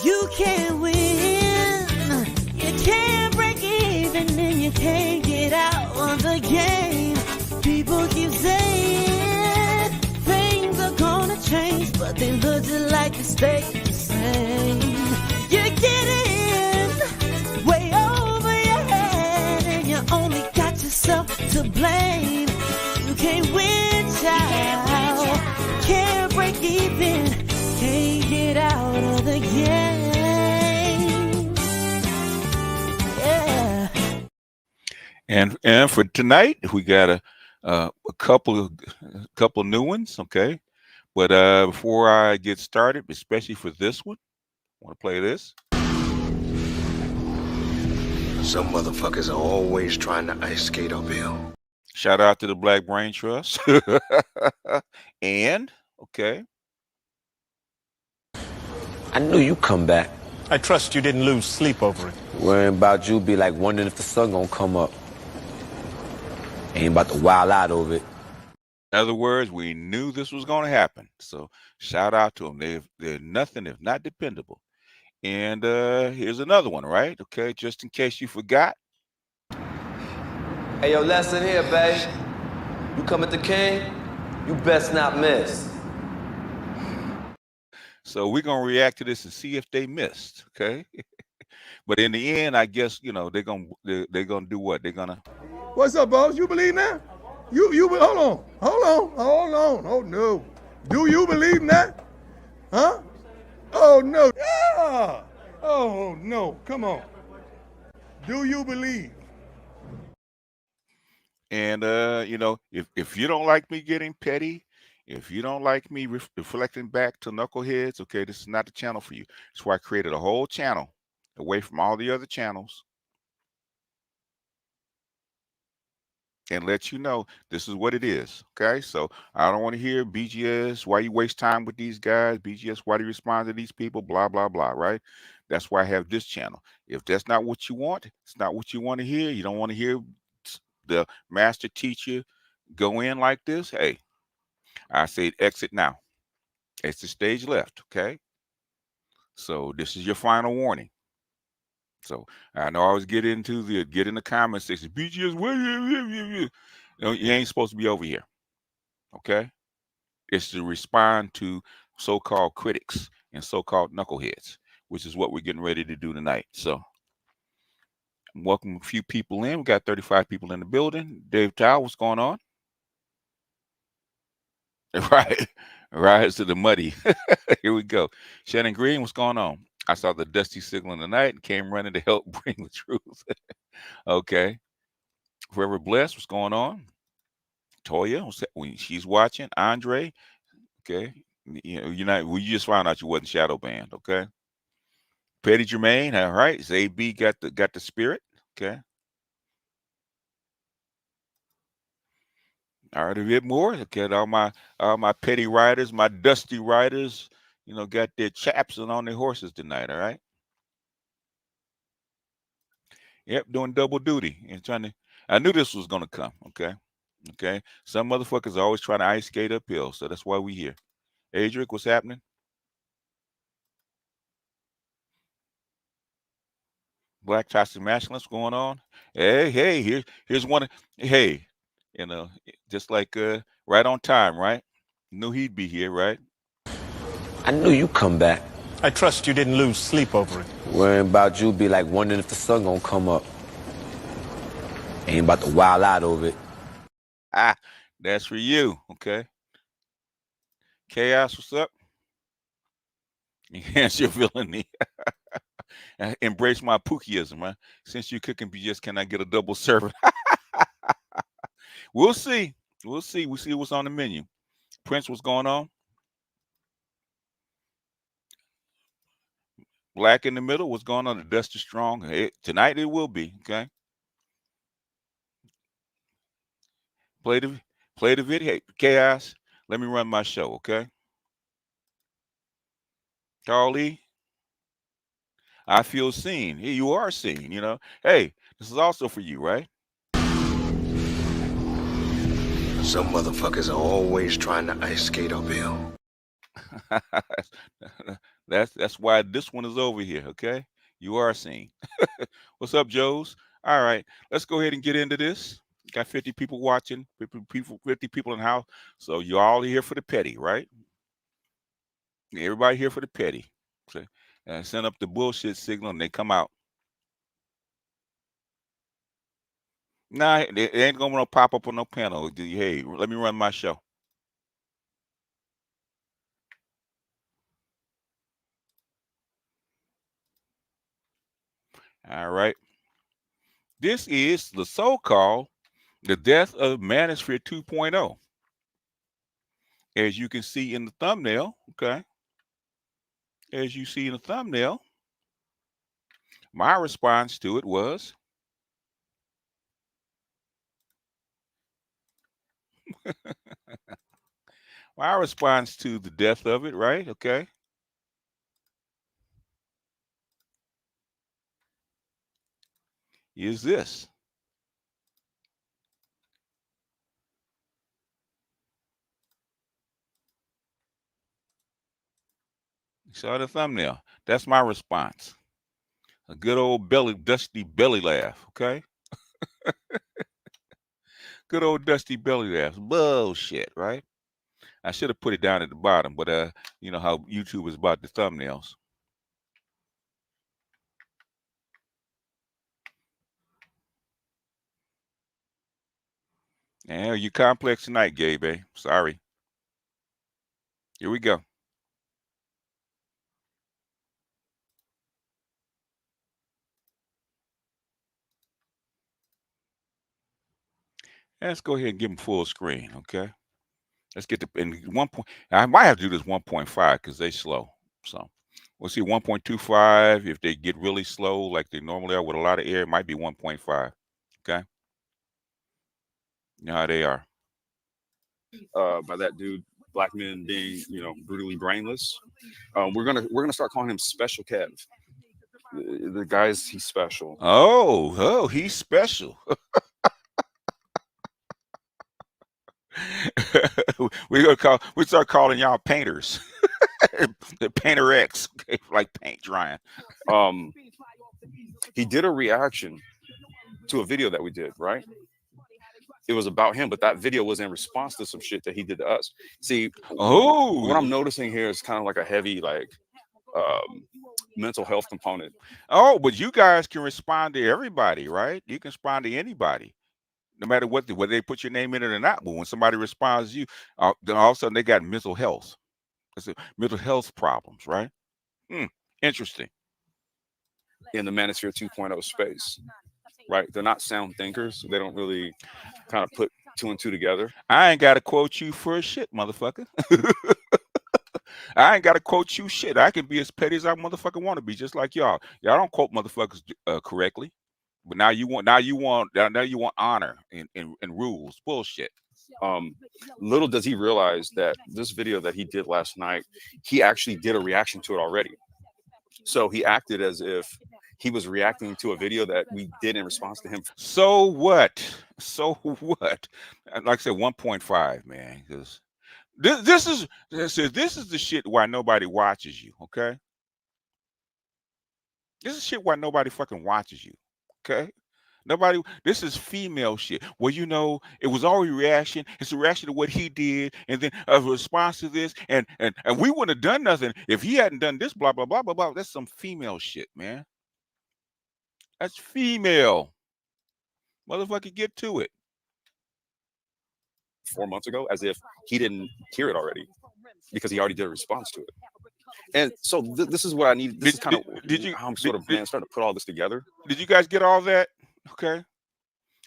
You can't win, you can't break even, and you can't get out of the game. People keep saying things are gonna change, but they look just like they stay the same. You're getting way over your head, and you only got yourself to blame. You can't win, child. Can't break even, can't get out of the game. Yeah. And for tonight, we got a couple new ones, okay? But before I get started, especially for this one, I want to play this. Some motherfuckers are always trying to ice skate uphill. Shout out to the Black Brain Trust. And, okay. I knew you'd come back. I trust you didn't lose sleep over it. Worrying about you be like wondering if the sun gonna come up. Ain't about to wild out over it. In other words, we knew this was going to happen. So shout out to them. They're nothing if not dependable. And here's another one, right? Okay, just in case you forgot. Hey, yo, lesson here, babe. You come at the king, you best not miss. So we're going to react to this and see if they missed, okay? But in the end, I guess, you know, they're gonna do what? They're going to... What's up, boss? You believe that? You hold on. Oh, no. Do you believe in that? Huh? Oh, no. Ah! Oh, no. Come on. Do you believe? And, you know, if you don't like me getting petty, if you don't like me reflecting back to knuckleheads, okay, this is not the channel for you. That's why I created a whole channel away from all the other channels and let you know this is what it is, okay? So I don't want to hear BGS, why you waste time with these guys, BGS, why do you respond to these people, blah, blah, blah, right? That's why I have this channel. If that's not what you want, it's not what you want to hear, you don't want to hear the master teacher go in like this, hey, I say exit now. Exit stage left, okay? So this is your final warning. So I know I always get in the comment section. BGS, you know, you ain't supposed to be over here. Okay? It's to respond to so-called critics and so-called knuckleheads, which is what we're getting ready to do tonight. So welcome a few people in. We got 35 people in the building. Dave Tao, what's going on? Right. Rise to the muddy. Here we go. Shannon Green, what's going on? I saw the dusty signal in the night and came running to help bring the truth. Okay. Forever Blessed, what's going on? Toya, she's watching. Andre, okay. You know, we just found out you wasn't shadow banned, okay. Petty Jermaine, all right. ZB got the spirit, okay. All right, a bit more. Okay, all my petty riders, my dusty riders, you know, got their chaps and on their horses tonight. All right. Yep, doing double duty and trying to. I knew this was gonna come. Okay, okay. Some motherfuckers are always trying to ice skate uphill, so that's why we here. Adric, what's happening? Black Toxic Masculine, what's going on? Hey, here's one. Hey. You know, just like right on time, right? Knew he'd be here, right? I knew you'd come back. I trust you didn't lose sleep over it. Worrying about you be like wondering if the sun gonna come up. Ain't about to wild out over it. Ah, that's for you, okay? Chaos, what's up? Enhance your villainy. Embrace my Pookieism, huh? Since you cooking BGS, can I get a double serving? We'll see. We'll see. We'll see what's on the menu. Prince, what's going on? Black in the middle, what's going on? The dust is strong. Hey, tonight it will be, okay? Play the video. Hey, Chaos, let me run my show, okay? Carly, I feel seen. Hey, you are seen, you know. Hey, this is also for you, right? Some motherfuckers are always trying to ice skate uphill. That's why this one is over here. Okay, you are seen. What's up, Joes? All right, let's go ahead and get into this. Got 50 people watching, 50 people in the house. So you all here for the petty, right? Everybody here for the petty. So, send up the bullshit signal and they come out. Nah, they ain't gonna pop up on no panel. Hey, let me run my show. All right. This is the so-called the death of Manosphere 2.0. As you can see in the thumbnail, okay? As you see in the thumbnail, my response to it was my response to the death of it, right? Okay. Is this. You saw the thumbnail. That's my response. A good old dusty belly laugh, okay? Good old dusty belly laugh. Bullshit, right? I should have put it down at the bottom, but you know how YouTube is about the thumbnails. Yeah, you complex tonight, Gabe. Eh? Sorry. Here we go. Let's go ahead and give them full screen, okay? Let's get the in 1 point. I might have to do this 1.5 because they slow. So we'll see 1.25. If they get really slow like they normally are with a lot of air, it might be 1.5. Okay. You know how they are. By that dude, black men being, brutally brainless. We're gonna start calling him Special Kev. The guy's he's special. Oh, he's special. we start calling y'all painters. The Painter X, okay, like paint drying. He did a reaction to a video that we did, right? It was about him, but that video was in response to some shit that he did to us. See, what I'm noticing here is kind of like a heavy, mental health component. Oh, but you guys can respond to everybody, right? You can respond to anybody, no matter whether they put your name in it or not. But when somebody responds to you, then all of a sudden they got mental health. It's mental health problems, right? Interesting. In the Manosphere 2.0 space, right? They're not sound thinkers. They don't really kind of put two and two together. I ain't got to quote you for shit, motherfucker. I ain't got to quote you shit. I can be as petty as I motherfucking want to be, just like y'all. Y'all don't quote motherfuckers correctly, but now you want honor and rules. Bullshit. Little does he realize that this video that he did last night, he actually did a reaction to it already. So he acted as if he was reacting to a video that we did in response to him. So what? So what? Like I said, 1.5, man. Because this is the shit why nobody watches you. Okay. This is shit why nobody fucking watches you. Okay. Nobody. This is female shit. Well, it was already reaction. It's a reaction to what he did, and then a response to this, and we wouldn't have done nothing if he hadn't done this. Blah blah blah blah blah. That's some female shit, man. That's female. Motherfucker, get to it. 4 months ago, as if he didn't hear it already, because he already did a response to it. And so this is what I need. This is kind of how I'm sort of starting to put all this together. Did you guys get all that? Okay.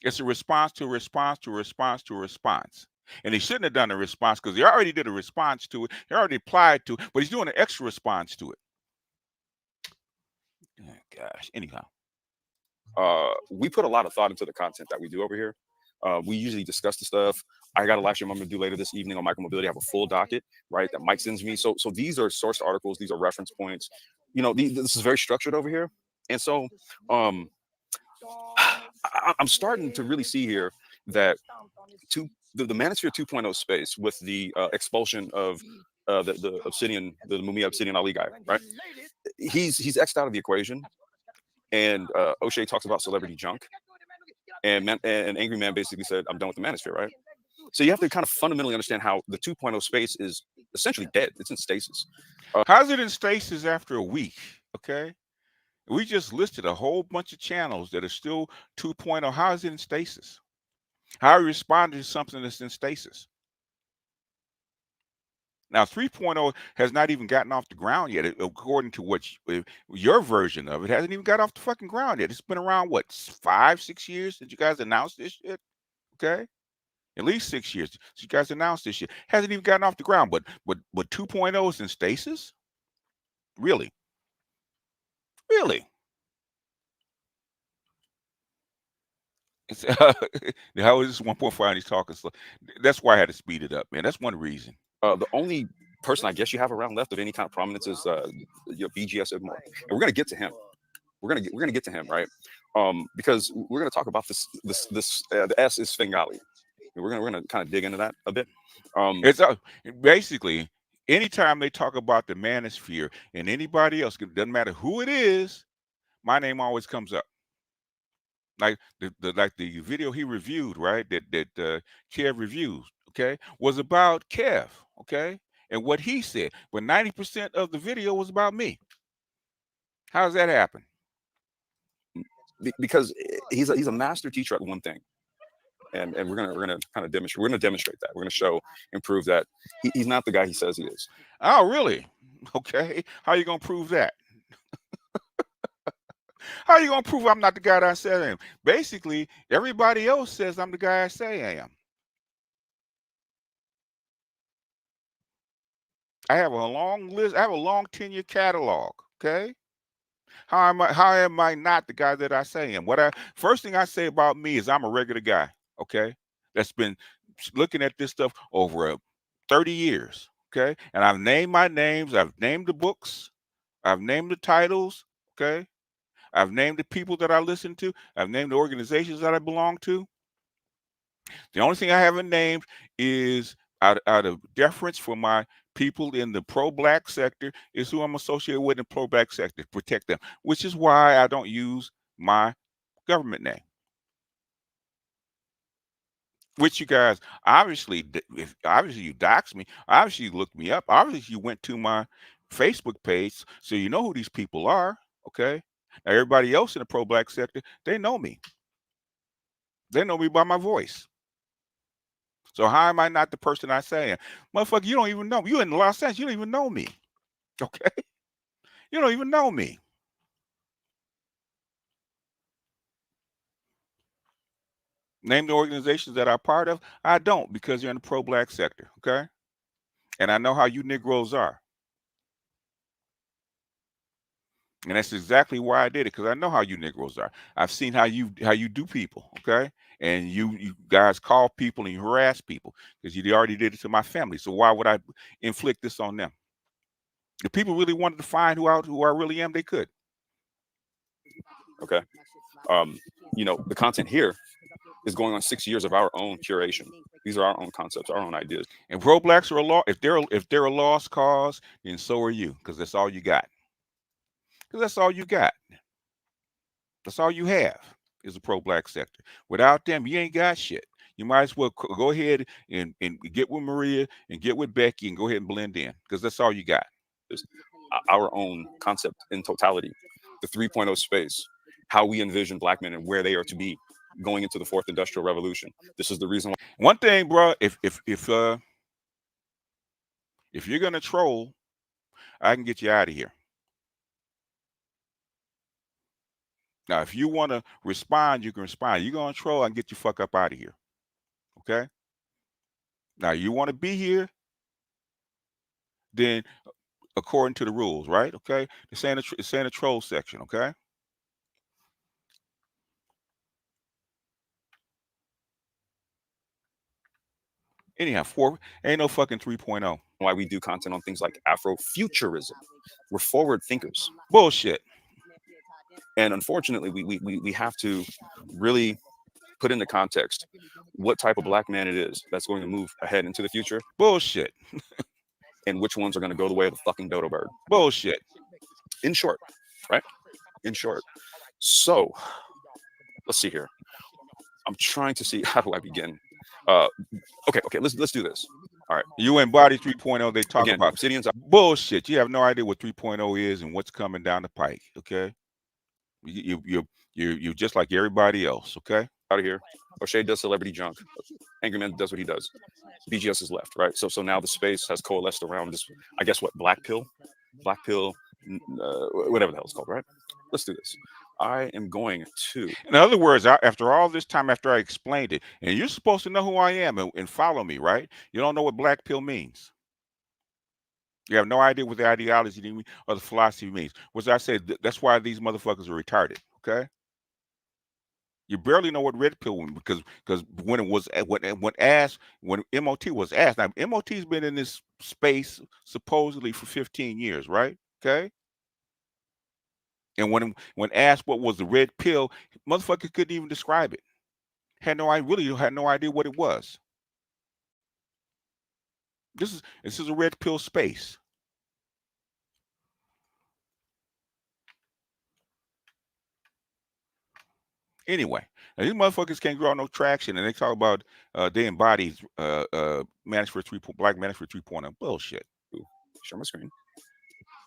It's a response to a response to a response to a response. And he shouldn't have done a response because he already did a response to it. He already applied to it, but he's doing an extra response to it. Oh, gosh. Anyhow. We put a lot of thought into the content that we do over here. We usually discuss the stuff. I got a live stream I'm going to do later this evening on micromobility. I have a full docket, right, that Mike sends me. So these are sourced articles. These are reference points. This is very structured over here. And so I'm starting to really see here that the Manosphere 2.0 space with the expulsion of the Obsidian, the Mumia Obsidian Ali guy, right? He's X'd out of the equation, and O'Shea talks about celebrity junk, and Angry Man basically said, "I'm done with the Manosphere," right? So you have to kind of fundamentally understand how the 2.0 space is essentially dead. It's in stasis. How's it in stasis after a week? Okay. We just listed a whole bunch of channels that are still 2.0. How is it in stasis? How are you responding to something that's in stasis? Now, 3.0 has not even gotten off the ground yet, according to what your version of it hasn't even got off the fucking ground yet. It's been around, what, 5, 6 years since you guys announced this shit? Okay. At least 6 years since you guys announced this shit. Hasn't even gotten off the ground, but 2.0 is in stasis? Really? Really? It's, how is this 1.5 and he's talking slow? That's why I had to speed it up, man. That's one reason. The only person I guess you have around left of any kind of prominence is BGS and we're gonna get to him. We're gonna get to him, right? Because we're gonna talk about this. The S is Svengali. We're gonna kind of dig into that a bit. It's basically anytime they talk about the Manosphere and anybody else, it doesn't matter who it is, my name always comes up. Like the video he reviewed, right? That Kev reviews, okay, was about Kev, okay, and what he said. But 90% of the video was about me. How does that happen? Because he's a master teacher at one thing, and we're gonna kind of demonstrate. We're gonna demonstrate that. We're gonna show and prove that he's not the guy he says he is. Oh, really? Okay. How are you gonna prove that? How are you gonna prove I'm not the guy that I said I am? Basically, everybody else says I'm the guy I say I am. I have a long list. I have a long 10-year catalog. Okay. How am I not the guy that I say I am? First thing I say about me is I'm a regular guy. Okay. That's been looking at this stuff over 30 years. Okay. And I've named my names. I've named the books. I've named the titles. Okay. I've named the people that I listen to. I've named the organizations that I belong to. The only thing I haven't named is out of deference for my people in the pro-black sector is who I'm associated with in the pro-black sector, protect them, which is why I don't use my government name. Which you guys, obviously, if you dox me, obviously you looked me up, obviously you went to my Facebook page, so you know who these people are, okay? Now, everybody else in the pro-black sector, they know me. They know me by my voice. So how am I not the person I say I am? Motherfucker, you don't even know me. You in Los Angeles, you don't even know me. Okay? You don't even know me. Name the organizations that I'm part of. I don't, because you're in the pro-black sector, okay? And I know how you Negroes are. And that's exactly why I did it, because I know how you Negroes are. I've seen how you do people, okay? And you guys call people and you harass people because you already did it to my family. So why would I inflict this on them? If people really wanted to find who I really am, they could. Okay. The content here is going on 6 years of our own curation. These are our own concepts, our own ideas. And pro-blacks are if they're a lost cause, then so are you, because that's all you got. Because that's all you got. That's all you have is the pro-black sector. Without them, you ain't got shit. You might as well go ahead and get with Maria and get with Becky and go ahead and blend in, because that's all you got. It's our own concept in totality, the 3.0 space, how we envision black men and where they are to be going into the fourth industrial revolution. This is the reason why. One thing, bro, if you're gonna troll, I can get you out of here. Now, if you want to respond, you can respond. You're going to troll, I can get you fuck up out of here. Okay? Now, you want to be here, then according to the rules, right? Okay? It's saying a troll section, okay? Anyhow, ain't no fucking 3.0. Why we do content on things like Afrofuturism. We're forward thinkers. Bullshit. And unfortunately, we have to really put into context what type of black man it is that's going to move ahead into the future. Bullshit. and which ones are going to go the way of the fucking dodo bird. Bullshit. In short, right? In short. So let's see here. I'm trying to see, how do I begin? Okay, let's do this. All right. You in Body 3.0, they talk Again, about Obsidian's bullshit. You have no idea what 3.0 is and what's coming down the pike. Okay, you're just like everybody else. Okay, out of here. O'Shea does celebrity junk. Angry Man does what he does. BGS is left, right? So now the space has coalesced around this. I guess what, black pill, whatever the hell it's called, right? Let's do this. I am going to. In other words, after all this time, after I explained it, and you're supposed to know who I am and follow me, right? You don't know what black pill means. You have no idea what the ideology or the philosophy means. Which I said, that's why these motherfuckers are retarded. Okay. You barely know what red pill means because when it was when MOT was asked. Now MOT's been in this space supposedly for 15 years, right? Okay. And when asked what was the red pill, motherfucker couldn't even describe it. Had no idea what it was. This is a red pill space. Anyway, now these motherfuckers can't grow no traction, and they talk about they embody Manosphere 3. Black Manosphere 3.0 bullshit. Share my screen.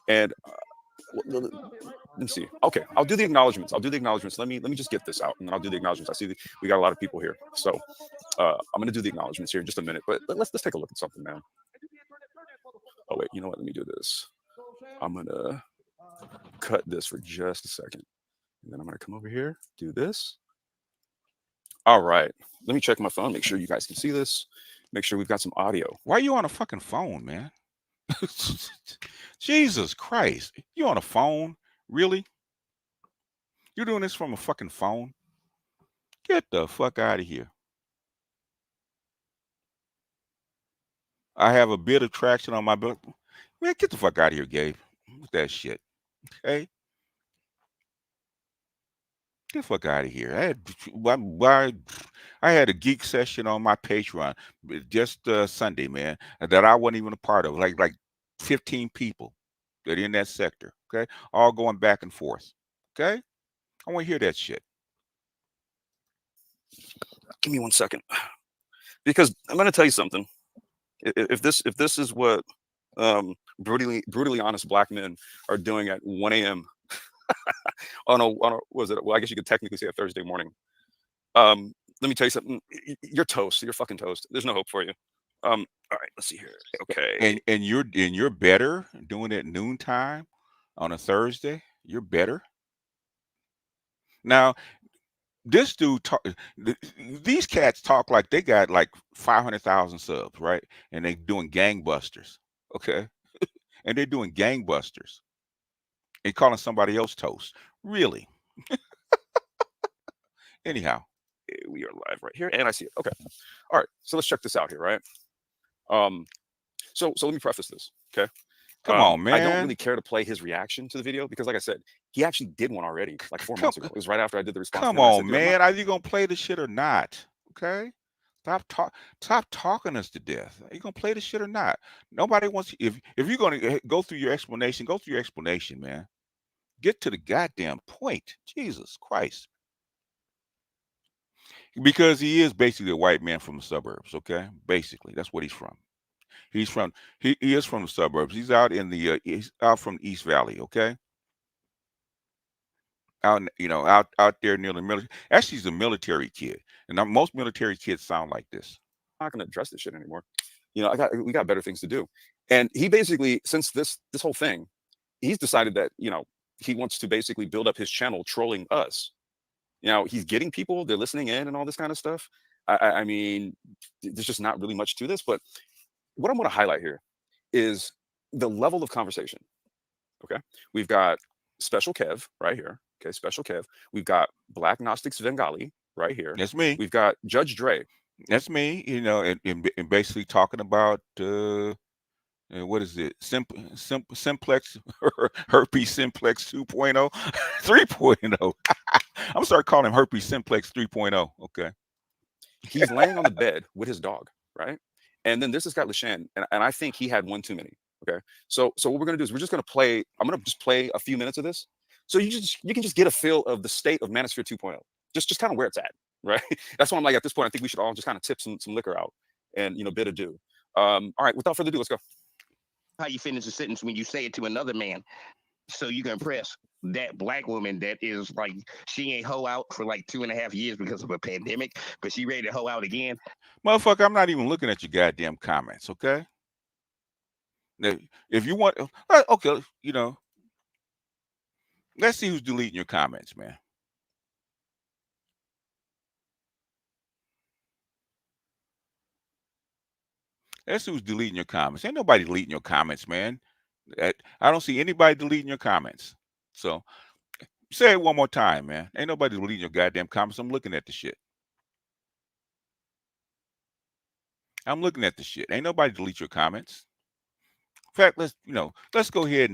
And let me see. Okay, I'll do the acknowledgments. Let me just get this out, and then I'll do the acknowledgments. I see we got a lot of people here, so I'm gonna do the acknowledgments here in just a minute. But let's take a look at something, man. Oh wait, you know what? Let me do this. I'm gonna cut this for just a second, and then I'm gonna come over here, do this. All right, let me check my phone, make sure you guys can see this, make sure we've got some audio. Why are you on a fucking phone, man? Jesus Christ, you on a phone? Really? You're doing this from a fucking phone? Get the fuck out of here. I have a bit of traction on my book. Man, get the fuck out of here, Gabe. With that shit. Okay? Get the fuck out of here. I had a geek session on my Patreon just Sunday, man, that I wasn't even a part of. Like 15 people that are in that sector. Okay? All going back and forth. Okay? I want to hear that shit. Give me 1 second. Because I'm going to tell you something. If this is what brutally honest black men are doing at 1 a.m. on a was it? Well, I guess you could technically say a Thursday morning. Let me tell you something. You're toast. You're fucking toast. There's no hope for you. All right, let's see here. Okay. And you're better doing it at noontime on a Thursday. You're better. Now, this dude these cats talk like they got like 500,000 subs, right? And they doing gangbusters, okay? And they're doing gangbusters and calling somebody else toast. Really? Anyhow, we are live right here, and I see it. Okay. All right. So let's check this out here, right? So let me preface this, okay? Come on, man. I don't really care to play his reaction to the video because, like I said, he actually did one already, like 4 months ago. It was right after I did the response. Come on, man. Are you gonna play the shit or not? Okay. Stop talking us to death. Are you gonna play the shit or not? Nobody wants. If you're gonna go through your explanation, go through your explanation, man. Get to the goddamn point. Jesus Christ. Because he is basically a white man from the suburbs. Okay, basically that's what he's from. He is from the suburbs. He's out in the he's out from East Valley. Okay. Out there near the military. Actually, he's a military kid, and most military kids sound like this. I'm not going to address this shit anymore. We got better things to do. And he basically, since this whole thing, he's decided that he wants to basically build up his channel trolling us. He's getting people, they're listening in and all this kind of stuff. I mean, there's just not really much to this. But what I'm going to highlight here is the level of conversation. Okay, we've got Special Kev right here. Okay, Special Kev. We've got Black Gnostics Vengali right here. That's me. We've got Judge Dre. That's me. And basically talking about what is it? Simplex herpes simplex 2.0, 3.0. I'm gonna start calling him herpes simplex 3.0. Okay. He's laying on the bed with his dog, right? And then this has got LaShawn, and I think he had one too many. Okay. So what we're gonna do is we're just gonna play. I'm gonna just play a few minutes of this, so you can just get a feel of the state of Manosphere 2.0, just kind of where it's at, right? That's why I'm like at this point I think we should all just kind of tip some liquor out and bid adieu. All right, without further ado, let's go. How you finish a sentence when you say it to another man, so you can impress that black woman that is like she ain't hoe out for like 2.5 years because of a pandemic, but she ready to hoe out again. Motherfucker, I'm not even looking at your goddamn comments, okay? Now, if you want, okay, let's see who's deleting your comments, man. Let's see who's deleting your comments. Ain't nobody deleting your comments, man. I don't see anybody deleting your comments. So say it one more time, man. Ain't nobody deleting your goddamn comments. I'm looking at the shit. I'm looking at the shit. Ain't nobody delete your comments. In fact, let's go ahead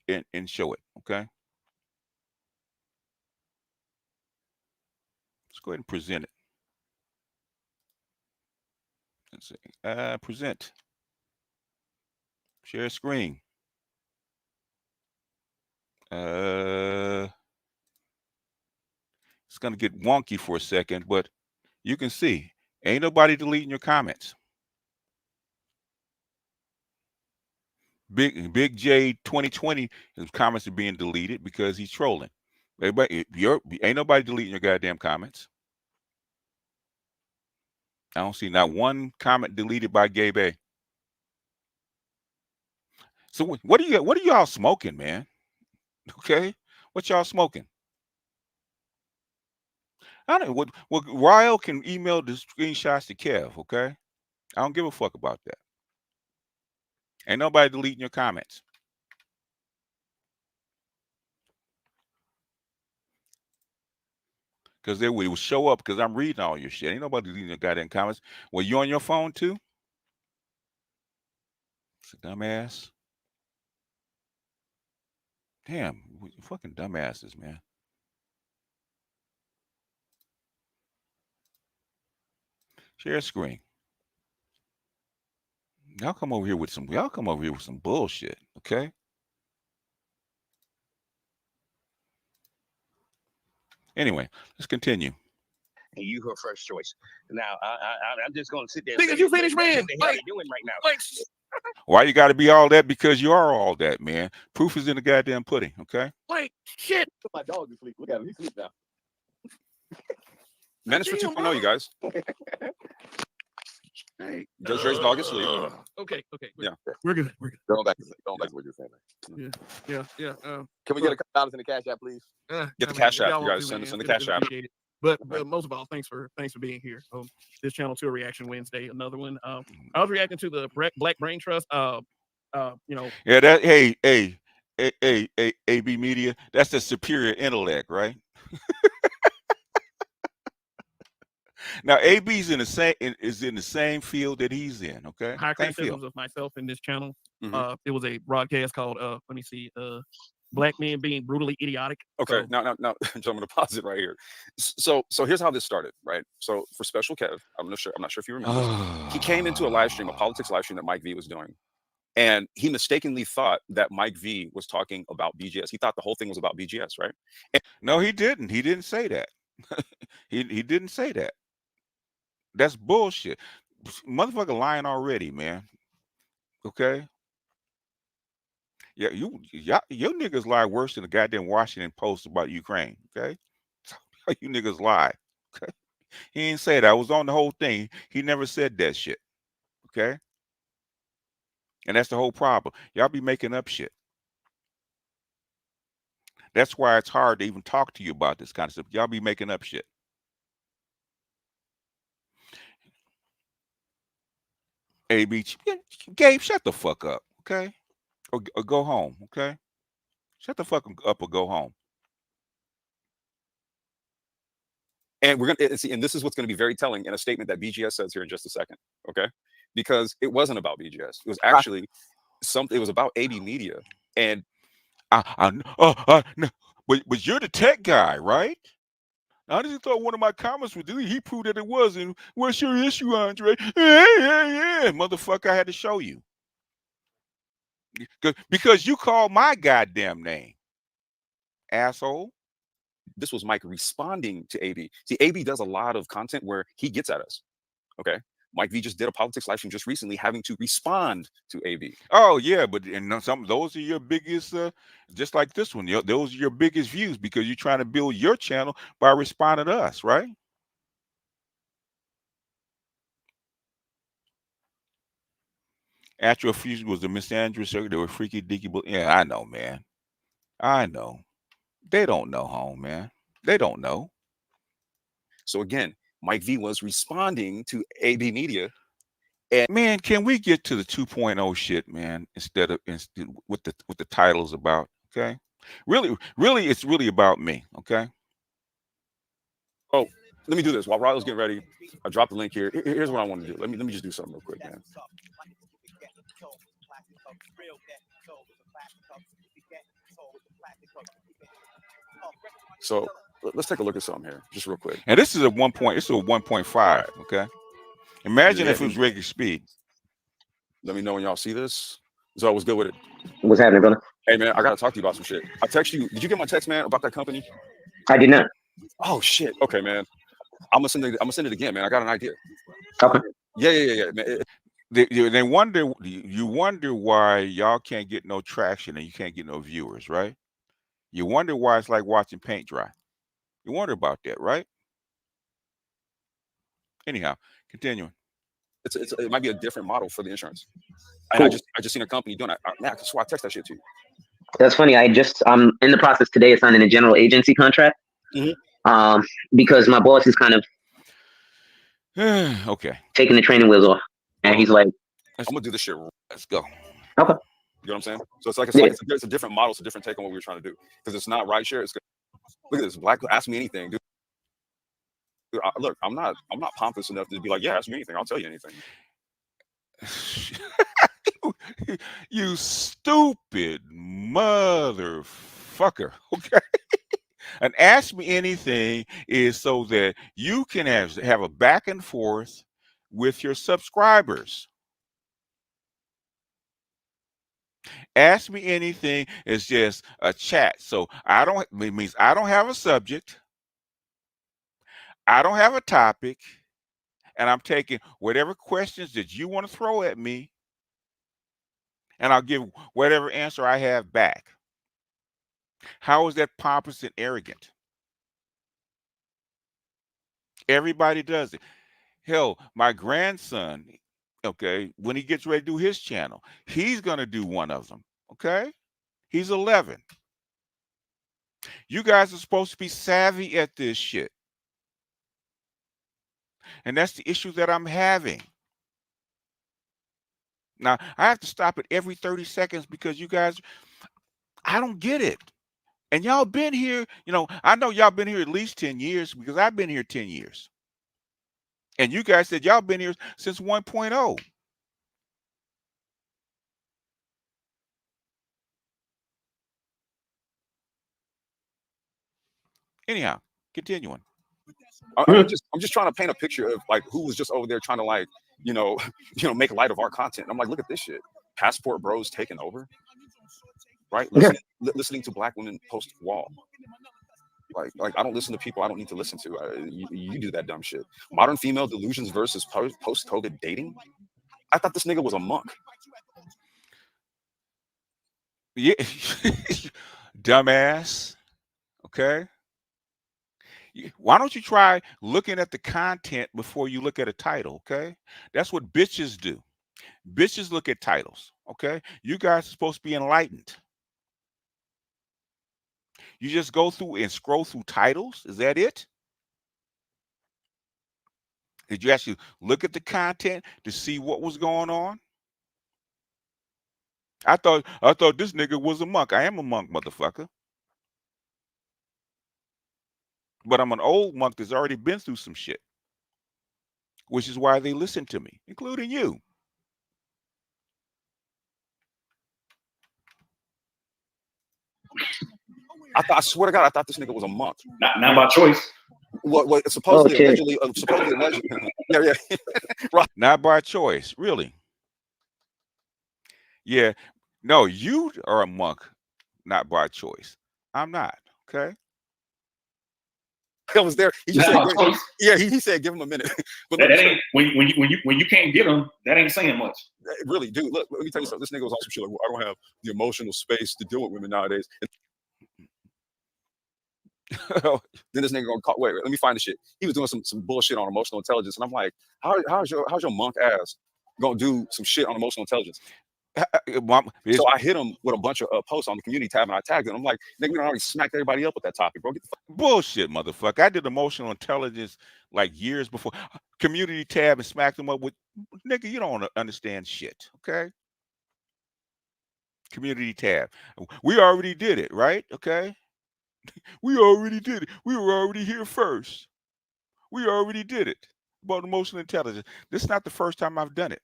and show it, okay? Let's go ahead and present it. Let's see. Present. Share screen. It's gonna get wonky for a second, but you can see ain't nobody deleting your comments. Big J 2020, his comments are being deleted because he's trolling. Everybody, ain't nobody deleting your goddamn comments. I don't see not one comment deleted by Gabe A. So what are y'all smoking, man? Okay, what y'all smoking? I don't know what Ryle can email the screenshots to Kev, okay? I don't give a fuck about that. Ain't nobody deleting your comments. Because they will show up because I'm reading all your shit. Ain't nobody deleting your goddamn comments. Well, you on your phone too? It's a dumbass. Damn, fucking dumbasses, man. Share screen. Y'all come over here with some bullshit, okay? Anyway, let's continue. And you her first choice. Now I'm just gonna sit there. Nigga, you finished, man. What the hell are you doing right now? Why you got to be all that? Because you are all that, man. Proof is in the goddamn pudding, okay? Wait, shit. Put my dog to sleep. Look at him. He's asleep now. Manosphere 2.0, you guys. Hey, Judge Dre's dog is asleep. Okay. Yeah. We're good. We're good. Going back to what you're saying. Yeah. Can we get a couple dollars in the cash app, please? Get the cash app, you guys. Send the cash app. But most of all, thanks for being here. This channel 2 Reaction Wednesday, another one. I was reacting to the Black Brain Trust. Yeah, that hey, AB Media, that's the superior intellect, right? Now AB's in the same field that he's in, okay? High criticisms of myself in this channel. It was a broadcast called let me see, Black men being brutally idiotic. Okay, now, so I'm going to pause it right here. So here's how this started, right? So for Special Kev, I'm not sure if you remember this. He came into a live stream, a politics live stream that Mike V was doing. And he mistakenly thought that Mike V was talking about BGS. He thought the whole thing was about BGS, right? No, he didn't. He didn't say that. he didn't say that. That's bullshit. Motherfucker lying already, man. Okay? Yeah, your niggas lie worse than the goddamn Washington Post about Ukraine, okay? You niggas lie, okay? He ain't say that. I was on the whole thing. He never said that shit, okay? And that's the whole problem. Y'all be making up shit. That's why it's hard to even talk to you about this kind of stuff. Y'all be making up shit. AB, Gabe, shut the fuck up, okay? Or go home, okay? Shut the fuck up or go home. And we're gonna see, and this is what's going to be very telling in a statement that BGS says here in just a second, okay? Because it wasn't about BGS. It was actually something. It was about AB Media, and no, but you're the tech guy, right? I just thought one of my comments was he proved that it wasn't. What's your issue, Andre? Yeah, motherfucker, I had to show you. Because you called my goddamn name, asshole. This was Mike responding to AB. See, AB does a lot of content where he gets at us. Okay. Mike V just did a politics live stream just recently having to respond to AB. Oh yeah, but and some those are your biggest, just like this one. Those are your biggest views because you're trying to build your channel by responding to us, right? Astral Fusion was the Miss Andrew circuit. They were freaky deaky, but yeah, I know, man. I know. They don't know, home, man. They don't know. So again, Mike V was responding to AB Media. And man, can we get to the 2.0 shit, man, instead of what the title's about? Okay, really, it's really about me. Okay. Oh, let me do this while Riley's getting ready. I dropped the link here. Here's what I want to do. Let me just do something real quick, man. So let's take a look at something here, just real quick. And this is a 1 point. This is a 1.5. Okay. Imagine if it was regular speed. Let me know when y'all see this. So what's good with it? What's happening, brother? Hey man, I gotta talk to you about some shit. I text you. Did you get my text, man, about that company? I did not. Oh shit. Okay, man. I'm gonna send it again, man. I got an idea. Okay. Yeah, man. They wonder. You wonder why y'all can't get no traction and you can't get no viewers, right? You wonder why it's like watching paint dry. You wonder about that, right? Anyhow, continuing. It might be a different model for the insurance. Cool. And I just seen a company doing it. Man, that's why I text that shit to you. That's funny. I'm in the process today of signing a general agency contract. Mm-hmm. Because my boss is kind of okay, taking the training wheels off, and he's like, I'm gonna do this shit. Let's go. Okay. You know what I'm saying? So it's a different model, it's a different take on what we were trying to do. Because it's not ride share. It's look at this. Black, ask me anything, dude. Look, I'm not pompous enough to be like, yeah, ask me anything. I'll tell you anything. You stupid motherfucker. Okay. And ask me anything is so that you can have a back and forth with your subscribers. Ask me anything is just a chat. So it means I don't have a subject. I don't have a topic. And I'm taking whatever questions that you want to throw at me, and I'll give whatever answer I have back. How is that pompous and arrogant? Everybody does it. Hell, my grandson, okay, when he gets ready to do his channel, he's going to do one of them, okay? He's 11. You guys are supposed to be savvy at this shit. And that's the issue that I'm having. Now, I have to stop it every 30 seconds because you guys, I don't get it. And y'all been here, I know y'all been here at least 10 years because I've been here 10 years. And you guys said y'all been here since 1.0. Anyhow, continuing. I'm just trying to paint a picture of like who was just over there trying to like, make light of our content. I'm like, look at this shit. Passport bros taking over. Right? Listening to black women post wall. Like I don't listen to people I don't need to listen to. You do that dumb shit. Modern female delusions versus post-COVID dating. I thought this nigga was a monk. Yeah, dumbass. Okay. Why don't you try looking at the content before you look at a title? Okay, that's what bitches do. Bitches look at titles. Okay, you guys are supposed to be enlightened. You just go through and scroll through titles. Is that it? Did you actually look at the content to see what was going on? I thought this nigga was a monk. I am a monk, motherfucker. But I'm an old monk that's already been through some shit, which is why they listen to me, including you. I swear to God, I thought this nigga was a monk. Not by choice. What supposedly, allegedly, yeah. Right. Not by choice, really. Yeah. No, you are a monk, not by choice. I'm not. Okay. I was there. He just Now, said, so yeah, he said, give him a minute. But that look, ain't when you can't get them. That ain't saying much. really, dude, look, let me tell you something. This nigga was on some shit like, I don't have the emotional space to deal with women nowadays. Then this nigga gonna call, wait, let me find the shit. He was doing some bullshit on emotional intelligence, and I'm like, how's your monk ass gonna do some shit on emotional intelligence? So I hit him with a bunch of posts on the community tab, and I tagged him. I'm like, nigga, we done already smacked everybody up with that topic, bro. Get the fuck. Bullshit, motherfucker. I did emotional intelligence like years before. Community tab and smacked them up with, nigga, you don't understand shit, okay? Community tab. We already did it, right? Okay? We already did it. We were already here first. We already did it about emotional intelligence. This is not the first time I've done it.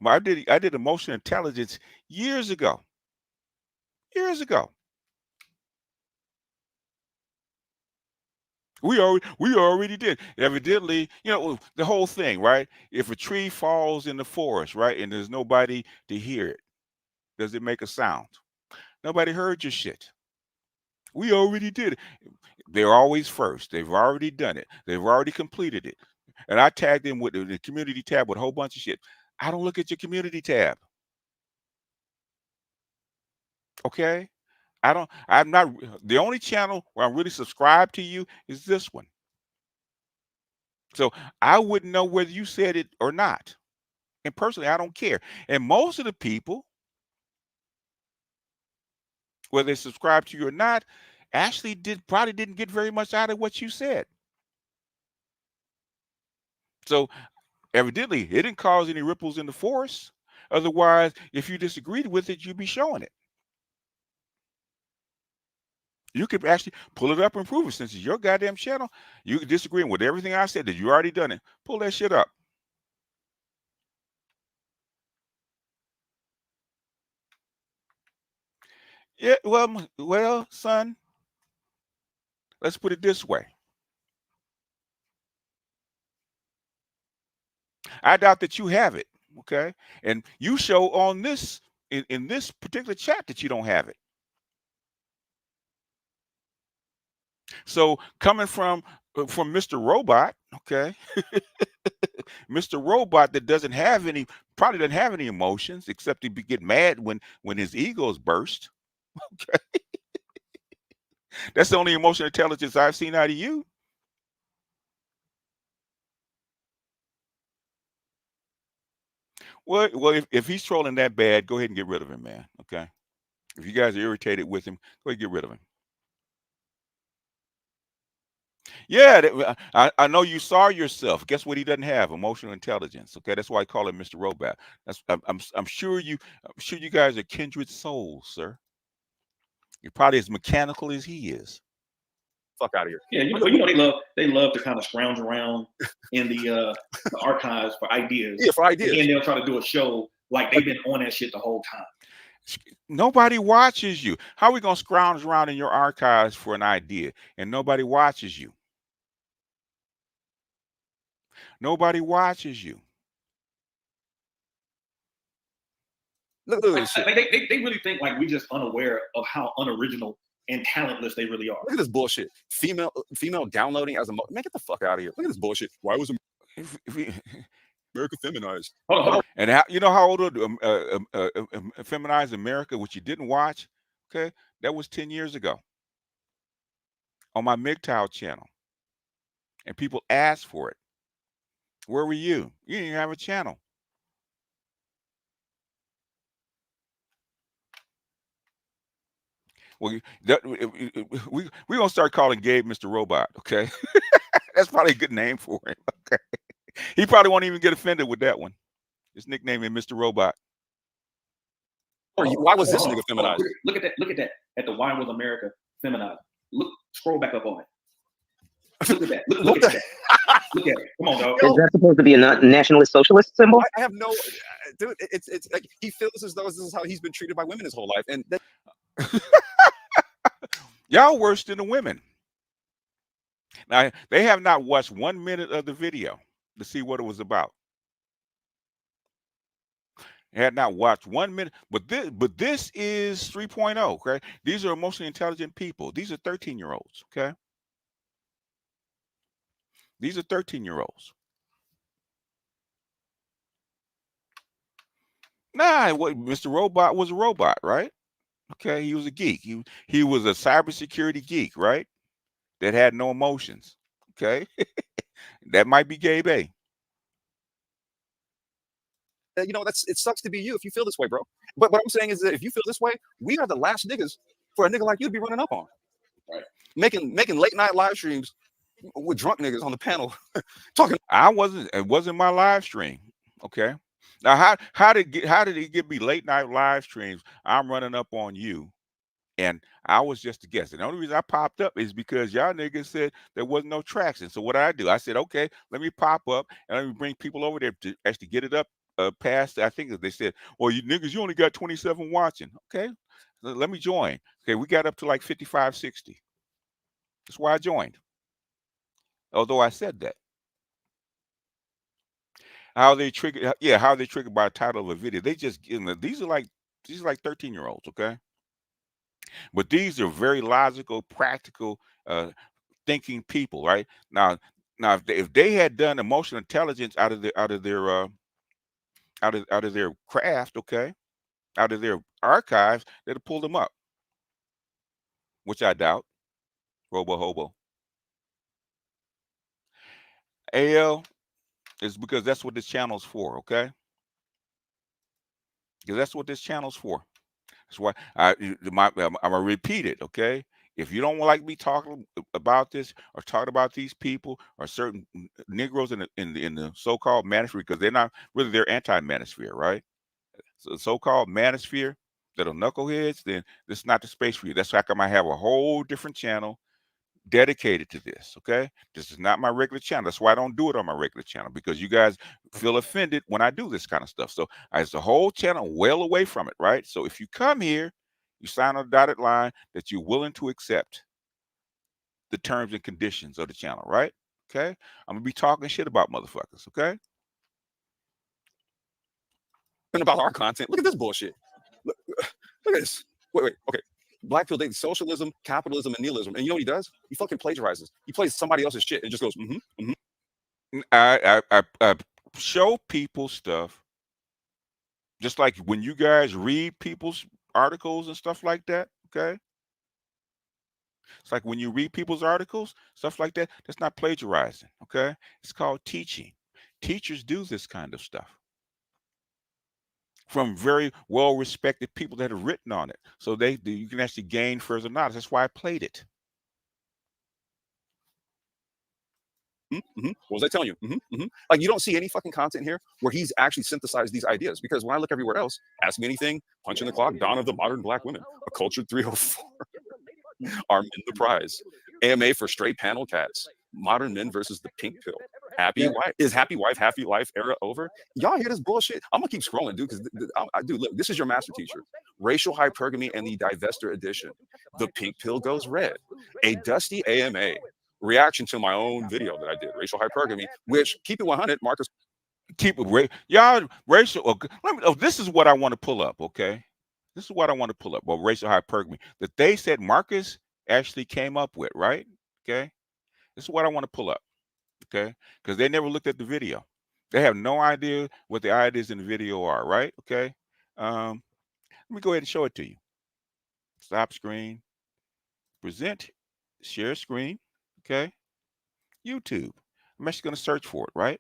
I did emotional intelligence years ago. Years ago. We already did. Evidently, you know, the whole thing, right? If a tree falls in the forest, right, and there's nobody to hear it, does it make a sound? Nobody heard your shit. We already did it. They're always first. They've already done it. They've already completed it. And I tagged them with the community tab with a whole bunch of shit. I don't look at your community tab. Okay? I'm not, the only channel where I'm really subscribed to you is this one. So I wouldn't know whether you said it or not. And personally, I don't care. And most of the people, whether they subscribe to you or not, actually probably didn't get very much out of what you said. So evidently, it didn't cause any ripples in the forest. Otherwise, if you disagreed with it, you'd be showing it. You could actually pull it up and prove it. Since it's your goddamn channel, you disagreeing with everything I said that you already done it. Pull that shit up. Yeah, well, son, let's put it this way. I doubt that you have it, okay? And you show on this, in this particular chat, that you don't have it. So coming from Mr. Robot, okay? Mr. Robot that doesn't have any, probably doesn't have any emotions except he get mad when his egos burst. Okay? That's the only emotional intelligence I've seen out of you. Well, if he's trolling that bad, go ahead and get rid of him, man. Okay? If you guys are irritated with him, go ahead and get rid of him. Yeah, I know you saw yourself. Guess what? He doesn't have emotional intelligence. Okay, that's why I call him Mr. Robot. I'm sure you guys are kindred souls, sir. You're probably as mechanical as he is. Fuck out of here. Yeah, you know they love to kind of scrounge around in the archives for ideas. Yeah, for ideas. And they'll try to do a show like they've been on that shit the whole time. Nobody watches you. How are we gonna scrounge around in your archives for an idea and nobody watches you? Nobody watches you. Look at this shit. They really think like we just unaware of how unoriginal and talentless they really are. Look at this bullshit. Female downloading as a man, get the fuck out of here. Look at this bullshit. Why was America feminized? Hold on. And how, you know how old feminized America, which you didn't watch? Okay, that was 10 years ago on my MGTOW channel, and people asked for it. Where were you? You didn't even have a channel. Well, we're gonna start calling Gabe Mr. Robot. Okay, that's probably a good name for him. Okay, he probably won't even get offended with that one. His nickname is Mr. Robot. Why was this nigga feminized? Look at that. At the Why Was America Feminized? Look, scroll back up on it. Look at that. Look at that. Look at it. Come on, dog. Is that supposed to be a nationalist socialist symbol? I have no, dude. It's like he feels as though this is how he's been treated by women his whole life, and y'all worse than the women. Now they have not watched 1 minute of the video to see what it was about. Had not watched 1 minute, but this is 3.0. Okay, these are emotionally intelligent people. These are 13-year-olds. Okay, these are 13-year-olds. Nah, what Mr. Robot was a robot, right? Okay, he was a geek. He was a cybersecurity geek, right? That had no emotions. Okay, that might be Gabe A. You know, it sucks to be you if you feel this way, bro. But what I'm saying is that if you feel this way, we are the last niggas for a nigga like you to be running up on. Right. Making late night live streams with drunk niggas on the panel talking. It wasn't my live stream. Okay. Now how did he give me late night live streams? I'm running up on you. And I was just a guest. And the only reason I popped up is because y'all niggas said there wasn't no traction. So what did I do? I said, okay, let me pop up and let me bring people over there to actually get it up past. I think they said, well, you niggas, you only got 27 watching. Okay, let me join. Okay, we got up to like 55, 60. That's why I joined. Although I said that. How they trigger? Yeah, how they triggered by the title of a video? They just these are like 13-year-olds. Okay. But these are very logical, practical, thinking people, right? Now, if they had done emotional intelligence out of their craft, okay, out of their archives, they'd have pulled them up, which I doubt. Robo hobo. AL is because that's what this channel's for, okay? Because that's what this channel's for. That's why I'm gonna repeat it, okay? If you don't like me talking about this or talking about these people or certain Negroes in the so-called manosphere, because they're anti-manosphere, right? So so-called manosphere that are knuckleheads, then this is not the space for you. That's why I have a whole different channel dedicated to this. Okay, this is not my regular channel. That's why I don't do it on my regular channel, because you guys feel offended when I do this kind of stuff. So it's the whole channel well away from it, right? So if you come here, you sign on a dotted line that you're willing to accept the terms and conditions of the channel, right? Okay, I'm gonna be talking shit about motherfuckers. Okay, And about our content. Look at this bullshit. Look at this. Wait. Okay. Blackfield dates socialism, capitalism, and nihilism. And you know what he does? He fucking plagiarizes. He plays somebody else's shit and just goes, I show people stuff just like when you guys read people's articles and stuff like that. Okay, it's like when you read people's articles, stuff like that. That's not plagiarizing. Okay, it's called teaching. Teachers do this kind of stuff from very well-respected people that have written on it, so you can actually gain further knowledge. That's why I played it. What was I telling you? Like, you don't see any fucking content here where he's actually synthesized these ideas. Because when I look everywhere else, Ask Me Anything, Punch in the Clock, Dawn of the Modern Black Women, A Cultured 304, Are Men the Prize, AMA for Straight Panel Cats, Modern Men versus the Pink Pill, Happy Wife, Happy Life era over? Y'all hear this bullshit? I'm gonna keep scrolling, dude, because dude, look, this is your master teacher. Racial Hypergamy and the Divester Edition. The Pink Pill Goes Red. A Dusty AMA. Reaction to my own video that I did, Racial Hypergamy, which, keep it 100, Marcus. Keep it y'all racial. Okay, this is what I want to pull up. Okay, this is what I want to pull up. Well, racial hypergamy that they said Marcus actually came up with, right? Okay, this is what I want to pull up. Okay, because they never looked at the video. They have no idea what the ideas in the video are, right? Okay, let me go ahead and show it to you. Stop screen, present, share screen. Okay, YouTube. I'm actually going to search for it, right?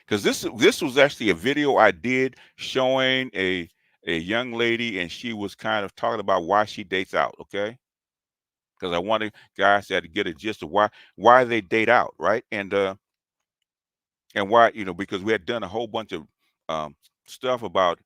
Because this was actually a video I did showing a young lady, and she was kind of talking about why she dates out. Okay, because I wanted guys to get a gist of why they date out, right? And why, because we had done a whole bunch of stuff about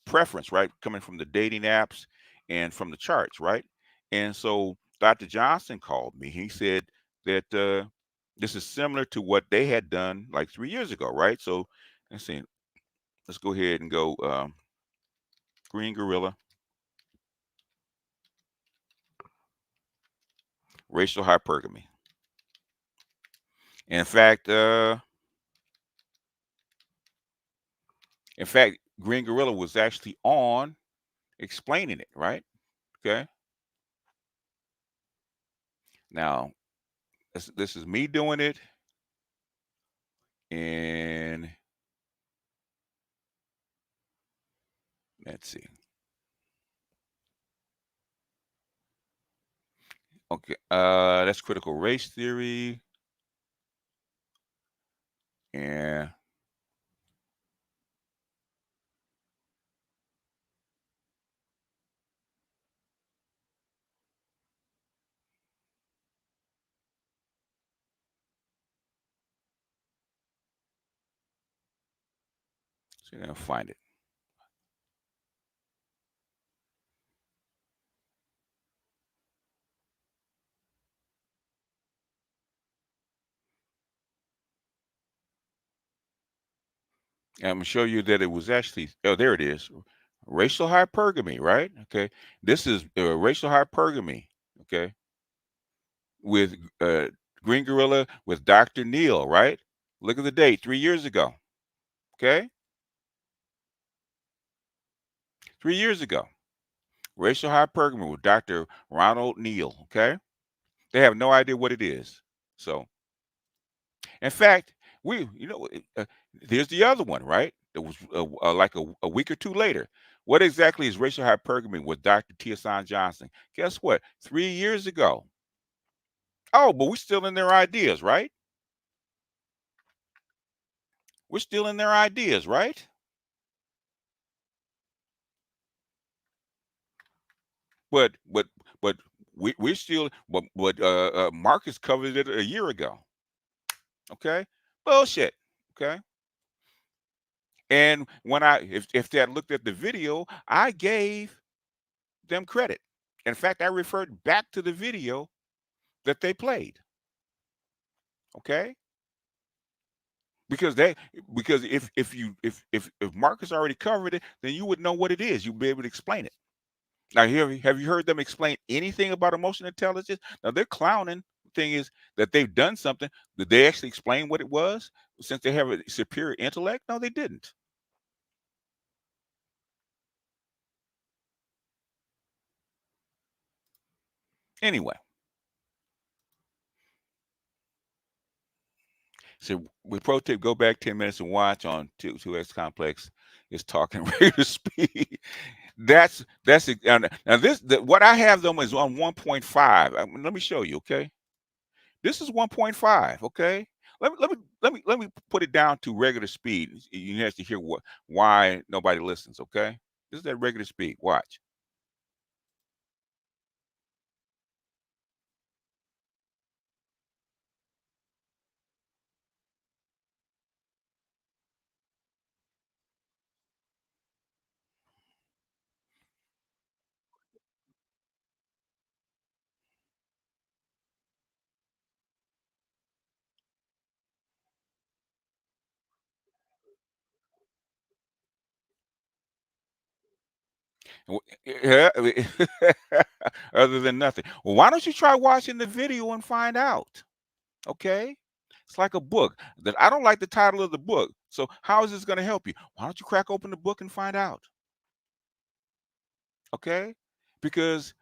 preference, right, coming from the dating apps and from the charts, right? And so Dr. Johnson called me. He said that this is similar to what they had done like 3 years ago, right? So let's see. Let's go ahead and go Green Gorilla, racial hypergamy. In fact, In fact, Green Gorilla was actually on explaining it, right? Okay. Now, this is me doing it, and let's see. Okay, that's critical race theory, and see if I can find it. And I'm gonna show you that it was actually, oh, there it is. Racial hypergamy, right? Okay. This is racial hypergamy, okay, with Green Gorilla with Dr. Neil, right? Look at the date, 3 years ago. Okay. 3 years ago. Racial hypergamy with Dr. Ronald Neal. Okay. They have no idea what it is. So, in fact, there's the other one, right? It was like a week or two later. What exactly is racial hypergamy with Dr. Tiosan Johnson? Guess what? 3 years ago. Oh, but we're still in their ideas, right? We're still in their ideas, right? But but we're still but Marcus covered it a year ago. Okay, bullshit. Okay, and when if they had looked at the video, I gave them credit. In fact, I referred back to the video that they played. Okay, because if Marcus already covered it, then you would know what it is. You'd be able to explain it. Now, have you heard them explain anything about emotional intelligence? Now they're clowning. Thing is that they've done something. Did they actually explain what it was? Since they have a superior intellect? No, they didn't. Anyway, so with pro tip, go back 10 minutes and watch on 2X Complex is talking regular speed. That's it. Now what I have them is on 1.5. Let me show you, okay? This is 1.5, okay? Let me put it down to regular speed. You have to hear why nobody listens, okay? This is at regular speed. Watch. Yeah, other than nothing. Well, why don't you try watching the video and find out? Okay? It's like a book. That I don't like the title of the book. So how is this going to help you? Why don't you crack open the book and find out? Okay? Because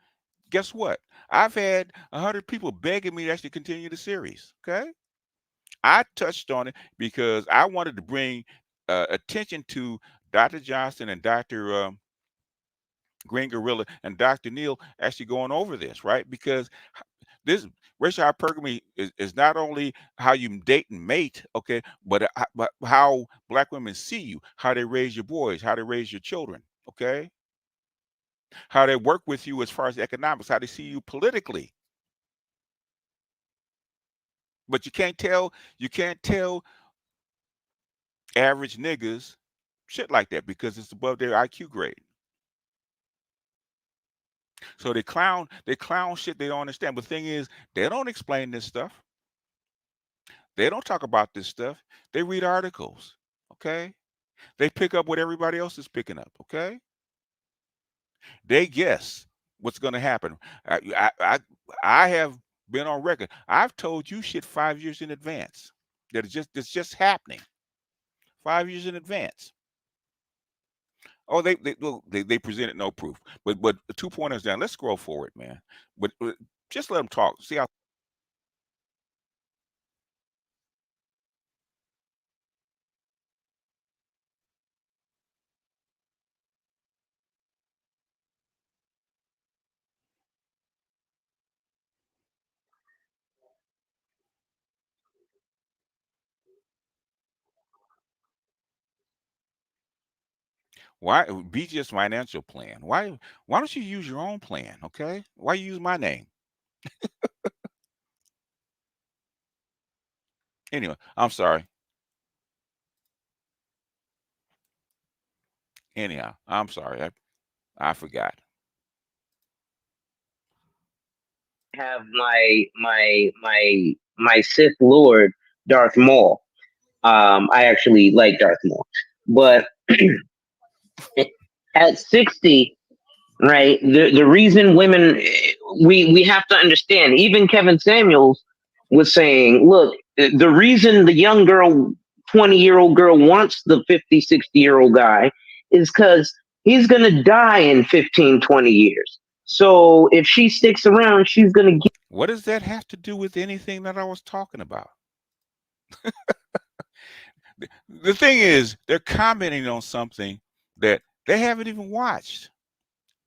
guess what? I've had 100 people begging me to actually continue the series. Okay? I touched on it because I wanted to bring attention to Dr. Johnson and Dr. Green Gorilla and Dr. Neal actually going over this, right? Because this racial hypergamy is not only how you date and mate, okay, but how black women see you, how they raise your boys, how they raise your children, okay, how they work with you as far as economics, how they see you politically. But you can't tell average niggas shit like that because it's above their IQ grade. So they clown shit they don't understand. But the thing is, they don't explain this stuff. They don't talk about this stuff. They read articles. Okay. They pick up what everybody else is picking up. Okay. They guess what's going to happen. I have been on record. I've told you shit 5 years in advance. That it's just happening. 5 years in advance. Oh, they presented no proof. But the 2.0 is down. Let's scroll forward, man. But just let them talk. See how. Why BGS financial plan? Why don't you use your own plan? Okay, why you use my name? Anyway, I'm sorry. Anyhow, I'm sorry. I forgot. Have my Sith Lord Darth Maul. I actually like Darth Maul, but at 60, right? The reason women, we have to understand. Even Kevin Samuels was saying, look, the reason the young girl, 20-year-old girl wants the 50, 60-year-old guy is because he's gonna die in 15, 20 years. So if she sticks around, she's gonna get. What does that have to do with anything that I was talking about? The thing is, they're commenting on something that they haven't even watched.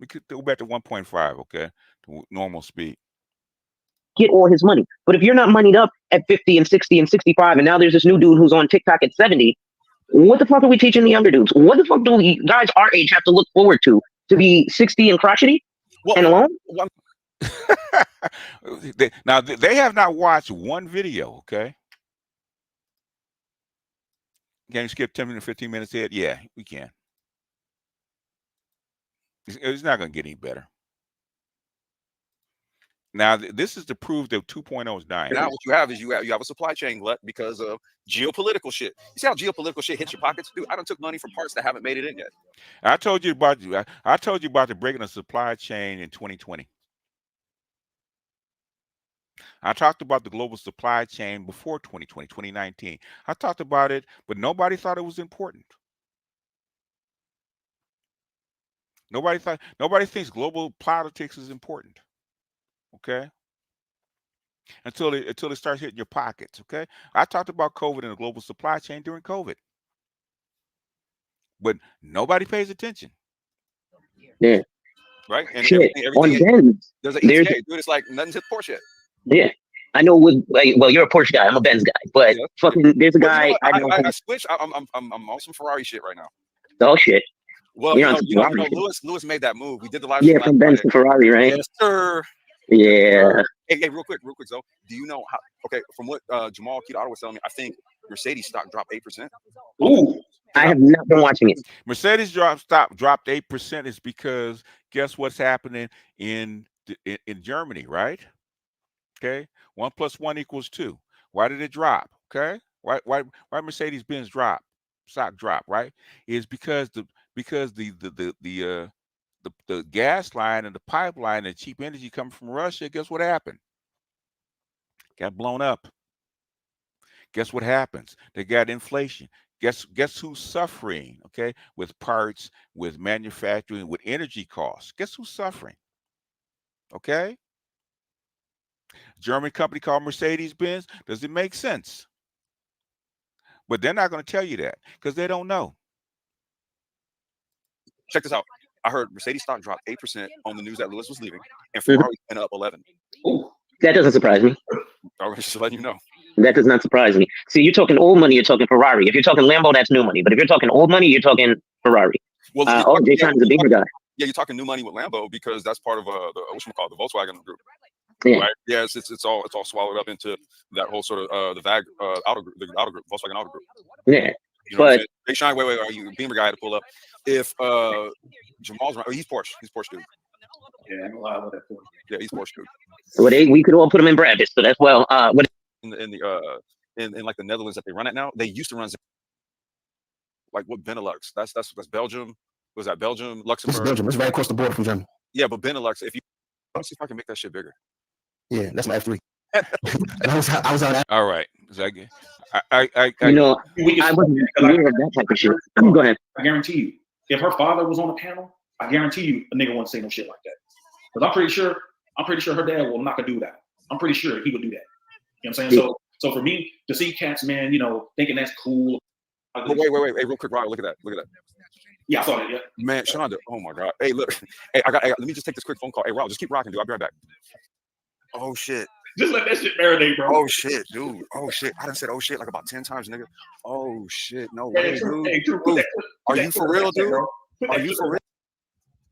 We could go back to 1.5, okay, to normal speed. Get all his money. But if you're not moneyed up at 50 and 60 and 65, and now there's this new dude who's on TikTok at 70, what the fuck are we teaching the younger dudes? What the fuck do we guys our age have to look forward to be 60 and crotchety and alone? They have not watched one video, okay? Can you skip 10 to 15 minutes ahead? Yeah, we can. It's not going to get any better. Now, this is to prove that 2.0 is dying. Now what you have is you have a supply chain glut because of geopolitical shit. You see how geopolitical shit hits your pockets? Dude, I done took money from parts that haven't made it in yet. I told you about the breaking of supply chain in 2020. I talked about the global supply chain before 2020, 2019. I talked about it, but nobody thought it was important. Nobody thinks global politics is important. Okay? Until it starts hitting your pockets, okay? I talked about COVID and the global supply chain during COVID. But nobody pays attention. Yeah. Right? And shit. everything On Benz, there's an ETA, dude. It's like nothing's hit the Porsche yet. Yeah. I know well, you're a Porsche guy. I'm a Benz guy, but fucking there's a guy You know, I know. I switched. I'm on some Ferrari shit right now. Oh shit. Well, You're you on know, some Lewis made that move. We did the live Yeah, stream from last Benz to Ferrari, right? Yes, sir. Yeah. Hey, real quick, though. Do you know how? Okay, from what Jamal Keat Otto was telling me, I think Mercedes stock dropped 8%. Ooh, I have not been watching it. Mercedes dropped 8% is because guess what's happening in Germany, right? Okay, 1 + 1 = 2. Why did it drop? Okay, why Mercedes-Benz stock drop, right? Is because the gas line and the pipeline and cheap energy coming from Russia, guess what happened? Got blown up. Guess what happens? They got inflation. Guess who's suffering? Okay, with parts, with manufacturing, with energy costs. Guess who's suffering? Okay. German company called Mercedes-Benz. Does it make sense? But they're not going to tell you that because they don't know. Check this out. I heard Mercedes stock dropped 8% on the news that Lewis was leaving, and Ferrari went up 11%. Ooh, that doesn't surprise me. I was just letting you know. That does not surprise me. See, you're talking old money, you're talking Ferrari. If you're talking Lambo, that's new money. But if you're talking old money, you're talking Ferrari. Well, Jay-Con is a bigger guy. Yeah, you're talking new money with Lambo because that's part of the Volkswagen group. Yeah. Right? Yeah, it's all swallowed up into that whole sort of the VAG auto group, Volkswagen auto group. Yeah. You know, but they shine. Wait, are you Beamer guy to pull up? If Jamal's right, he's Porsche. He's Porsche dude. Yeah, I know about that Porsche. Yeah, he's Porsche dude. Well, we could all put him in Brabus, so that's well. What in like the Netherlands that they run at now, they used to run like what Benelux. That's Belgium. Was that Belgium, Luxembourg? This is Belgium. It's right across the border from Germany. Yeah, but Benelux. Let me see if I can make that shit bigger. Yeah, that's my F3. I was on that. All right. I wasn't aware of that type of shit. Go ahead. I guarantee you, if her father was on the panel, I guarantee you a nigga wouldn't say no shit like that. Because I'm pretty sure her dad will knock a dude out. I'm pretty sure he would do that. You know what I'm saying? So for me to see cats, man, you know, thinking that's cool. Oh, wait. Hey, real quick, Ryan, look at that. Yeah, I saw that. Yeah. Man, Shonda, oh my God. Hey, look. Hey, let me just take this quick phone call. Hey, Rob, just keep rocking, dude. I'll be right back. Oh shit. Just let that shit marinate, bro. Oh shit, dude. Oh shit. I done said oh shit like about 10 times, nigga. Oh shit. No way, dude. Hey, Drew, are you for real, dude? Are you for real?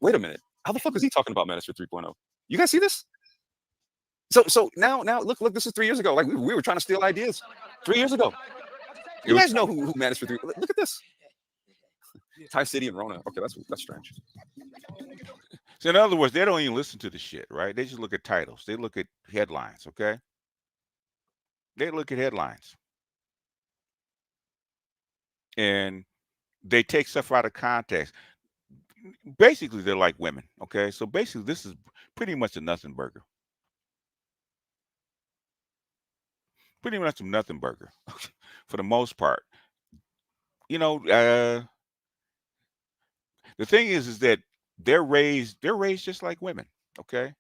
Wait a minute. How the fuck is he talking about Manosphere 3.0? You guys see this? So now look, this is 3 years ago. Like we were trying to steal ideas 3 years ago. You guys know who Manosphere 3. Look at this. Thai City and Rona. Okay, that's strange. So in other words, they don't even listen to the shit, right? They just look at titles. They look at headlines, okay? They look at headlines. And they take stuff out of context. Basically, they're like women, okay? So basically, this is pretty much a nothing burger. Pretty much a nothing burger for the most part. You know, the thing is that they're raised just like women, okay?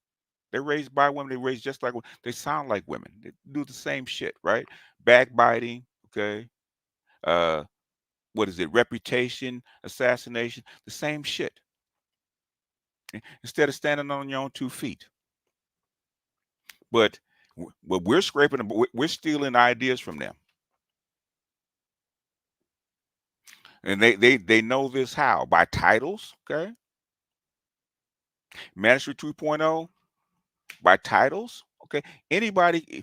They're raised by women. They're raised just like women. They sound like women. They do the same shit, right? Backbiting, okay? What is it? Reputation, assassination, the same shit. Instead of standing on your own 2 feet. But we're scraping, we're stealing ideas from them. And they know this how? By titles, okay? Manosphere 2.0, by titles, okay? Anybody,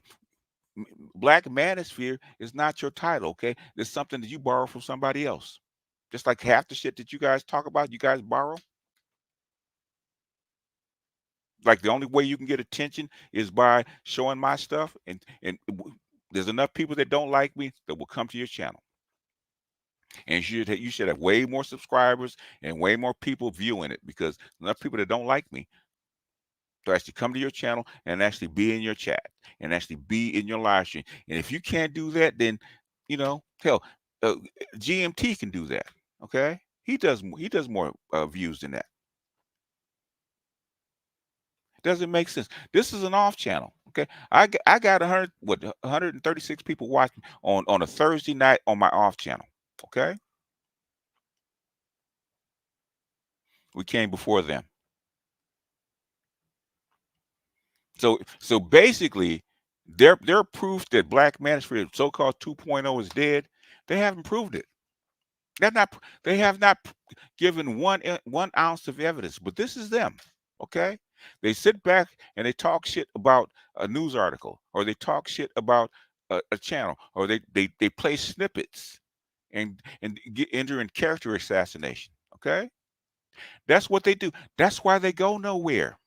Black Manosphere is not your title, okay? It's something that you borrow from somebody else. Just like half the shit that you guys talk about, you guys borrow. Like the only way you can get attention is by showing my stuff, and there's enough people that don't like me that will come to your channel. And you should have way more subscribers and way more people viewing it, because enough people that don't like me to actually come to your channel and actually be in your chat and actually be in your live stream. And if you can't do that, then, you know, hell, GMT can do that. Okay, he does more views than that. Doesn't make sense. This is an off channel. Okay, I got 136 people watching on a Thursday night on my off channel. Okay, we came before them. So basically, their proof that Black Manosphere, so-called 2.0, is dead. They haven't proved it. They have not given one ounce of evidence. But this is them. Okay, they sit back and they talk shit about a news article, or they talk shit about a channel, or they play snippets and enter in character assassination. Okay, that's what they do. That's why they go nowhere.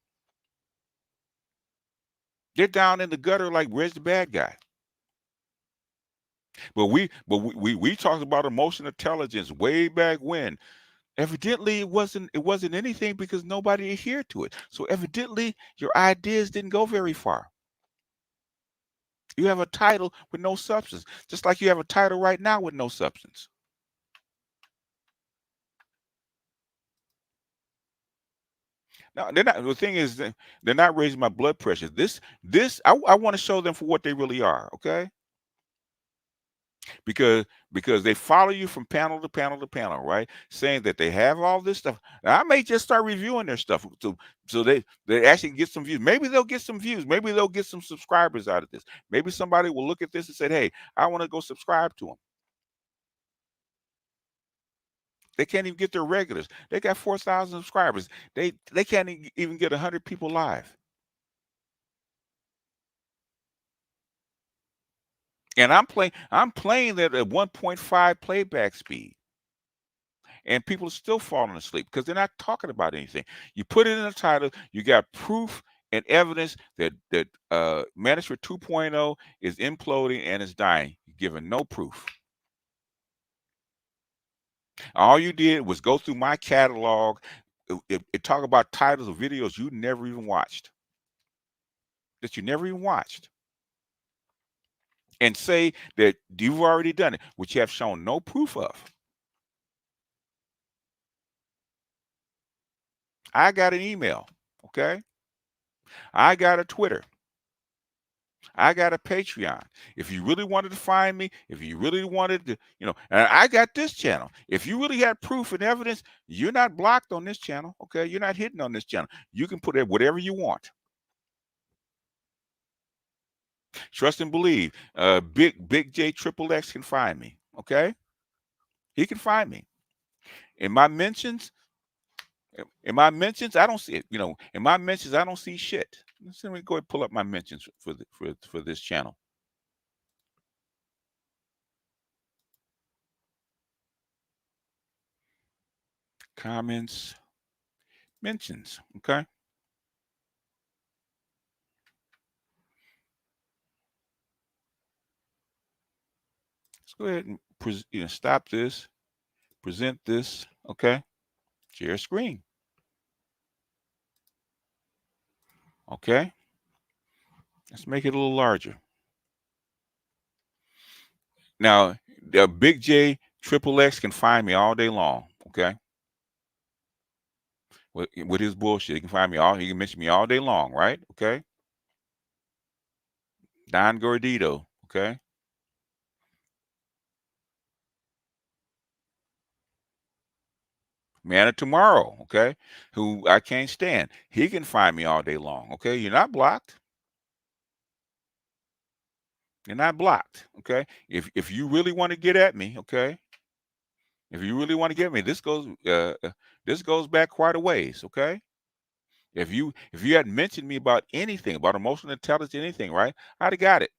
They're down in the gutter like where's the bad guy? But we talked about emotional intelligence way back when. Evidently, it wasn't anything because nobody adhered to it. So evidently, your ideas didn't go very far. You have a title with no substance, just like you have a title right now with no substance. Now, the thing is, they're not raising my blood pressure. I want to show them for what they really are. Okay. Because they follow you from panel to panel to panel, right? Saying that they have all this stuff. Now, I may just start reviewing their stuff so they actually get some views. Maybe they'll get some views. Maybe they'll get some subscribers out of this. Maybe somebody will look at this and say, "Hey, I want to go subscribe to them." They can't even get their regulars. They got 4,000 subscribers. They can't even get 100 people live. And I'm playing that at 1.5 playback speed. And people are still falling asleep because they're not talking about anything. You put it in the title, you got proof and evidence that Manosphere 2.0 is imploding and is dying. You're given no proof. All you did was go through my catalog. It talk about titles of videos you never even watched. That you never even watched. And say that you've already done it, which you have shown no proof of. I got an email. Okay. I got a Twitter. I got a Patreon. If you really wanted to find me, if you really wanted to, and I got this channel. If you really had proof and evidence, you're not blocked on this channel. Okay. You're not hidden on this channel. You can put it whatever you want. Trust and believe. Big J Triple X can find me. Okay. He can find me. In my mentions, I don't see it. In my mentions, I don't see shit. Let me go ahead and pull up my mentions for this channel. Comments, mentions. Okay. Let's go ahead and stop this. Present this. Okay. Share screen. Okay. Let's make it a little larger. Now, the Big J Triple X can find me all day long. Okay. With his bullshit, he can find me all. He can mention me all day long, right? Okay. Don Gordito. Okay. Man of Tomorrow. Okay. Who I can't stand. He can find me all day long. Okay. You're not blocked. You're not blocked. Okay. If you really want to get at me, okay. If you really want to get at me, this goes back quite a ways. Okay. If you hadn't mentioned me about anything, about emotional intelligence, anything, right? I'd have got it.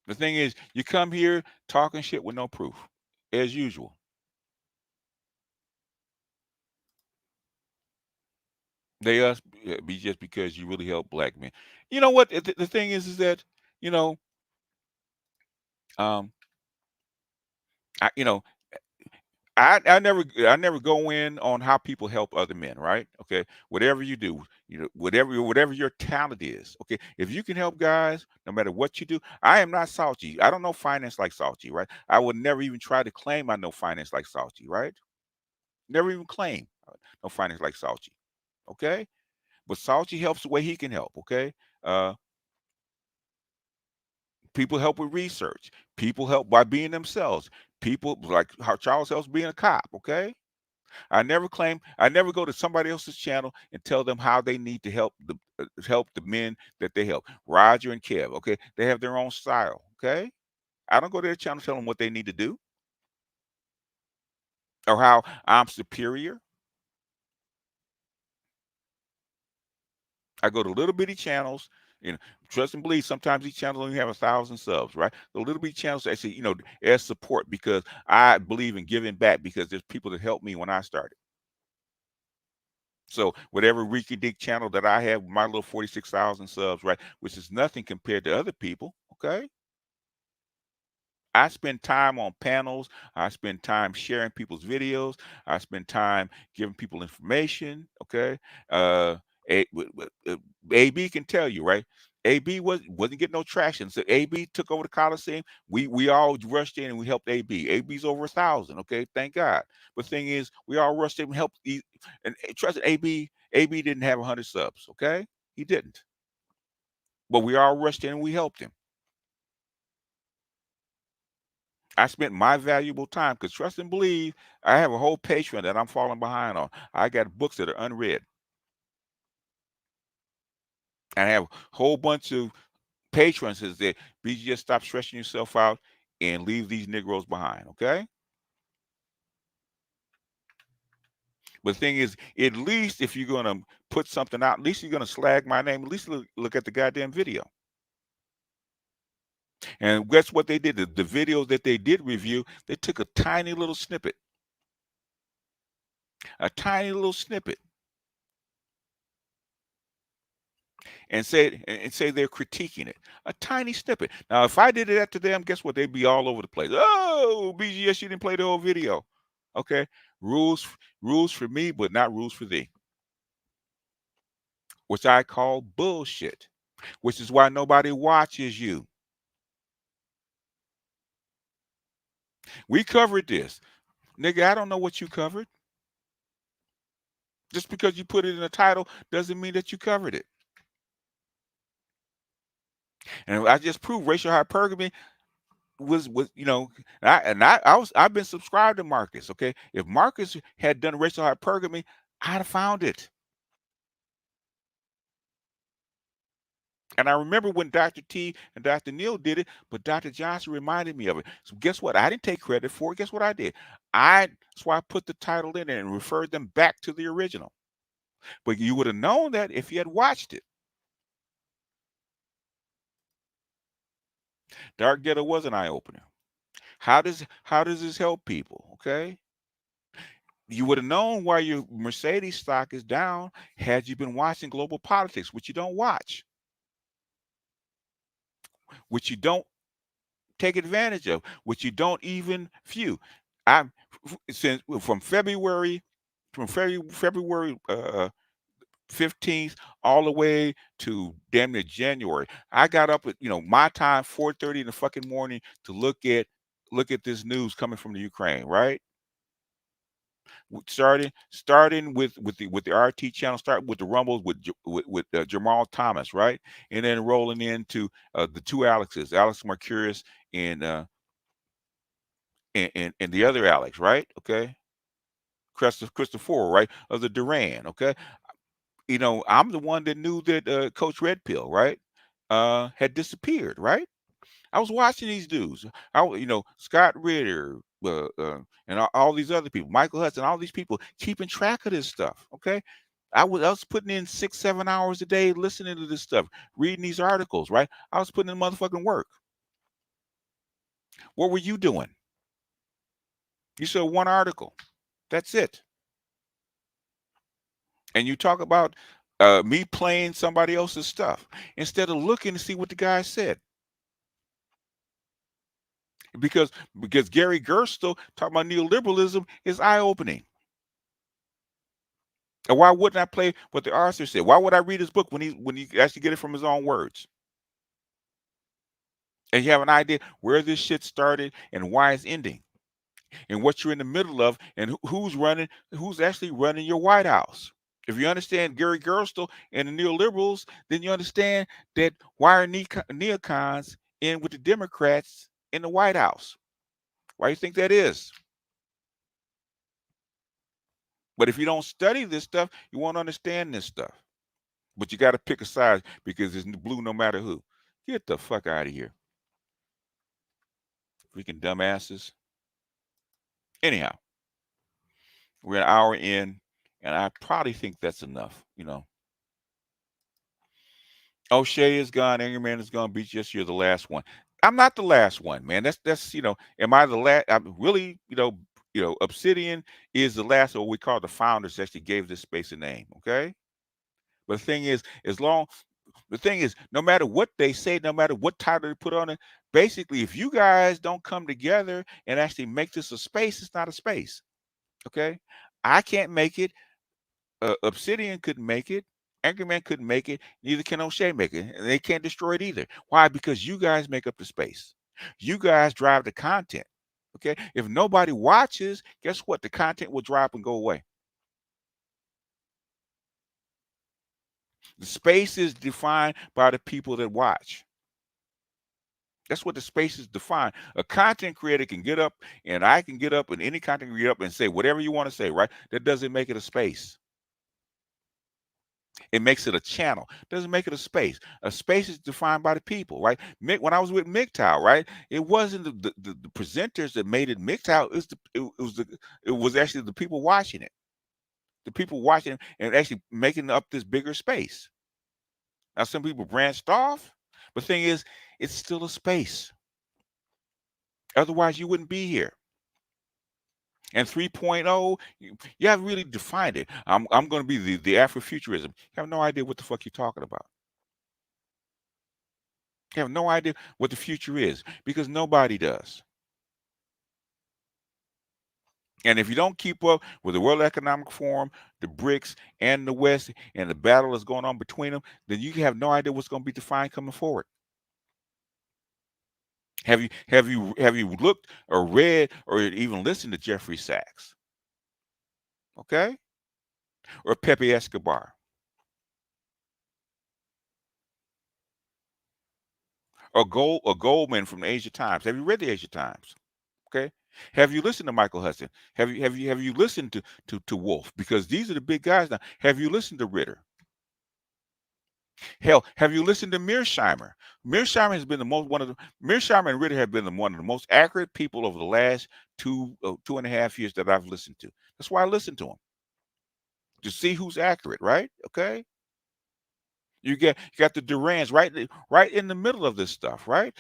The thing is, you come here talking shit with no proof, as usual. They be just because you really help black men. You know what? The thing is that you know, um, I you know, I never go in on how people help other men, right? Okay, whatever you do, whatever your talent is, okay. If you can help guys, no matter what you do, I am not Salty. I don't know finance like Salty, right? I would never even try to claim I know finance like Salty, right? Never even claim no finance like Salty, okay. But Salty helps the way he can help, okay. Uh, People help with research. People help by being themselves. People like how Charles helps being a cop, okay. I never go to somebody else's channel and tell them how they need to help the men that they help. Roger and Kev, okay? They have their own style, okay? I don't go to their channel and tell them what they need to do or how I'm superior. I go to little bitty channels, you know, trust and believe sometimes these channels only have 1,000 subs, right? The little bitty channels actually, as support because I believe in giving back because there's people that helped me when I started. So whatever Ricky Dick channel that I have, my little 46,000 subs, right, which is nothing compared to other people, okay? I spend time on panels. I spend time sharing people's videos. I spend time giving people information. Okay, uh, AB can tell you, right? AB wasn't getting no traction. So AB took over the Coliseum. We all rushed in and we helped AB. AB's over 1,000. Okay, thank God. But the thing is, we all rushed in and helped. And trust me, AB didn't have 100 subs. Okay, he didn't. But we all rushed in and we helped him. I spent my valuable time because trust and believe, I have a whole Patreon that I'm falling behind on. I got books that are unread. And I have a whole bunch of patrons that say, BG, stop stressing yourself out and leave these Negroes behind, okay? But the thing is, at least if you're going to put something out, at least you're going to slag my name, at least look at the goddamn video. And guess what they did? The videos that they did review, they took a tiny little snippet. A tiny little snippet. And say they're critiquing it. A tiny snippet. Now, if I did that to them, guess what? They'd be all over the place. Oh, BGS, you didn't play the whole video. Okay, rules for me, but not rules for thee, which I call bullshit. Which is why nobody watches you. We covered this, nigga. I don't know what you covered. Just because you put it in the title doesn't mean that you covered it. And I just proved racial hypergamy was I've been subscribed to Marcus. Okay, if Marcus had done racial hypergamy, I'd have found it. And I remember when Dr. T and Dr. Neal did it, but Dr. Johnson reminded me of it. So guess what? I didn't take credit for it. Guess what I did? That's why I put the title in there and referred them back to the original. But you would have known that if you had watched it. Dark Ghetto was an eye opener. How does this help people? Okay. You would have known why your Mercedes stock is down had you been watching global politics, which you don't watch, which you don't take advantage of, which you don't even view. I'm since from February 15th all the way to damn near January. I got up at my time 4:30 in the fucking morning to look at this news coming from the Ukraine, right? Starting with the RT channel, start with the Rumbles with Jamal Thomas, right, and then rolling into the two Alexes, Alex Mercurius and and the other Alex, right? Okay, Christopher, right, of the Duran. Okay, I'm the one that knew that Coach Red Pill, right, had disappeared, right? I was watching these dudes. Scott Ritter, and all these other people, Michael Hudson, all these people keeping track of this stuff. Okay, I was putting in 6-7 hours a day listening to this stuff, reading these articles. Right, I was putting in motherfucking work. What were you doing? You saw one article. That's it. And you talk about me playing somebody else's stuff instead of looking to see what the guy said. Because Gary Gerstle talking about neoliberalism is eye-opening. And why wouldn't I play what the author said? Why would I read his book when he actually get it from his own words? And you have an idea where this shit started and why it's ending, and what you're in the middle of, and who's actually running your White House. If you understand Gary Gerstle and the neoliberals, then you understand that why are neocons in with the Democrats in the White House? Why do you think that is? But if you don't study this stuff, you won't understand this stuff. But you got to pick a side because it's blue no matter who. Get the fuck out of here. Freaking dumbasses. Anyhow, we're an hour in, and I probably think that's enough, O'Shea is gone, Angerman is gone, BGS, you're the last one. I'm not the last one, man. That's am I the last? I'm really, Obsidian is the last, or we call the founders that actually gave this space a name, okay? But the thing is, no matter what they say, no matter what title they put on it, basically, if you guys don't come together and actually make this a space, it's not a space. Okay? I can't make it. Obsidian couldn't make it. Anchorman couldn't make it. Neither can O'Shea make it. And they can't destroy it either. Why? Because you guys make up the space. You guys drive the content. Okay? If nobody watches, guess what? The content will drop and go away. The space is defined by the people that watch. That's what the space is defined. A content creator can get up, and I can get up, and any content can get up and say whatever you want to say, right? That doesn't make it a space. It makes it a channel. Doesn't make it a space. A space is defined by the people, right? When I was with MGTOW, right, it wasn't the presenters that made it MGTOW. It was actually the people watching it. The people watching it and actually making up this bigger space. Now, some people branched off, but the thing is, it's still a space. Otherwise, you wouldn't be here. And 3.0, you haven't really defined it. I'm going to be the Afrofuturism. You have no idea what the fuck you're talking about. You have no idea what the future is because nobody does. And if you don't keep up with the World Economic Forum, the BRICS, and the West, and the battle that's going on between them, then you have no idea what's going to be defined coming forward. Have you looked or read or even listened to Jeffrey Sachs? Okay. or Pepe Escobar or Goldman from the Asia Times? Have you read the Asia Times? Okay. Have you listened to Michael Hudson? Have you listened to Wolf? Because these are the big guys now. Have you listened to Ritter? Hell, have you listened to Mearsheimer? Mearsheimer has been the most one of the Mearsheimer and Ritter have been one of the most accurate people over the last 2.5 years that I've listened to. That's why I listen to them to see who's accurate, right? Okay. You got the Durans right in the middle of this stuff, right?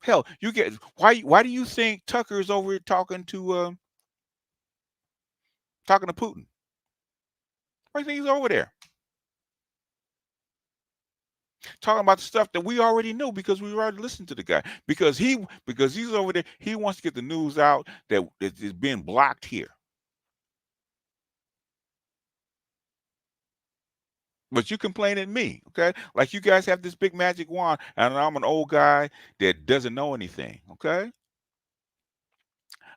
Hell, you get why do you think Tucker is over here talking to Putin? Why do you think he's over there talking about the stuff that we already know because we already listened to the guy because he's over there. He wants to get the news out that it is being blocked here. But you complain at me, okay? Like you guys have this big magic wand, and I'm an old guy that doesn't know anything, okay?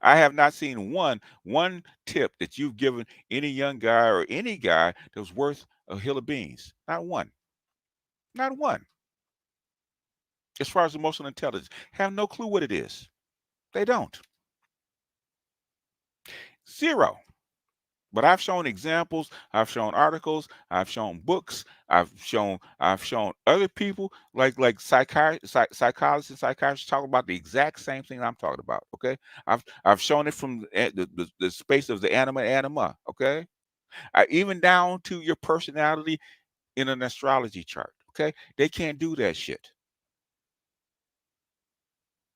I have not seen one tip that you've given any young guy or any guy that was worth a hill of beans. Not one. Not one. As far as emotional intelligence, have no clue what it is. They don't. Zero. But I've shown examples, I've shown articles, I've shown books, I've shown other people like psychologists and psychiatrists talk about the exact same thing I'm talking about. Okay, I've shown it from the space of the anima. Okay, even down to your personality in an astrology chart. Okay, they can't do that shit.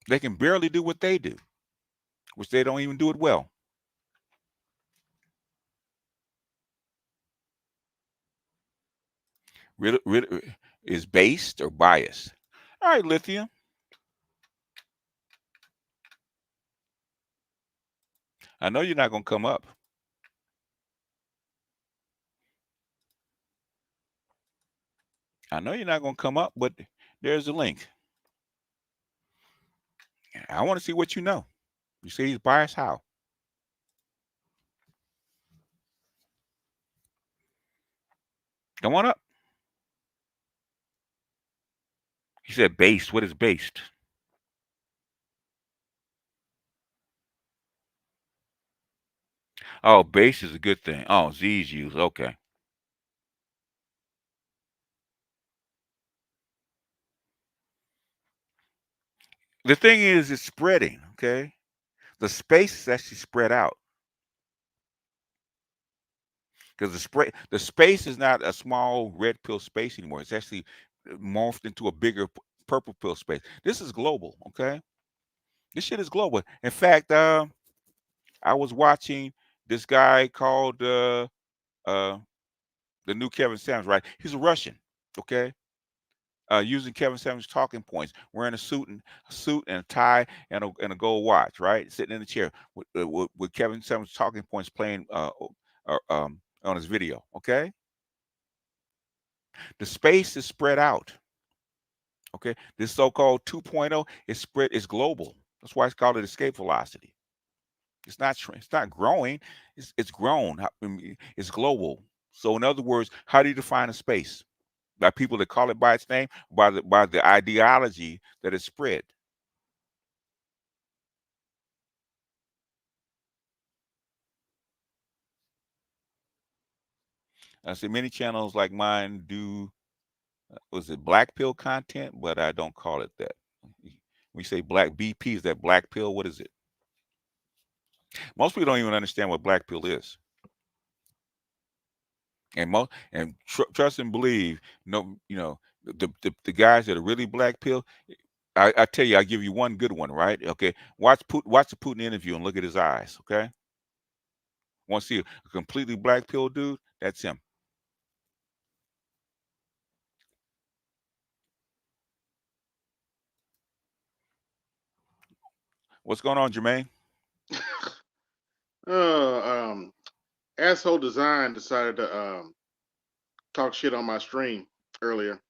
They can barely do what they do, which they don't even do it well. Is based or biased. All right, Lithium. I know you're not going to come up. I know you're not going to come up, but there's the link. I want to see what you know. You say he's biased? How? Come on up. He said based. What is based? Oh, base is a good thing. Oh, Z's used. Okay. The thing is, it's spreading. Okay. The space is actually spread out because the space is not a small red pill space anymore. It's actually morphed into a bigger purple pill space. This is global. Okay. This shit is global. In fact, I was watching this guy called uh, the new Kevin Samuels, right? He's a Russian, okay? Using Kevin Samuels' talking points, wearing a suit and a tie and a gold watch, right? Sitting in the chair with Kevin Samuels' talking points playing on his video, okay? The space is spread out, okay? This so-called 2.0 is spread, is global. That's why it's called an escape velocity. It's not growing. It's grown. It's global. So in other words, how do you define a space? By people that call it by its name, by the ideology that is spread. I see many channels like mine do was it black pill content, but I don't call it that. When you say black BP, is that black pill? What is it? Most people don't even understand what black pill is. And trust and believe, no, the guys that are really black pill. I tell you, I give you one good one, right? Okay, watch the Putin interview and look at his eyes. Okay, want to see a completely black pill dude? That's him. What's going on, Jermaine? Uh, um, Asshole Design decided to talk shit on my stream earlier,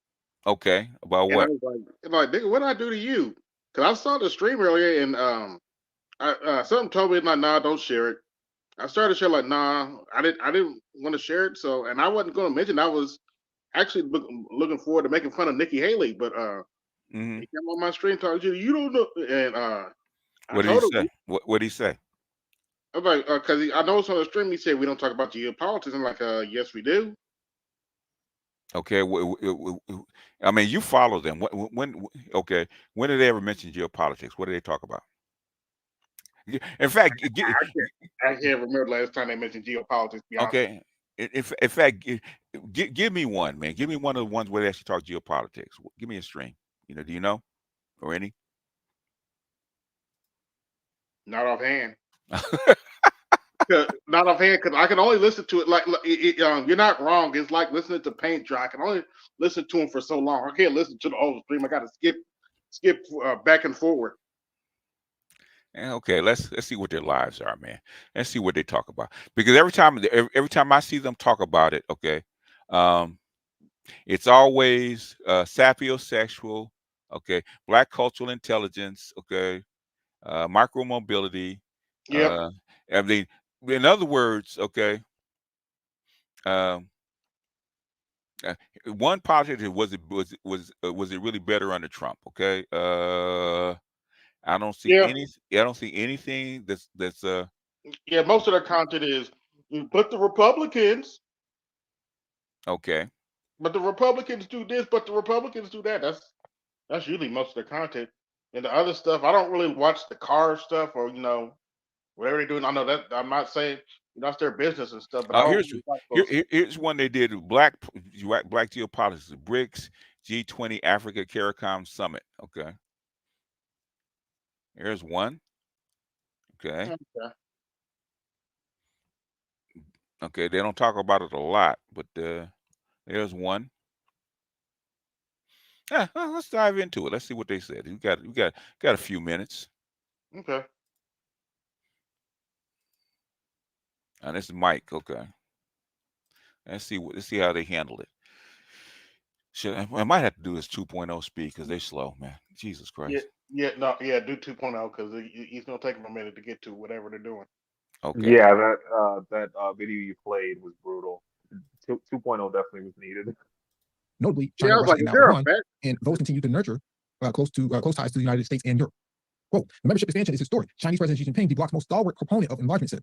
Okay, about and I what? was like, nigga, what did I do to you? Cause I saw the stream earlier, and something told me like, nah, don't share it. I started to share like, nah, I didn't want to share it. So, and I wasn't going to mention. I was actually looking forward to making fun of Nikki Haley, but Hmm. he came on my stream talking to you don't know, and I What did he told him, say? What did he say? I'm like, because I noticed on the stream he said we don't talk about geopolitics. I'm like, yes we do. Okay, I mean, you follow them. Okay, when did they ever mention geopolitics? What did they talk about? In fact, I can't remember the last time they mentioned geopolitics. To be honest. okay. In fact, give me one, man. Give me one of the ones where they actually talk geopolitics. Give me a stream. Do you know, or any? Not offhand. Not offhand, because I can only listen to it you're not wrong. It's like listening to paint dry. I can only listen to him for so long. I can't listen to the whole stream. I got to skip back and forward. Okay, let's see what their lives are, man. Let's see what they talk about. Because every time I see them talk about it, okay, um, it's always sapiosexual, okay, black cultural intelligence, okay, micromobility. Yep. I mean, in other words, okay, um, uh, one politician was it really better under Trump? Okay, I don't see Yeah. any. I don't see anything that's Yeah. Most of their content is, but the Republicans, okay. but the Republicans do this, but the Republicans do that. That's usually most of their content. And the other stuff, I don't really watch the car stuff or whatever they're doing. I know that I'm not saying that's their business and stuff, but I don't Here's really watch those. here's one they did. Black geopolitics, the BRICS, G20, Africa, CARICOM summit. Okay, here's one. Okay, Okay. okay. They don't talk about it a lot, but there's one. Yeah, well, let's dive into it. Let's see what they said. We got a few minutes. Okay. And this is Mike. Okay, let's see how they handled it. I might have to do this 2.0 speed because they're slow, man. Jesus Yeah. Christ. Yeah. No. Yeah. Do 2.0 because it's gonna take them a minute to get to whatever they're doing. Okay. Yeah, that video you played was brutal. 2.0 definitely was needed. Notably, Yeah, China I and was Russia like, are is now there at a one, fact? and those continue to nurture close ties to the United States and Europe. Quote, the membership expansion is historic. Chinese President Xi Jinping, the bloc's most stalwart proponent of enlargement, said.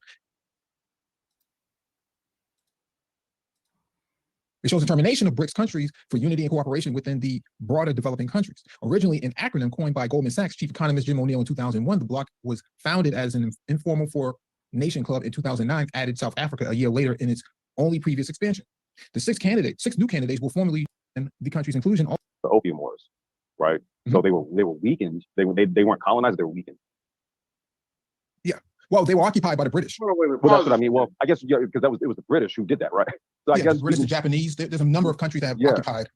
It shows determination of BRICS countries for unity and cooperation within the broader developing countries. Originally an acronym coined by Goldman Sachs chief economist Jim O'Neill in 2001, the bloc was founded as an informal four-nation club in 2009, added South Africa a year later in its only previous expansion. The six new candidates will formally in the country's inclusion. The opium wars, right? So they were weakened. They weren't colonized. They were weakened. Yeah. Well, they were occupied by the British. Well, that's what I mean. Well, I guess because it was the British who did that, right? So I guess the British, the Japanese. There's a number of countries that have occupied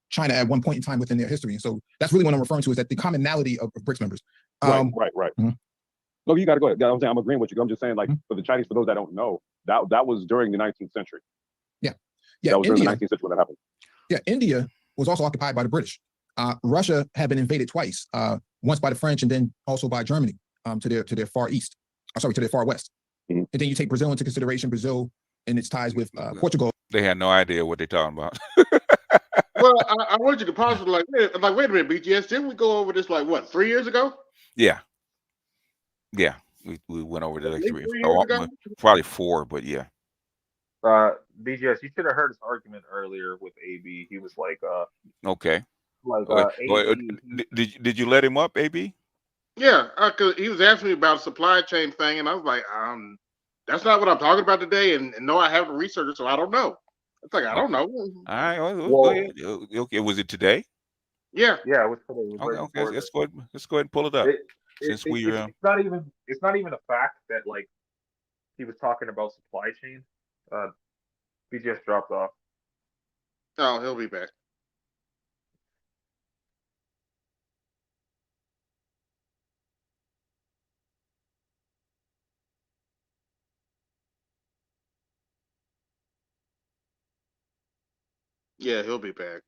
China at one point in time within their history. And so that's really what I'm referring to is that the commonality of BRICS members. Right. No, you got to go ahead. I'm agreeing with you. I'm just saying, like, for the Chinese, for those that don't know, that was during the 19th century. Yeah. That was during the 19th century when that happened. Yeah, India was also occupied by the British. Russia had been invaded twice, once by the French and then also by Germany to their far east. To their far west. And then you take Brazil into consideration, Brazil and its ties with Portugal. They had no idea what they're talking about. Well, I wanted you to pause it wait a minute, BGS. Didn't we go over this 3 years ago? Yeah. Yeah. We went over that like 3 years ago? Probably 4, but yeah. BGS, you should have heard his argument earlier with AB. He was like, okay. AB, did you let him up, AB? Yeah, because he was asking me about a supply chain thing, and I was like, that's not what I'm talking about today. And no, I haven't researched it, so I don't know. It's like I don't know. All right. Okay. Was it today? Yeah. Yeah, it was today. Okay. Let's go ahead and pull it up. It's not even a fact that he was talking about supply chain. BGS dropped off. Oh, he'll be back. Yeah, he'll be back.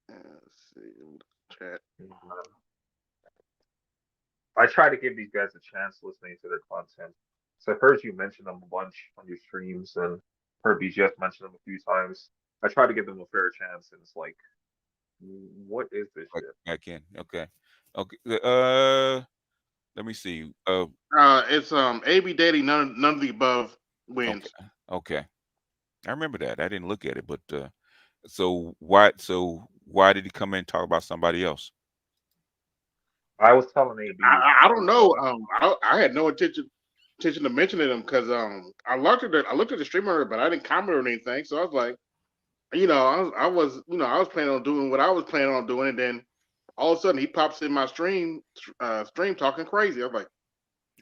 Let's see. Chat. I try to give these guys a chance listening to their content. So I've heard you mention them a bunch on your streams and heard BGS mention them a few times. I try to give them a fair chance, and it's like, what is this shit? Back in. Okay. Okay. Let me see. It's AB Daddy. None of the above wins. Okay. I remember that. I didn't look at it, but so why did he come in and talk about somebody else? I was telling AB. I don't know. I had no intention to mention them because I looked at the streamer, but I didn't comment or anything. So I was like, I was planning on doing what I was planning on doing, and then all of a sudden he pops in my stream talking crazy. I was like,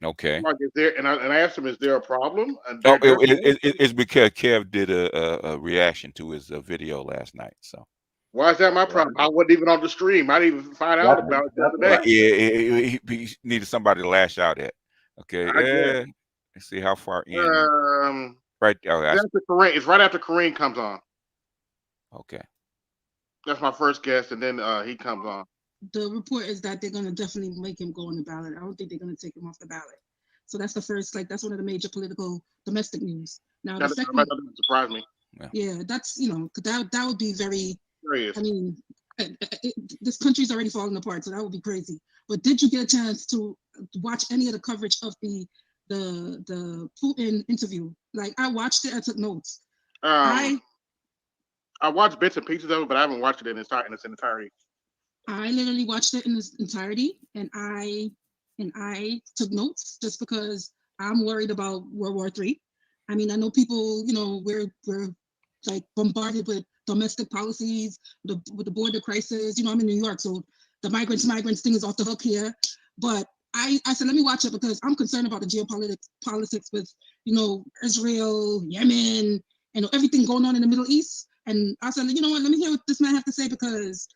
Okay. like, is there? And I asked him, is there a problem? And It's because Kev did a reaction to his video last night. So why is that my problem? I wasn't even on the stream. I didn't even find out about it the other day. yeah, he needed somebody to lash out at. Okay. guess. Let's see how far in. Right. Oh, it's right after Kareem comes on. Okay. That's my first guess, and then he comes on. The report is that they're going to definitely make him go on the ballot. I don't think they're going to take him off the ballot. So that's the first, that's one of the major political domestic news. Now, the second, that doesn't surprise me. Yeah, that's, that would be very, Curious. I mean, this country's already falling apart, so that would be crazy. But did you get a chance to watch any of the coverage of the Putin interview? Like, I watched it, I took notes. I watched bits and pieces of it, but I haven't watched it in its entirety. I literally watched it in its entirety, and I took notes just because I'm worried about World War III. I mean, I know people, we're like bombarded with domestic policies, with the border crisis. I'm in New York, so the migrants thing is off the hook here. But I said, let me watch it because I'm concerned about the geopolitics with, Israel, Yemen, and everything going on in the Middle East. And I said, you know what, let me hear what this man have to say because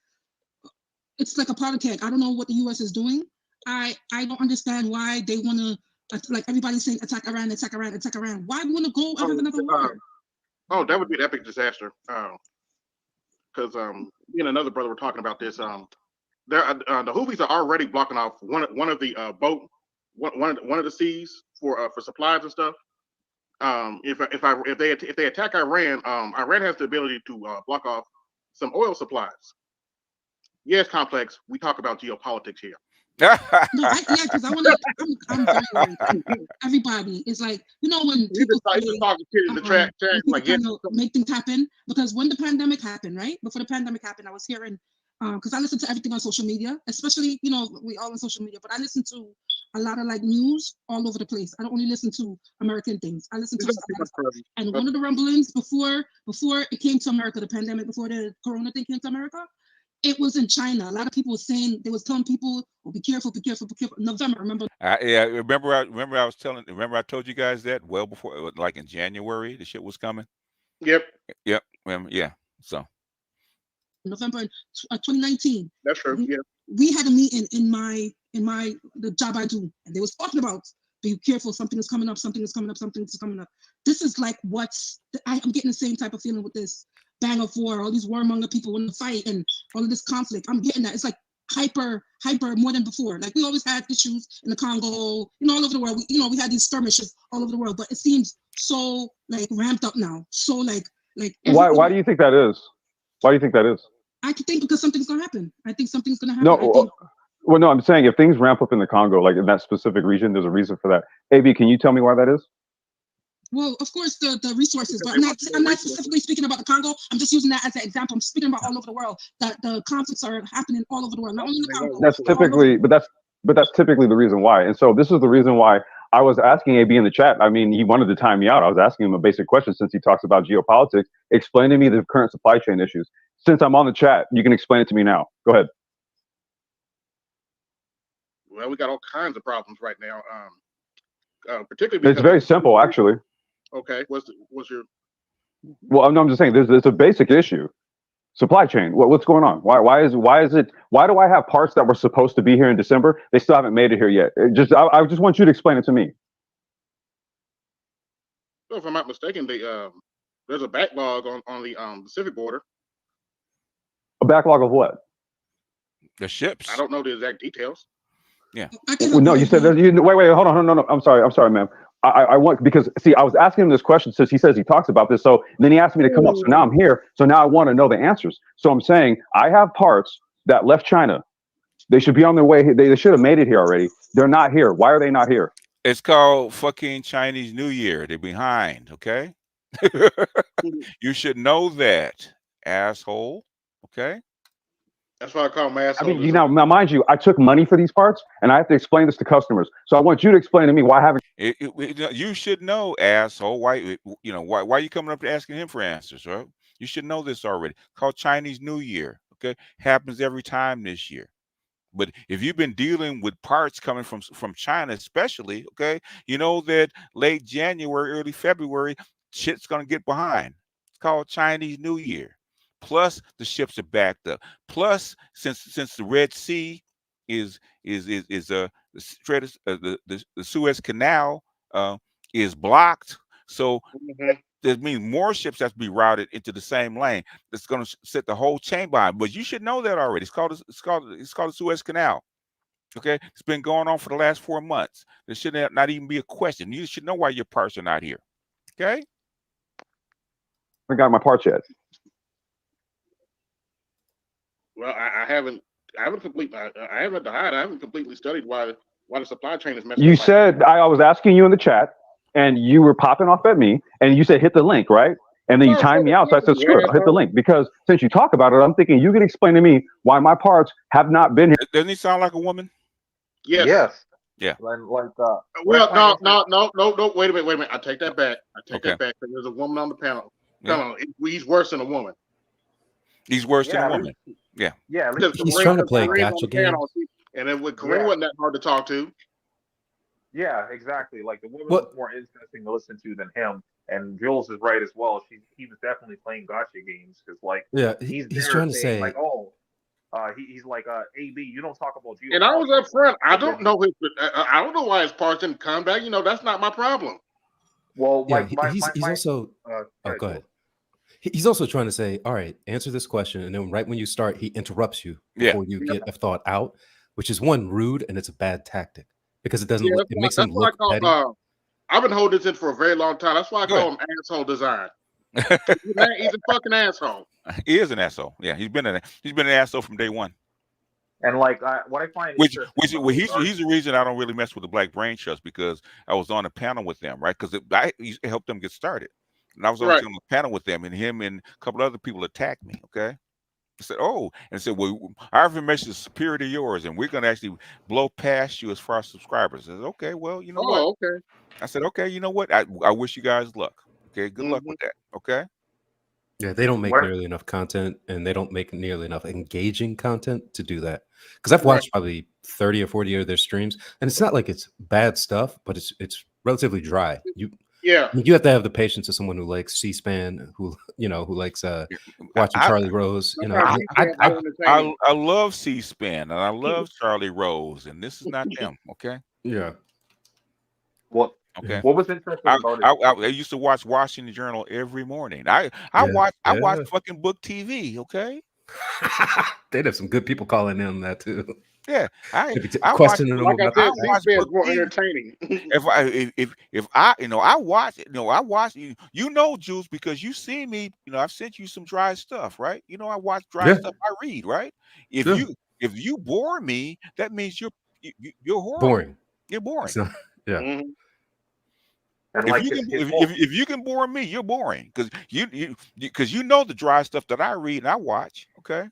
it's like a powder keg. I don't know what the U.S. is doing. I don't understand why they want to, like everybody's saying, attack Iran, attack Iran, attack Iran. Why we want to go have another war? That would be an epic disaster. Because me and another brother were talking about this. The Houthis are already blocking off one of the one of the seas for supplies and stuff. If they attack Iran, Iran has the ability to block off some oil supplies. Yes, Complex. We talk about geopolitics here. Because I want to. I'm very worried. Everybody is like, when people make things happen. Because when the pandemic happened, right before the pandemic happened, I was hearing because I listen to everything on social media, especially we all on social media, but I listen to a lot of news all over the place. I don't only listen to American things. I listen to and one of the rumblings before it came to America, the pandemic, before the Corona thing came to America. It was in China. A lot of people were saying, they was telling people, be careful, be careful, be careful. November, remember? Remember I told you guys that well before, like in January, the shit was coming. Yep. Yeah. So. November 2019. That's true. Yeah. We had a meeting in the job I do, and they was talking about, be careful, something is coming up, something is coming up, something is coming up. This is like I'm getting the same type of feeling with this bang of war, all these warmonger people want to fight and all of this conflict. I'm getting that. It's like hyper more than before. Like we always had issues in the Congo, all over the world. We had these skirmishes all over the world, but it seems so ramped up now. So why do you think that is? Why do you think that is? I could think because something's gonna happen. I think something's gonna happen. No, I'm saying if things ramp up in the Congo, like in that specific region, there's a reason for that. AB, can you tell me why that is? Well, of course, the resources, but I'm not specifically speaking about the Congo. I'm just using that as an example. I'm speaking about all over the world. That the conflicts are happening all over the world, not only in the Congo. That's typically, but that's typically the reason why. And so this is the reason why I was asking AB in the chat. I mean, he wanted to time me out. I was asking him a basic question since he talks about geopolitics. Explain to me the current supply chain issues. Since I'm on the chat, you can explain it to me now. Go ahead. Well, we got all kinds of problems right now. Particularly because it's very simple, actually. Okay, what's your? Well, I'm just saying there's a basic issue. Supply chain. What's going on? Why do I have parts that were supposed to be here in December? They still haven't made it here yet. I just want you to explain it to me. So if I'm not mistaken, there's a backlog on the Pacific border. A backlog of what? The ships. I don't know the exact details. Yeah. Well, no, you said that. Wait, hold on, no. I'm sorry, ma'am. I want because see, I was asking him this question since he says he talks about this. So then he asked me to come up. So now I'm here. So now I want to know the answers. So I'm saying I have parts that left China. They should be on their way. They should have made it here already. They're not here. Why are they not here? It's called fucking Chinese New Year. They're behind. Okay. You should know that, asshole. Okay. That's why I call them I assholes. mean, now, mind you, I took money for these parts, and I have to explain this to customers. So I want you to explain to me why haven't. You should know, asshole. Why why are you coming up to asking him for answers, right? You should know this already. Called Chinese New Year. Okay, happens every time this year. But if you've been dealing with parts coming from China, especially, okay, you know that late January, early February, shit's gonna get behind. It's called Chinese New Year. Plus, the ships are backed up. Plus, since the Red Sea is the Strait the Suez Canal is blocked, so that means more ships have to be routed into the same lane. That's going to set the whole chain behind. But you should know that already. It's called the Suez Canal. Okay, it's been going on for the last 4 months. There should not even be a question. You should know why your parts are not here. Okay. I got my parts yet. Well, I haven't completely. I haven't to hide. I haven't completely studied why the supply chain is messed You up. said I was asking you in the chat, and you were popping off at me, and you said hit the link, right? And then you timed me out, so I said screw it, I'll hit the link because since you talk about it, I'm thinking you can explain to me why my parts have not been here. Doesn't he sound like a woman? Yes. Yeah. Like Well, no. Wait a minute. I take that back. That back. There's a woman on the panel. Yeah. He's worse than a woman. He's worse than a woman. Yeah. Yeah. He's trying to play gotcha games. And then with Kareem wasn't that hard to talk to. Yeah, exactly. Like the woman was more interesting to listen to than him. And Jules is right as well. He was definitely playing gotcha games because he's trying to saying, say like, he's like AB. You don't talk about geopolitics. And I was up front. I don't know I don't know why his parts didn't come back. That's not my problem. Well, he's also. Go ahead. He's also trying to say, all right, answer this question, and then right when you start, he interrupts you before you get a thought out, which is one rude and it's a bad tactic because it doesn't. It makes him look petty. I've been holding this in for a very long time. That's why I call him asshole design. He's a fucking asshole. He is an asshole. Yeah, he's been an asshole from day one. And like what I find he's the reason I don't really mess with the Black Brain Trust because I was on a panel with them, right? Because I helped them get started, and I was on the panel with them, and him and a couple other people attacked me. Okay, I said, well, our information is superior to yours, and we're going to actually blow past you as far as subscribers. I said, okay, well, you know what? Okay. I said, okay, you know what? I wish you guys luck. Okay, good luck with that. Okay. Yeah, they don't make nearly enough content, and they don't make nearly enough engaging content to do that. Because I've watched probably 30 or 40 of their streams, and it's not like it's bad stuff, but it's relatively dry. You have to have the patience of someone who likes C-SPAN, who likes watching Charlie Rose. I love C-SPAN and I love Charlie Rose, and this is not them. Okay. Yeah. What was interesting about it? I used to watch Washington Journal every morning. I watch fucking Book TV. Okay. They'd have some good people calling in that too. Yeah, I questioning them about that. I watch more entertaining. if I watch Jules, because you see me, I've sent you some dry stuff, right? I watch dry stuff. I read, right? If you bore me, that means you're horrible. Boring. You're boring. Not, yeah. Mm-hmm. If you can bore me, you're boring because you know the dry stuff that I read and I watch, okay?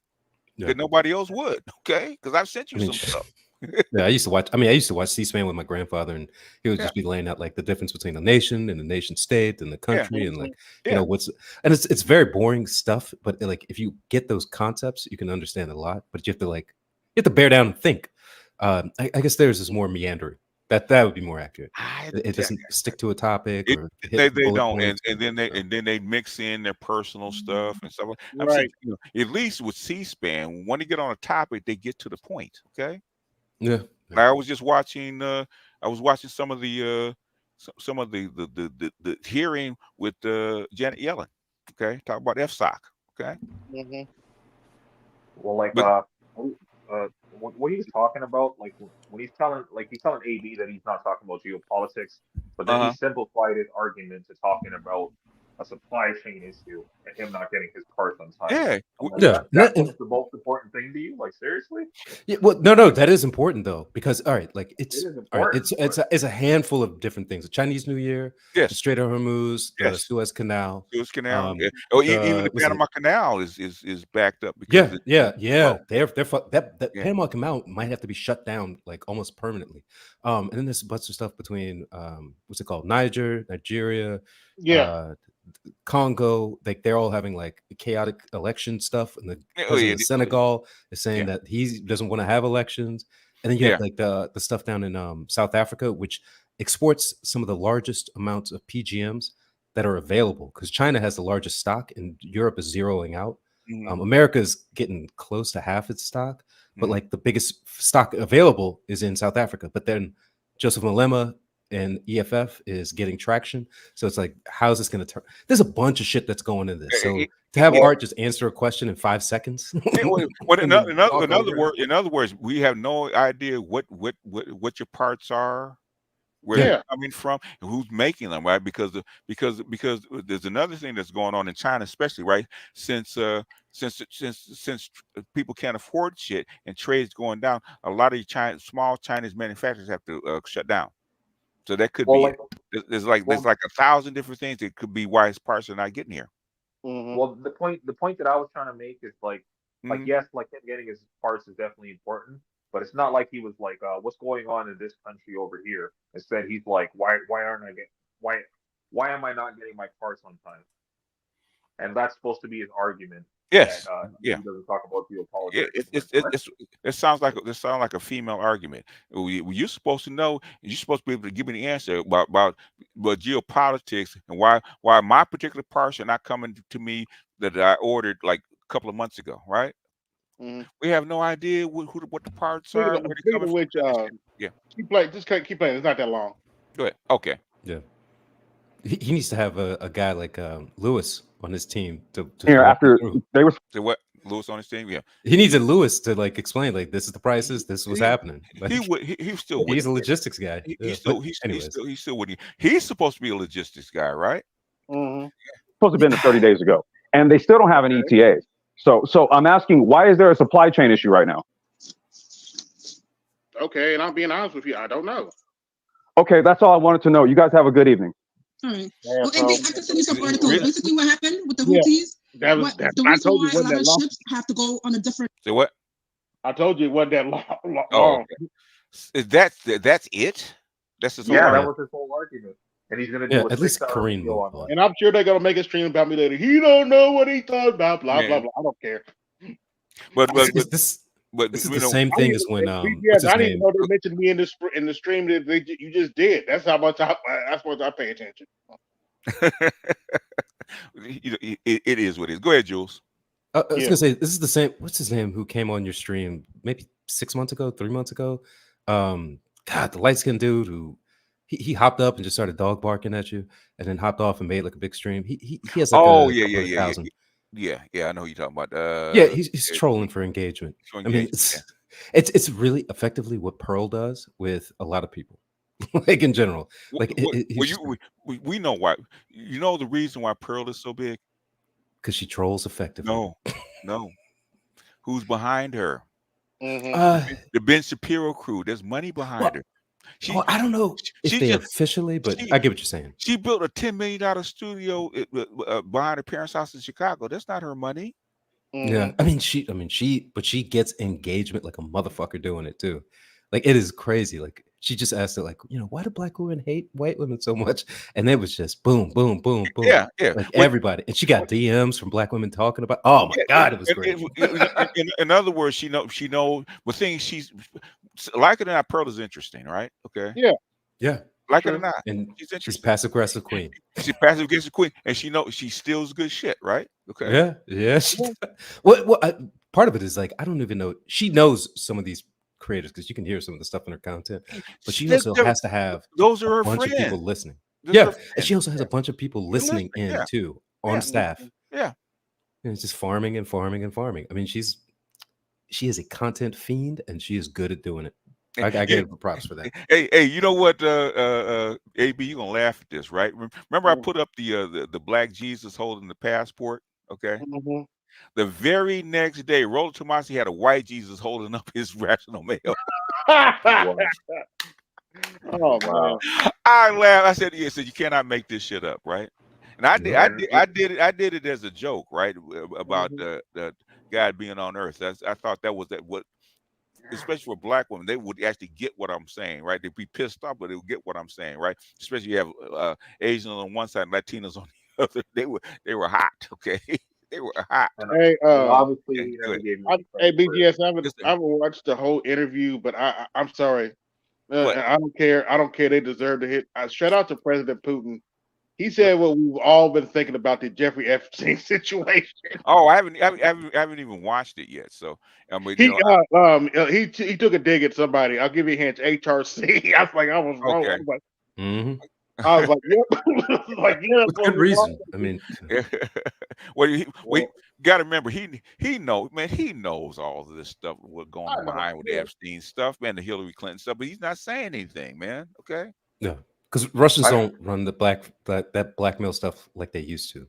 That nobody else would, okay? Because I've sent you some stuff. Yeah, I used to watch C-SPAN with my grandfather, and he would just be laying out like the difference between a nation and the nation state and the country and it's very boring stuff. But like if you get those concepts, you can understand a lot. But you have to bear down and think. I guess theirs is more meandering. That would be more accurate. It doesn't stick to a topic. They don't, and then they mix in their personal stuff and stuff. I'm saying, at least with C-SPAN, when they get on a topic, they get to the point. Okay. Yeah. I was just watching. I was watching some of the hearing with Janet Yellen. Okay, talk about FSOC. Okay. Well, what he's talking about, like when he's telling AB that he's not talking about geopolitics, but then he simplified his argument to talking about a supply chain issue and him not getting his parts on time. Yeah, That's what's the most important thing to you? Like seriously? Yeah, well, no, that is important though, because all right, like It it's is all right, important. it's a handful of different things: the Chinese New Year, the yes, Strait of Hormuz, the yes. Suez Canal, Suez Canal. Yeah. Oh, even the was it? Panama Canal is backed up because Yeah. They're that yeah. Panama Canal might have to be shut down like almost permanently. And then there's a bunch of stuff between what's it called, Nigeria, Yeah. uh, Congo, like they're all having like chaotic election stuff, and the Oh, president of Senegal is saying that he doesn't want to have elections. And then you have like the stuff down in South Africa, which exports some of the largest amounts of PGMs that are available because China has the largest stock and Europe is zeroing out. Mhm. America is getting close to half its stock, but Mhm. like the biggest stock available is in South Africa. But then Joseph Malema and EFF is getting traction. So it's like, how's this going to turn? There's a bunch of shit that's going into this. So to have Art just answer a question in 5 seconds. In other words, we have no idea what your parts are, where they're coming from, and who's making them, right? Because there's another thing that's going on in China, especially right since people can't afford shit and trade's going down. A lot of small Chinese manufacturers have to shut down. So that could be it. There's like 1,000 different things that could be why his parts are not getting here. Well, the point that I was trying to make is like yes, like him getting his parts is definitely important, but it's not like he was like, what's going on in this country over here? Instead, he's like, why am I not getting my parts on time? And that's supposed to be his argument. Yes. That, he doesn't talk about geopolitics. It sounds like a female argument. You're supposed to know. You're supposed to be able to give me the answer about geopolitics and why my particular parts are not coming to me that I ordered like a couple of months ago. Right? We have no idea what the parts are. Where they're Speaking coming of which, from. Yeah. keep playing. Just keep playing. It's not that long. Go ahead. Okay. Yeah. He needs to have a guy like Lewis on his team to Here walk him after through. they were So what? Lewis on his team? Yeah. He needs a Lewis to like explain like this is the prices, this is what's happening. Like, He still he's a logistics guy. He's Anyways. still with you. He's supposed to be a logistics guy, right? supposed to have been 30 days ago, and they still don't have an ETA. So I'm asking, why is there a supply chain issue right now? Okay, and I'm being honest with you. I don't know. Okay, that's all I wanted to know. You guys have a good evening. All right. Well, and I can send you some articles. Basically, what happened with the Houthis? The reason I told you why a it wasn't lot that of long. ships have to go on a different. So what? I told you it wasn't that long. Oh, okay. Is that's it? That's his whole that argument? was his whole argument. And he's gonna do a at least 6-hour Kareem video moved on on. And I'm sure they're gonna make a stream about me later. He don't know what he thought about. Blah blah blah. I don't care. But This is you the know, same I thing didn't as when I what's his didn't name? even know they mentioned me in the stream that you just did. That's how much I pay attention. it is what it is. Go ahead, Jules. I was gonna say this is the same. What's his name? Who came on your stream maybe 6 months ago, 3 months ago? God, the light skinned dude who he hopped up and just started dog barking at you, and then hopped off and made like a big stream. He has like Oh a yeah, couple yeah, of yeah, thousand. yeah. I know who you're talking about. Yeah, he's trolling for engagement. For I mean, engagement, it's really effectively what Pearl does with a lot of people, like in general. Like we know why. You know the reason why Pearl is so big? Because she trolls effectively. No. Who's behind her? The Ben Shapiro crew. There's money behind her. I don't know if they officially, but I get what you're saying. She built a $10 million studio behind her parents' house in Chicago. That's not her money. Yeah, I mean, she gets engagement like a motherfucker doing it too. Like it is crazy. Like she just asked it, like, why do black women hate white women so much? And it was just boom, boom, boom, boom. Yeah. Like everybody, and she got DMs from black women talking about. Oh my god, it was great. In other words, she know. The thing she's like it or not, Pearl is interesting, right? Okay. Yeah. Like it or not, and she's interesting. She's passive aggressive queen. She's passive aggressive queen, and she knows she steals good shit, right? Okay. Yeah. What part of it is like I don't even know. She knows some of these creators because you can hear some of the stuff in her content, but she also has to have those are her bunch friends. of people listening. Those And she also has a bunch of people listening in too on staff. Yeah. And it's just farming and farming and farming. I mean, she's she is a content fiend, and she is good at doing it. I Yeah. gave her props for that. Hey, you know what, AB, you gonna laugh at this, right? Remember, I put up the black Jesus holding the passport. Okay. Mm-hmm. The very next day, Roland Tomasi had a white Jesus holding up his rational mail. Oh man. I laughed. I said, "Yeah, so you cannot make this shit up, right?" And I did it as a joke, right? About the God being on Earth. I thought that was what, especially for black women, they would actually get what I'm saying, right? They'd be pissed off, but they would get what I'm saying, right? Especially you have Asians on one side, and Latinos on the other. They were hot, okay? They were hot. Hey, obviously, he Go never ahead. gave me hey, credit for BGS, I Yes, sir. haven't watched the whole interview, but I'm sorry. What? I don't care. I don't care. They deserve to hit. Shout out to President Putin. He said what we've all been thinking about the Jeffrey Epstein situation. Oh, I haven't even watched it yet. So, I mean, you know, He took a dig at somebody. I'll give you a hint. HRC. I was like, I was wrong. okay. I was like, yep. Like, yeah, With good reason. I mean, well, we got to remember he knows, man. He knows all of this stuff. What's going on behind with the Epstein stuff, man, the Hillary Clinton stuff, but he's not saying anything, man. Okay. no, because Russians don't run that blackmail stuff like they used to.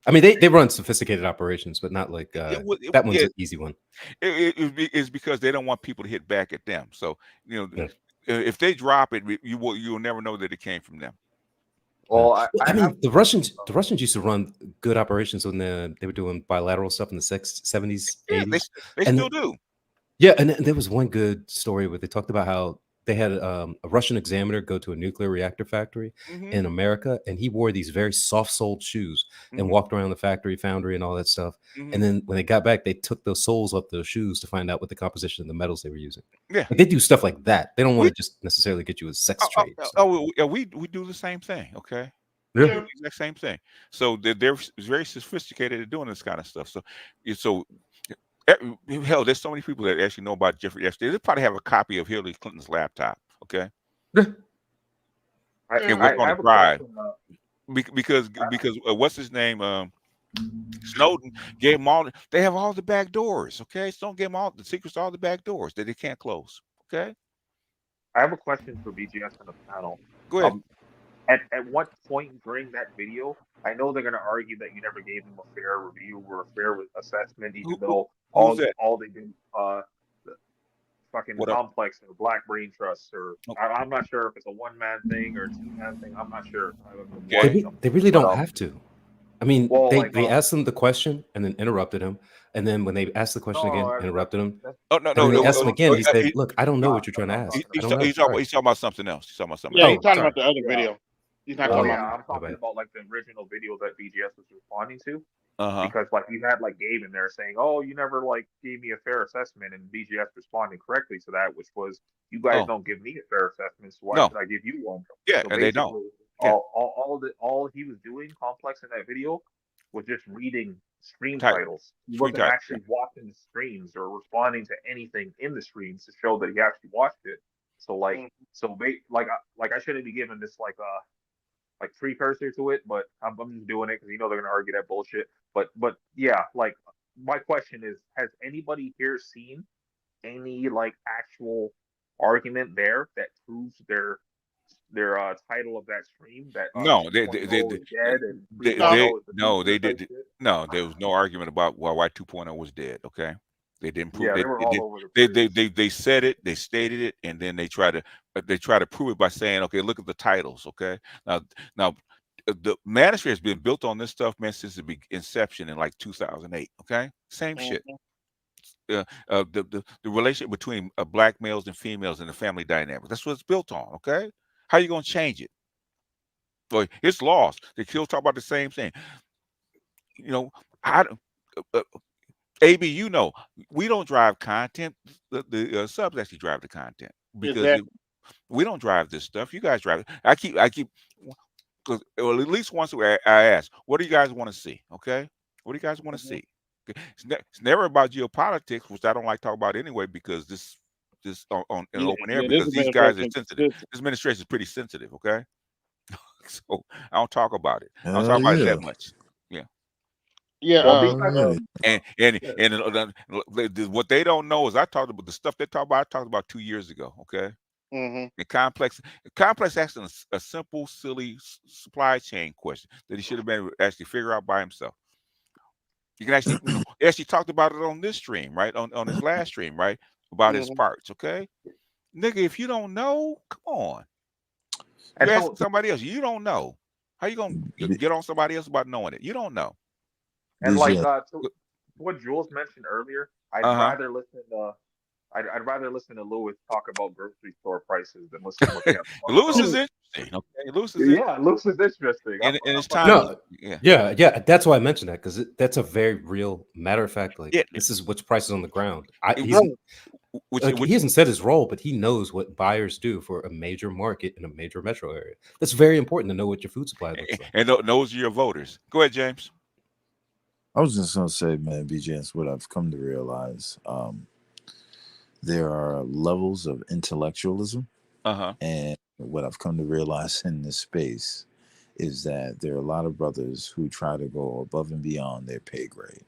I mean, they run sophisticated operations, but not like that one's an easy one. It's because they don't want people to hit back at them. So, you know, if they drop it, you'll never know that it came from them. Well, I mean, the Russians used to run good operations when they were doing bilateral stuff in the 70s, 80s. They still do. Yeah, and there was one good story where they talked about how they had a Russian examiner go to a nuclear reactor factory in America, and he wore these very soft-soled shoes and walked around the factory, foundry, and all that stuff. And then when they got back, they took those soles off those shoes to find out what the composition of the metals they were using. Yeah, like, they do stuff like that. They don't want to just necessarily get you a sex trade. We do the same thing. Okay. Yeah. We do the exact same thing. So they're very sophisticated at doing this kind of stuff. So hell, there's so many people that actually know about Jeffrey Epstein. They probably have a copy of Hillary Clinton's laptop. Okay. And what's on the drive? Because what's his name? Snowden gave them all. They have all the back doors. Okay, so don't give them all the secrets, all the back doors that they can't close. Okay. I have a question for BGS on the panel. Go ahead. At what point during that video, I know they're going to argue that you never gave them a fair review or a fair assessment, even though all they did, the fucking complex or Black Brain Trust, or I'm not sure if it's a one-man thing or a two-man thing. I'm not sure. They really don't have to. I mean, Well, they asked him the question and then interrupted him. And then when they asked the question again, interrupted him. They asked him again. He said, "Look, I don't know what you're trying to ask." He's talking about something else. He's talking about something Yeah, else. he's talking about the other video. He's not talking about. I'm talking about like the original video that BGS was responding to. Because like you had like Gabe in there saying, "Oh, you never like gave me a fair assessment," and BGS responding correctly to that, which was, "You guys don't give me a fair assessment, so why should I give you one?" Yeah, so and they don't. All he was doing, Complex, in that video was just reading stream titles. He wasn't actually watching the streams or responding to anything in the streams to show that he actually watched it. So like, I shouldn't be giving this like precursor to it, but I'm just doing it because they're going to argue that bullshit. But yeah, like my question is, has anybody here seen any like actual argument there that proves their title of that stream that there was no argument about why 2.0 was dead. Okay, they didn't prove they were all over the place. They said it, they stated it, and then they try to prove it by saying, okay, look at the titles. Okay, now the Manosphere has been built on this stuff, man, since the inception in like 2008. Okay, same shit. The relationship between black males and females and the family dynamic. That's what it's built on. Okay. How are you going to change it? Well, it's lost. They still talk about the same thing. AB, we don't drive content. The subs actually drive the content because we don't drive this stuff. You guys drive it. I keep, because at least once I ask, what do you guys want to see? Okay, what do you guys want to see? Okay. It's never about geopolitics, which I don't like to talk about anyway, because this on in open air, because these guys are sensitive. This administration is pretty sensitive. Okay, so I don't talk about it. I don't talk about it that much. Yeah. Yeah. Well, what they don't know is I talked about the stuff they talk about. I talked about 2 years ago. Okay. Mm-hmm. And complex asked a simple, silly supply chain question that he should have been able to actually figure out by himself. You can actually, he actually talked about it on this stream, right? On his last stream, right? About his Mm-hmm. parts, okay? Nigga, if you don't know, come on. And You're so- asking somebody else. You don't know. How you gonna get on somebody else about knowing it? You don't know. And BGS. like to what Jules mentioned earlier, I'd rather listen to I'd rather listen to Lewis talk about grocery store prices than listen to what they have to talk Lewis about. is interesting. Okay, Lewis is Yeah, Lewis is interesting. and it's I'm time. No, yeah. That's why I mentioned that because that's a very real matter of fact. Like this is what's prices on the ground. He hasn't said his role, but he knows what buyers do for a major market in a major metro area. That's very important to know what your food supply looks like. And those are your voters. Go ahead, James. I was just gonna say, man, BGS, what I've come to realize, there are levels of intellectualism, and what I've come to realize in this space is that there are a lot of brothers who try to go above and beyond their pay grade,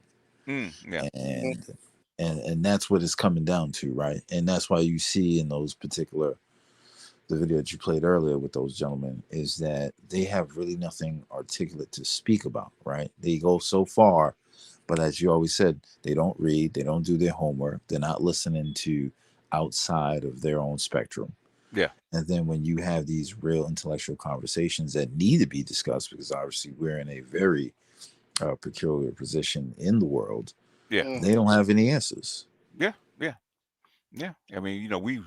and that's what it's coming down to, right? And that's why you see in those particular the video that you played earlier with those gentlemen is that they have really nothing articulate to speak about, right? They go so far, but as you always said, they don't read, they don't do their homework, they're not listening to outside of their own spectrum. Yeah. And then when you have these real intellectual conversations that need to be discussed, because obviously we're in a very peculiar position in the world, they don't have any answers. Yeah, I mean, we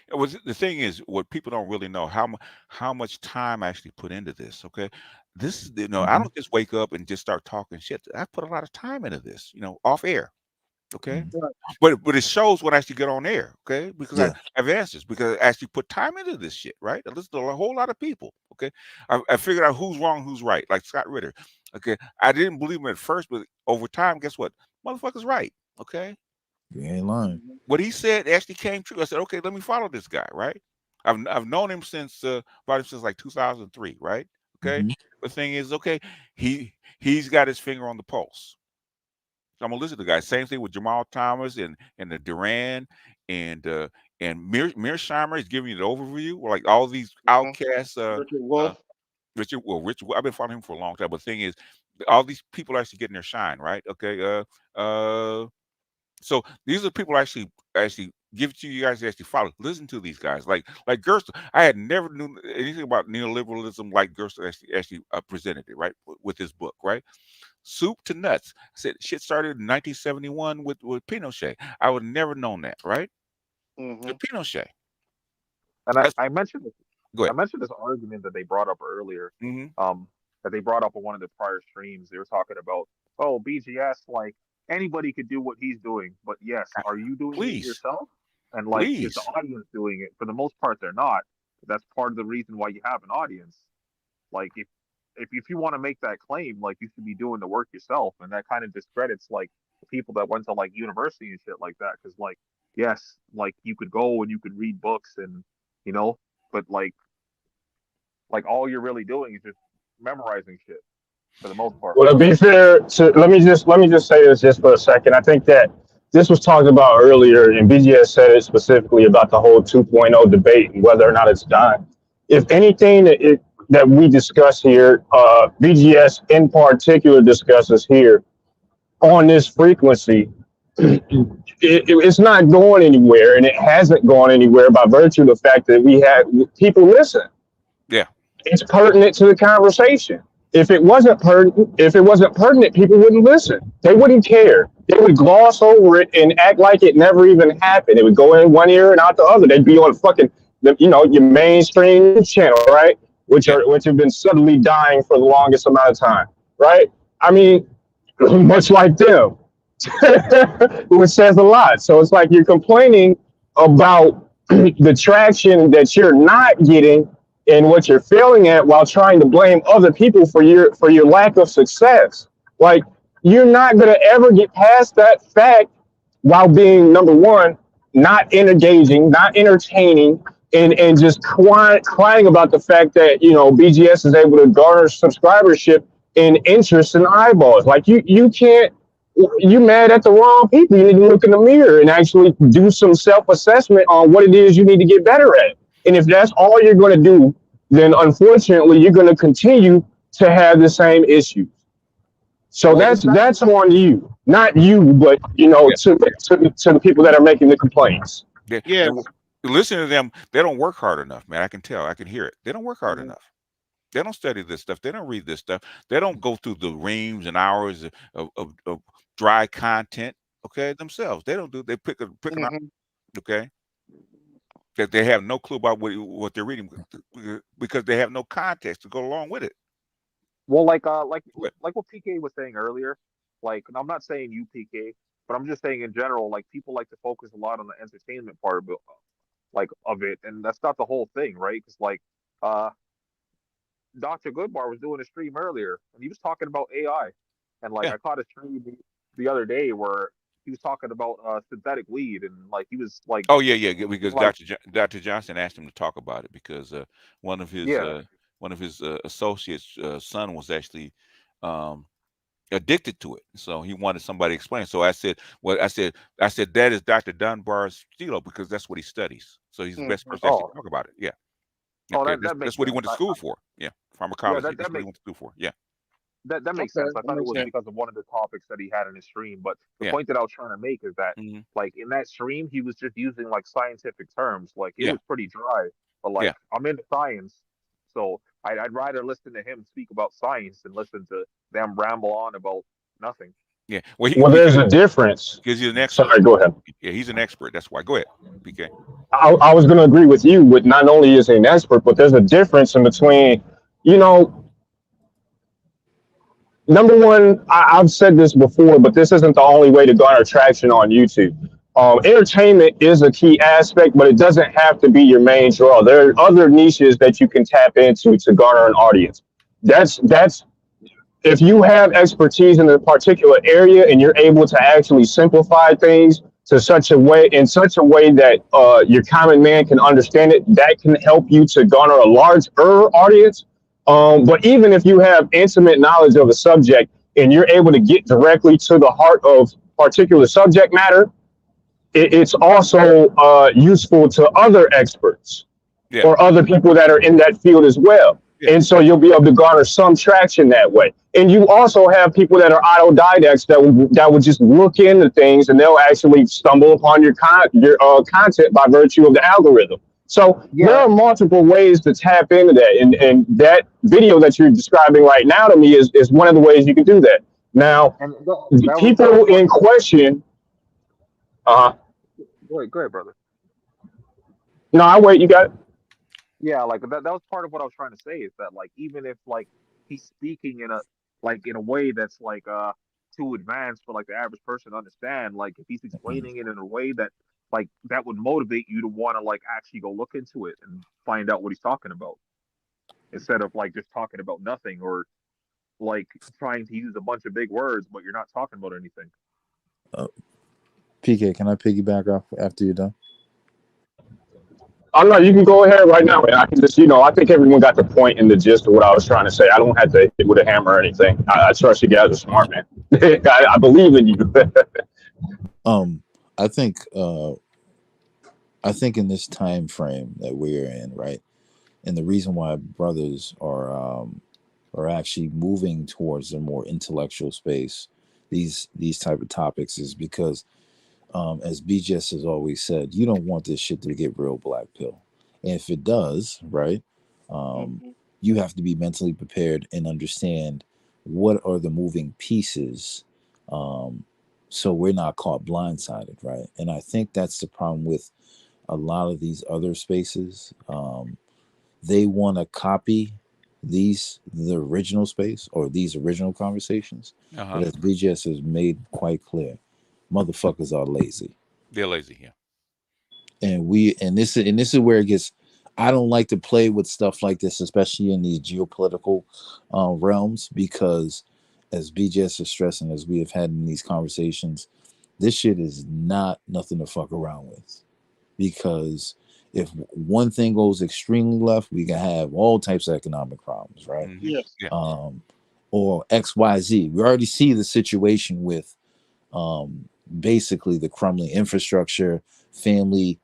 it was the thing is what people don't really know how much time I actually put into this. Okay, this is I don't just wake up and just start talking shit. I put a lot of time into this, off air. Okay, but it shows when I actually get on air. Okay, because I have answers because I actually put time into this shit. Right, I listen to a whole lot of people. Okay, I figured out who's wrong, who's right. Like Scott Ritter. Okay, I didn't believe him at first, but over time, guess what? Motherfucker's right. Okay. You ain't lying. What he said actually came true. I said, okay, let me follow this guy, right? I've known him since like 2003, right? Okay. The thing is, okay, he's got his finger on the pulse. So I'm gonna listen to the guy. Same thing with Jamal Thomas and the Duran and Mearsheimer is giving you the overview. Like all these outcasts. Richard Wolf. Richard. I've been following him for a long time. But the thing is, all these people are actually getting their shine, right? Okay. So these are people actually give it to you guys to actually follow. Listen to these guys. Like Gerster. I had never knew anything about neoliberalism like Gerster actually presented it, right? With his book, right? Soup to nuts. I said shit started in 1971 with Pinochet. I would have never known that, right? With Pinochet. And I mentioned this. Go ahead. I mentioned this argument that they brought up earlier. That they brought up in one of the prior streams. They were talking about, oh, BGS, like anybody could do what he's doing, but yes, are you doing it yourself? And like, is the audience doing it? For the most part, they're not. That's part of the reason why you have an audience. Like, if you want to make that claim, like you should be doing the work yourself, and that kind of discredits like the people that went to like university and shit like that. Because like, yes, like you could go and you could read books and but like all you're really doing is just memorizing shit for the most part. Well, to be fair, let me just say this just for a second. I think that this was talked about earlier, and BGS said it specifically about the whole 2.0 debate and whether or not it's done. If anything that we discuss here, BGS in particular discusses here on this frequency, it's not going anywhere, and it hasn't gone anywhere by virtue of the fact that we had people listen. Yeah, it's pertinent to the conversation. If it wasn't pertinent, people wouldn't listen. They wouldn't care. They would gloss over it and act like it never even happened. It would go in one ear and out the other. They'd be on fucking, your mainstream channel, right? Which have been subtly dying for the longest amount of time, right? I mean, much like them, which says a lot. So it's like you're complaining about the traction that you're not getting and what you're failing at while trying to blame other people for your lack of success. Like, you're not going to ever get past that fact while being, number one, not engaging, not entertaining, and just crying about the fact that, BGS is able to garner subscribership in interest and eyeballs. Like you can't. You mad at the wrong people. You need to look in the mirror and actually do some self-assessment on what it is you need to get better at. And if that's all you're going to do, then unfortunately you're going to continue to have the same issues. So that's on you, not you, but to the people that are making the complaints. Yeah. Listen to them. They don't work hard enough, man. I can tell. I can hear it. They don't work hard Mhm. enough. They don't study this stuff. They don't read this stuff. They don't go through the reams and hours of dry content. Okay, themselves. They don't do. They picking up. Mhm. Okay, that they have no clue about what they're reading because they have no context to go along with it. Well, like What? what PK was saying earlier, like, and I'm not saying you PK, but I'm just saying in general, like people like to focus a lot on the entertainment part of it, of it, and that's not the whole thing, right? Because uh, Dr. Goodbar was doing a stream earlier, and he was talking about AI, and like Yeah. I caught a stream the other day where he was talking about synthetic weed, and like he was like, Oh yeah. Because like Dr. Johnson asked him to talk about it because one of his yeah, associates' son was actually um, addicted to it. So he wanted somebody to explain. So I said, well, I said that is Dr. Dunbar's stilo because that's what he studies. So he's the best Mhm. person to actually talk about it. Yeah. oh Okay. that That's makes what he sense. went to school for. Yeah. Yeah, Pharmacology. That's what he went to school for. Yeah. that makes Okay, sense. I that thought it makes was sense. because of one of the topics that he had in his stream. But the Yeah. point that I was trying to make is that, Hmm. like, in that stream, he was just using like scientific terms. Like, it Yeah. was pretty dry. But Yeah. like, I'm into science, so I'd rather listen to him speak about science than listen to them ramble on about nothing. Yeah. Well, Well, there's a difference. because he's an expert. Sorry, go ahead. Yeah, he's an expert. That's why. Go ahead, PK. I was going to agree with you with not only is he an expert, but there's a difference in between, you know, number one, I've said this before, but this isn't the only way to garner traction on YouTube. Entertainment is a key aspect, but it doesn't have to be your main draw. There are other niches that you can tap into to garner an audience. That's if you have expertise in a particular area and you're able to actually simplify things to such a way that your common man can understand it, that can help you to garner a larger audience. But even if you have intimate knowledge of a subject and you're able to get directly to the heart of particular subject matter, it's also useful to other experts Yeah. or other people that are in that field as well. Yeah. And so you'll be able to garner some traction that way. And you also have people that are autodidacts that will just look into things and they'll actually stumble upon your content by virtue of the algorithm. So there are multiple ways to tap into that. And that video that you're describing right now to me is one of the ways you can do that. Now, And the that people was in question, go ahead, brother. no, I wait, you got it. Yeah, like that was part of what I was trying to say is that like even if like he's speaking in a way that's like too advanced for like the average person to understand, like if he's explaining it in a way that like that would motivate you to want to like actually go look into it and find out what he's talking about instead of like just talking about nothing or like trying to use a bunch of big words but you're not talking about anything. PK, can I piggyback off after you're done? Oh no, you can go ahead right now, man. I can just, I think everyone got the point and the gist of what I was trying to say. I don't have to hit with a hammer or anything. I trust you guys are smart, man. I believe in you. I think in this time frame that we're in, right, and the reason why brothers are actually moving towards a more intellectual space, these type of topics, is because as BJS has always said, you don't want this shit to get real black pill. And if it does, right, you have to be mentally prepared and understand what are the moving pieces so we're not caught blindsided, right? And I think that's the problem with a lot of these other spaces. They want to copy the original space or these original conversations. Uh-huh. But as BJS has made quite clear, motherfuckers are lazy. They're lazy, yeah. And this is where it gets. I don't like to play with stuff like this, especially in these geopolitical realms, because as BJS is stressing, as we have had in these conversations, this shit is not nothing to fuck around with. Because if one thing goes extremely left, we can have all types of economic problems, right? Mm-hmm. Yes. Yeah. or XYZ. We already see the situation with basically the crumbling infrastructure, family,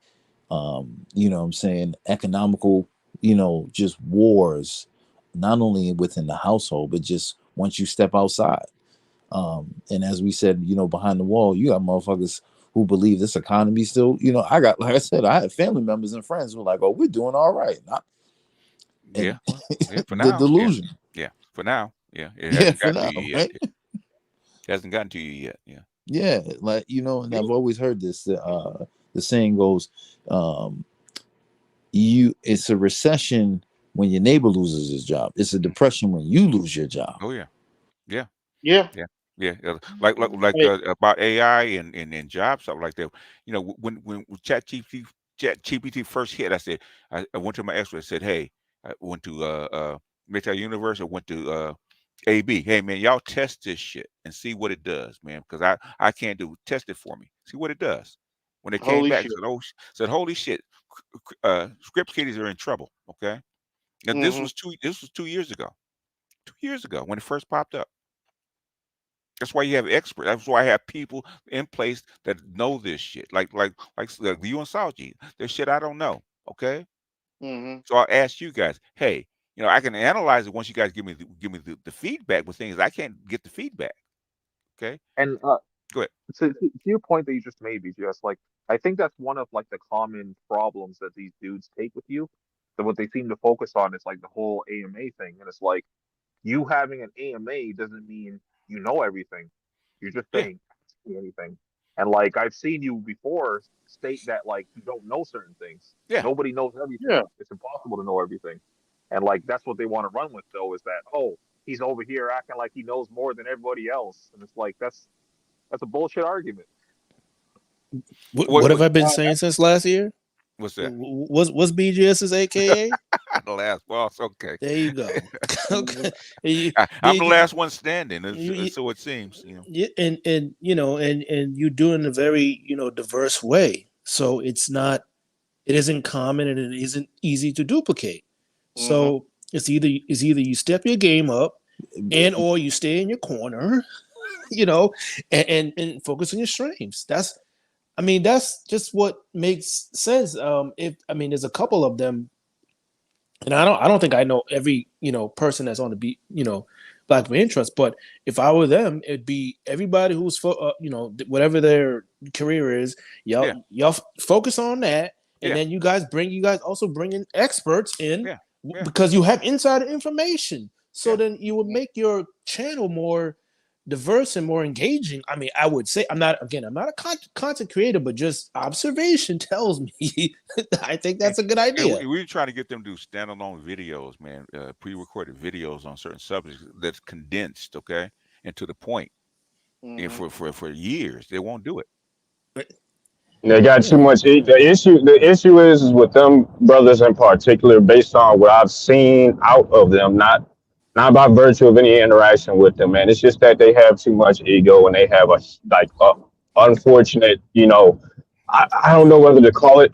you know what I'm saying, economical, you know, just wars, not only within the household, but just once you step outside. And as we said, you know, behind the wall, you got motherfuckers who believe this economy still, you know, I got, like I said, I had family members and friends who were like, oh, we're doing all right. Yeah, well, yeah, for The now. Yeah, delusion. yeah, for now. Yeah, it Yeah, hasn't for gotten to now, you yet. right? It hasn't gotten to you yet. Yeah. Yeah, like, you know, and I've always heard this, the saying goes, it's a recession when your neighbor loses his job. It's a depression when you lose your job. Oh yeah, yeah, Yeah. yeah, yeah. Like Hey, about AI and jobs stuff like that. You know, when ChatGPT first hit, I went to my expert and said, hey, I went to Meta Universe. I went to AB. Hey man, y'all test this shit and see what it does, man. Because I can't do test it for me. See what it does. When they came holy back, shit. said holy shit, script kiddies are in trouble. Okay, now Mm-hmm. this was 2 years ago. 2 years ago when it first popped up. That's why you have experts. That's why I have people in place that know this shit. Like you and Salji. There's shit I don't know. Okay, Mm-hmm. so I'll ask you guys. Hey, you know I can analyze it once you guys give me the feedback with things I can't get the feedback. Okay, And go ahead. to your point that you just made, BGS, like I think that's one of like the common problems that these dudes take with you. That what they seem to focus on is like the whole AMA thing, and it's like you having an AMA doesn't mean you know everything. You're just Yeah, saying anything. And like I've seen you before state that like you don't know certain things. yeah. Nobody knows everything. Yeah. It's impossible to know everything. And like that's what they want to run with though, is that, oh, he's over here acting like he knows more than everybody else. And it's like that's a bullshit argument. What, What have what I been saying since last year? what's that? What's BGS's AKA? The last boss. Okay. There you go. Mm-hmm. I'm the last one standing, you, so it seems. You know. yeah, and you know, and you do it in a very, you know, diverse way. So it isn't common and it isn't easy to duplicate. Mm-hmm. So it's either you step your game up and or you stay in your corner, you know, and focus on your strengths. That's just what makes sense. If I mean, there's a couple of them, and I don't think I know every, you know, person that's on the beat, you know, Black Man Trust. But if I were them, it'd be everybody who's you know, whatever their career is. Yeah. Y'all focus on that, and Yeah. then you guys also bring in experts in Yeah. Yeah. because you have insider information. So Yeah. then you would make your channel more diverse and more engaging. I mean, I would say I'm not a content creator, but just observation tells me I think that's a good And idea. we're trying to get them to do standalone videos, man, pre-recorded videos on certain subjects that's condensed, okay, and to the point. And Mm-hmm. for years, they won't do it. They got too Yeah. much. The issue is with them brothers in particular, based on what I've seen out of them, not by virtue of any interaction with them, man. It's just that they have too much ego and they have a unfortunate, you know, I don't know whether to call it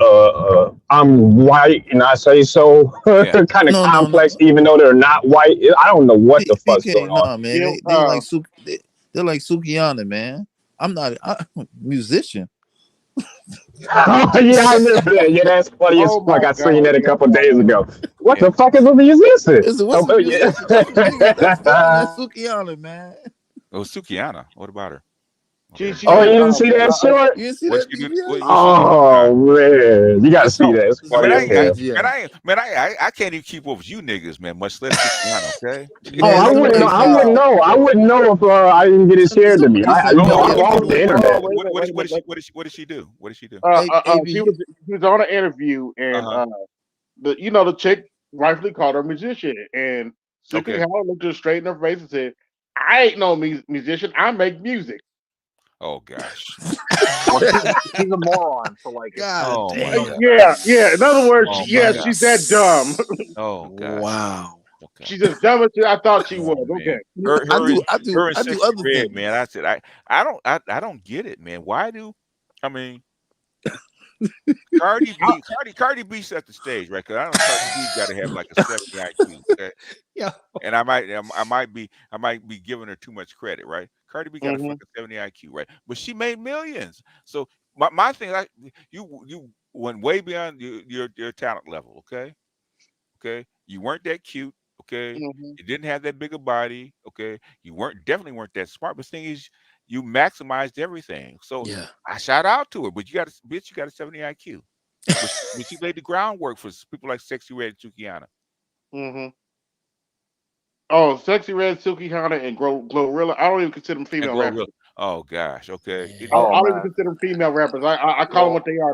I'm white and I say so Yeah. kind of No. complex, even though they're not white. I don't know what the fuck's PK, going on. no, man. Yeah. They like they're like Sukiyana, man. I'm not a musician. Oh yeah, I remember that. Yeah, that's funny as Oh fuck. my I seen God. that a Yeah. couple days ago. What Yeah. the fuck is a musician? What's a Yeah. musician? That's Sukiyana, man. Oh, Sukiyana. What about her? Okay. She Oh, did. you didn't see that short? You didn't see What that she do? BGS? What she do? Oh man, you gotta see No. that. It's I mean, funny as hell. BGS. I can't even keep up with you niggas, man. Much less Sukiyana. Okay. Oh, Man, look at my I face. wouldn't know. I wouldn't know if I didn't get it Send shared to me. he said You you know, don't I'm get it off from the me. Hold internet. on, wait a minute, wait a minute. What did she do? What did she do? Hey, She AB. was on an interview and Uh-huh. the chick rightfully called her a musician and Suki Okay. Howard looked her straight in her face and said, "I ain't no musician. I make music." Oh gosh. Well, he's a moron. So like, God Oh my damn. God. Yeah. In other words, Oh my God. she's that dumb. Oh gosh. Wow. Okay. She's as dumb as I thought she was. Oh man. Okay. I Her do and I do her and I do Sexy other Red, things. man. I said I don't get it, man. Why do I mean Cardi B set the stage, right? Because I know Cardi B's got to have like a 70 IQ. Okay? Yeah. And I might be giving her too much credit, right? Cardi B got a fucking 70 IQ, right? But she made millions. So my thing, you went way beyond your talent level, okay? Okay, you weren't that cute. Okay, you didn't have that big a body. Okay, you definitely weren't that smart. But the thing is, you maximized everything. So Yeah. I shout out to her. But you got a 70 IQ. But she laid the groundwork for people like Sexy Red and Sukiana. Mm-hmm. Oh, Sexy Red, Silky Hunter, and Glorilla. I don't even consider them And female rappers. Glorilla. Oh gosh. Okay. I don't even consider them female rappers. I call them what they are.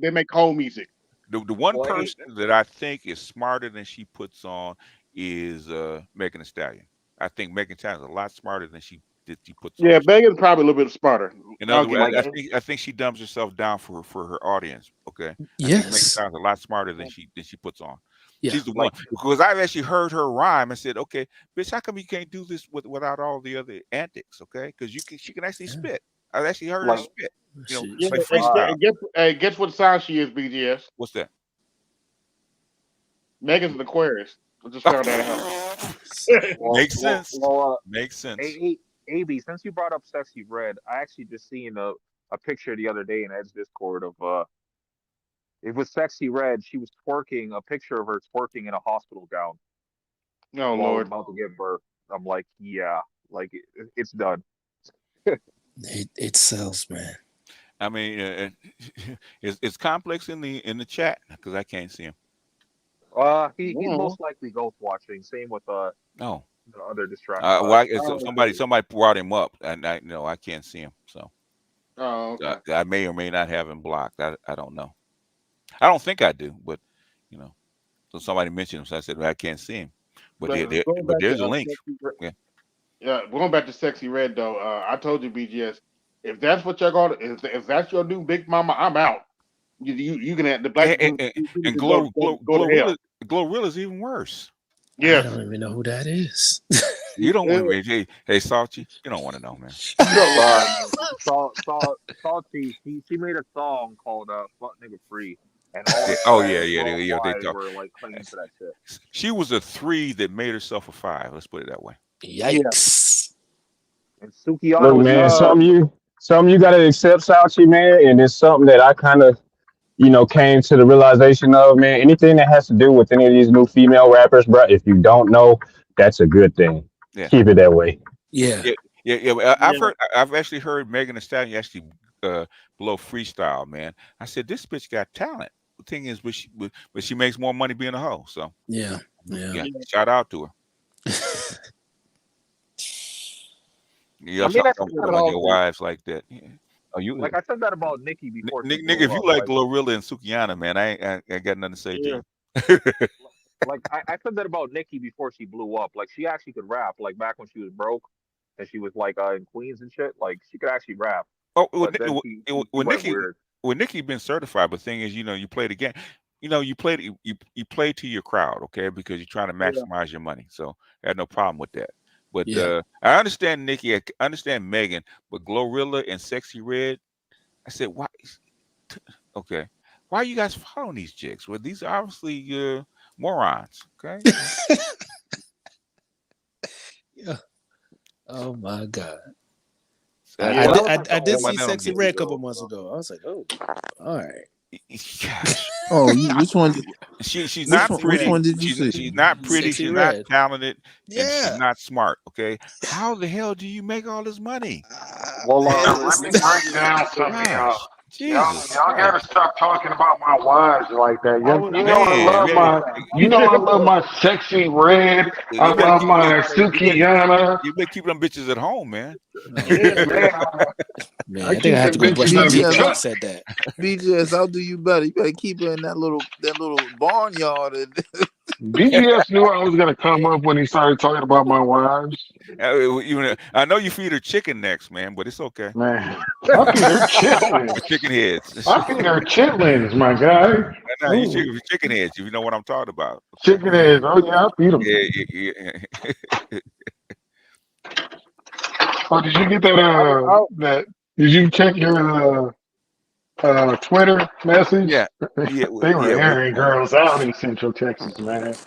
They make home music. The one person that I think is smarter than she puts on is Megan Thee Stallion. I think Megan Thee Stallion is a lot smarter than she puts on. Yeah, Megan's probably a little bit smarter. In other words, I think she dumbs herself down for her audience. Okay. I think Megan Thee Yes. Stallion's a lot smarter than she puts on. Yeah. She's the one because I've actually heard her rhyme and said, "Okay, bitch, how come you can't do this without all the other antics? Okay, because she can actually spit. I've actually heard her spit. You know, Yeah, like freestyle. guess what sign she is, BGS? What's that? Megan's an Aquarius. I just found that out. Makes sense. Makes sense. AB, since you brought up Sexy Red, I actually just seen a picture the other day in Ed's Discord of it was Sexy Red. She was twerking, a picture of her twerking in a hospital gown. Oh Lord. About to give birth. I'm like, yeah, like it's done. It sells, man. I mean, it's complex in the chat because I can't see him. He's most likely ghost watching. Same with No. the other distraction. Somebody brought him up, and I can't see him. So okay. I may or may not have him blocked. I don't know. I don't think I do, but so somebody mentioned him, so I said, well, I can't see him. But there's a link. Yeah, going back to Sexy Red though, I told you, BGS, if that's what you're going to, if that's your new Big Mama, I'm out. You can have the black and Glorilla's even worse. Yeah, I don't even know who that is. You don't want to. Hey, Salty, you don't want to know, man. Salty, she made a song called "Fuck Nigga Free," and all they talk. Were like clinging to that shit. She was a 3 that made herself a 5. Let's put it that way. Yikes! And Sukiana. Look, man, something you gotta accept, Sauchi, man, and it's something that I kind of, came to the realization of, man. Anything that has to do with any of these new female rappers, bro, if you don't know, that's a good thing. Yeah. Keep it that way. Yeah. I've actually heard Megan Thee Stallion actually blow freestyle, man. I said this bitch got talent. The thing is, but she makes more money being a hoe. So yeah. Shout out to her. On your wives like that. Yeah. Oh, like I said that about Nikki before. Nigga, if you like Glorilla and Sukiana, man, I ain't got nothing to say to you. Like I said that about Nikki before she blew up. Like she actually could rap. Like back when she was broke and she was like in Queens and shit. Like she could actually rap. Oh, when Nikki been certified, but the thing is, you play the game. You play to your crowd, okay? Because you're trying to maximize your money. So I had no problem with that. But I understand Nikki, I understand Megan, but Glorilla and Sexy Red, I said, why? Okay, why are you guys following these chicks? Well, these are obviously morons. Okay. Yeah. Oh my God. So, I did see Sexy Red a couple months ago. I was like, oh, all right. Oh, which one? She's not pretty. Which one did you see? She's not pretty. Sexy She's Red. not talented. Yeah. And she's not smart. Okay. How the hell do you make all this money? Well, let me break down something, y'all. Y'all gotta stop talking about my wives like that. I love my Sexy Red. I love my Sukiana. You better keep them bitches at home, man. Man, I think I have to go brush my teeth when you said that. BGS, I'll do you better. You better keep her in that little barnyard. BGS knew I was gonna come up when he started talking about my wives. I know you feed her chicken necks, man, but it's okay. Man, I feed her chitlins. Chicken heads. I feed her chitlins, my guy. No, you chicken heads, if you know what I'm talking about. Chicken heads. Oh yeah, I feed them. Yeah. Oh, did you get that? Did you check your Twitter message. Yeah, They were yeah. airing girls out in Central Texas, man. Ah,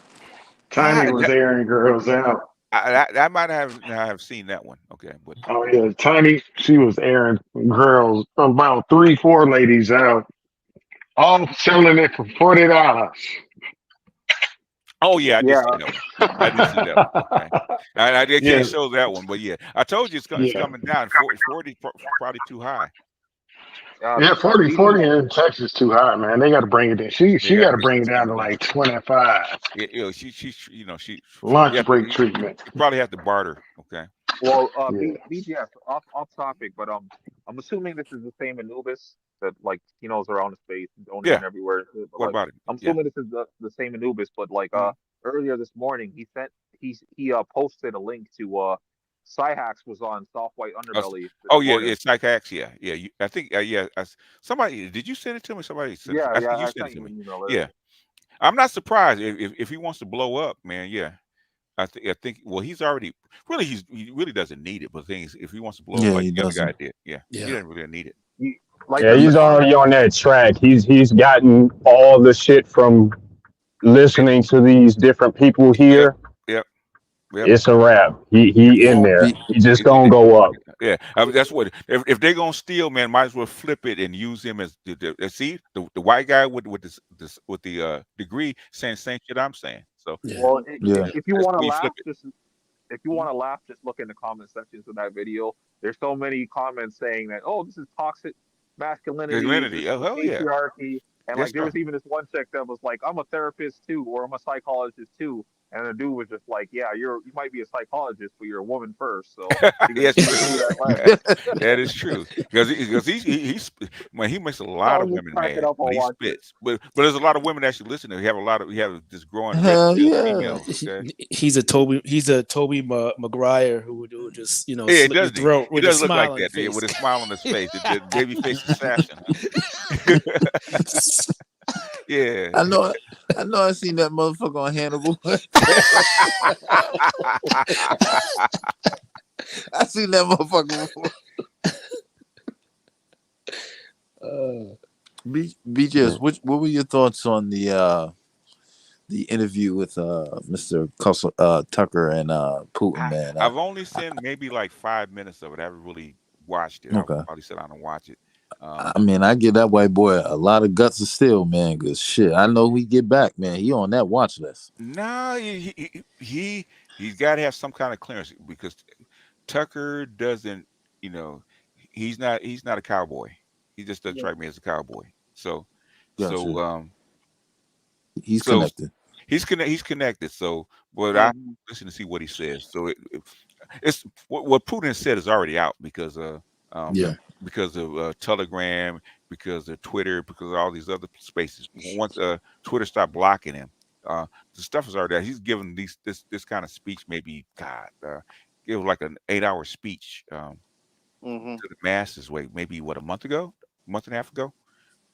Tiny was airing girls out. I might have seen that one. Okay, but Oh yeah, Tiny, she was airing girls, about 3, 4 ladies out, all selling it for $40. oh yeah, I did Yeah. see that one. I did see that one. Okay, they can't Yeah, show that one, but yeah, I told you it's yeah. coming down. 40 probably too high. Yeah, 40 in Texas too high, man. They got to bring it in. They She got got to to bring bring it it to down to like 25. she Lunch you, break treatment. you probably have to barter. Okay. Well, Yeah. BGS, off topic, but I'm assuming this is the same Anubis that like knows around the space, Yeah. donating everywhere. But What like, about it? I'm Yeah. assuming this is the same Anubis, but like Mhm. earlier this morning he posted a link to Cyhax was on Soft White Underbelly this Oh yeah, morning. it's like hacks. Yeah, yeah. I think yeah. Somebody did you send it to me? Somebody sent it. Yeah, I yeah, think you I sent it sent to you me. an email Yeah, earlier. I'm not surprised if he wants to blow up, man. Yeah, I think. Well, he really doesn't need it. But the thing is, if he wants to blow up Yeah, like he the other guy doesn't. did, yeah, he Yeah. doesn't really need it. Like Yeah, he's already on that track. He's gotten all the shit from listening to these different people Yep, here. yep, yep. It's a wrap. He in Yeah, there. B, He just It- gonna it- go up. yeah, I mean, that's what. If they're gonna steal, man, might as well flip it and use him as see the white guy with this with the degree saying the same shit I'm saying. So Yeah. Well, yeah. if you that's want the to way you laugh, flip it. just if you want to laugh, just look in the comment sections of that video. There's so many comments saying that, oh, this is toxic masculinity, this Masculinity. is Oh hell yeah. patriarchy, and Yes like there sir. was even this one chick that was like, I'm a therapist too, or I'm a psychologist too, and the dude was just like, yeah, you might be a psychologist, but you're a woman first, so you got to Yes, see it true. through that lens. That is true because he's man, he makes a I lot was of just women cracking mad up when on he watching it. spits. But there's a lot of women actually listening. We have this growing Hell register of yeah. females. Okay. He's a Toby Maguire who would just Yeah, slit your doesn't he? throat He with a does look smile like on your that, yeah, face. with a smile on his face. The baby face assassin, huh? Yeah. I know. I know. I seen that motherfucker on Hannibal. I seen that motherfucker before. BJS, what were your thoughts on the interview with Mr. Tucker and Putin, man? I've only seen maybe like 5 minutes of it. I haven't really watched it. I'll Okay. probably sit down and watch it. I mean, I give that white boy a lot of guts of steel, man. Cause shit, I know we get back, man. He on that watch list. No, he's got to have some kind of clearance because Tucker doesn't, you know, he's not a cowboy. He just doesn't strike me as a cowboy. So Gotcha. so um He's so connected. he's connected. So but I listen to see what he says. So it's what Putin said is already out Yeah. because of Telegram, because of Twitter, because of all these other spaces. Once Twitter stopped blocking him, the stuff is already out. He's given this kind of speech, maybe it was like an 8-hour speech to the masses. Maybe what, a month and a half ago.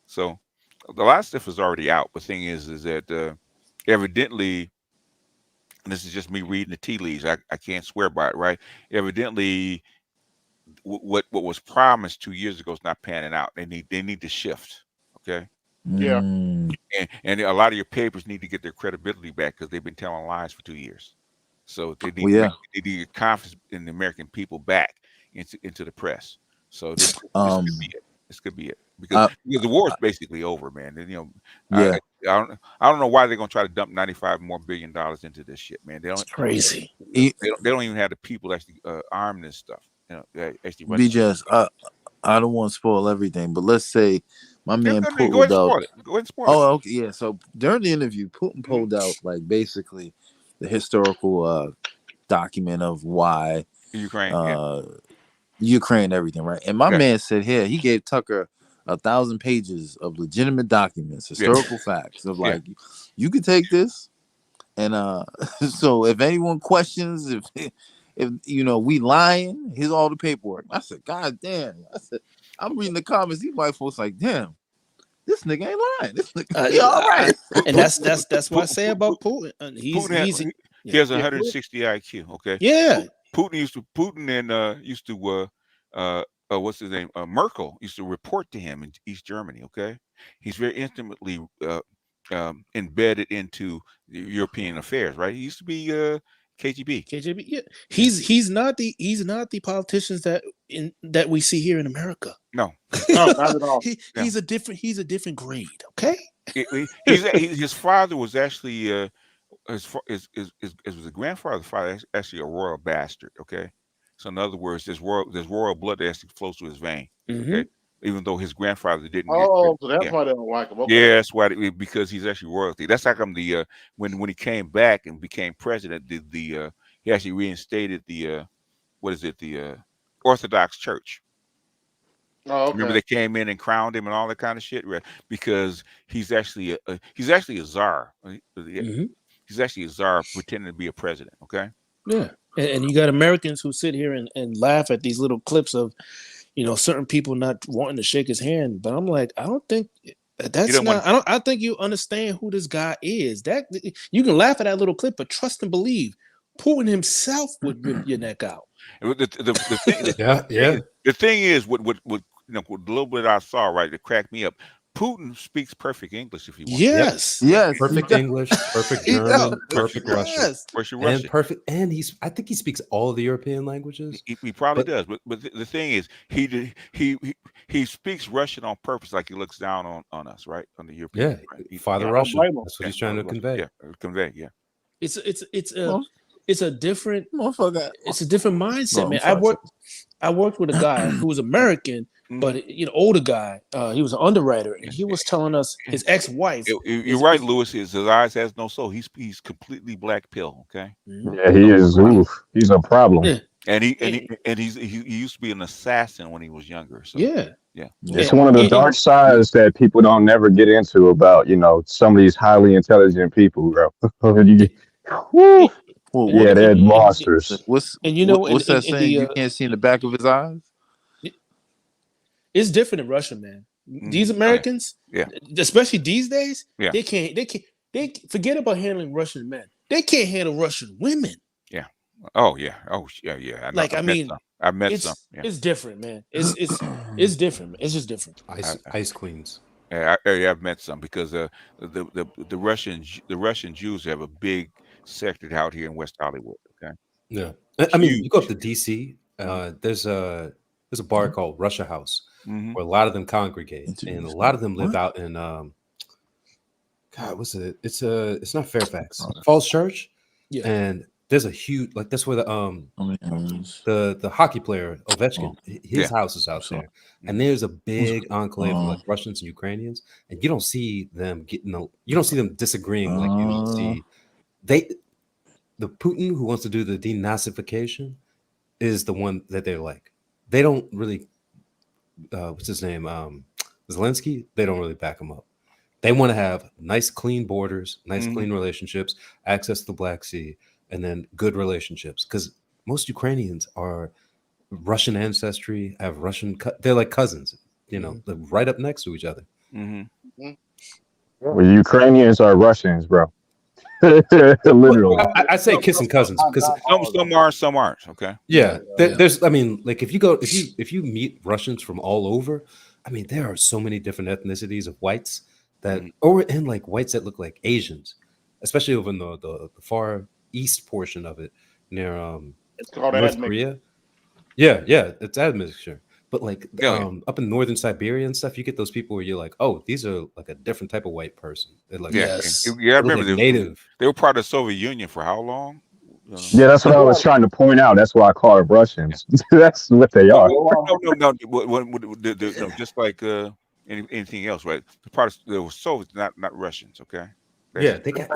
So a lot of stuff is already out. But the thing is that evidently, and this is just me reading the tea leaves. I can't swear by it, right? Evidently, what was promised 2 years ago is not panning out. They need to shift. Okay. Yeah. And a lot of your papers need to get their credibility back because they've been telling lies for 2 years. So they need Well, yeah. they need to get confidence in the American people back into the press. So this could be it. This could be it because the war is basically over, man. And, Yeah. I don't know why they're gonna try to dump $95 billion into this shit, man. They don't. It's crazy. They don't even have the people actually arm this stuff. Actually run. BJS, I don't want to spoil everything, but let's say my man Go ahead pulled and out. spoil it. Go ahead and spoil it. Oh, okay, yeah. So during the interview, Putin pulled out like basically the historical document of why Ukraine, Ukraine, everything, right? And my Yeah. man said here he gave Tucker 1,000 pages of legitimate documents, historical facts of like you could take this and so if anyone questions if we lying, here's all the paperwork. I said, God damn. I said, I'm reading the comments. These white folks like, damn, this nigga ain't lying. This nigga, he all right. And that's what I say about Putin. He has 160 IQ. Okay. Yeah. Putin and used to what's his name? Merkel used to report to him in East Germany. Okay, he's very intimately embedded into European affairs. Right? He used to be KGB. KGB, yeah. He's not the politicians that we see here in America. No, No, not at all. He's a different grade. Okay. His father was actually his grandfather is actually a royal bastard. Okay, so in other words, there's royal blood that actually flows through his vein. Okay, even though his grandfather didn't. Oh, so that's why they don't like him. Okay. Yeah, that's why because he's actually royalty. That's how come when he came back and became president, he actually reinstated the Orthodox Church. Oh, okay. Remember they came in and crowned him and all that kind of shit, right? Because he's actually a czar. He's actually a czar pretending to be a president. Okay. Yeah, and you got Americans who sit here and laugh at these little clips of, certain people not wanting to shake his hand. But I'm like, I don't think that's not. I think you understand who this guy is. That you can laugh at that little clip, but trust and believe, Putin himself would rip your neck out. The thing is, what the little bit I saw, right, that cracked me up. Putin speaks perfect English if he wants. Yes. Yes. Perfect English, perfect German, perfect Russian. Russian. Russian. And perfect. And I think he speaks all the European languages. He probably does. But the thing is, he speaks Russian on purpose, like he looks down on us, right? On the European. Yeah. Right? Father Russian. That's what he's trying to convey. Yeah. Convey. Yeah. It's a different mindset, man. I worked with a guy who was American, but older guy. He was an underwriter, and he was telling us his ex-wife. You're right, Lewis. His eyes has no soul. He's completely black pill. Okay. Yeah, he is. Oof, he's a problem. Yeah. And he used to be an assassin when he was younger. So yeah. It's one of the dark sides that people don't never get into about, some of these highly intelligent people, bro. Woo. Yeah, they're monsters. What's that saying? You can't see in the back of his eyes. It's different in Russia, man. These Americans, especially these days, they can't. They forget about handling Russian men. They can't handle Russian women. Yeah. Oh yeah. Oh yeah. I met some. Yeah. It's different, man. It's different. Man. It's just different. Ice queens. Yeah, I've met some because the Russian Jews have a big sector out here in West Hollywood. Okay. Yeah. I mean, you go up to DC. There's a bar called Russia House where a lot of them congregate, and a lot of them live out in what's it? It's not Fairfax, Falls Church. Yeah. And there's a huge that's where the hockey player Ovechkin, his house is out there, and there's a big enclave of Russians and Ukrainians, and you don't see them disagreeing like you see. The Putin who wants to do the denazification is the one that they're like. They don't really what's his name? Zelensky, they don't really back him up. They want to have nice, clean borders, nice, clean relationships, access to the Black Sea, and then good relationships. Because most Ukrainians are Russian ancestry, have Russian. They're like cousins, they're right up next to each other. Well, Ukrainians are Russians, bro. Literally. I say kissing cousins because some aren't. Okay. Yeah, there's. I mean, like if you meet Russians from all over, I mean, there are so many different ethnicities of whites and like whites that look like Asians, especially over in the far east portion of it near North Korea. Yeah, it's admixture. But like up in northern Siberia and stuff, you get those people where you're like, oh, these are like a different type of white person. They're like, I remember like native. They were part of the Soviet Union for how long? Yeah, that's what I was trying to point out. That's why I call it Russians. That's what they are. No, just like anything else, right? The part of the Soviets, not Russians. Okay. Yeah, they got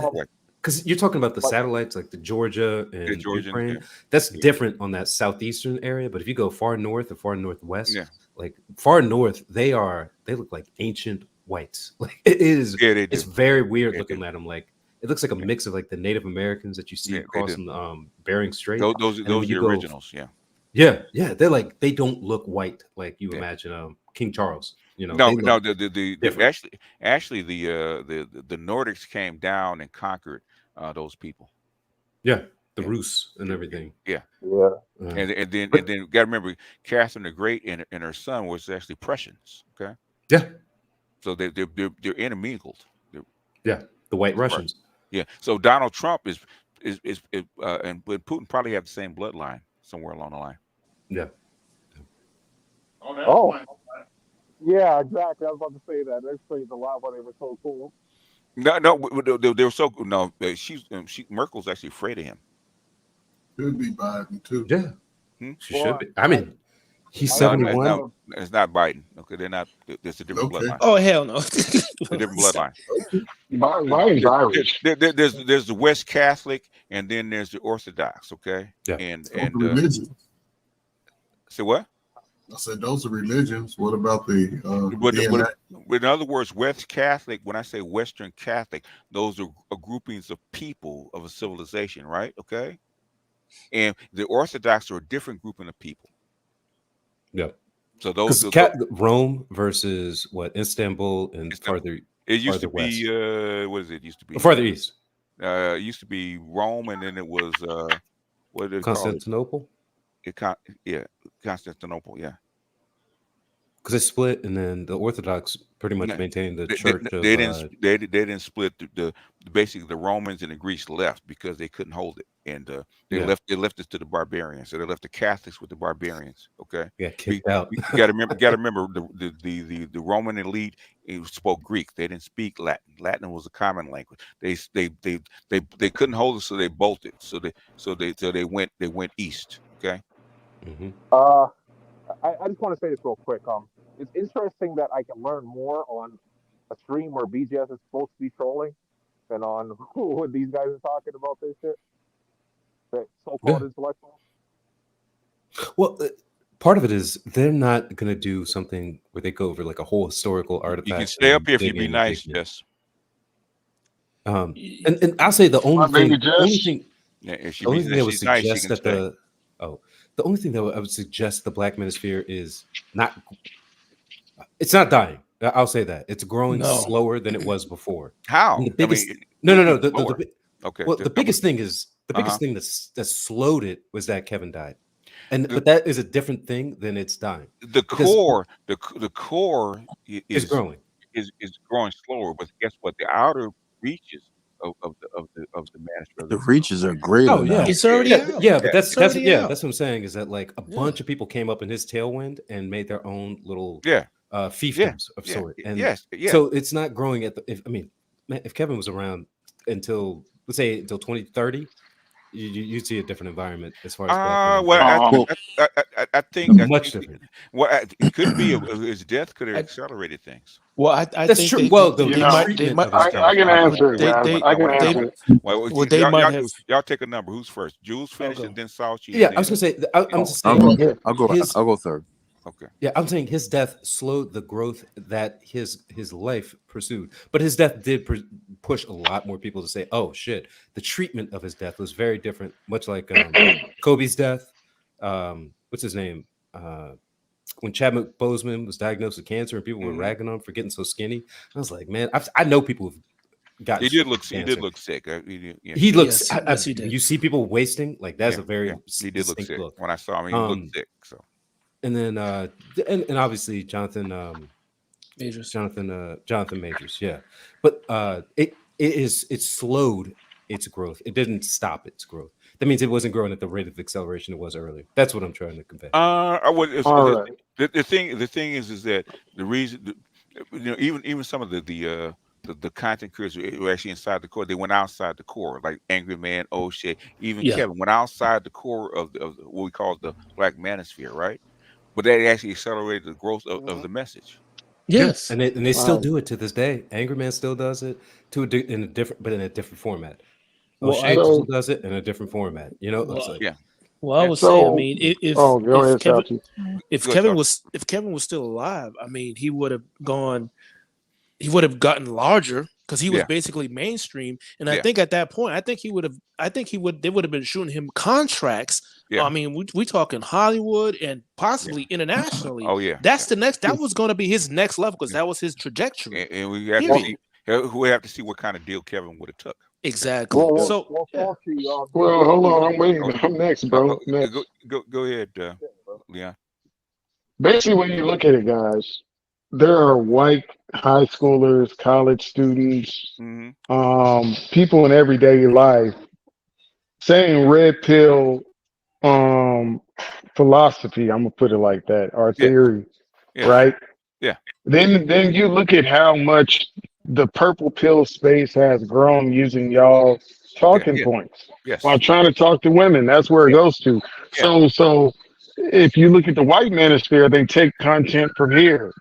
because you're talking about the satellites like the Georgia and Ukraine. Yeah. That's different on that southeastern area. But if you go far north or far northwest, like far north, they look like ancient whites. Like it is. Yeah, they do. It's very weird looking at them. Like it looks like a mix of like the Native Americans that you see crossing the Bering Strait. Those are the originals. Yeah. They're like they don't look white like you imagine King Charles. Actually the Nordics came down and conquered those people. Yeah, the Roos and everything. Yeah. Yeah. And then you got to remember, Catherine the Great and her son was actually Prussians. Okay. Yeah. So they're intermingled. Yeah, the White Russians. Yeah. So Donald Trump is and Putin probably have the same bloodline somewhere along the line. Yeah. Oh. Yeah, exactly. I was about to say that. That explains a lot why they were so cool. No, they were so no. Merkel's actually afraid of him. Could be Biden too. Yeah, Hmm? she should be. I mean, he's No, 71. no, it's not Biden. Okay, they're not. It's a different bloodline. Oh hell no. It's a different bloodline. Biden's Irish. There's the West Catholic, and then there's the Orthodox. Okay. Yeah. And religions. say what? I said those are religions. What about the? In other words, West Catholic. When I say Western Catholic, those are groupings of people of a civilization, right? Okay. And the Orthodox are a different grouping of people. Yeah. So those Rome versus what? Istanbul and farther. It used to west. be what is it? Used to be farther east. It used to be Rome, and then it was what did it Constantinople. Yeah, Constantinople. Yeah. Because they split, and then the Orthodox pretty much maintained the church. They didn't split. Basically the Romans and the Greeks left because they couldn't hold it, and they left it to the barbarians. So they left the Catholics with the barbarians. Okay. Yeah, kicked out. You got to remember the Roman elite spoke Greek. They didn't speak Latin. Latin was a common language. They couldn't hold it, so they bolted. So they went east. Okay. Mm-hmm. I just want to say this real quick. It's interesting that I can learn more on a stream where BGS is supposed to be trolling than on what these guys are talking about this shit. The so-called intellectuals. Well, part of it is they're not going to do something where they go over like a whole historical artifact. You can stay up here if you be nice, Jess. And I'll say the only thing. Yeah, if she the only be thing I would she's nice, she suggest can that stay. the only thing that I would suggest the Black Manosphere is not. It's not dying. I'll say that it's growing slower than it was before. How? And the biggest, I mean, no. Okay. Well, the biggest thing is thing that slowed it was that Kevin died, but that is a different thing than it's dying. The core is growing. Is growing slower, but guess what? The outer reaches of the Manosphere. The reaches are greater. Oh yeah, now. It's already out. Yeah, but that's out. what I'm saying is that like a bunch of people came up in his tailwind and made their own little fiefdoms of sort. And so it's not growing at the. If Kevin was around until let's say until 2030, you'd see a different environment as far as. I think much different. Well, it could be his death could have accelerated things. Well, I that's think true. they might. I can answer it, guys. I can answer it. Well, they might have. Y'all take a number. Who's first? Jules finished, and then Salchi. Yeah, I was gonna say. I'm just saying. I'll go third. Okay. Yeah, I'm saying his death slowed the growth that his life pursued, but his death did push a lot more people to say, "Oh shit!" The treatment of his death was very different, much like Kobe's death. What's his name? When Chadwick Boseman was diagnosed with cancer and people were ragging on him for getting so skinny, I was like, man, I know people who've got. He did look sick. He looks. Yes, he did. You see people wasting like that's a very. He did look sick. When I saw him, he looked sick. So. And then and obviously Jonathan Majors. Jonathan Majors, yeah. But it slowed its growth. It didn't stop its growth. That means it wasn't growing at the rate of acceleration it was earlier. That's what I'm trying to convey. The thing is that the reason even some of the content creators were actually inside the core. They went outside the core, like Angry Man, O'Shea, even Kevin went outside the core of what we call the Black Manosphere, right? But that actually accelerated the growth of the message. Yes, and they still do it to this day. Angry Man still does it in a different format. O'Shea still does it in a different format. You know, it's like, Well, I would say, I mean, if Kevin was still alive, I mean, he would have gotten larger because he was basically mainstream. And I think at that point, they would have been shooting him contracts. I mean, we talking Hollywood and possibly internationally. Oh yeah, that's the next. That was going to be his next level because that was his trajectory. And we have to see what kind of deal Kevin would have took. Exactly. So yeah. Well, hold on, I'm waiting. I'm next, bro. Next. Go ahead, Leon. Basically, when you look at it, guys, there are white high schoolers, college students, Mm-hmm. people in everyday life saying red pill um philosophy, I'm gonna put it like that, or Yeah. theory, Yeah. right? Yeah. Then you look at how much the purple pill space has grown using y'all Yeah. talking Yeah. points Yes. while trying to talk to women. That's where it Yeah. goes to. Yeah. So if you look at the white manosphere, they take content from here.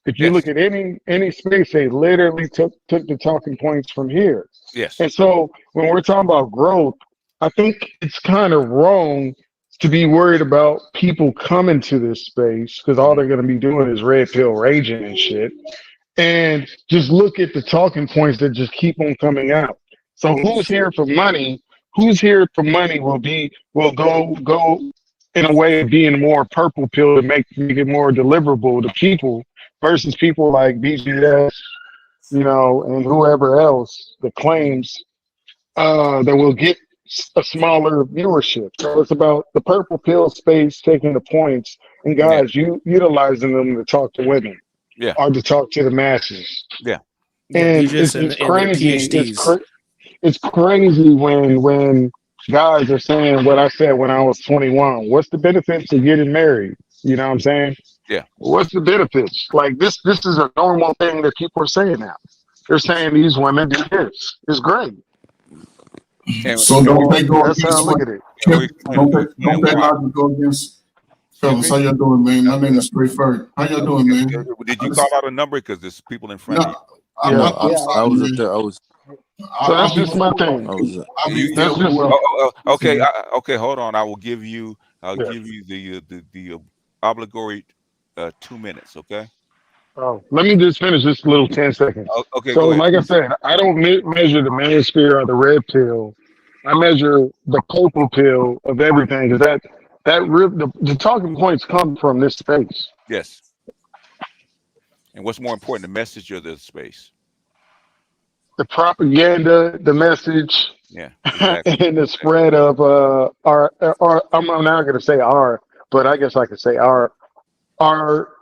If you look Yes. at any space, they literally took the talking points from here. Yes. And so when we're talking about growth, I think it's kind of wrong to be worried about people coming to this space because all they're going to be doing is red pill raging and shit. And just look at the talking points that just keep on coming out. So who's here for money? Who's here for money will go in a way of being more purple pill to make it more deliverable to people versus people like BGS, and whoever else that claims that will get a smaller viewership. So it's about the purple pill space taking the points and Yeah. guys you utilizing them to talk to women Yeah. or to talk to the masses. Yeah. Yeah, And BGS it's and their crazy. PhDs. It's crazy when guys are saying what I said when I was 21. What's the benefits of getting married? You know what I'm saying? Yeah. What's the benefits? Like this is a normal thing that people are saying now. They're saying these women do this. It's great. And So don't they go That's how I against look what? at it. Don't that logic go against? Fellas, how y'all doing, man? My name is Straight Ferg. How y'all doing, man? Did you call out a number? Because there's people in front of you. I'm I sorry, was man. up there. I was. So that's I'll be just my thing. I was. I'll be That's fair just well. Okay. Okay. Hold on. I will give you. I'll yeah. give you the obligatory 2 minutes. Okay. Oh, let me just finish this little 10 seconds. Okay. So, Go ahead. like I said, I don't measure the manosphere or the red pill. I measure the purple pill of everything because the talking points come from this space. Yes. And what's more important, the message or the space? The propaganda, the message, Yeah. Exactly. and the spread of I'm not going to say our, but I guess I could say our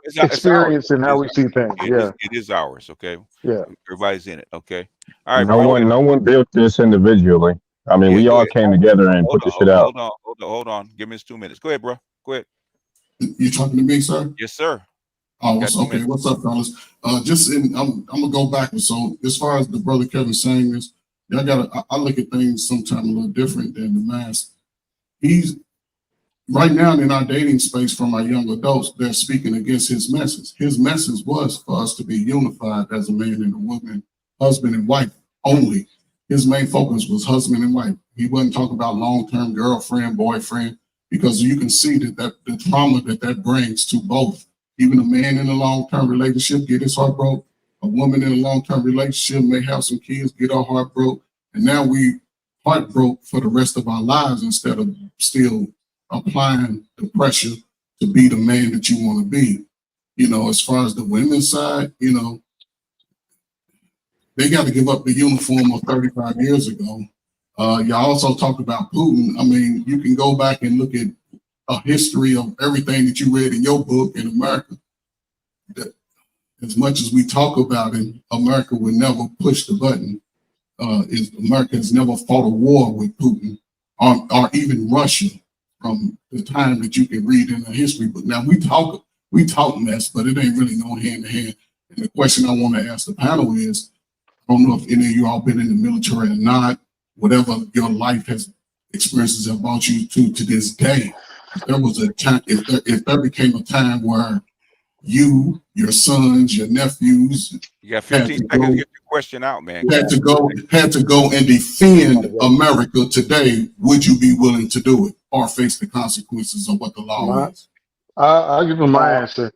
It's ours. experience and how we see things. Yeah, It is ours. Okay. yeah. Everybody's in it. Okay. All right, No bro. one built this individually. I mean, Yeah. we Go all ahead. came together and put the shit out. Hold on. Give me 2 minutes. Go ahead, bro. Go ahead. You talking to me, sir? Yes, sir. Oh, Got 2 okay. minutes. What's up, fellas? I'm gonna go backwards. So as far as the brother Kevin saying this, y'all gotta. I look at things sometimes a little different than the mass. He's right now in our dating space from our young adults. They're speaking against his message. His message was for us to be unified as a man and a woman, husband and wife only. His main focus was husband and wife. He wasn't talking about long-term girlfriend, boyfriend, because you can see that the trauma that brings to both. Even a man in a long-term relationship get his heart broke. A woman in a long-term relationship may have some kids, get her heart broke, and now we heart broke for the rest of our lives instead of still applying the pressure to be the man that you want to be. As far as the women's side, they got to give up the uniform of 35 years ago. Y'all also talked about Putin. I mean, you can go back and look at a history of everything that you read in your book in America. That as much as we talk about it, America would never push the button. America has never fought a war with Putin or even Russia from the time that you can read in the history book. Now we talk mess, but it ain't really no hand to hand. And the question I want to ask the panel is, I don't know if any of you all been in the military or not, whatever your life experiences have brought you to this day. If there was a time, if there became a time where you, your sons, your nephews, You got 15 seconds to get your question out, man. had to go and defend America today, would you be willing to do it or face the consequences of what the law is? I'll give them my answer.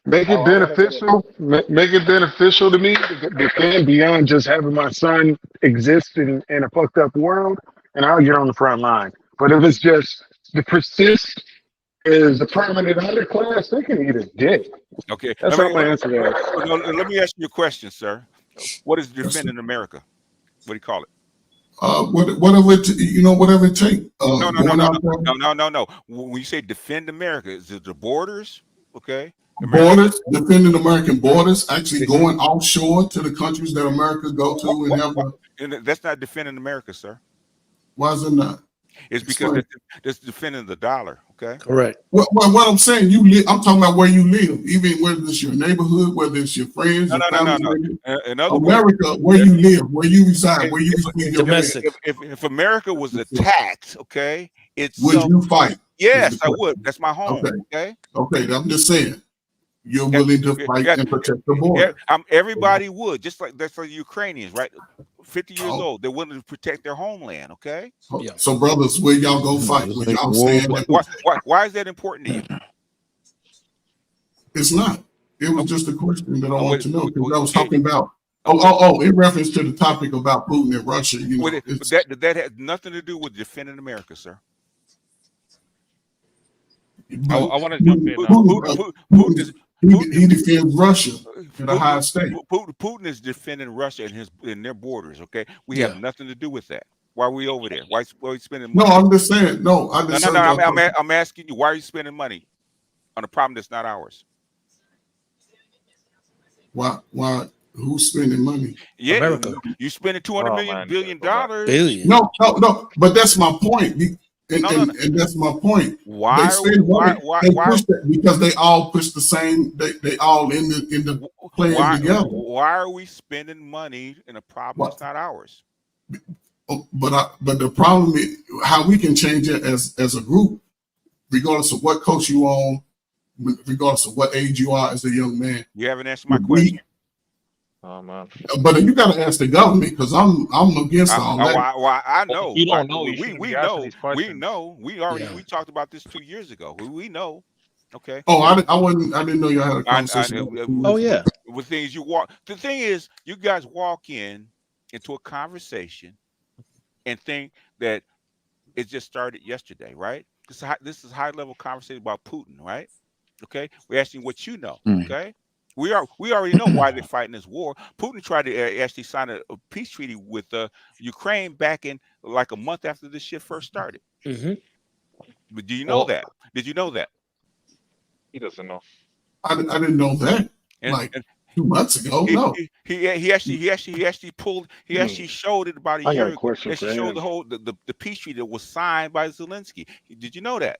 Make it beneficial. Make it beneficial to me to defend beyond just having my son exist in a fucked up world, and I'll get on the front line. But if it's just the persist is a permanent underclass, they can eat a dick. Okay. That's how my answer is. Let me ask you a question, sir. What is defending America? What do you call it? Whatever whatever it takes. No, Going out there, no. When you say defend America, is it the borders? Okay, borders, defending American borders, actually going offshore to the countries that America go to and have. And that's not defending America, sir. Why is it not? It's because that's defending the dollar. Okay. Correct. What I'm saying, you live. I'm talking about where you live, even whether it's your neighborhood, whether it's your friends, your family. In other America, where you live, where you reside, where you receive your domestic. If America was attacked, okay, would you fight? Yes, I would. That's my home. Okay. Okay, I'm just saying. You're willing to fight and protect the border. Everybody would, just like that's for the Ukrainians, right? 50 years old, they're willing to protect their homeland. Okay. So, brothers, where y'all go fight? Where y'all stand? Why is that important to you? It's not. It was just a question that I want to know because I was talking about. In reference to the topic about Putin and Russia. That has nothing to do with defending America, sir. I want to jump in. He defends Russia at a high stake. Putin is defending Russia and their borders. Okay, we have nothing to do with that. Why are we over there? Why are we spending money? No, I'm just saying. No. I'm asking you. Why are you spending money on a problem that's not ours? Why? Who's spending money? Yeah, America. You spending $200 billion. No. But that's my point. And that's my point. Why? Because they all push the same. They all in the playing together. Why are we spending money in a problem that's not ours? But the problem is how we can change it as a group, regardless of what coach you on, regardless of what age you are as a young man. You haven't answered my question. Oh man! But you got to ask the government because I'm against all that. I know. You don't know. We know. We talked about this 2 years ago. We know. Okay. Oh, I didn't know y'all had a conversation. Oh yeah. With things you walk. The thing is, you guys walk into a conversation and think that it just started yesterday, right? This is high level conversation about Putin, right? Okay. We're asking what you know. Okay. We already know why they're fighting this war. Putin tried to actually sign a peace treaty with Ukraine back in like a month after this shit first started. But do you know that? Did you know that? He doesn't know. I didn't know that. 2 months ago. No. He actually pulled. He actually showed it about a year ago. He showed the whole the peace treaty that was signed by Zelensky. Did you know that?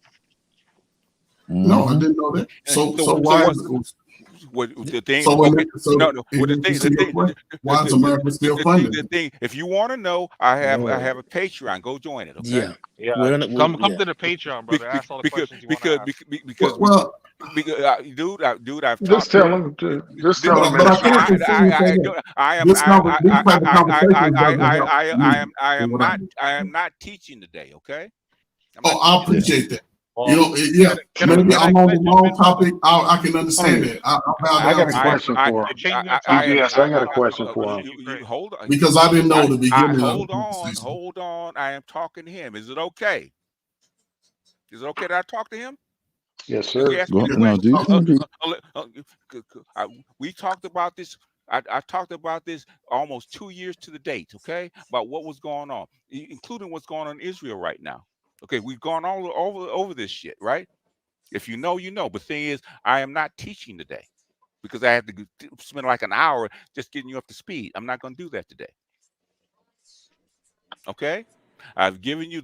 No, I didn't know that. So why? What the thing? Why is America still funding? The thing, if you want to know, I have a Patreon. Go join it. Okay? Yeah. Come to the Patreon, brother. Ask all the questions you want to ask. Dude, I've just tell him. Just tell him. I am not teaching today. Okay. I appreciate that. Maybe I'm on the wrong topic. I can understand that. I got a question for him. Yes, I got a question for him. Hold on. Because I didn't know the beginning. Hold on. I am talking to him. Is it okay? Is it okay that I talk to him? Yes, sir. We talked about this. I talked about this almost 2 years to the date. Okay, about what was going on, including what's going on in Israel right now. Okay, we've gone all over this shit, right? If you know, you know. But the thing is, I am not teaching today because I have to spend like an hour just getting you up to speed. I'm not going to do that today. Okay? I've given you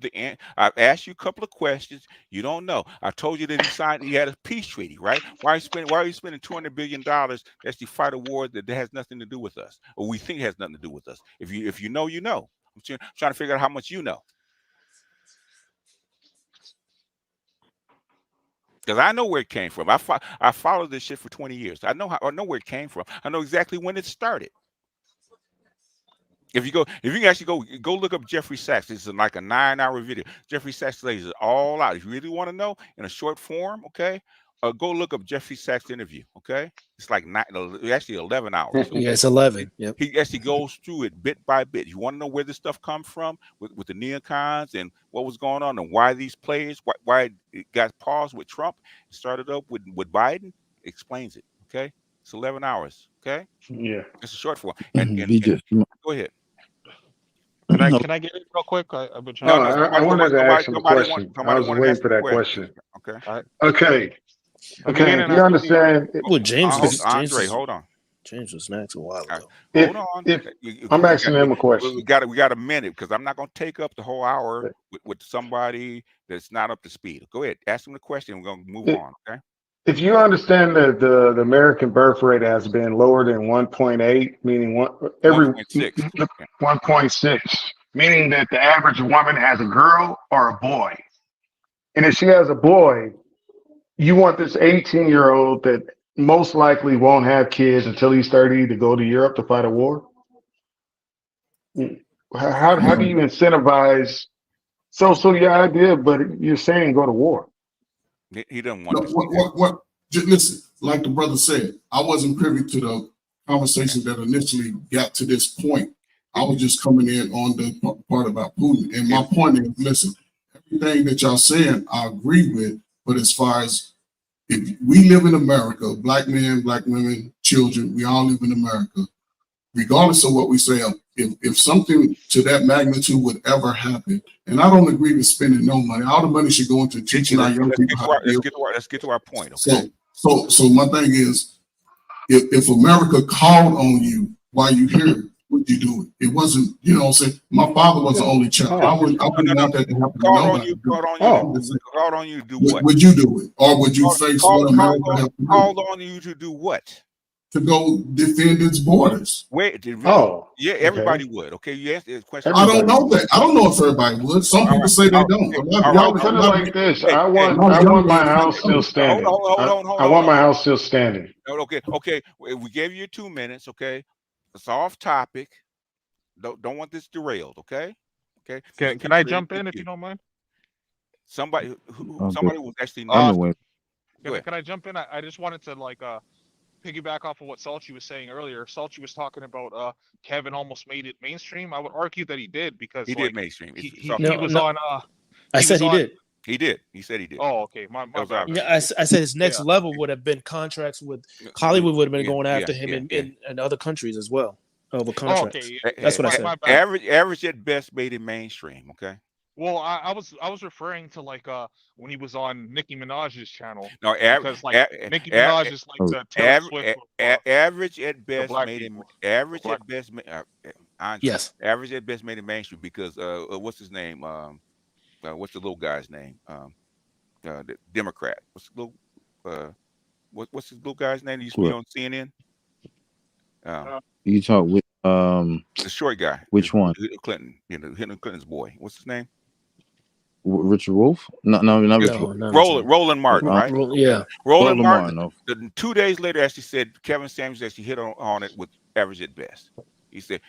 I've asked you a couple of questions. You don't know. I told you that he had a peace treaty, right? Why are you spending $200 billion to actually fight a war that has nothing to do with us, or we think has nothing to do with us? If you know, you know. I'm trying to figure out how much you know. Because I know where it came from. I followed this shit for 20 years. I know where it came from. I know exactly when it started. If you can actually go look up Jeffrey Sachs. It's like a 9-hour video. Jeffrey Sachs lays it all out. If you really want to know in a short form, okay, go look up Jeffrey Sachs interview. Okay, it's like actually 11 hours. Okay? Yeah, it's 11. Yep. He actually goes through it bit by bit. You want to know where this stuff comes from with the neocons and what was going on and why these players, why it got paused with Trump, started up with Biden. Explains it. Okay, it's 11 hours. Okay, yeah, it's a short form. BJ, Go ahead. Can I get it real quick? I've been No, trying. I wanted to ask him a question. I was wanted to waiting ask for him a that question. Okay. All right. Okay. I'm Okay. beginning If you at understand, Well, Andre, hold on. James was next a while ago. Hold on. if I'm asking him a question. We got a minute because I'm not going to take up the whole hour with somebody that's not up to speed. Go ahead, ask him the question. We're going to move on. Okay. If you understand that the American birth rate has been lower than 1.8, meaning 1.6, meaning that the average woman has a girl or a boy. And if she has a boy, you want this 18-year-old that most likely won't have kids until he's 30 to go to Europe to fight a war? How do you incentivize? So your idea, but you're saying go to war. He doesn't No, want what? Just listen, like the brother said, I wasn't privy to the conversation that initially got to this point. I was just coming in on the part about Putin. And my point is, listen, everything that y'all saying, I agree with. But as far as if we live in America, black men, black women, children, we all live in America. Regardless of what we say, if something to that magnitude would ever happen, and I don't agree with spending no money. All the money should go into teaching our young people how to deal. Let's get to our point. Okay. So my thing is, if America called on you while you here, would you do it? It wasn't, you know what I'm saying? My father was the only child. I wouldn't want that to happen to nobody. Called on you to do what? Would you do it? Or would you face what America has to do? Called on you to do what? To go defend its borders. Wait, yeah, everybody would. Okay, you asked this question. I don't know that. I don't know if everybody would. Some people say they don't. Y'all put it like this. I want my house still standing. I want my house still standing. Okay. We gave you 2 minutes. Okay, it's off topic. Don't want this derailed. Okay. Can I jump in if you don't mind? Somebody was actually. Can I jump in? I just wanted to piggyback off of what Salchi was saying earlier. Salchi was talking about Kevin almost made it mainstream. I would argue that he did because he did mainstream. He was on. I said he did. He did. He said he did. Oh, okay. My bad. Yeah, I said his next level would have been contracts with Hollywood would have been going after him in other countries as well over contracts. That's what I said. Average at best made it mainstream. Okay. Well, I was referring to when he was on Nicki Minaj's channel. No, because Nicki Minaj is like the Taylor Swift average at best made him average at best. Yes, average at best made it mainstream because what's his name? What's the little guy's name? The Democrat. What's the little what's his little guy's name? He used to be on CNN. You talk with the short guy. Which one? Clinton. Hillary Clinton's boy. What's his name? Richard Wolf? No, not Richard Wolf. Roland Martin, right? Yeah. Roland Martin. 2 days later, actually said Kevin Samuels actually hit on it with average at best. He said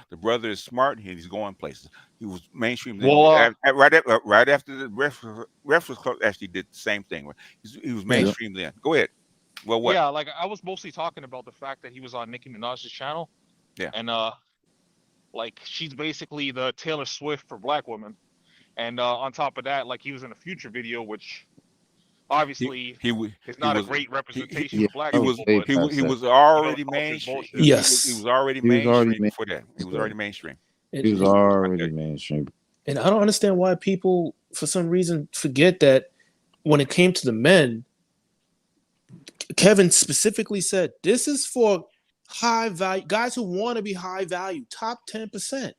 the brother is smart and he's going places. He was mainstream. Well, right after the Breakfast Club actually did the same thing. He was mainstream then. Go ahead. Well, what? Yeah, I was mostly talking about the fact that he was on Nicki Minaj's channel. Yeah. And she's basically the Taylor Swift for black women. And on top of that, he was in a Future video, which obviously is not a great representation of black people. He was already mainstream. Yes, he was already mainstream before that. He was already mainstream. He was already mainstream. And I don't understand why people, for some reason, forget that when it came to the men, Kevin specifically said this is for high value guys who want to be high value, top 10%.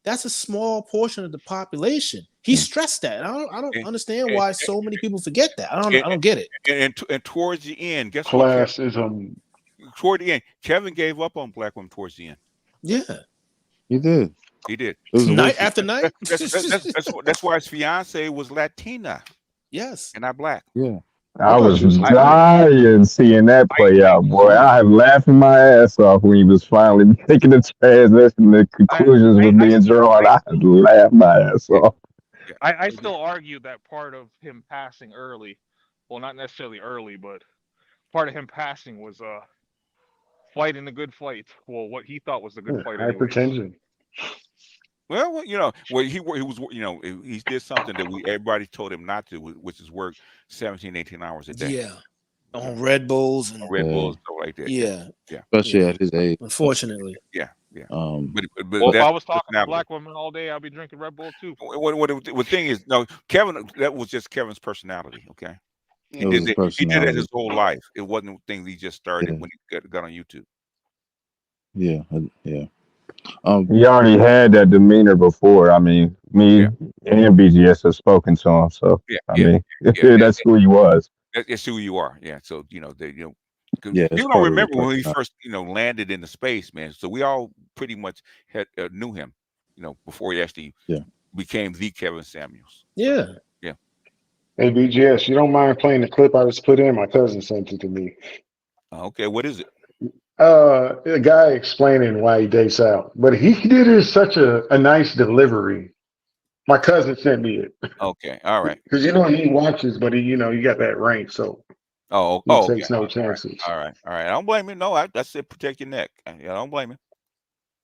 That's a small portion of the population. He stressed that. I don't understand why so many people forget that. I don't get it. And towards the end, guess classism. What? Toward the end, Kevin gave up on black women towards the end. Yeah, he did. He did. Night after night. That's why his fiance was Latina. Yes, and not black. Yeah. I was dying seeing that play out, boy. I had laughing my ass off when he was finally making the transition. The conclusions were being drawn. I had laughed my ass off. I still argue that part of him passing early, well, not necessarily early, but part of him passing was fighting the good fight. Well, what he thought was the good fight. Hypertension. Well, he was, he did something that everybody told him not to, which is work 17, 18 hours a day. Yeah, on Red Bulls and Red Bulls, stuff like that. Yeah, especially at his age. Unfortunately. Yeah. Yeah. Um, But Well, if that's I was talking to personality. black women all day, I'd be drinking Red Bull too. The thing is, no, Kevin, that was just Kevin's personality. Okay. He it was did his that. He did it personality. his whole life. It wasn't things he just started Yeah, when he got on YouTube. yeah, yeah. He already had that demeanor before. I mean, me Yeah. and BGS have spoken to him, so Yeah. I Yeah. mean, Yeah. that's who he was. That's who you are. Yeah. So they. 'Cause Yeah, it's people don't part of the remember when he personality. first, landed in the space, man. So we all pretty much had knew him, before he actually Yeah. became the Kevin Samuels. Yeah. Yeah. Hey, BGS, you don't mind playing the clip I just put in? My cousin sent it to me. Okay. What is it? A guy explaining why he dates out, but he did it such a nice delivery. My cousin sent me it Okay. All right. because he watches, but he got that rank, so he Okay. takes no All right. chances. All right. All right. I don't blame you. No, I said protect your neck. I don't blame you.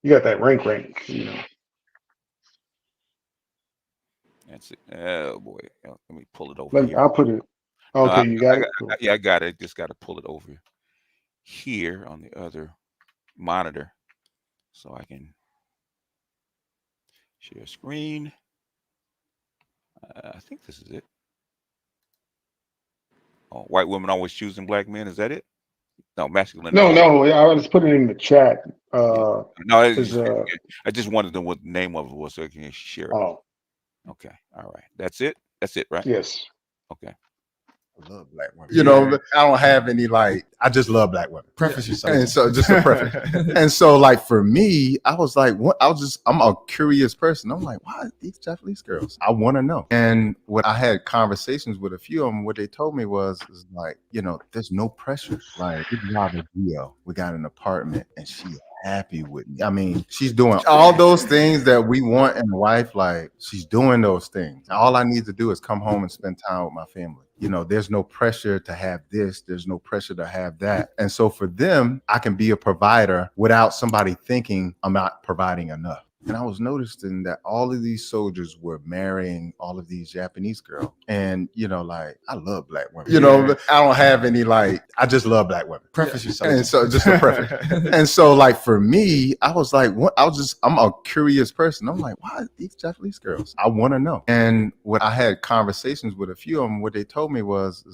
You got that rank. That's it. Oh boy. Let me pull it over here. I'll put it. No, Okay, you got it. yeah, I got it. Just got to pull it over here on the other monitor so I can share screen. I think this is it. Oh, white women always choosing black men. Is that it? No, masculine. No, I just put it in the chat. No, I just wanted to know what the name of it was so I can share it. Oh, okay. All right. That's it. That's it, right? Yes. Okay. I love black women. I don't have any I just love black women. Preface yourself. And so just a preface. And so for me, I was like, I'm a curious person. I'm like, why these Japanese girls? I want to know. And what I had conversations with a few of them, what they told me was there's no pressure. Like, we got a deal. We got an apartment and she happy with me. I mean, she's doing all those things that we want in a wife. Like, she's doing those things. All I need to do is come home and spend time with my family. There's no pressure to have this. There's no pressure to have that. And so for them, I can be a provider without somebody thinking I'm not providing enough. And I was noticing that all of these soldiers were marrying all of these Japanese girls. And, I love black women. I don't have any I just love black women. Preface yourself. And so just a preface. And so for me, I was like, I'm a curious person. I'm like, why these Japanese girls? I want to know. And what I had conversations with a few of them, what they told me was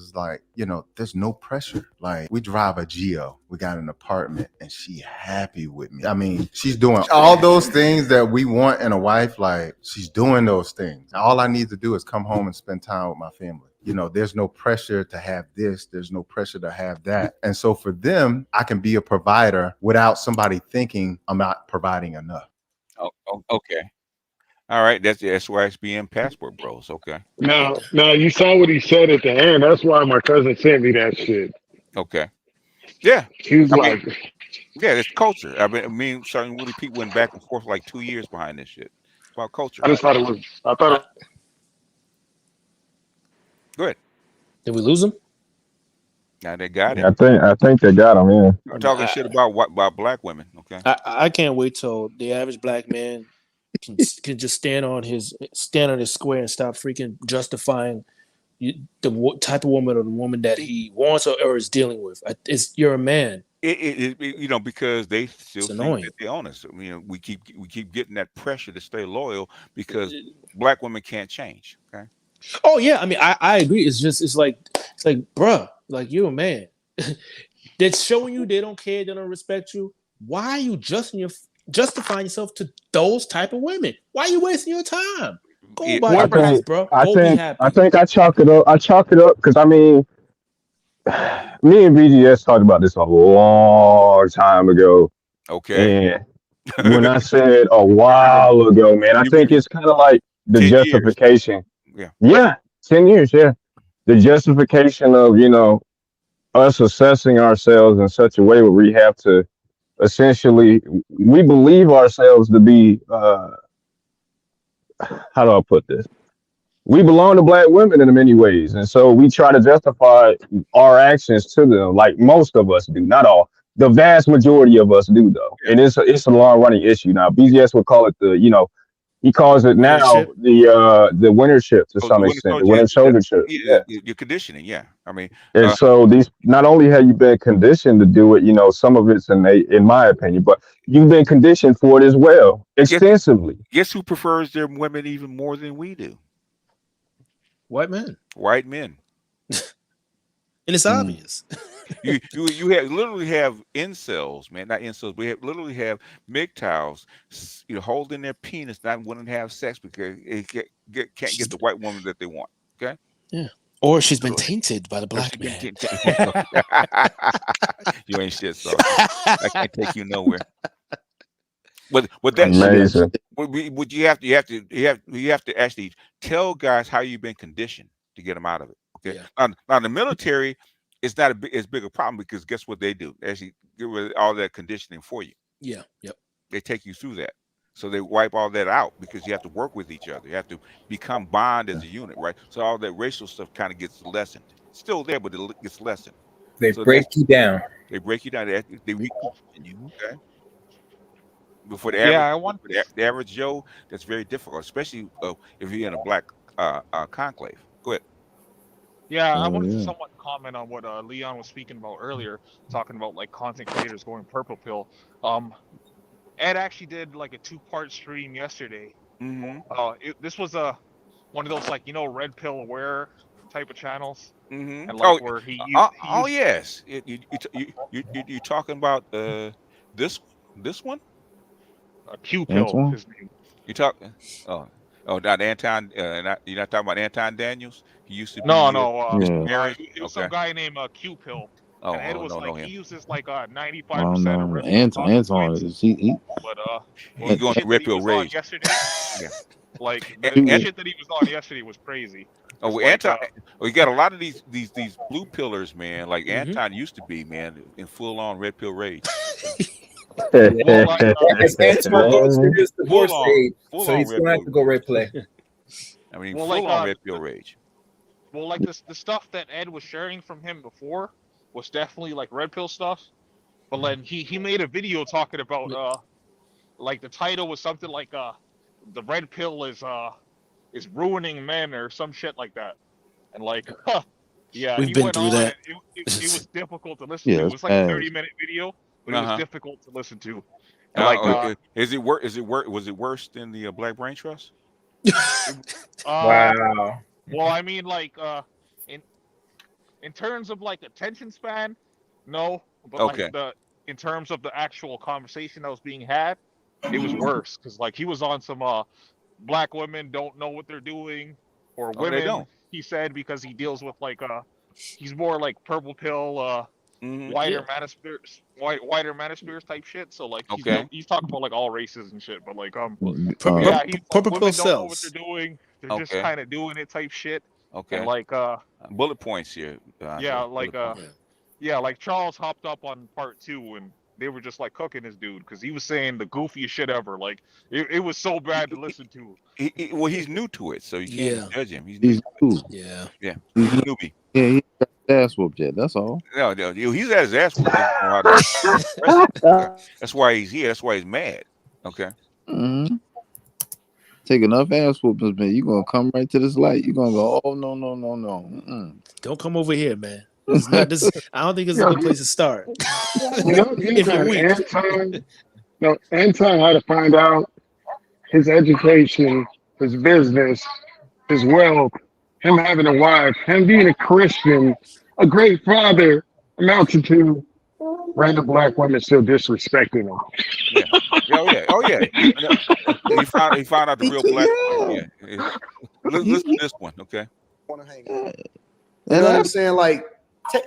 there's no pressure. Like, we drive a Geo. We got an apartment and she happy with me. I mean, she's doing all those things that we want in a wife. Like, she's doing those things. All I need to do is come home and spend time with my family. There's no pressure to have this. There's no pressure to have that. And so for them, I can be a provider without somebody thinking I'm not providing enough. Oh, okay. All right. That's the SYSBN passport bros. Okay. Now, you saw what he said at the end. That's why my cousin sent me that shit. Okay. Yeah. He was yeah, it's culture. I mean, certain really people went back and forth 2 years behind this shit. It's about culture. I just thought it was. Go ahead. Did we lose him? Now they got Yeah, him. I think they got him. Yeah. I'm talking shit about black women. Okay. I can't wait till the average black man can just stand on his square and stop freaking justifying the type of woman or the woman that he wants or is dealing with. You're a man. Because they still think annoying. that they own us. We keep getting that pressure to stay loyal because black women can't change. Okay. Oh yeah, I mean I agree. It's like bruh, you're a man. They're showing you they don't care, they don't respect you. Why are you justifying yourself to those type of women? Why are you wasting your time? Go buy your business, bro. Go be happy. I think I chalk it up because I mean, me and BGS talked about this a long time ago. Okay. And when I said a while ago, man, I think it's kind of like the justification. Yeah. Yeah, 10 years. Yeah, the justification of us assessing ourselves in such a way where we have to essentially we believe ourselves to be. How do I put this? We belong to black women in many ways. And so we try to justify our actions to them, like most of us do, not all. The vast majority of us do, though. And it's a long running issue. Now, BGS would call it he calls it now the winter ship to some extent, the winter soldier ship. Yeah, your conditioning, yeah. I mean, And so these, not only have you been conditioned to do it, you know, some of it's innate, in my opinion, but you've been conditioned for it as well, extensively. guess who prefers their women even more than we do? White men. White men. And it's obvious. You have literally have incels, man, not incels. We literally have MGTOWs, holding their penis, not wanting to have sex because it can't get the white woman that they want. Okay. Yeah. Or she's been tainted by the black man. You ain't shit, so I can't take you nowhere. But that Amazing. Would you have to actually tell guys how you've been conditioned to get them out of it. Okay. Yeah. Now the military is not as big a problem because guess what they do? They actually get rid of all that conditioning for you. Yeah. Yep. They take you through that. So they wipe all that out because you have to work with each other. You have to become bond as a unit, right? So all that racial stuff kind of gets lessened. It's still there, but it gets lessened. They break you down. They break you down. They recondition you. Okay. Before the average, the average Joe, that's very difficult, especially if you're in a black conclave. Go ahead. Yeah, I wanted to somewhat comment on what Leon was speaking about earlier, talking about like content creators going purple pill. Ed actually did like a 2-part stream yesterday. Mm-hmm. This was one of those like red pill aware type of channels, mm-hmm. and like where he used, yes, you talking about this one? Q pill, his name. You talk not Anton. You're not talking about Anton Daniels. He used to be it was some guy named Q pill. Oh, and Ed was no, like, him. he uses like 95% Oh, of no. Red Anton is he but he's going to Red Pill Rage yesterday. Yeah. Like the shit that he was on yesterday was crazy. Oh, Anton, we got a lot of these blue pillars, man. Like Anton used to be, man, in full on Red Pill Rage. Well, like, Anton goes through his divorce stage, so he's gonna have to go red play. I mean, full on Red Pill Rage. Well, like the stuff that Ed was sharing from him before was definitely like red pill stuff. But then he made a video talking about like the title was something like the red pill is ruining men or some shit like that. And like yeah, we've been through that. It was difficult to listen to. It was like a 30-minute video, but it was difficult to listen to. And like was it worse than the Black Brain Trust? Wow. Well, I mean, like, in terms of like attention span, no. But like in terms of the actual conversation that was being had, it was worse because like he was on some black women don't know what they're doing, or women. He said because he deals with like he's more like purple pill, whiter manospheres type shit. So like he's talking about like all races and shit. But like purple pill cells don't know what they're doing. They're just kind of doing it type shit. Okay. And like bullet points here. Like Charles hopped up on part 2 and they were just like cooking this dude because he was saying the goofiest shit ever. Like it was so bad to listen to. Well, he's new to it, so you can't judge him. He's new. Yeah. He's a newbie. Yeah, he got his ass whooped yet. That's all. No, he's had his ass whooped. That's why he's here. That's why he's mad. Okay. Mm-hmm. Take enough ass whoopings, man. You're gonna come right to this light. You're gonna go, oh no. Mm-mm. Don't come over here, man. It's not this. I don't think it's a good place to start. Anton had to find out his education, his business, his wealth, him having a wife, him being a Christian, a great father, amounted to random black women still disrespecting him. Oh yeah. He found out the real black. Yeah. Listen to this one, okay? You know what I'm saying? Like,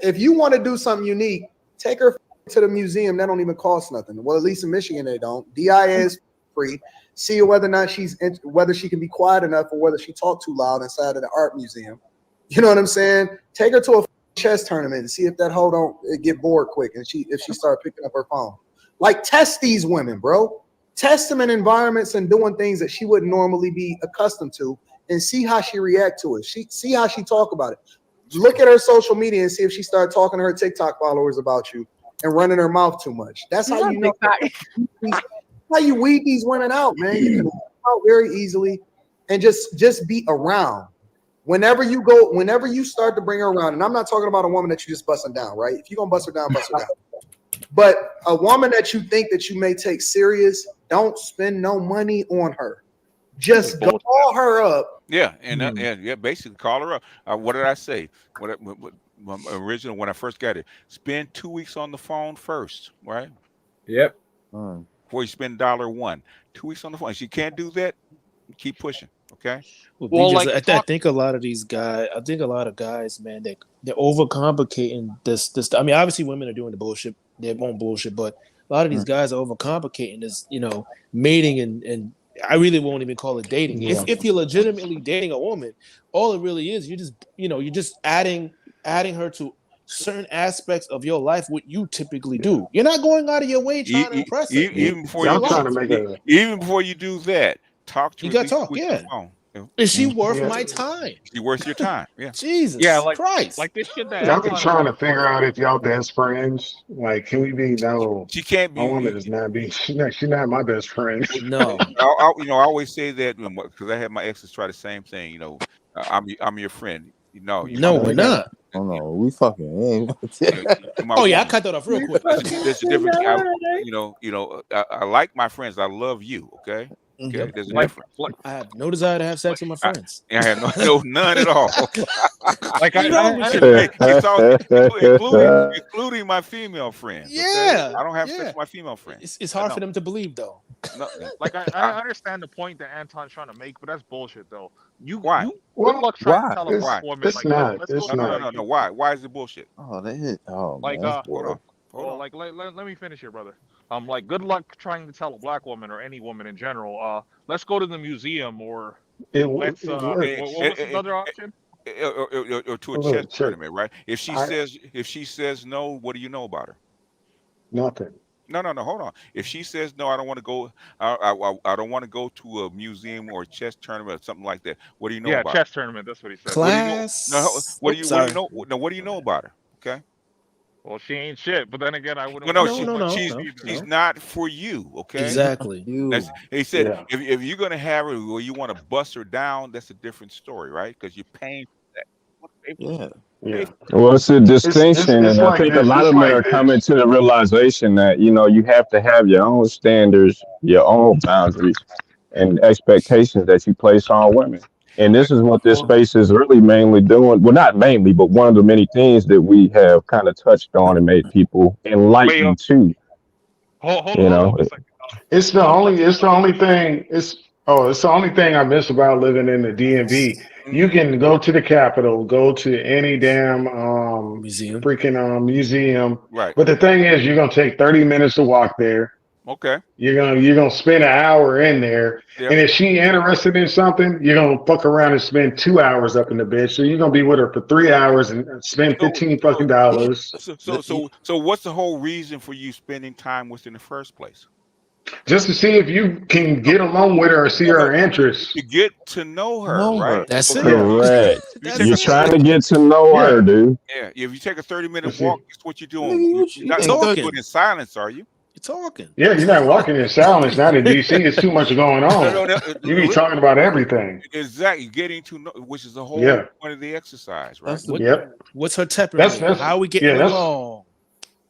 if you want to do something unique, take her to the museum. That don't even cost nothing. Well, at least in Michigan they don't. DI is free. See whether or not whether she can be quiet enough or whether she talk too loud inside of the art museum. You know what I'm saying? Take her to a chess tournament and see if that hoe don't get bored quick and if she start picking up her phone. Like, test these women, bro. Test them in environments and doing things that she wouldn't normally be accustomed to, and see how she react to it. See how she talk about it. Look at her social media and see if she start talking to her TikTok followers about you and running her mouth too much. That's how you know how you weed these women out, man. You can weed them out very easily and just be around. whenever you start to bring her around, and I'm not talking about a woman that you just busting down, right? If you're gonna bust her down, bust her down. But a woman that you think that you may take serious, don't spend no money on her. Just call her up. Yeah, and basically call her up. What did I say? What original when I first got it? Spend 2 weeks on the phone first, right? Yep. Before you spend $1. 2 weeks on the phone. If you can't do that, keep pushing. Okay. Well, like I think a lot of these guys, man, they're overcomplicating this. I mean, obviously women are doing the bullshit. They won't bullshit, but a lot of these guys are overcomplicating this, mating and I really won't even call it dating. Yeah. If you're legitimately dating a woman, all it really is, you're just adding her to certain aspects of your life, what you typically do. You're not going out of your way trying to impress her. Even before you do that, talk to her. You got to talk, yeah. Is she worth my time? Is she worth your time? Yeah. Jesus Christ. Like this shit that Y'all be trying to figure out if y'all best friends. Like, can we be? No, she can't be. My woman is not be. She's not my best friend. No. I always say that because I had my exes try the same thing. I'm your friend. No, we're not. Oh no, we fucking. Oh yeah, I cut that off real quick. There's a difference. I like my friends. I love you. Okay. Okay, there's a difference. I have no desire to have sex with my friends. I have none at all. Like including my female friends. Yeah, okay? I don't have sex with my female friends. It's hard for them to believe, though. No, like I understand the point that Anton's trying to make, but that's bullshit, though. Why? Good luck trying to tell a why? woman. It's not. It's not. No. Why is it bullshit? Oh, they hit. Oh, like man, hold on. Like let me finish here, brother. Like good luck trying to tell a black woman or any woman in general. Let's go to the museum or let's. What was the other option? Or to a chess tournament, right? If she says no, what do you know about her? Nothing. No. Hold on. If she says no, I don't want to go. I don't want to go to a museum or a chess tournament or something like that. What do you know about? Yeah, chess tournament. That's what he said. Class. What do you know? No, what do you know about her? Okay. Well, she ain't shit. But then again, I wouldn't. No. She's not for you. Okay. Exactly. He said if you're gonna have her or you want to bust her down, that's a different story, right? Because you're paying for that. Yeah. Well, it's a distinction, and I think a lot of men are coming to the realization that you have to have your own standards, your own boundaries, and expectations that you place on women. And this is what this space is really mainly doing. Well, not mainly, but one of the many things that we have kind of touched on and made people enlightened to. Hold on a second. It's the only thing I miss about living in the DMV. You can go to the Capitol, go to any damn museum, museum. Right. But the thing is, you're gonna take 30 minutes to walk there. Okay. You're gonna spend an hour in there, and if she interested in something, you're gonna fuck around and spend 2 hours up in the bed. So you're gonna be with her for 3 hours and spend $15 fucking dollars. So what's the whole reason for you spending time with her in the first place? Just to see if you can get along with her or see her interests. To get to know her, right? That's it. Correct. You're trying to get to know her, dude. Yeah. If you take a 30-minute walk, that's what you're doing. You're not doing it in silence, are you? You're talking. Yeah, you're not walking in silence. Not in DC. It's too much going on. You be talking about everything. Exactly. Getting to know, which is the whole point of the exercise, right? What's her temperament? How are we getting along?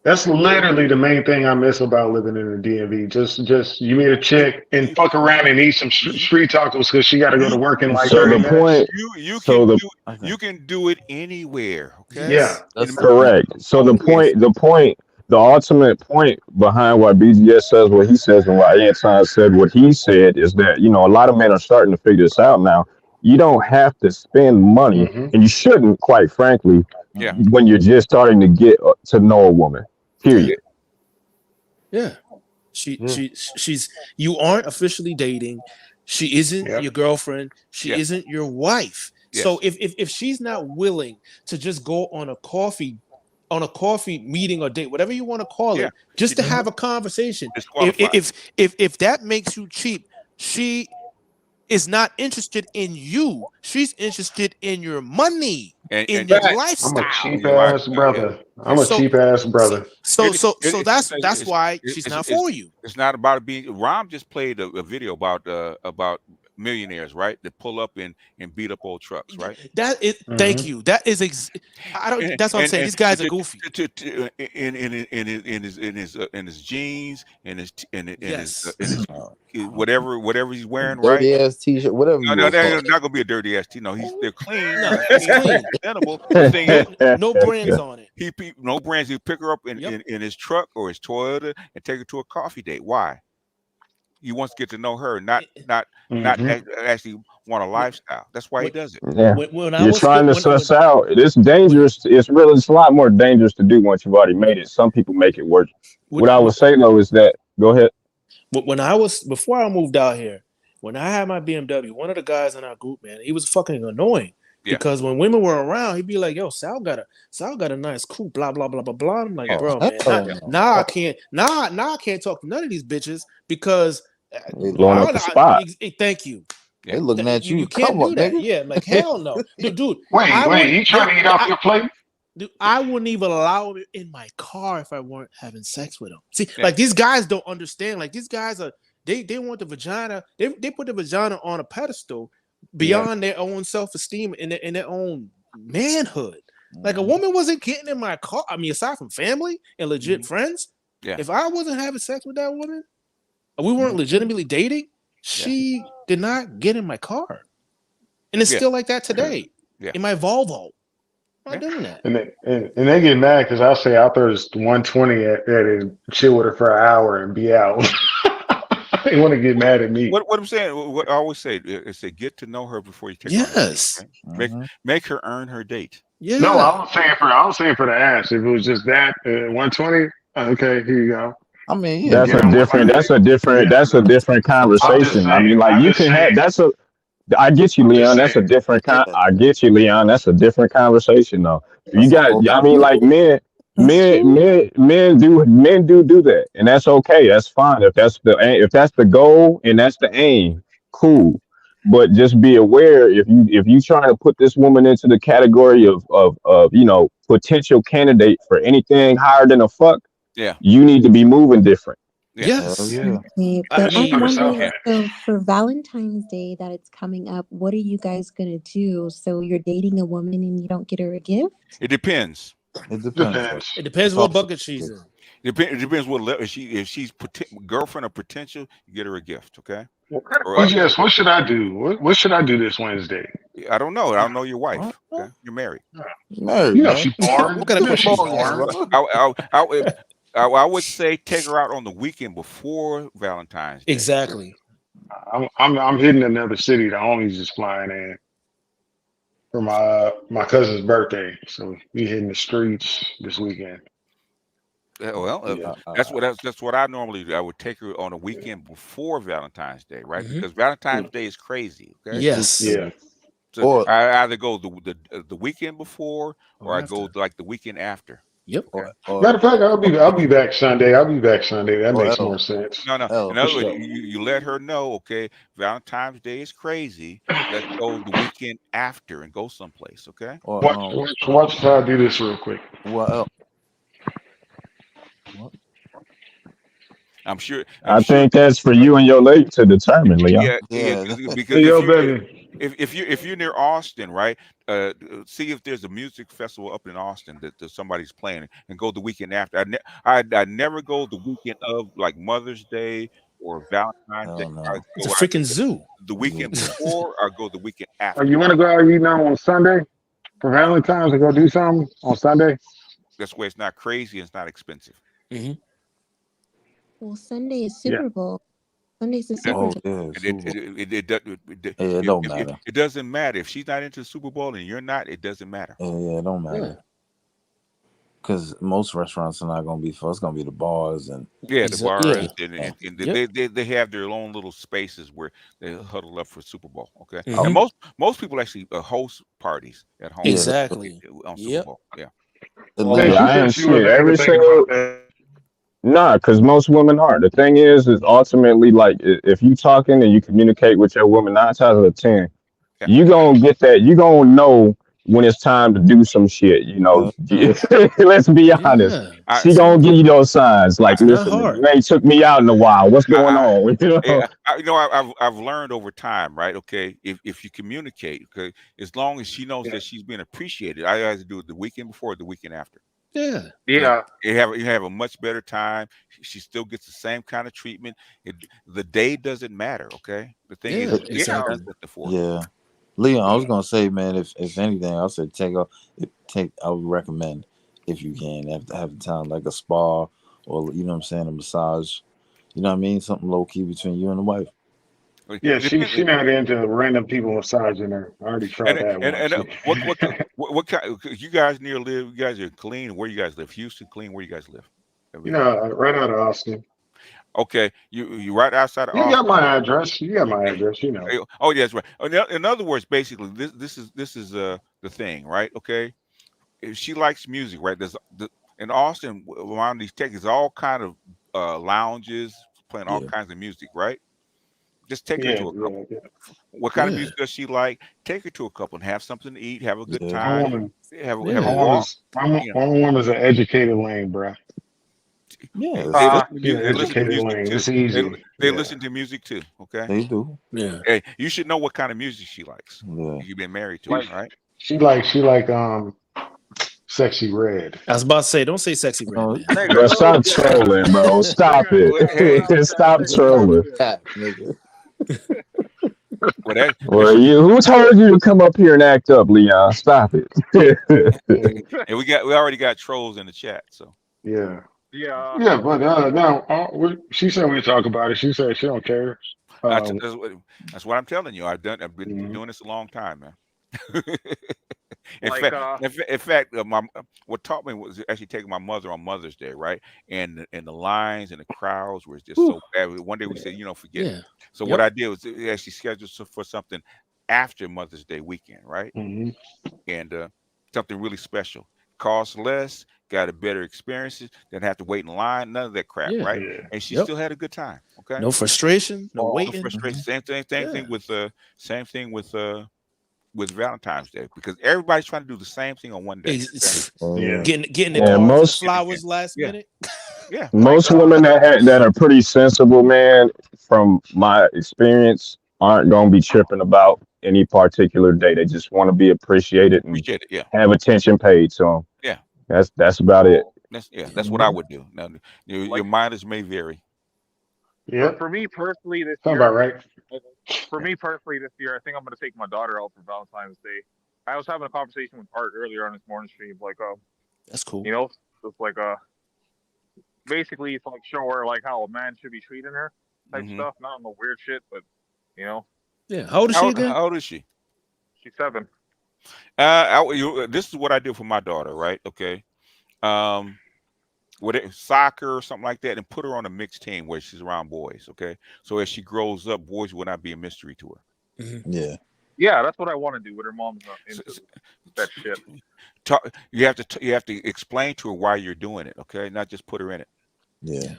That's literally the main thing I miss about living in the DMV. Just you meet a chick and fuck around and eat some street tacos because she got to go to work in like 30 minutes. You can do it anywhere. Okay. Yeah, that's correct. So the ultimate point behind why BGS says what he says and why Anton said what he said is that, a lot of men are starting to figure this out now. You don't have to spend money, and you shouldn't, quite frankly, when you're just starting to get to know a woman, period. Yeah. She's you aren't officially dating. She isn't your girlfriend. She isn't your wife. So if she's not willing to just go on a coffee meeting or date, whatever you want to call it, just to have a conversation. If that makes you cheap, she is not interested in you. She's interested in your money, in your lifestyle. I'm a cheap ass brother. Cheap ass brother. So that's why she's not for you. It's not about being. Rom just played a video about millionaires, right? That pull up and beat up old trucks, right? That is, thank you. That is, I don't. That's what I'm saying. These guys are goofy. In his jeans, in his Yes. whatever he's wearing, dirty right? ass t-shirt, whatever you No, want to call they're it. not gonna be a dirty ass t. No, they're clean. No, it's clean. Presentable. The thing is, No brands on it. No brands. He pick her up in his truck or his Toyota and take her to a coffee date. Why? He wants to get to know her, not actually want a lifestyle. That's why he does it. Yeah. You're trying to suss out. It's dangerous. It's really, it's a lot more dangerous to do once you've already made it. Some people make it work. What I would say though is that, go ahead. Before I moved out here, when I had my BMW, one of the guys in our group, man, he was fucking annoying. Because when women were around, he'd be like, "Yo, Sal got a nice coupe, blah blah blah blah blah." I'm like, "Bro, man, now I can't talk to none of these bitches because blowing up the spot." Thank you. They looking at you. You can't Come do on, that. nigga. Yeah, like hell no, dude. Wait, you trying to eat off your plate? Dude, I wouldn't even allow him in my car if I weren't having sex with him. See, like these guys don't understand. Like these guys are they want the vagina. They put the vagina on a pedestal beyond their own self-esteem and their own manhood. Like a woman wasn't getting in my car. I mean, aside from family and legit friends, if I wasn't having sex with that woman, and we weren't legitimately dating, she did not get in my car. And it's still like that today. In my Volvo. I'm not doing that. And they get mad because I'll say I'll throw this 120 at it and chill with her for an hour and be out. They want to get mad at me. What I'm saying, what I always say is to get to know her before you take her on a date, right? Make her earn her date. Yeah. No, I was saying for the ass. If it was just that 120, okay, here you go. I mean, That's a different conversation. I mean, like you can have I get you, Leon. That's a different I get you, Leon. That's a different conversation, though. You got. I mean, like men do that, and that's okay. That's fine if that's the goal and that's the aim. Cool, but just be aware if you trying to put this woman into the category of potential candidate for anything higher than a fuck. Yeah, you need to be moving different. Yes. Okay, but I'm wondering, so for Valentine's Day that it's coming up, what are you guys gonna do? So you're dating a woman and you don't get her a gift? It depends. It depends. It depends what bucket she's in. It depends what level. If she's girlfriend of potential, you get her a gift. Okay. Yes. What should I do? What should I do this Wednesday? I don't know. I don't know your wife. Okay? You're married. Married. You know she's born. What kind of question? I would say take her out on the weekend before Valentine's Day. Exactly. I'm hitting another city. The homies just flying in for my cousin's birthday, so we hitting the streets this weekend. Well, that's what I normally do. I would take her on a weekend before Valentine's Day, right? Because Valentine's Day is crazy. Okay. Yes. Yeah. So I either go the weekend before or I go like the weekend after. Yep. Matter of fact, I'll be back Sunday. That makes more sense. No. In other words, you let her know, okay, Valentine's Day is crazy. Let's go the weekend after and go someplace, okay? Watch how I do this real quick. What? I'm sure. I think that's for you and your lady to determine, Leon. Yeah. Because if you're near Austin, right? See if there's a music festival up in Austin that somebody's playing, and go the weekend after. I never go the weekend of like Mother's Day or Valentine's Day. No. It's a freaking zoo. The weekend before, or go the weekend after. Or you want to go out eating out on Sunday for Valentine's and go do something on Sunday? That's where it's not crazy. It's not expensive. Well, Sunday is Super Bowl. Sunday's the Super Bowl. It don't matter. It doesn't matter if she's not into the Super Bowl and you're not. It doesn't matter. Yeah, it don't matter. Because most restaurants are not going to be for. It's going to be the bars and the bars and they have their own little spaces where they huddle up for Super Bowl. Okay, and most people actually host parties at home. Exactly. On Super Bowl. Yeah. I am shit every single. Nah, because most women are. The thing is ultimately like if you talking and you communicate with your woman 9 times out of 10, you gonna get that. You gonna know when it's time to do some shit. You know, let's be honest. Yeah. She gonna give you those signs like, It's not listen, hard. you ain't took me out in a while. What's going on? I've learned over time, right? Okay, if you communicate, okay, as long as she knows that she's being appreciated, I either do it the weekend before or the weekend after. Yeah. Yeah. You have a much better time. She still gets the same kind of treatment. The day doesn't matter. Okay, the thing is, what you exactly. present it for. Yeah, Leon, I was gonna say, man, if anything, I said I would recommend, if you can, have time like a spa, or you know what I'm saying, a massage. You know what I mean? Something low key between you and the wife. Yeah, she not into random people massaging her. I already tried that once. What kind? You guys near live? You guys are clean. Where you guys live? Houston, clean. Where you guys live? You know, right out of Austin. Okay, you right outside of You Austin. got my address. You got my address. You know. Oh yes, right. In other words, basically, this is the thing, right? Okay, if she likes music, right? In Austin around these tech, there's all kind of lounges playing all kinds of music, right? Just take her to a couple. What kind of music does she like? Take her to a couple and have something to eat, have a good time, have a walk. My woman's an educated lane, bro. Yeah, They listen to music too. It's easy. They listen to music too. Okay, they do. Yeah. Hey, you should know what kind of music she likes. Yeah. You've been married to her, right? She like Sexy Red. I was about to say, don't say Sexy Red, man. Bro, stop trolling, bro. Stop it. Stop trolling. Who told you to come up here and act up, Leon? Stop it. And we already got trolls in the chat, so yeah. Yeah. But now she said we talk about it. She said she don't care. That's what I'm telling you. I've been doing this a long time, man. In fact, what taught me was actually taking my mother on Mother's Day, right? And the lines and the crowds were just so bad. One day we said, forget it. So what I did was actually schedule for something after Mother's Day weekend, right? Mm-hmm. And something really special. Costs less, got a better experiences, didn't have to wait in line, none of that crap, right? Yeah. And she still had a good time. Okay. No frustration, no waiting. No frustration. Same thing with Valentine's Day, because everybody's trying to do the same thing on one day. Getting the cards and flowers last minute. Yeah. Most women that are pretty sensible, man, from my experience, aren't gonna be tripping about any particular day. They just want to be appreciated and have attention paid to them. Yeah. That's about it. That's what I would do. Now, your mileage may vary. Yeah. For me personally, this Sound year, about right. For me personally, this year, I think I'm going to take my daughter out for Valentine's Day. I was having a conversation with Art earlier on this morning stream, like, that's cool. It's like basically it's like show her like how a man should be treating her type stuff. Not no weird shit, but Yeah. How old is she again? How old is she? She's 7. This is what I do for my daughter, right? Okay. With soccer or something like that, and put her on a mixed team where she's around boys. Okay. So as she grows up, boys will not be a mystery to her. Yeah. Yeah, that's what I want to do with her mom's into that shit. You have to explain to her why you're doing it, okay? Not just put her in it. Yeah.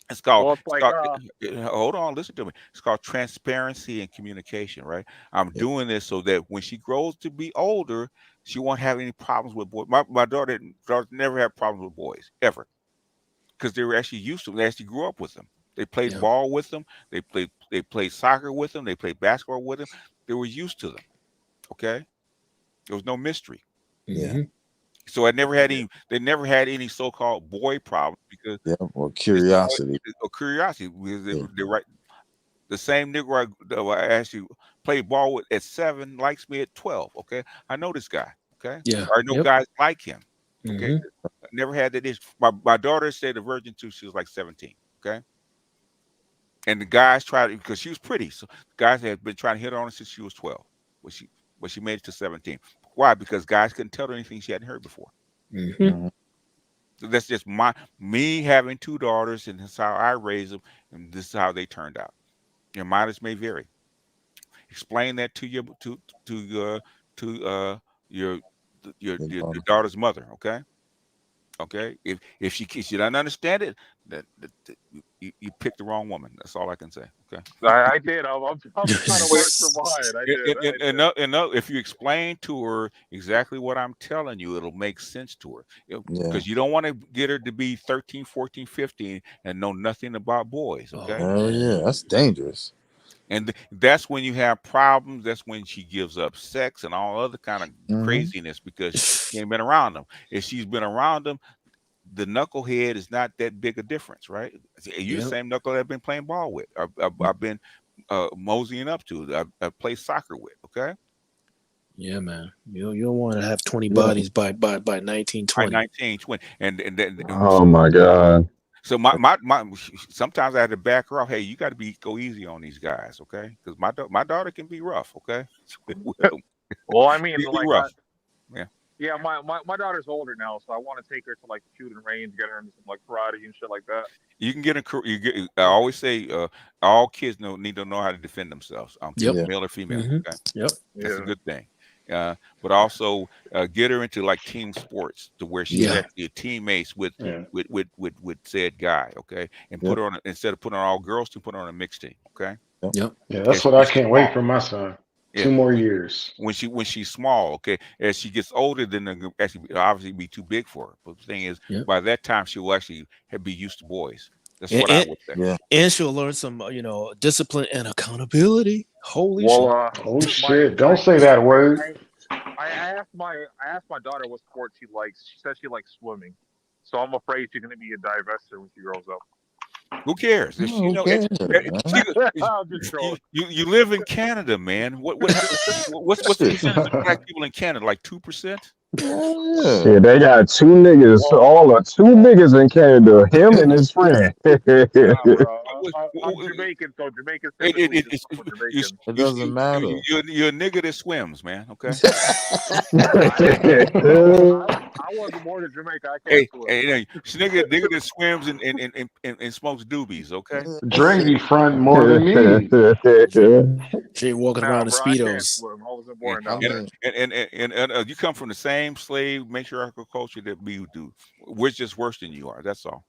It's called, hold on, listen to me. It's called transparency and communication, right? I'm doing this so that when she grows to be older, she won't have any problems with boys. My daughter never had problems with boys, ever. Because they were actually used to them. They actually grew up with them. They played ball with them. They played soccer with them. They played basketball with them. They were used to them. Okay? There was no mystery. Yeah. So I never had any. They never had any so-called boy problems because or curiosity. Because they're right. The same nigga I actually played ball with at 7 likes me at 12. Okay, I know this guy. Okay, I know guys like him. Okay, I never had that issue. My daughter stayed a virgin till she was like 17. Okay, and the guys tried because she was pretty. So guys had been trying to hit on her since she was 12. But she made it to 17. Why? Because guys couldn't tell her anything she hadn't heard before. So that's just me having 2 daughters, and that's how I raised them, and this is how they turned out. Your mileage may vary. Explain that to your your daughter's mother. Okay. Okay, if she doesn't understand it, that you picked the wrong woman. That's all I can say. Okay, I did. I'm trying to work from behind. I did. And if you explain to her exactly what I'm telling you, it'll make sense to her. Because you don't want to get her to be 13, 14, 15 and know nothing about boys. Okay. Oh yeah, that's dangerous. And that's when you have problems. That's when she gives up sex and all other kind of craziness because she ain't been around them. If she's been around them, the knucklehead is not that big a difference, right? You're the same knucklehead I've been playing ball with. I've been moseying up to. I play soccer with. Okay. Yeah, man. You don't want to have 20 bodies by 1920. By 1920, and oh my God. So my sometimes I had to back her off. Hey, you got to go easy on these guys, okay? Because my daughter can be rough, okay? Well, I mean, like, rough. Yeah, my daughter's older now, so I want to take her to like the shooting range, get her into some like karate and shit like that. You can get I always say all kids need to know how to defend themselves, male or female. Okay? Yep, that's a good thing. But also get her into like team sports to where she's actually teammates with said guy, okay? And put her on instead of putting on all girls to put her on a mixed team, okay? Yeah, that's what I can't wait for my son. 2 more years. When she's small, okay. As she gets older, then they'll actually obviously be too big for her. But the thing is, by that time she will actually be used to boys. That's what I would say. Yeah. And she'll learn some, discipline and accountability. Holy shit! Oh shit! Don't say that word. I asked my daughter what sport she likes. She said she likes swimming, so I'm afraid she's going to be a divester when she grows up. Who cares? You live in Canada, man. What's the percentage of black people in Canada? Like 2%? Yeah, they got 2 niggas. Two niggas in Canada. Him and his friend. I'm Jamaican, so Jamaican. It doesn't matter. You're a nigga that swims, man. Okay. I wasn't born in Jamaica. I can't swim. Hey, nigga that swims and smokes doobies. Okay. Dre be front more than me. She walking around in speedos. I wasn't born down there. And you come from the same slave matriarchal culture that we do. We're just worse than you are. That's all.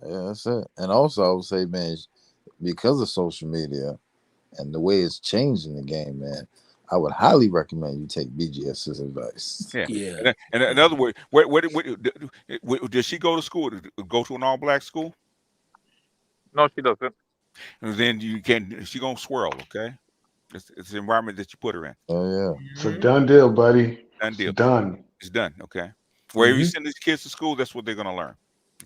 Yeah, that's it. And also, I would say, man, because of social media and the way it's changing the game, man, I would highly recommend you take BGS's advice. Yeah. And in other words, where does she go to school? Go to an all-black school? No, she doesn't. And then she gonna swirl, okay? It's the environment that you put her in. Oh yeah. It's a done deal, buddy. Done deal. It's done. It's done. Okay. Wherever you send these kids to school, that's what they're gonna learn.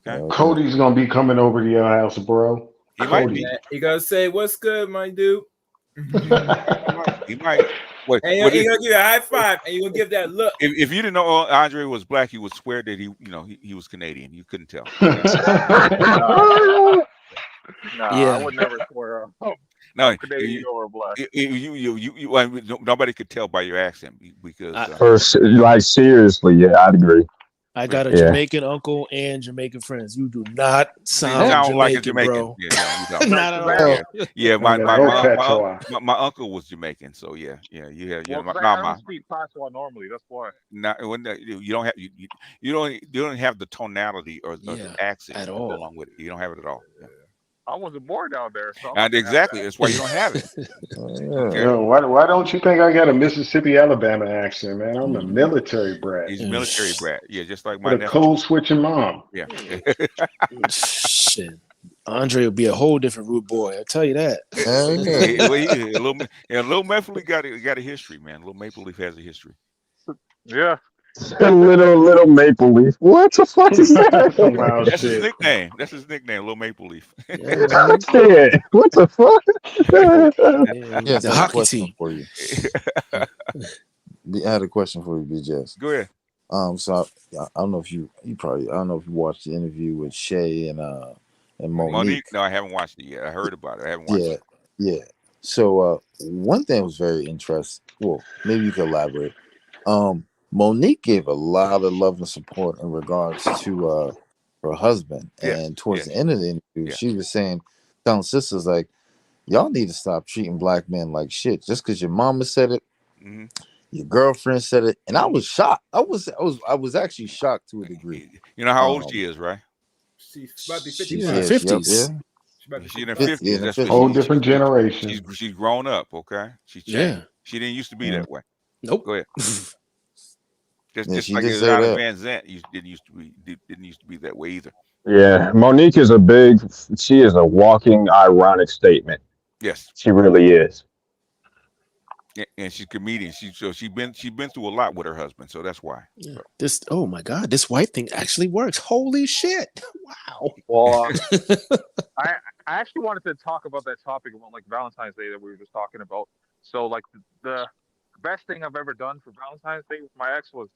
Okay. Cody's gonna be coming over to your house, bro. He might be. You gotta say, "What's good, my dude?" He might. Wait, and you're gonna give you a high five, and you're gonna give that look. If you didn't know Andre was black, you would swear that he was Canadian. You couldn't tell. I would never swear. No, Canadian or black. Nobody could tell by your accent because. Seriously, yeah, I'd agree. I got a Jamaican uncle and Jamaican friends. You do not sound Jamaican, like a Jamaican, bro. Yeah, no, you don't. Not at all. Yeah, my uncle was Jamaican, so yeah. You have. Well, I don't speak Patois normally. That's why. You don't have you don't have the tonality or the accent at all. Along with it, you don't have it at all. Yeah. I wasn't born down there, so exactly. That's why you don't have it. Okay. Why don't you think I got a Mississippi, Alabama accent, man? I'm a military brat. He's a military brat. Yeah, just like my with a code switching mom. Yeah. Shit. Andre will be a whole different rude boy. I tell you that. Little Maple Leaf got a history, man. Little Maple Leaf has a history. Yeah. Little Maple Leaf. What the fuck is that? That's his nickname. That's his nickname, Little Maple Leaf. What the fuck? Yes, the hockey team for you. I had a question for you, BJS. Go ahead. So I don't know if you watched the interview with Shay and Monique. No, I haven't watched it yet. I heard about it. I haven't watched it. Yeah. So one thing was very interesting. Well, maybe you could elaborate. Monique gave a lot of love and support in regards to her husband. And towards the end of the interview, she was telling sisters like, y'all need to stop treating black men like shit. Just because your mama said it, Your girlfriend said it, and I was shocked. I was actually shocked to a degree. You know how old she is, right? She's about to be She's 55. in her 50s. She's in her 50s. That's what whole different generation. She's grown up. Okay, she's changed. Yeah. She didn't used to be that way. Nope. Go ahead. Just Yeah, she like did say Arizona that. Van Zant didn't used to be that way either. Yeah, Monique is she is a walking ironic statement. Yes, she really is. And she's a comedian. She's been through a lot with her husband, so that's why. Yeah. This, oh my God, this white thing actually works. Holy shit! Wow. Well, I actually wanted to talk about that topic about like Valentine's Day that we were just talking about. So like the best thing I've ever done for Valentine's Day with my ex was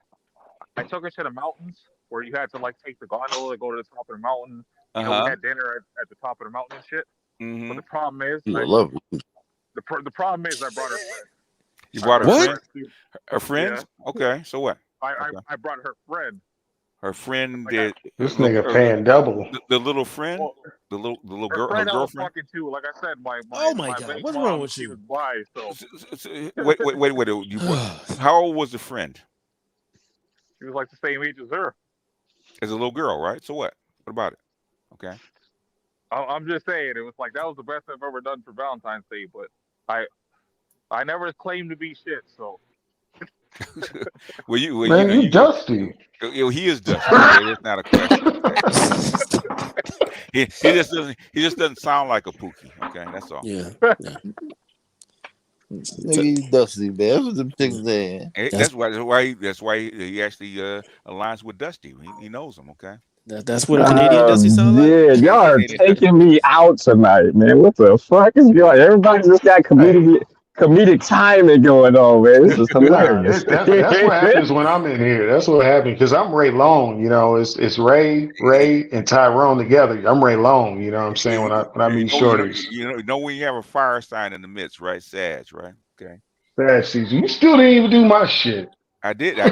I took her to the mountains where you had to like take the gondola to go to the top of the mountain. You know, we had dinner at the top of the mountain and shit. But the problem is, You love it. the problem is I brought her friend. You brought her friend? Her Yeah. friends? Okay, so what? I brought her friend. Her friend did. This nigga paying double. The little friend, the little girl, her Friend I was girlfriend. talking to, like I said, my Oh my God, baby what's mom, wrong with she you? was bi, so Wait. How old was the friend? she was like the same age as her. As a little girl, right? So what? What about it? Okay. I'm just saying, it was like that was the best I've ever done for Valentine's Day, but I never claimed to be shit, so. Man, you dusty. He is dusty. Okay? That's not a question. Okay? he just doesn't sound like a Pookie. Okay, that's all. Yeah. Nigga, you dusty, man. What's them things there? That's why he actually aligns with Dusty. He knows him. Okay. That's what a Canadian Dusty sound like. Yeah, y'all are taking me out tonight, man. What the fuck is going on? Everybody just got comedic timing going on, man. This is hilarious. That's what happens when I'm in here. That's what happens because I'm Ray Long. You know, it's Ray, and Tyrone together. I'm Ray Long. You know what I'm saying when I meet shorties. You know when you have a fire sign in the midst, right? Sag, right? Okay. Sag season. You still didn't even do my shit. I did. I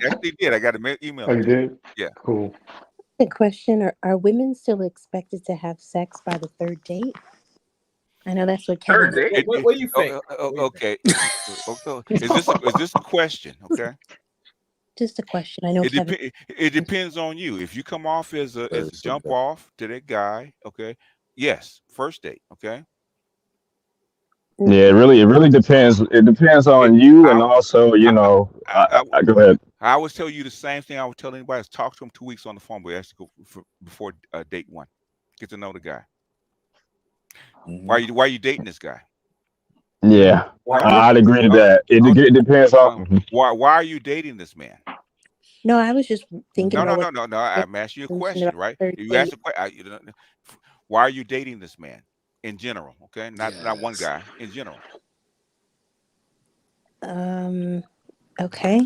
actually did. I got an email. Oh, you did? Yeah. Cool. A question: Are women still expected to have sex by the third date? I know that's what Kevin. Third date? What do you think? Okay. Is this a question? Okay. Just a question. I know it depends on you. If you come off as a jump off to that guy, okay. Yes, first date. Okay. Yeah, it really depends. It depends on you, and also, you know. Go ahead. I always tell you the same thing I would tell anybody: is talk to him 2 weeks on the phone, but actually go before date one. Get to know the guy. Why are you dating this guy? Yeah, I'd agree to that. It depends on why are you dating this man? No, I was just thinking. No. I'm asking you a question, right? You asked a question. Why are you dating this man in general? Okay, not one guy in general. Okay.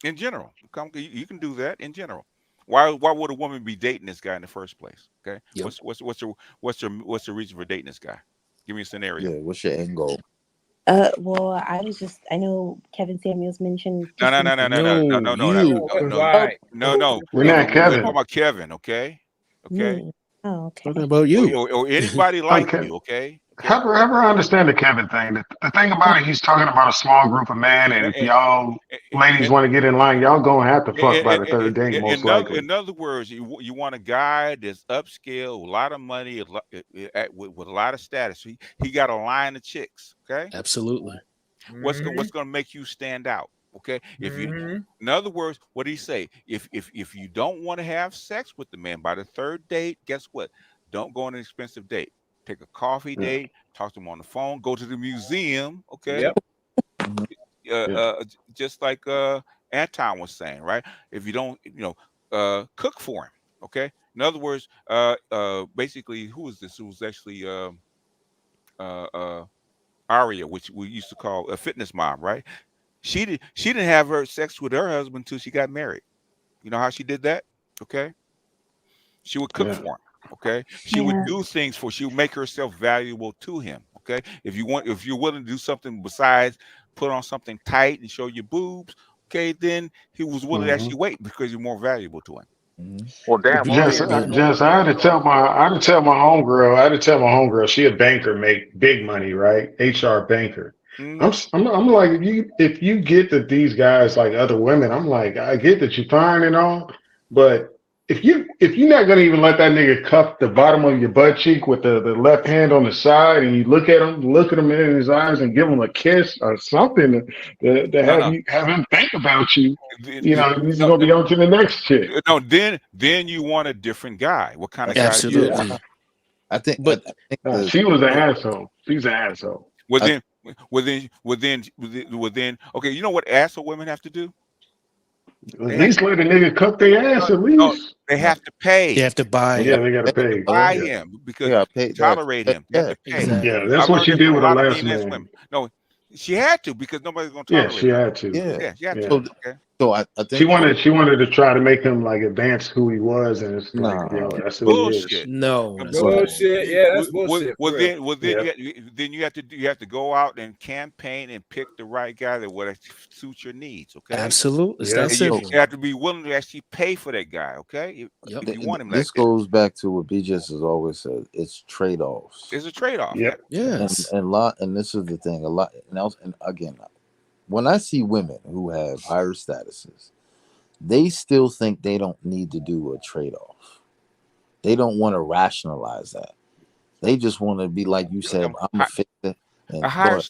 In general, you can do that in general. Why would a woman be dating this guy in the first place? Okay, yep. What's the reason for dating this guy? Give me a scenario. Yeah, what's your end goal? Well, I know Kevin Samuels mentioned. No. We're not Kevin. We're talking about Kevin, okay? Okay. Oh, okay. Talking about you or anybody like you, okay? Help her understand the Kevin thing. The thing about it, he's talking about a small group of men, and if y'all ladies want to get in line, y'all gonna have to fuck by the third date, most likely. In other words, you want a guy that's upscale, with a lot of money, with a lot of status. He got a line of chicks, okay? Absolutely. What's gonna make you stand out? Okay, in other words, what did he say? If you don't want to have sex with the man by the third date, guess what? Don't go on an expensive date. Take a coffee date, talk to him on the phone, go to the museum, okay? Yep. Just like Anton was saying, right? If you don't, cook for him, okay? In other words, basically, who was this? It was actually Aria, which we used to call a fitness mom, right? She didn't have her sex with her husband until she got married. You know how she did that? Okay. She would cook for him. Okay. She would do things she would make herself valuable to him. Okay. If you're willing to do something besides put on something tight and show your boobs, okay, then he was willing to actually wait because you're more valuable to him. Well, damn. Jess, I had to tell my homegirl. She a banker, make big money, right? HR banker. I'm like, if you get that these guys like other women, I'm like, I get that you're fine and all, but if you're not gonna even let that nigga cuff the bottom of your butt cheek with the left hand on the side, and you look at him in his eyes and give him a kiss or something to have him think about you, you know, he's gonna be on to the next chick. No, then you want a different guy. What kind of guy? Absolutely. I think, but she was an asshole. She's an asshole. Well then, okay. You know what asshole women have to do? At least let a nigga cup their ass. At least no, they have to pay. They have to buy. Yeah, they got to pay. Buy him because tolerate him. You have to pay. Exactly. Yeah, that's what she did with the last man. Women. No, she had to because nobody's gonna Yeah, tolerate. she had to. Yeah, she had to. Okay. So I think she wanted to try to make him like advance who he was, and it's like, that's who he is. No, bullshit. Yeah, that's bullshit. Then you have to go out and campaign and pick the right guy that would suit your needs. Okay. Absolutely. Yeah. You have to be willing to actually pay for that guy. Okay. If you want him. This goes back to what BJS has always said. It's trade-offs. It's a trade-off. Yeah. Yes. And this is the thing. And again, when I see women who have higher statuses, they still think they don't need to do a trade-off. They don't want to rationalize that. They just want to be like you said, I'm a fix it. Higher.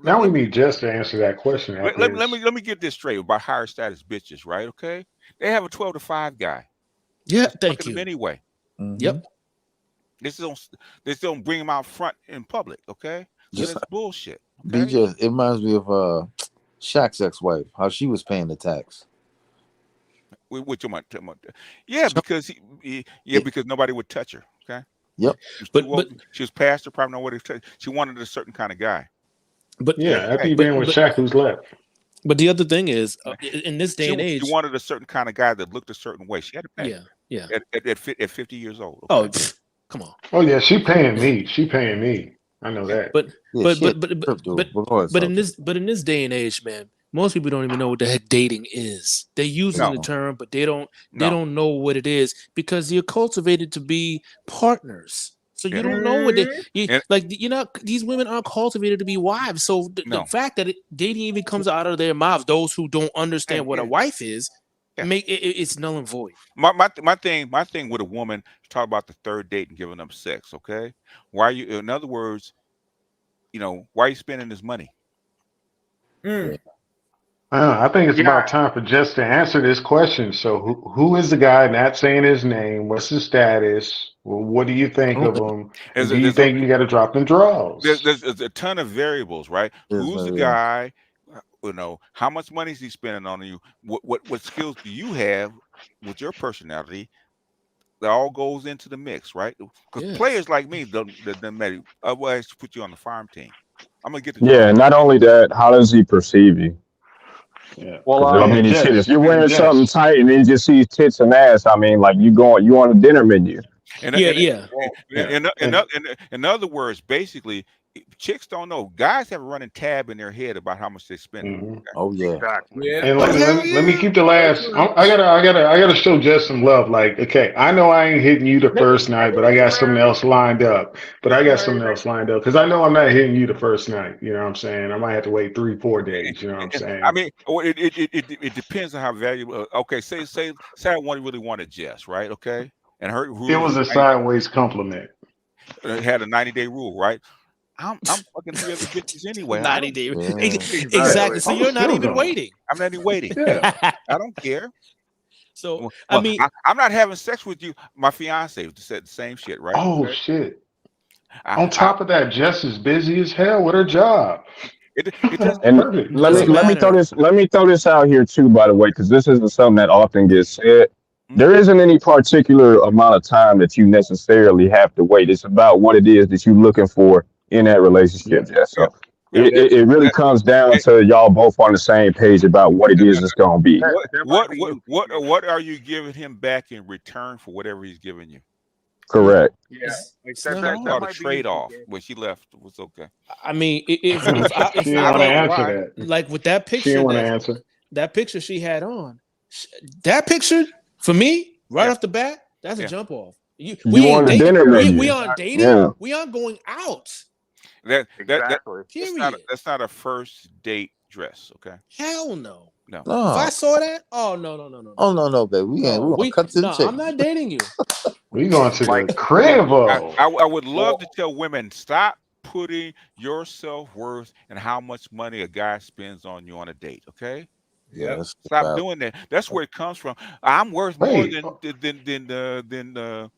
Now we need Jess to answer that question. Let me get this straight about higher status bitches, right? Okay, they have a 12 to 5 guy. Yeah, Let's thank fuck you. them anyway. Yep. They don't bring them out front in public. Okay, Just that's bullshit. Okay? BJ, it reminds me of Shaq's ex-wife, how she was paying the tax. Which one? Yeah, because because nobody would touch her. Okay. Yep. But she was past her, probably nobody would touch. She wanted a certain kind of guy. But after you been with Shaq, who's left? But the other thing is, in this day and age, she wanted a certain kind of guy that looked a certain way. She had to pay. Yeah. At 50 years old. Oh, Okay? come on. Oh yeah, she paying me. I know that. But in this day and age, man, most people don't even know what the heck dating is. They're using the term, but they don't know what it is because you're cultivated to be partners. So you don't know what these women aren't cultivated to be wives. So the fact that dating even comes out of their mouths, those who don't understand what a wife is, it's null and void. My thing with a woman, talk about the third date and giving them sex. Okay, why are you? In other words, why are you spending this money? I think it's about time for Jess to answer this question. So who is the guy? Not saying his name. What's his status? What do you think of him? Do you think you got to drop them draws? There's a ton of variables, right? Who's the guy? How much money is he spending on you? What skills do you have with your personality? That all goes into the mix, right? Because players like me don't matter. Otherwise, put you on the farm team. I'm gonna get the job. Not only that, how does he perceive you? Yeah. Well, I mean, shit, if you're wearing something tight and then you just see tits and ass, I mean, like you on a dinner menu. In other words, basically, chicks don't know. Guys have a running tab in their head about how much they spend. Mm-hmm. Oh yeah. Exactly. And let me keep the last. I gotta show Jess some love. Like, okay, I know I ain't hitting you the first night, but I got something else lined up. Because I know I'm not hitting you the first night. You know what I'm saying? I might have to wait 3-4 days. You know what I'm saying? I mean, it depends on how valuable. Okay, say I really wanted Jess, right? Okay, and it was a sideways compliment. Had a 90-day rule, right? I'm fucking 3 other bitches anyway. 90 days. Exactly. So you're not even waiting. I'm not even waiting. Yeah. I don't care. So I mean, I'm not having sex with you. My fiance said the same shit, right? Oh shit. On top of that, Jess is busy as hell with her job. It doesn't. And let me throw this out here too, by the way, because this isn't something that often gets said. There isn't any particular amount of time that you necessarily have to wait. It's about what it is that you're looking for in that relationship. So it really comes down to y'all both on the same page about what it is it's going to be. What are you giving him back in return for whatever he's giving you? Correct. Yeah, that's called a trade-off. When she left, it was okay. I mean, if I want to answer that, like with that picture, she didn't want to answer that picture she had on. That picture for me, right off the bat, that's a jump off. We on dating. We aren't dating. We aren't going out. That's not a first date dress. Okay. Hell no. No. If I saw that, oh no. Oh no, baby. We gonna cut to the chase. I'm not dating you. We going to the Okay, crib. I would love to tell women, stop putting your self-worth and how much money a guy spends on you on a date. Okay. Yeah. Stop doing that. That's where it comes from. I'm worth more than the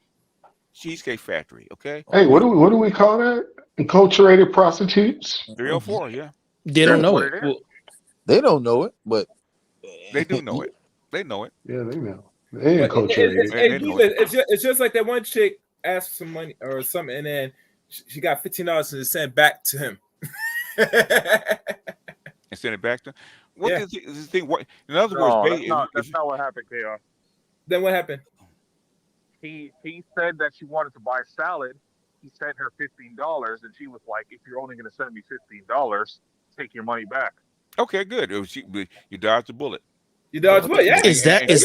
Cheesecake Factory. Okay. Hey, what do we call that? Enculturated prostitutes. 304. Yeah. They don't know it. Well, they don't know it, but they do know it. They know it. Yeah, they know. They enculturated. It's just like that one chick asked for some money or something, and then she got $15 and sent back to him. And send it back to him. What is the thing? What, in other words, that's not what happened, KR. Then what happened? He said that she wanted to buy salad. He sent her $15, and she was like, "If you're only going to send me $15, take your money back." Okay, good. You dodged the bullet. You dodged what? Yeah. Is that easy?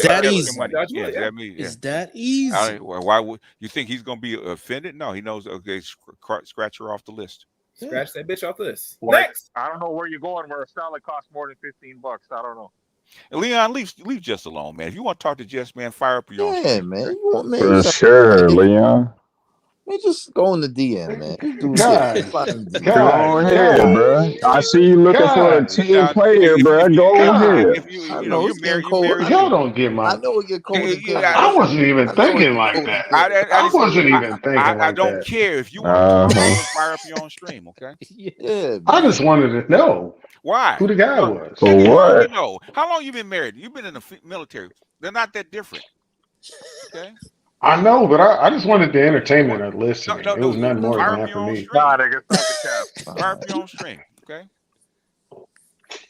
Is that easy? Why would you think he's going to be offended? No, he knows. Okay, scratch her off the list. Scratch that bitch off the list. Like, next. I don't know where you're going where a salad costs more than $15. I don't know. Leon, leave Jess alone, man. If you want to talk to Jess, man, fire up your own. Yeah, man. You want, man. For sure, Leon. Man, just go in the DM, man. Go ahead, bro. I see you looking for a team player, bro. Go ahead. Y'all don't get my. I know it get cold. I wasn't even thinking like that. I wasn't even thinking like that. I don't care if you want to fire up your own stream, okay? Yeah. I just wanted to know why who the guy was. For what? No. How long you been married? You've been in the military. They're not that different. Okay. I know, but I just wanted the entertainment of listening. It was nothing more than that for me. Nah, nigga, stop the cap. Fire up your own stream, okay?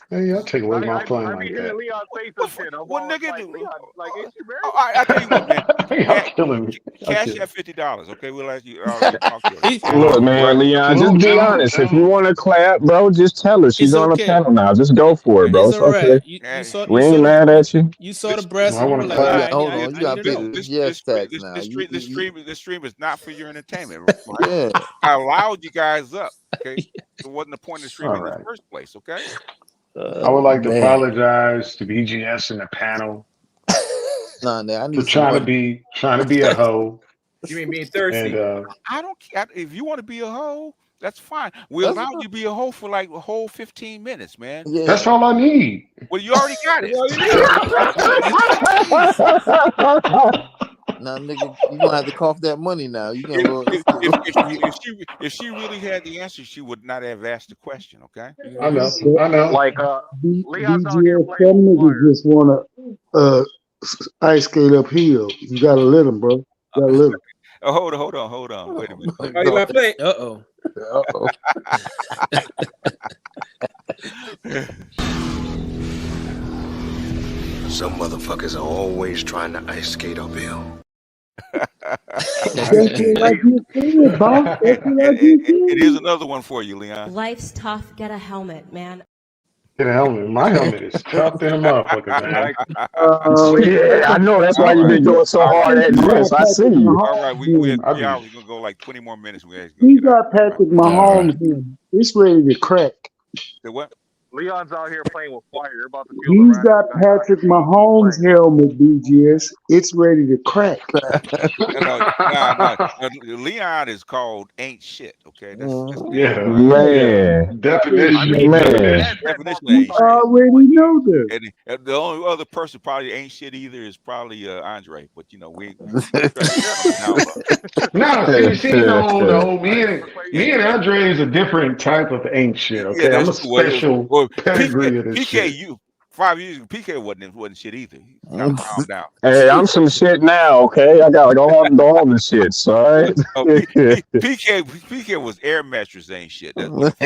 Hey, y'all take away my fun like that. Leon say some shit. What nigga do? Leon, like, ain't you married? I tell you what, man. Y'all killing me. Cash that $50, okay? We'll let you talk to you. Look, man, Leon, just be honest. If you want to clap, bro, just tell her she's on the panel now. Just go for it, bro. It's okay. We ain't mad at you. You saw the breast. I want to clap. Hold on, you got to pay the yes tax now. This stream is not for your entertainment. Right? Yeah. I allowed you guys up, okay? It wasn't the point of the stream in the first place, okay? I would like to apologize to BGS and the panel I need for trying to be a hoe. You mean being thirsty? And, I don't care if you want to be a hoe. That's fine. We allowed you to be a hoe for like a whole 15 minutes, man. Yeah. That's all I need. Well, you already got it. Now, nigga, you gonna have to cough that money now. You gonna if she really had the answer, she would not have asked the question. Okay. I know. Like Leon's out here BGS, some niggas just wanna ice skate uphill. You gotta let them, bro. You gotta let them. Oh, hold on. Wait a minute. Oh, you want to play? Uh-oh. Some motherfuckers are always trying to ice skate uphill. It is another one for you, Leon. Life's tough. Get a helmet, man. Get a helmet. My helmet is tough than a motherfucker, man. Yeah, I know. That's why you've been doing so hard at this. I see you. All right, we're gonna go like 20 more minutes. He got Patrick Mahomes in. It's ready to crack. The what? Leon's out here playing with fire. You're about to feel He's got Patrick Mahomes' helmet, BGS. It's ready to crack. No. Leon is called ain't shit. Okay. That's man. Definition. Definition. You already know this. And the only other person probably ain't shit either is probably Andre. But you know we. No, me and Andre is a different type of ain't shit. Okay, I'm a special pedigree of this PK, shit. you 5 years ago, PK wasn't shit either. Calm down. Hey, I'm some shit now, okay? I gotta go on all the shits, all right? PK was air mattress ain't shit. That's what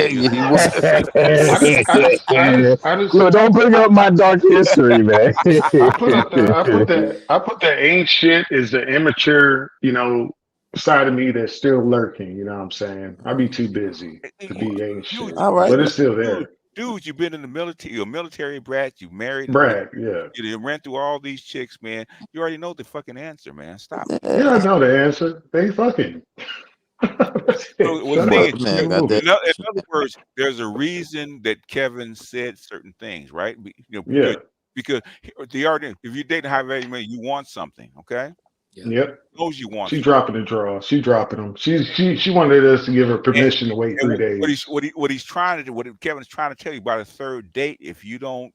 Look, don't bring up my dark history, man. I put the ain't shit is the immature, side of me that's still lurking. You know what I'm saying? I'd be too busy to be ain't shit. All right. But it's still there. Dude, you've been in the military. You're a military brat. You married. Yeah. You ran through all these chicks, man. You already know the fucking answer, man. Stop. Yeah, I know the answer. They fucking. So the thing is, in other words, there's a reason that Kevin said certain things, right? Because the argument, if you're dating high value man, you want something, okay? Yep. Knows you want. She's dropping the draw. She's dropping them. She wanted us to give her permission to wait 3 days. What he's trying to do, what Kevin's trying to tell you by the third date, if you don't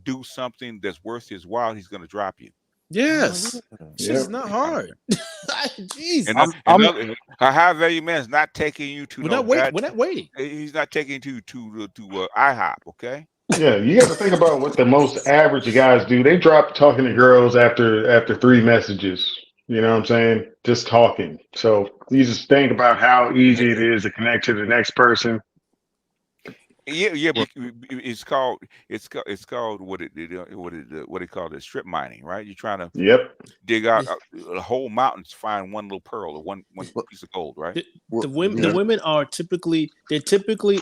do something that's worth his while, he's going to drop you. Yes, it's not hard. Jeez, and a high value man is not taking you to. We're not waiting. He's not taking you to IHOP. Okay. Yeah, you got to think about what the most average guys do. They drop talking to girls after 3 messages. You know what I'm saying? Just talking. So you just think about how easy it is to connect to the next person. Yeah, but it's called what they call it, strip mining, right? You're trying to dig out a whole mountain to find one little pearl or one piece of gold, right? The women are typically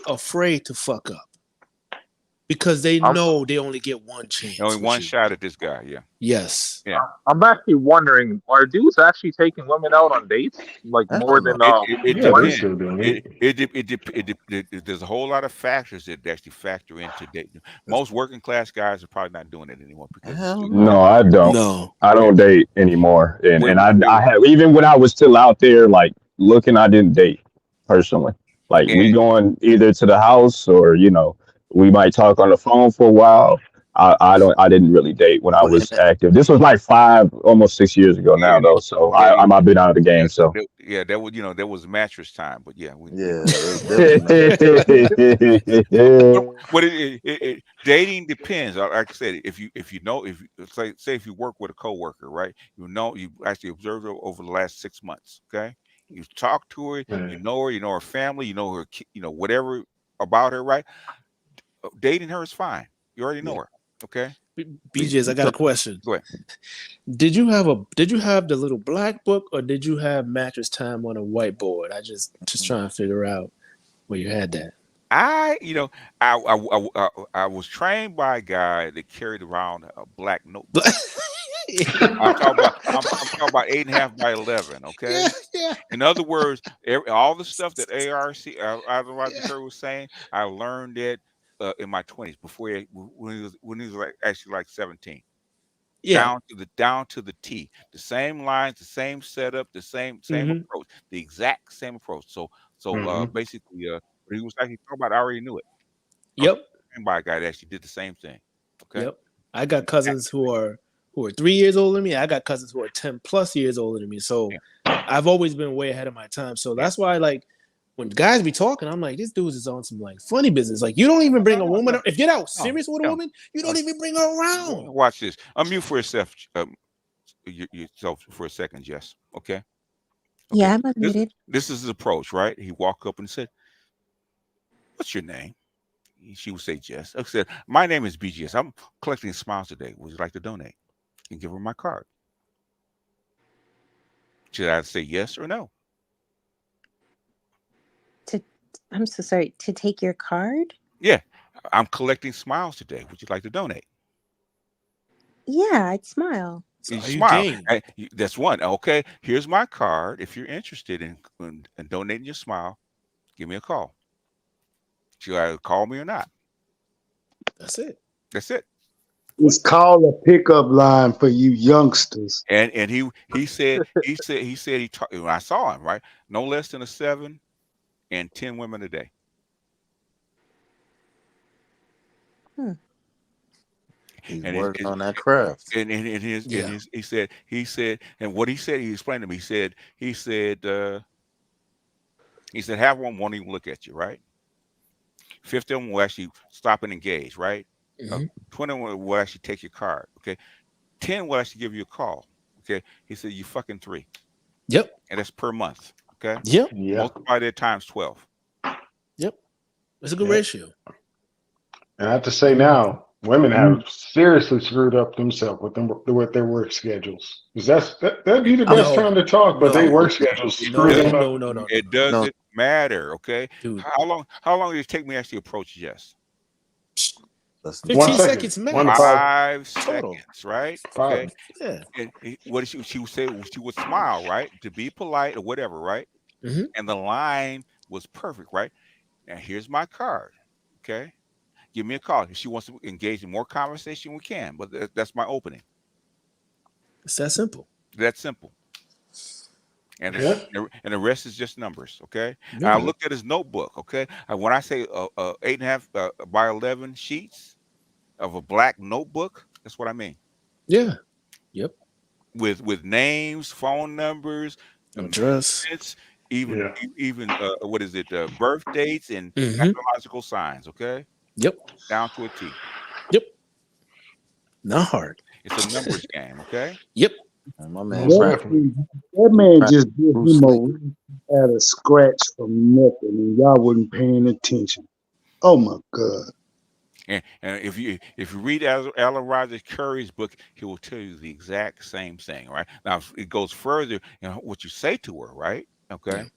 afraid to fuck up because they know they only get one chance. Only one shot at this guy. Yeah. Yes. Yeah. I'm actually wondering, are dudes actually taking women out on dates like more than? There's a whole lot of factors that actually factor into dating. Most working class guys are probably not doing it anymore because no, I don't. No, I don't date anymore, and I have, even when I was still out there like looking, I didn't date personally. Like we going either to the house or we might talk on the phone for a while. I didn't really date when I was active. This was like almost 6 years ago now though. So I've been out of the game. So there was mattress time, but dating depends. Like I said, if you work with a coworker, right? You actually observed her over the last 6 months. Okay, you talk to her, you know her family, you know her, whatever about her, right? Dating her is fine. You already know her. Okay. BJs, I got a question. Go ahead. Did you have the little black book or did you have mattress time on a whiteboard? I just trying to figure out where you had that. I was trained by a guy that carried around a black notebook. I'm talking about 8.5 by 11. Okay. Yeah. In other words, all the stuff that ARC was saying, I learned it in my 20s before when he was actually like 17. Yeah. Down to the T. The same lines, the same setup, the same approach, the exact same approach. So basically, what he was actually talking about, I already knew it. Yep. By a guy that actually did the same thing. Okay. Yep. I got cousins who are 3 years older than me. I got cousins who are 10 plus years older than me. So I've always been way ahead of my time. So that's why, like, when guys be talking, I'm like, this dude is on some like funny business. Like, you don't even bring a woman. If you're out serious with a woman, you don't even bring her around. Watch this. Unmute for yourself for a second, Jess. Okay. Yeah, I'm unmuted. This is his approach, right? He walked up and said, "What's your name?" She would say, "Jess." I said, "My name is BGS. I'm collecting smiles today. Would you like to donate?" And give her my card. Should I say yes or no? I'm so sorry. To take your card? Yeah. I'm collecting smiles today. Would you like to donate? Yeah, I'd smile. You smile. That's one. Okay. Here's my card. If you're interested in donating your smile, give me a call. Should I call me or not? That's it. That's it. It's called a pickup line for you youngsters. And he said when I saw him, right, no less than 7 and 10 women a day. He's working on that craft. And he said, and what he said, he explained to me. He said, have one won't even look at you, right? 50 of them will actually stop and engage, right? 20 will actually take your card, okay? 10 will actually give you a call, okay? He said, you fucking 3. Yep. And that's per month, okay? Yep. Multiply that times 12. Yep. That's a good ratio. And I have to say now, women have seriously screwed up themselves with their work schedules. Because that'd be the best time to talk, but they work schedules screw them up. No. It doesn't matter, okay? Dude. How long did it take me to actually approach Jess? 15 seconds max. 5 seconds, right? 5. Okay. Yeah. And what did she would say? She would smile, right? To be polite or whatever, right? and the line was perfect, right? Now here's my card. Okay, give me a call if she wants to engage in more conversation. We can, but that's my opening. It's that simple. That's simple. And and the rest is just numbers. Okay. Yeah. I looked at his notebook. Okay. When I say 8.5 by 11 sheets of a black notebook, that's what I mean. Yeah. Yep. With names, phone numbers, address, even what is it? Birth dates and Mhm. astrological signs. Okay. Yep. Down to a T. Yep. Not hard. It's a numbers game. Okay. Yep. And my man, that man just did him at a scratch from nothing, and y'all wasn't paying attention. Oh my God! And if you read Alan Rogers Curry's book, he will tell you the exact same thing. Right now, it goes further. What you say to her, right? Okay. Yeah.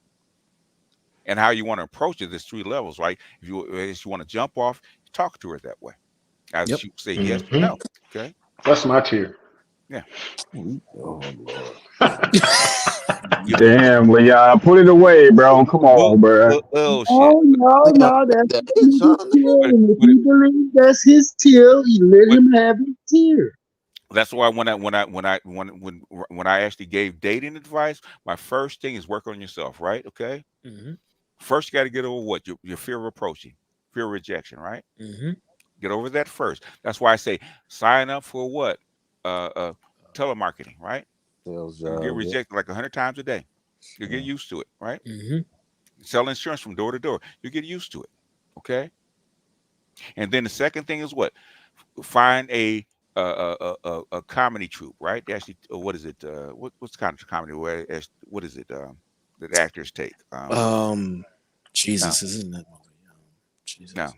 And how you want to approach it. There's 3 levels, right? If you want to jump off, talk to her that way. Either she say yes or no. Okay. That's my tier. Yeah. Damn, Leon, put it away, bro. Come on, bro. Oh shit. No, that's his tier. And if you believe that's his tier, you let him have his tier. That's why when I actually gave dating advice, my first thing is work on yourself, right? Okay. First, you got to get over what your fear of approaching, fear of rejection, right? Get over that first. That's why I say sign up for what telemarketing, right? Sales You job, get rejected like 100 times a day. You get used to it, right? Sell insurance from door to door. You get used to it, okay? And then the second thing is what? Find a comedy troupe, right? They actually, what is it? What's kind of comedy? What is it? That actors take? Jesus, no. isn't that? Jesus. No.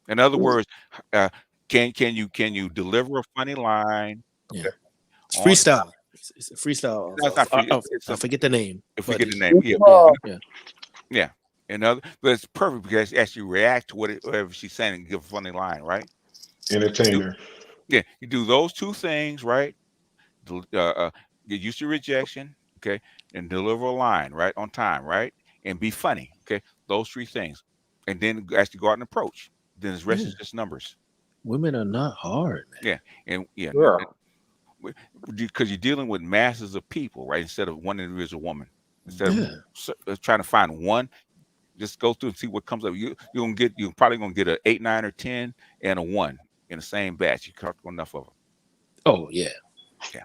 In other words, can you deliver a funny line? Okay. Yeah. It's freestyle. It's a freestyle. No, it's not free. I forget the name. Forget the name. Yeah. But it's perfect because as you react to whatever she's saying and give a funny line, right? Entertainer. You do those 2 things, right? Get used to rejection, okay, and deliver a line right on time, right, and be funny, okay. Those 3 things, and then actually go out and approach. Then the rest is just numbers. Women are not hard, man. Yeah, and because you're dealing with masses of people, right? Instead of one individual woman, instead of trying to find one, just go through and see what comes up. You're probably gonna get a 8, 9, or 10 and a 1 in the same batch. You caught enough of them. Oh yeah. Yeah.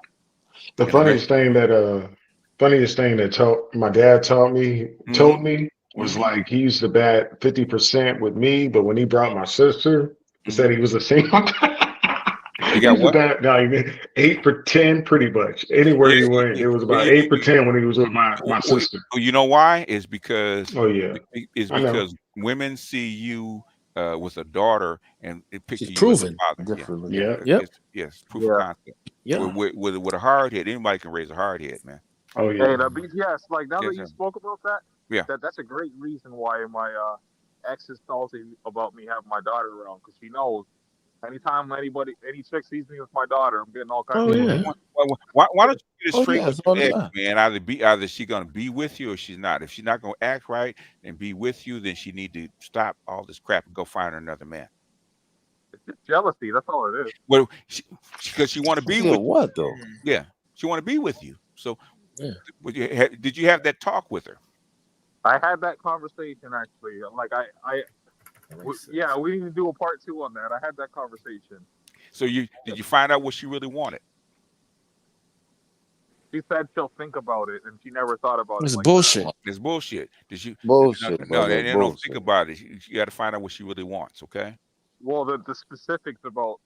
The funniest thing that my dad told me was like he used to bat 50% with me, but when he brought my sister, he said he was a single. You got what? 8 for 10, pretty much. Anywhere you went, it was about 8 for 10 when he was with my sister. You know why? It's because because women see you with a daughter and it picture you proven. as a father. Differently. Yes, proof of concept. Yeah. With a hard head, anybody can raise a hard head, man. Oh yeah. Hey, BGS, like now that you spoke about that, that's a great reason why my ex is salty about me having my daughter around, because she knows anytime any chick sees me with my daughter, I'm getting all kinds of Why don't you get it straight with your ex, man? Either she's gonna be with you or she's not. If she's not gonna act right and be with you, then she need to stop all this crap and go find her another man. It's just jealousy. That's all it is. Well, because she want to be with what though? Yeah, she want to be with you. So, did you have that talk with her? I had that conversation actually. Like we need to do a part 2 on that. I had that conversation. So did you find out what she really wanted? She said she'll think about it, and she never thought about it. It's bullshit. It's bullshit. Did you? Bullshit. No, they don't think about it. You got to find out what she really wants. Okay. Well, the specifics about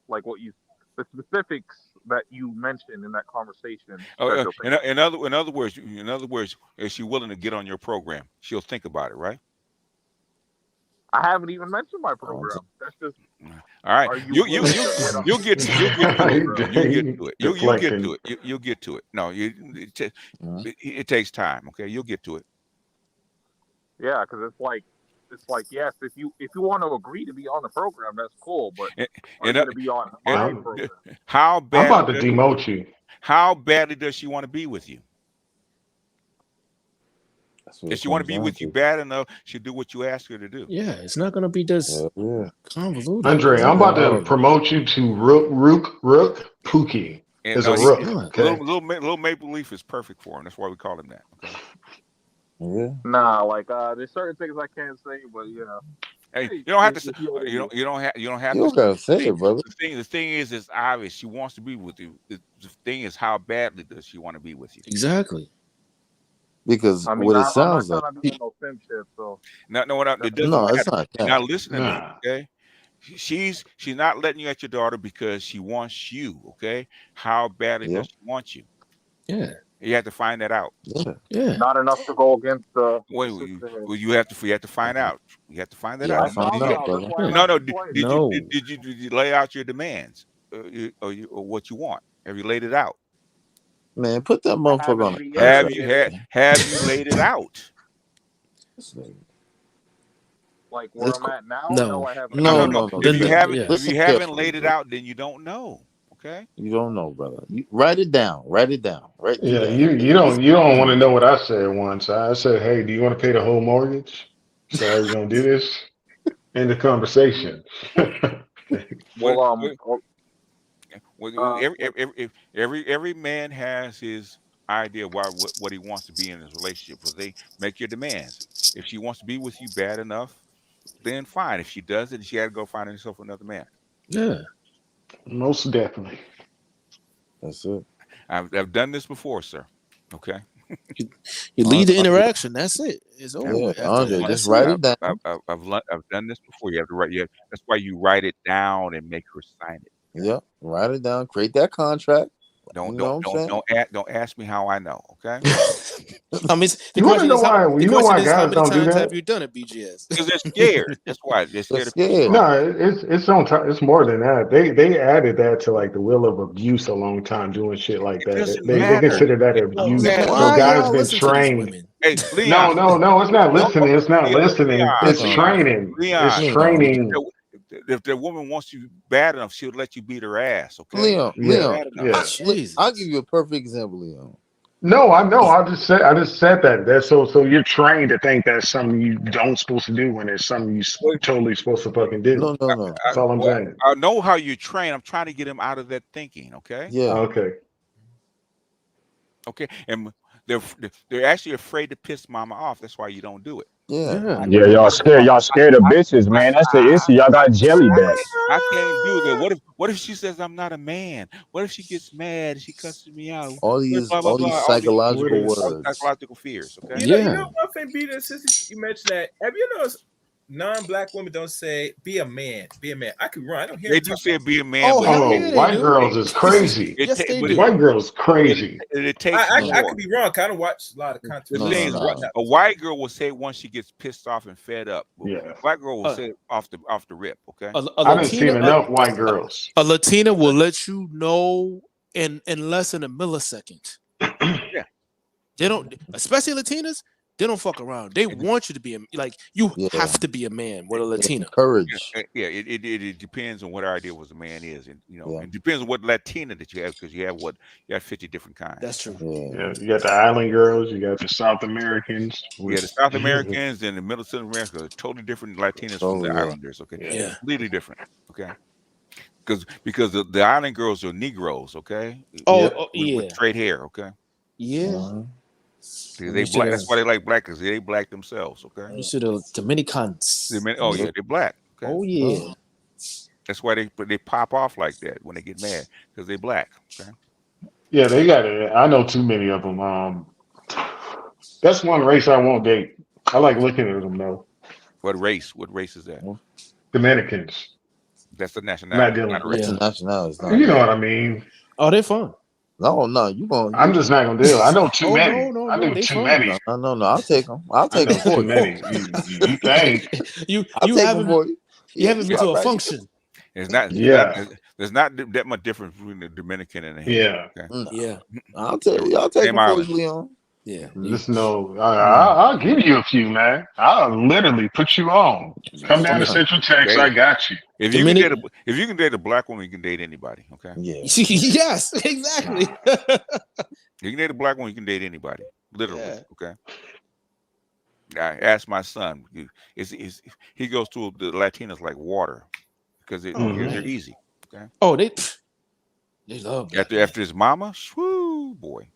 the specifics that you mentioned in that conversation. In other words, is she willing to get on your program? She'll think about it, right? I haven't even mentioned my program. That's just all right. You'll get to it. You'll get to it. No, it takes time. Okay, you'll get to it. Yeah, because it's like yes, if you want to agree to be on the program, that's cool. But are you going to be on my program? How bad? I'm about to demote you. How badly does she want to be with you? If she want to be with you bad enough, she'll do what you ask her to do. Yeah, it's not gonna be just convoluted. Andre, I'm about to promote you to Rook Pookie. And As no, a rook. Okay? little Maple Leaf is perfect for him. That's why we call him that. Okay. Yeah. Nah, like there's certain things I can't say, but yeah. Hey, you don't have to. You don't have You to. don't gotta say it, brother. The thing is, it's obvious. She wants to be with you. The thing is, how badly does she want to be with you? Exactly. Because I mean, what it I'm not sounds trying like. to do no sim shit, so. No, it doesn't No, matter. it's not that. Now listen to me, okay? She's not letting you at your daughter because she wants you, okay? How badly does she want you? Yeah. You have to find that out. Yeah. Not enough to go against the. Wait, you have to find out. You have to find that You out. gotta find out, brother. No. Did you lay out your demands or what you want? Have you laid it out? Man, put that motherfucker on the Have you laid it out? Like where I'm at now? No, I haven't. No. If you haven't laid it out, then you don't know. Okay. You don't know, brother. You write it down. Write it down. Write it down. You don't want to know what I said once. I said, hey, do you want to pay the whole mortgage? So are you gonna do this? End the conversation. Every man has his idea of what he wants to be in his relationship. But they make your demands. If she wants to be with you bad enough, then fine. If she doesn't, she had to go find herself another man. Yeah. Most definitely. That's it. I've done this before, sir. Okay. You lead the interaction. That's it. It's over. Yeah, Andre, just write it down. I've done this before. You have to write. Yeah, that's why you write it down and make her sign it. Yep, write it down. Create that contract. Don't ask me how I know. Okay. I mean, the question is how many times have you done it, BGS? Because they're scared. That's why they're scared. No, it's on top. It's more than that. They added that to like the will of abuse a long time doing shit like that. They consider that abuse. So guys been trained. Hey, Leon. No, it's not listening. It's not listening. It's training. It's training. If the woman wants you bad enough, she'll let you beat her ass. Okay, Leon. Yeah. I'll give you a perfect example, Leon. No, I know. I just said that. That's so you're trained to think that's something you don't supposed to do when it's something you totally supposed to fucking do. No. That's all I'm saying. I know how you train. I'm trying to get him out of that thinking. Okay. Yeah. Okay. And they're actually afraid to piss mama off. That's why you don't do it. Yeah. Y'all scared of bitches, man. That's the issue. Y'all got jelly back. I can't do that. What if she says I'm not a man? What if she gets mad and she cusses me out? All these psychological words. Psychological fears. Okay. You know one thing, Peter, since you mentioned that, have you noticed non-black women don't say be a man, be a man? I could run. I don't hear they do say be a man. White girls is crazy. White girls crazy. It takes I could be wrong. I don't watch a lot of content. The thing is, a white girl will say once she gets pissed off and fed up. Yeah. A black girl will say it off the rip. Okay. I haven't seen enough white girls. A Latina will let you know in less than a millisecond. Yeah. They don't, especially Latinas. They don't fuck around. They want you to be you have to be a man with a Latina. Courage. Yeah, it depends on what our idea was a man is, and it depends on what Latina that you have, because you have 50 different kinds. That's true. Yeah, you got the island girls, you got the South Americans. Yeah, the South Americans and the Middle Central America are totally different Latinas from the Islanders. Okay, completely different. Okay, because the island girls are Negroes. Okay. With straight hair. Okay. Yeah. They black. That's why they like black, because they black themselves. Okay. You see the Dominicans. They're black. Okay? Oh yeah. That's why they pop off like that when they get mad, because they black. Okay. Yeah, they got it. I know too many of them. That's one race I won't date. I like looking at them though. What race? What race is that? Dominicans. That's the nationality. That's the nationality. You know what I mean? Oh, they're fun. No, you going. I'm just not gonna deal. I know too many. No, I know too many. No. I'll take them. I'll take them for too many. You think? You haven't been to a function. It's not. Yeah. There's not that much difference between the Dominican and the Haitian. Yeah. I'll take them for you, Leon. Yeah. Just know, I'll give you a few, man. I'll literally put you on. Come down to Central Texas. I got you. If you can date a black woman, you can date anybody. Okay. Yeah. Yes, exactly. You can date a black woman, you can date anybody. Literally. Okay. I asked my son. Is he goes to the Latinas like water because they're easy. Okay. Oh, they love black After his mama, whoo boy.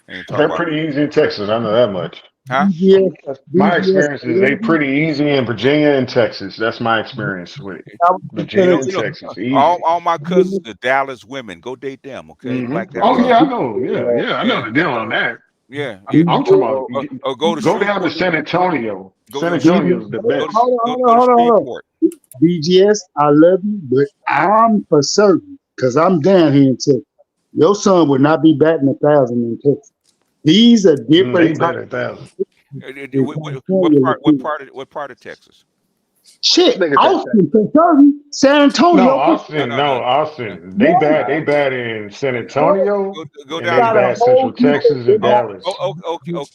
And talk They're about pretty easy in Texas. I know that much. huh? BGS, My BGS, experience is they pretty easy in Virginia and Texas. That's my experience with I was Virginia considered and Texas. all Easy. all my cousins are Dallas women. Go date them, okay? Black Oh Dallas yeah, I women. know. Yeah, I know Yeah, the deal on that. yeah. I'm talking about Go to go down to Shreveport. San Antonio. Go San to Antonio's the go to best. go to hold on. Shreveport. BGS, I love you, but I'm for certain because I'm down here in Texas. Your son would not be batting 1,000 in Texas. These are They different types better thousand. in California. What part of Texas? Shit, Austin, Kentucky, San No, Antonio. Austin. No, Austin. They bad in San Antonio, Go and they down Got to a bad whole Central Texas and got Dallas. okay. the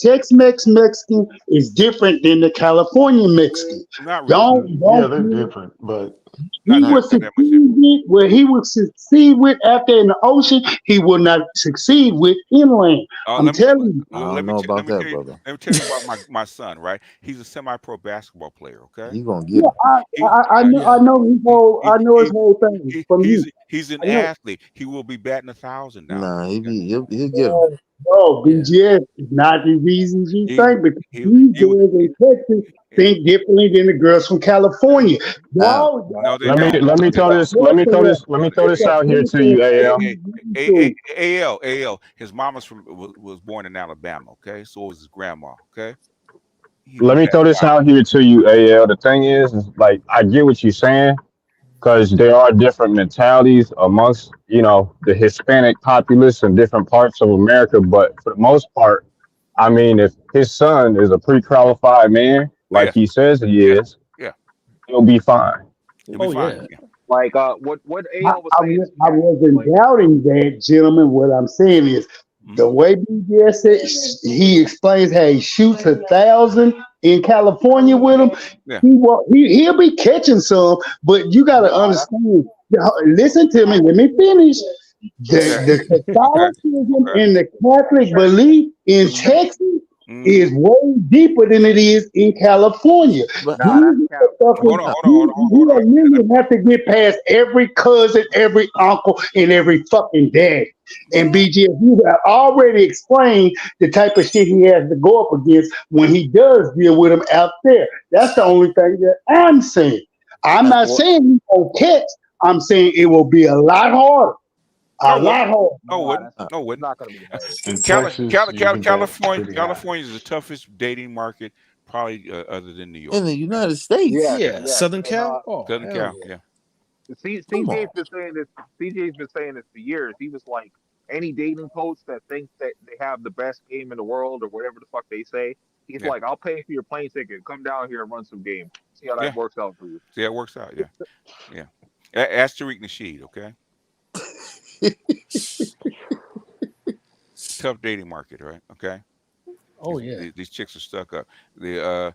Tex-Mex Mexican is different than the California Mexican. Not really. Yeah, they're different, but He would succeed with where he would succeed with after in the ocean, he will not succeed with inland. I'm telling you. Let me about that, tell you. brother. Let me tell you about my son. Right, he's a semi-pro basketball player. Okay. You gonna Yeah, get I know I know his whole thing from you. He's an I know. athlete. He will be batting 1,000 down Nah, there. he'll get him. Bro, BGS is not as easy as you He think because he these he girls in Texas think differently than the girls from California. no, they Let me don't. let me throw this let me throw this let me throw this out here to you, AL. AL. His mama's was born in Alabama. Okay, so was his grandma. Okay. Let me throw this out here to you, AL. The thing is like I get what you're saying because there are different mentalities amongst the Hispanic populace in different parts of America, but for the most part, I mean, if his son is a pre-qualified man, like he says he is, Yeah. he'll be fine. He'll be fine. Yeah. Like what AL was saying. I wasn't doubting that, gentlemen. What I'm saying is the way BGS said, he explains how he shoots 1,000 in California with him. Yeah. He'll be catching some, but you got to understand. Listen to me. Let me finish. The Catholicism and the Catholic belief in Texas is way deeper than it is in California. Hold on. You have to get past every cousin, every uncle, and every fucking dad. And BGF, you have already explained the type of shit he has to go up against when he does deal with them out there. That's the only thing that I'm saying. I'm not saying he won't catch. I'm saying it will be a lot harder. A lot harder. No, it not going to be hard. in Texas, California is the toughest dating market, probably other than New York. In the United States. Yeah. Southern Cal. Southern Cal. Yeah. CJ's been saying this. CJ's been saying this for years. He was like, any dating coach that thinks that they have the best game in the world or whatever the fuck they say, he's like, I'll pay for your plane ticket. Come down here and run some game. See how that works out for you. See how it works out. Yeah. Ask Tariq Nasheed. Okay. Tough dating market, right? Okay. Oh yeah. These chicks are stuck up. The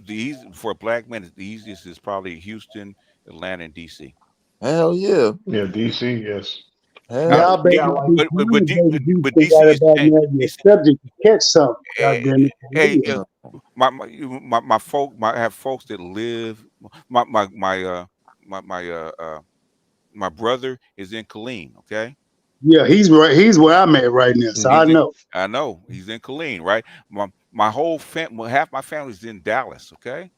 easy for black men, the easiest is probably Houston, Atlanta, and DC. Hell yeah. Yeah, DC, yes. Y'all but DC is subject to catch something. Goddamn it. Hey, my folk, I have folks that live. My brother is in Killeen. Okay. Yeah, he's right. He's where I'm at right now, so I know. I know he's in Killeen, right? My whole family, half my family's in Dallas. Okay.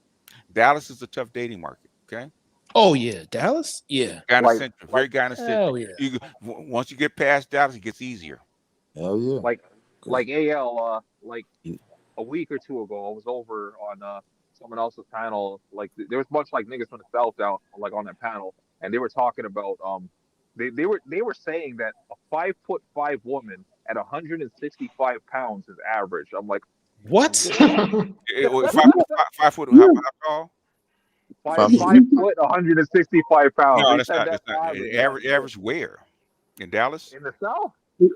Dallas is a tough dating market. Okay. Oh yeah, Dallas. Yeah, Gynocentric, very gynocentric. Hell yeah. Once you get past Dallas, it gets easier. Hell yeah. Like AL, like a week or two ago, I was over on someone else's panel. Like there was much like niggas from the South out like on that panel, and they were talking about they were saying that a 5'5" woman at 165 pounds is average. I'm like, what? 5 foot? How tall? 5 foot, 165 pounds. No, that's not. That's not average. Where? In Dallas? In the South?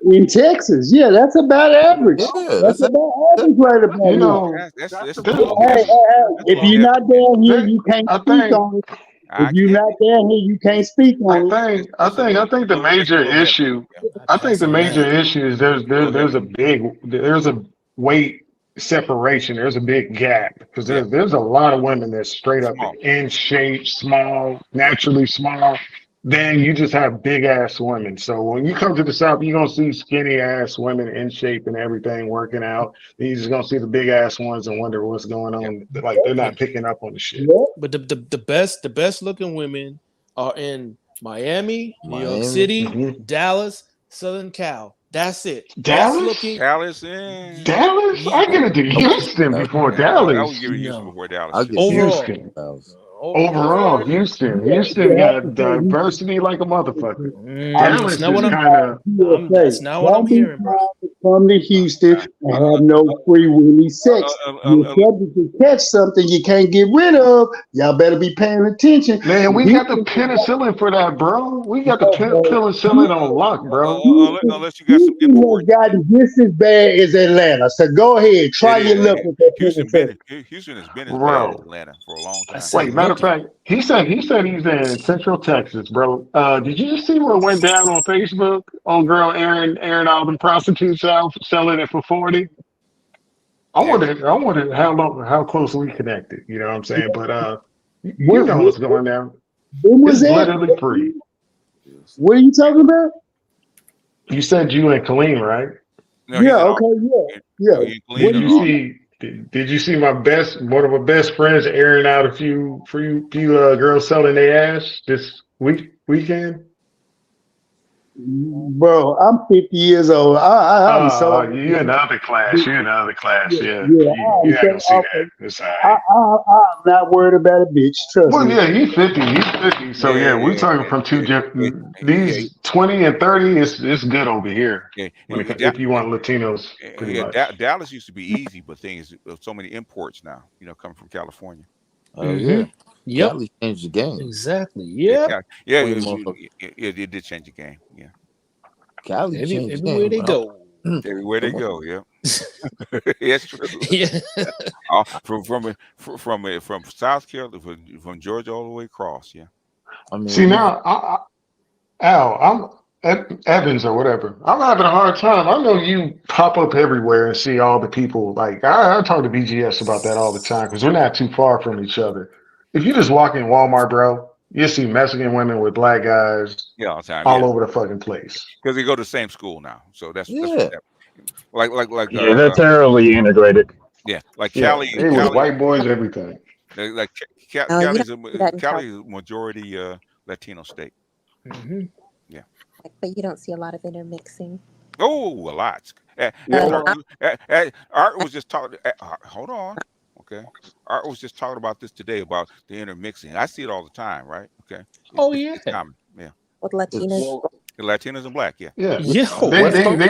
In Texas, yeah, that's about average. That's about average right about now. If you're not down here, you can't speak on it. If you're not down here, you can't speak on it. I think the major issue. I think the major issue is there's a weight separation. There's a big gap because Yeah. there's a lot of women that's straight up Small. in shape, small, naturally small. Then you just have big ass women. So when you come to the South, you're gonna see skinny ass women in shape and everything working out. Then you're just gonna see the big ass ones and wonder what's going on. Like they're not picking up on the shit. But the best looking women are in Miami, New York City, Dallas, Southern Cal. That's it. Dallas? Best looking. Dallas, Dallas? I get it to Houston before Dallas. I would give it Houston before Dallas. Houston. Overall, Houston got diversity like a motherfucker. Dallas is kind of. That's not what I'm hearing, bro. Come to Houston and have no free willy sex. You're subject to catch something you can't get rid of. Y'all better be paying attention. Man, we got the penicillin for that, bro. We got the penicillin on lock, bro. Unless you got some Houston has gotten just as bad as Atlanta. So go ahead, try your luck with that penicillin. Houston has been as bad as Atlanta for a long time. Wait, matter of fact, he said he's in Central Texas, bro. Did you just see what went down on Facebook? On girl airing all them prostitutes out, selling it for 40. I wonder how close we connected. You know what I'm saying? But you know what's going down. Was it's that? literally free. What are you talking about? You said you and Colleen, right? No, yeah. Okay. Yeah. What did you see? Did you see one of my best friends airing out a few girls selling their ass this weekend? Bro, I'm 50 years old. I'm so. You're in the other class. You're in the other class. Yeah. Yeah. You're not gonna see that. It's all right. I'm not worried about it, bitch. Trust Well, me. yeah, he's 50. He's 50. So yeah, we're talking from two different. These 20 and 30 it's good over here. If you want Latinos, pretty much. Dallas used to be easy, but things so many imports now. Coming from California. Yeah. Yep. Cali changed the game. Exactly. Yeah. It did change the game. Yeah. Cali changed the game. Everywhere they go. Everywhere they go. Yeah. That's true. Yeah. From South Carolina, from Georgia all the way across. Yeah. I mean, see now, I'm Evans or whatever. I'm having a hard time. I know you pop up everywhere and see all the people. Like I talk to BGS about that all the time because we're not too far from each other. If you just walk in Walmart, bro, you see Mexican women with black guys all the time, all over the fucking place. Because they go to the same school now, so that's yeah. Like they're terribly integrated. Yeah, like Cali, they was white boys, everything. Like Cali's a majority Latino state. Mm-hmm. Yeah, but you don't see a lot of intermixing. Oh, a lot. Art was just talking. Hold on. Okay. Art was just talking about this today about the intermixing. I see it all the time, right? Okay. It's common. Yeah. With Latinos. The Latinos and black, yeah. Yeah. They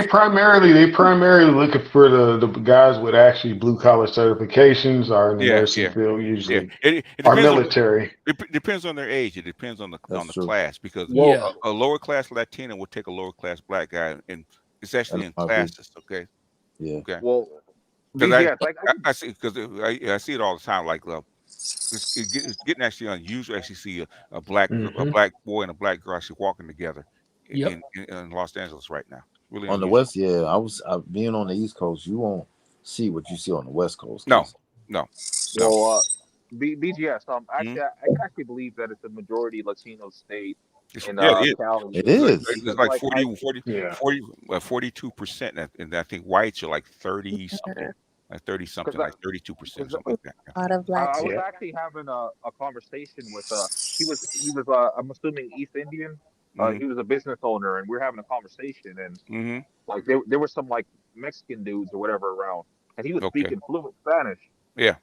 primarily looking for the guys with actually blue collar certifications or in the nursing field usually. It or military. It depends on their age. It depends on the class because a lower class Latino will take a lower class black guy, and it's actually in classes. Okay. Yeah. Okay. Well, I see because I see it all the time. Like it's getting actually unusual. Actually, see a black boy and a black girl actually walking together in Los Angeles right now. Really on the West, being on the East Coast, you won't see what you see on the West Coast. No. Well, BGS. I actually believe that it's a majority Latino state. Cali. It is. It's like 42%, and I think whites are like 30 something, like 30 something, like 32%, something like that. A lot of blacks. I was actually having a conversation with he was I'm assuming East Indian. He was a business owner, and we were having a conversation, and like there were some like Mexican dudes or whatever around, and he was speaking fluent Spanish. Yeah.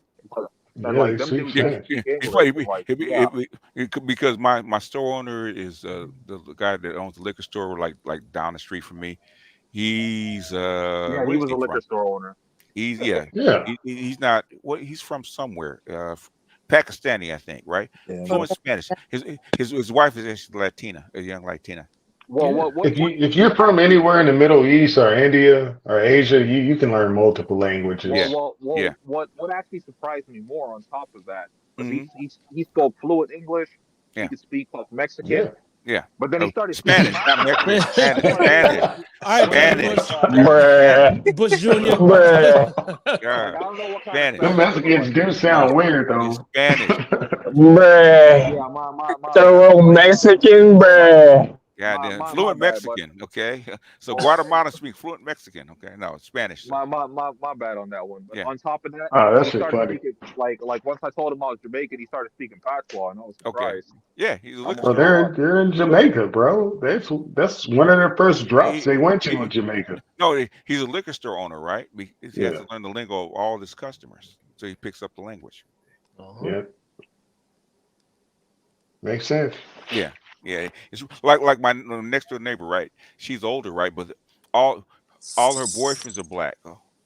Because my store owner is the guy that owns the liquor store like down the street from me. He's he was a liquor store owner. He's he's not he's from somewhere. Pakistani, I think, right? Fluent Spanish. His wife is actually Latina, a young Latina. Well, if you're from anywhere in the Middle East or India or Asia, you can learn multiple languages. What actually surprised me more on top of that, he spoke fluent English. He could speak like Mexican. Yeah, But then he started Spanish, not Mexican. Spanish. All right, Bush Jr. God, I don't know what kind of Spanish. The Mexicans do sound weird It's though. Spanish. Yeah, my Thorough Mexican, bruh. Goddamn, my fluent bad, but Mexican. Okay, so Guatemala speak fluent Mexican. Okay, no, it's Spanish. So. my bad on that one. But Yeah. on top of that, Oh, that he shit started funny. speaking like once I told him I was Jamaican, he started speaking patois, and I was surprised. Yeah, he's a liquor Well, store. they're in Jamaica, bro. That's one of their first drops they went to in Jamaica. No, he's a liquor store owner, right? He has Yeah. to learn the lingo of all his customers, so he picks up the language. Yeah. Makes sense. Yeah, yeah. It's like my next door neighbor, right? She's older, right? But all her boyfriends are black.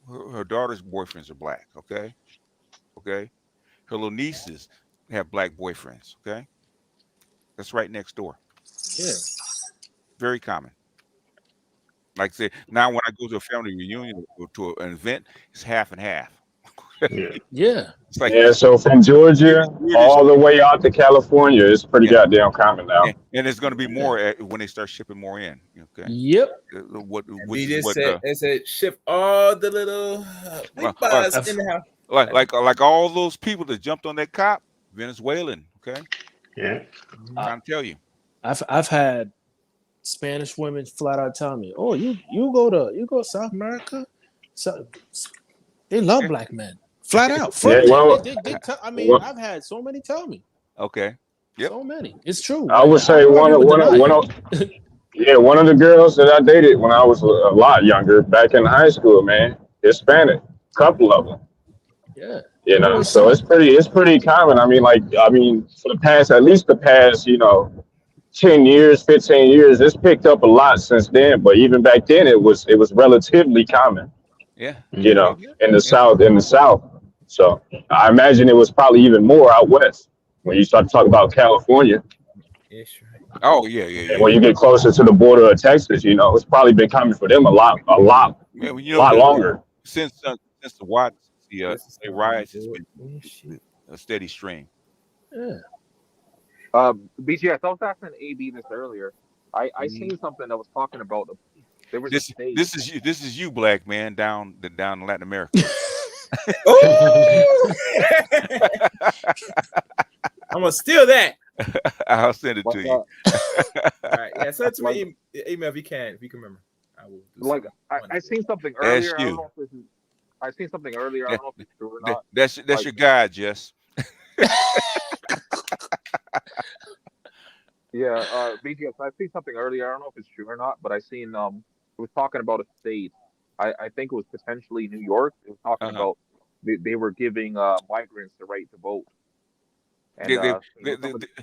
Her daughter's boyfriends are black. Okay. Her little nieces have black boyfriends. Okay. That's right next door. Yeah. Very common. Like I said, now when I go to a family reunion or to an event, it's half and half. Yeah. It's like, Yeah, so from Georgia all the way out to California, it's pretty goddamn common now. and it's going to be more when they start shipping more in. Okay. Yep. Which They is what said ship all the little big bars in the house. like all those people that jumped on that cop, Venezuelan. Okay. Yeah. I'm trying to tell you. I've had Spanish women flat out tell me, "Oh, you go to South America, so they love black men." Flat out. Yeah, well, I mean, I've had so many tell me. Okay. Yep. So many. It's true. I would say one of the girls that I dated when I was a lot younger, back in high school, man, Hispanic, couple of them. Yeah. You know, so it's pretty common. I mean, for at least the past, 10 years, 15 years, it's picked up a lot since then. But even back then, it was relatively common. Yeah. You know, in the South. So I imagine it was probably even more out west when you start to talk about California. Oh yeah. And when you get closer to the border of Texas, it's probably been coming for them a lot longer. Since the Watts, the riots has been a steady stream. Yeah. BGS, I was asking AB this earlier. I seen something that was talking about there was this is you, black man, down in Latin America. I'm gonna steal that. I'll send it to you. All right, yeah, send it to me email if you can remember. I will. I seen something earlier. I don't know if this is. I seen something earlier. I don't know if it's true or not. That's your guy, Jess. Yeah, BGS. I seen something earlier. I don't know if it's true or not, but I seen it was talking about a state. I think it was potentially New York. It was talking about they were giving migrants the right to vote. And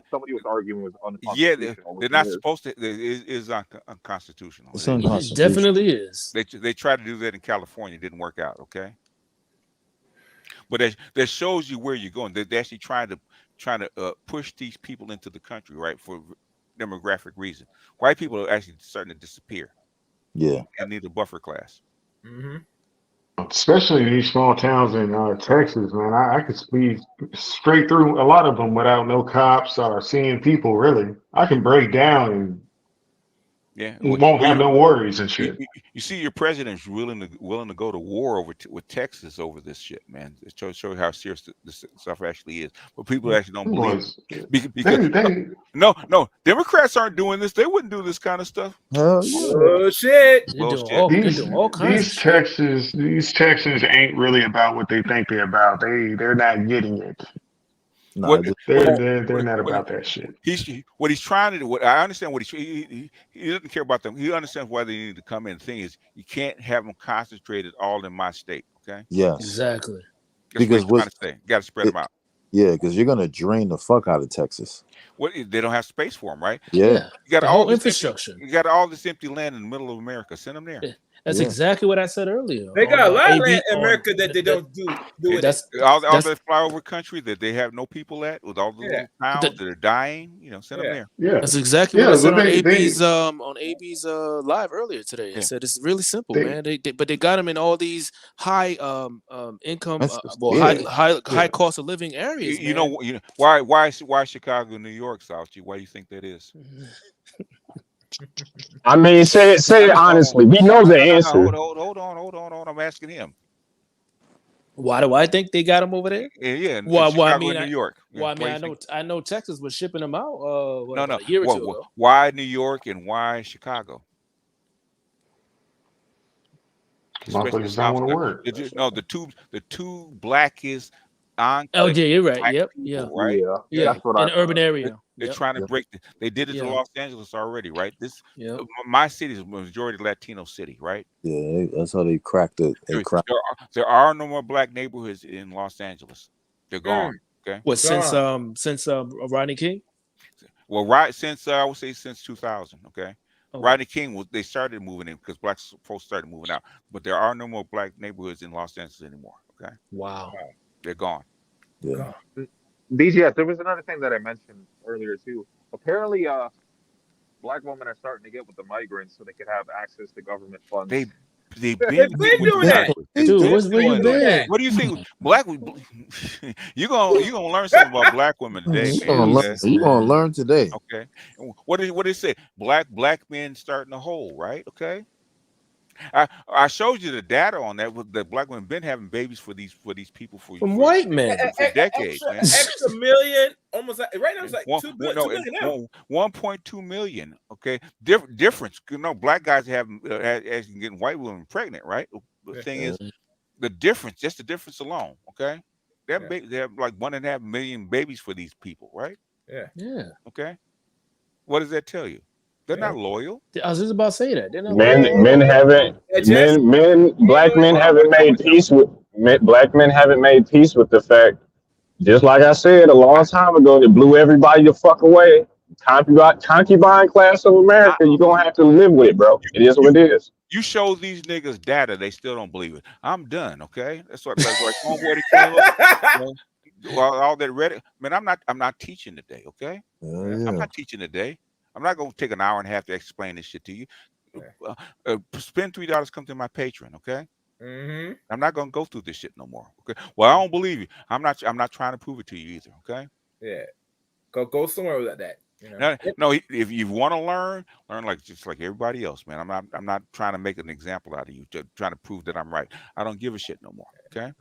somebody was arguing with unconstitutional. Yeah, they're not supposed to. It is unconstitutional. It's unconstitutional. It definitely is. They tried to do that in California. It didn't work out. Okay. But that shows you where you're going. They're actually trying to push these people into the country, right, for demographic reason. White people are actually starting to disappear. Yeah. And need a buffer class. Mm-hmm. Especially these small towns in Texas, man. I could speed straight through a lot of them without no cops or seeing people, really. I can break down and won't have no worries and shit. You see, your president's willing to go to war with Texas over this shit, man. It shows you how serious this stuff actually is. But people actually don't believe it. Because no, Democrats aren't doing this. They wouldn't do this kind of stuff. Bullshit. These Texans ain't really about what they think they're about. They're not getting it. No, they're not about that shit. What he's trying to do. What I understand, what he doesn't care about them. He understands why they need to come in. The thing is, you can't have them concentrated all in my state. Okay. Yes. Exactly. That's because what he's trying to say. You got to spread them out. Yeah, because you're gonna drain the fuck out of Texas. They don't have space for them, right? Yeah. You got all infrastructure. You got all this empty land in the middle of America. Send them there. That's exactly what I said earlier. They got a lot of AB land in America that they don't do it. All that flyover country that they have no people at, with all the little towns that are dying, send them there. Yeah, that's exactly what I said on AB's live earlier today. I said it's really simple, man. But they got them in all these high income, high cost of living areas. You know why Chicago, New York, South G? Why do you think that is? I mean, say it honestly. We know the answer. Hold on. I'm asking him. Why do I think they got them over there? Yeah. Well, I mean, New York. Well, I mean, I know Texas was shipping them out. No. A year or two ago. Why New York and why Chicago? Motherfuckers don't want to work. The two blackest on. Oh yeah, you're right. Yep. People, right? Yeah. In an urban area. They're trying to break. They did it to Los Angeles already, right? My city is a majority Latino city, right? Yeah, that's how they cracked it. There are no more black neighborhoods in Los Angeles. They're gone. Okay. What since Rodney King? Well, since I would say since 2000. Okay. Rodney King they started moving in because black folks started moving out, but there are no more black neighborhoods in Los Angeles anymore. Okay. Wow. They're gone. Yeah. BGS, there was another thing that I mentioned earlier too. Apparently, black women are starting to get with the migrants so they could have access to government funds. They've been doing that. Dude, where you been? What do you think? You're gonna learn something about black women today. You're gonna learn today. Okay. What did it say? Black men starting a hole, right? Okay. I showed you the data on that. That black women been having babies for these people for white men for decades. Extra million, almost right now it's like 2 million now. 1.2 million. Okay, difference. Black guys have actually getting white women pregnant, right? The thing is, the difference, just the difference alone. Okay, they have like 1.5 million babies for these people, right? Yeah. Okay, what does that tell you? They're not loyal. I was just about to say that. Black men haven't made peace with the fact, just like I said a long time ago, that blew everybody the fuck away. Concubine class of America, you're gonna have to live with it, bro. It is what it is. You show these niggas data, they still don't believe it. I'm done, okay? That's what like homeboy that came up. All that read it. Man, I'm not teaching today, okay? I'm not teaching today. I'm not gonna take an hour and a half to explain this shit to you. Spend $3, come to my Patreon, okay? I'm not gonna go through this shit no more. Okay. Well, I don't believe you. I'm not trying to prove it to you either. Okay. Yeah. Go somewhere with that. No, if you want to learn just like everybody else, man. I'm not trying to make an example out of you, trying to prove that I'm right. I don't give a shit no more. Okay.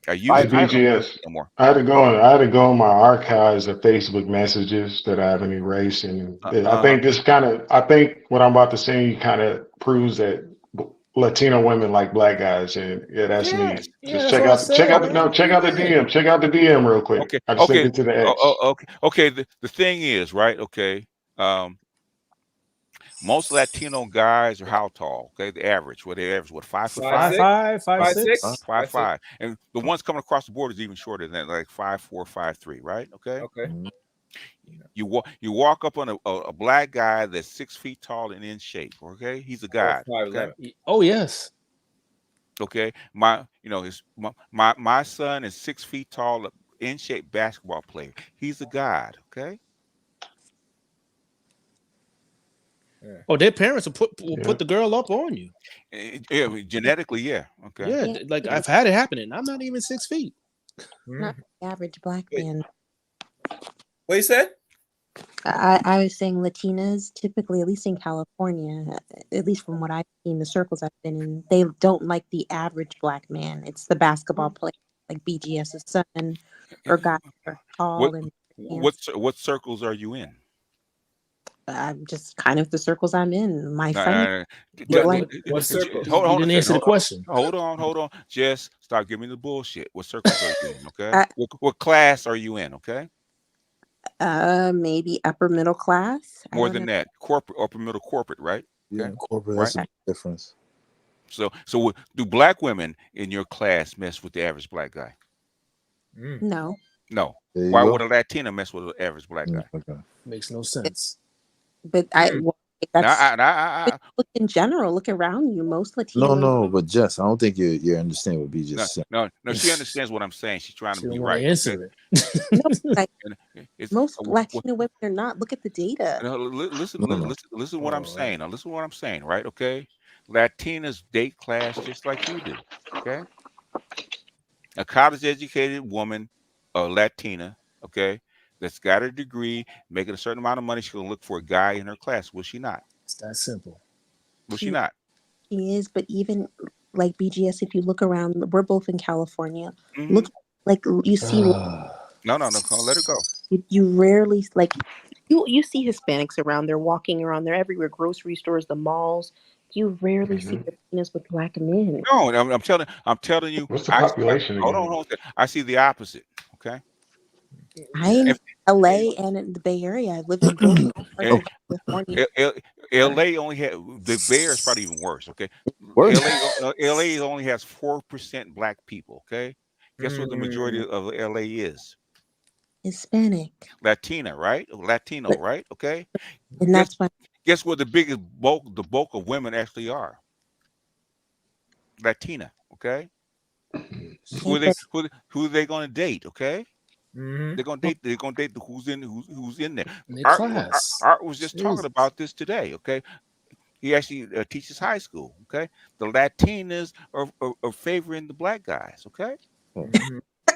BGS. No more. I had to go in my archives of Facebook messages that I haven't erased, and I think what I'm about to say kind of proves that Latino women like black guys, and that's me. Just check out the DM. Check out the DM real quick. Okay. I just sent it to the X. Okay. The thing is, right? Okay. Most Latino guys are how tall? Okay, the average. What they average? What 5'5"? 5'5". And the ones coming across the board is even shorter than that, like 5'4", 5'3", right? Okay. You walk up on a black guy that's 6 feet tall and in shape. Okay, he's a god. Okay? Oh yes. Okay, my son is 6 feet tall, in shape basketball player. He's a god. Okay. Oh, their parents will put the girl up on you. Yeah, genetically, yeah. Okay. Yeah, like I've had it happening. I'm not even 6 feet. Not the average black man. What you said? I was saying Latinas, typically, at least in California, at least from what I've seen, the circles I've been in, they don't like the average black man. It's the basketball player, like BGS's son, or guys who are tall. What circles are you in? I'm just kind of the circles I'm in. My friend. What circle? You didn't answer the question. Hold on. Just stop giving me the bullshit. What circles are you in? Okay. What class are you in? Okay. Maybe upper middle class. More than that, corporate, upper middle corporate, right? Yeah, corporate. That's a difference. So do black women in your class mess with the average black guy? No. No. Why would a Latina mess with an average black guy? Makes no sense. But That's look in general. Look around you. Most Latino women. No, but Jess, I don't think you understand what B just said. No. She understands what I'm saying. She's trying to be right. Answer it. No, like, most Latino women are not. Look at the data. Listen to what I'm saying. Now listen to what I'm saying, right? Okay. Latinas date class just like you do. Okay. A college educated woman, a Latina, okay, that's got her degree, making a certain amount of money, she's gonna look for a guy in her class. Will she not? It's that simple. Will she not? She is, but even like BGS, if you look around, we're both in California. Look, like you see. No. Let her go. You rarely like you see Hispanics around. They're walking around. They're everywhere. Grocery stores, the malls. You rarely see Latinas with black men. No, I'm telling you. What's the population Hold on. I see the opposite. Okay. I'm in LA and in the Bay Area. I live in both parts of California. LA only has the Bay Area is probably even worse. Okay. LA only has 4% black people. Okay. Guess what the majority of LA is? Hispanic. Latino, right? Okay. And that's why. Guess what the biggest bulk of women actually are? Latina, okay? Who are they going to date, okay? They're going to date who's in there. Art was just talking about this today, okay? He actually teaches high school, okay? The Latinas are favoring the black guys, okay?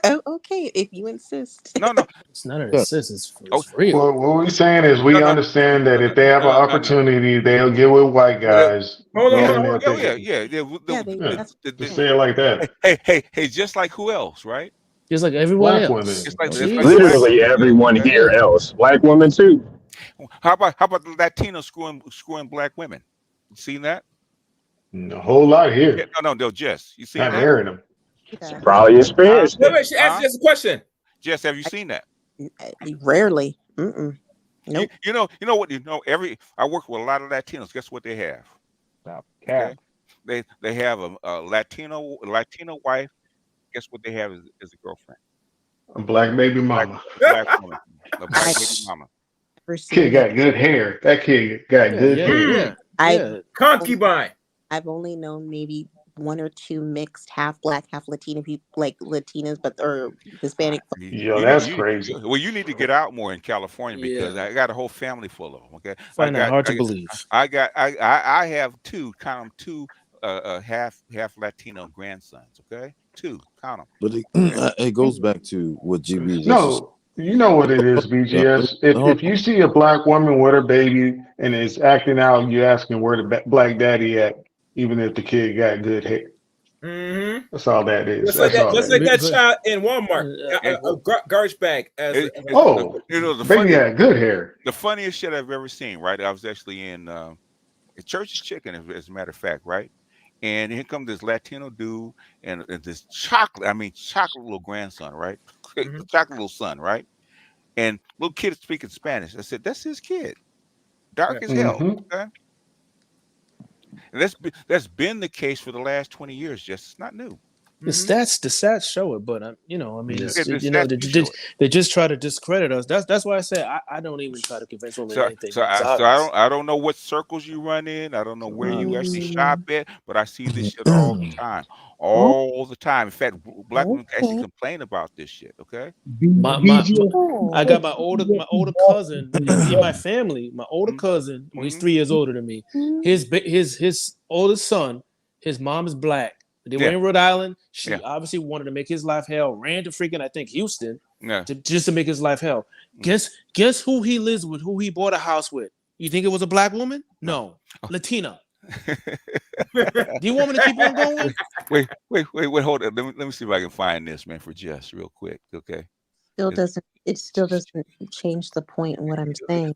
Oh, okay, if you insist. No, it's not an insist. It's real. Well, what we're saying is we understand that if they have an opportunity, they'll get with white guys. Hold on. Yeah. Just say it like that. Hey, just like who else, right? Just like everyone black else. Women. Literally everyone here else. Black women too. How about the Latinos screwing black women? You seen that? A whole lot here. Yeah, no, they'll just. You seen not that? marrying them. Probably experienced. Wait, she asked just a question. Jess, have you seen that? Rarely. Nope. You know what? I work with a lot of Latinos. Guess what they have? Okay? They have a Latino wife. Guess what they have as a girlfriend? A black baby mama. Black woman. A black baby mama. Kid got good hair. That kid got good hair. Concubine. I've only known maybe one or two mixed half black, half Latino people, like Latinas, or Hispanic. Yo, that's crazy. Well, you need to get out more in California because I got a whole family full of them. Okay, Find that hard to believe. I have two half Latino grandsons. Okay, two, count them. But it goes back to what GB. No, you know what it is, BGS. If you see a black woman with her baby and is acting out, you asking where the black daddy at, even if the kid got good hair. That's all that is. Just like that child in Walmart, a garbage bag. The baby had good hair. The funniest shit I've ever seen. Right, I was actually in Church's Chicken, as a matter of fact. Right, and here comes this Latino dude and this chocolate little grandson. Right, chocolate little son. Right, and little kid speaking Spanish. I said, that's his kid, dark as hell. Okay. And that's been the case for the last 20 years. Just it's not new. The stats show it, but they just try to discredit us. That's why I say I don't even try to convince women anything. I don't know what circles you run in. I don't know where you actually shop at, but I see this shit all the time. All the time. In fact, black women actually complain about this shit. Okay. I got my older cousin in my family. My older cousin, he's 3 years older than me. His oldest son, his mom is black. They were in Rhode Island. She obviously wanted to make his life hell. Ran to freaking, I think, Houston, just to make his life hell. Guess who he lives with? Who he bought a house with? You think it was a black woman? No, Latina. Do you want me to keep on going? Wait, hold on. Let me see if I can find this, man, for Jess real quick. Okay. It still doesn't change the point in what I'm saying.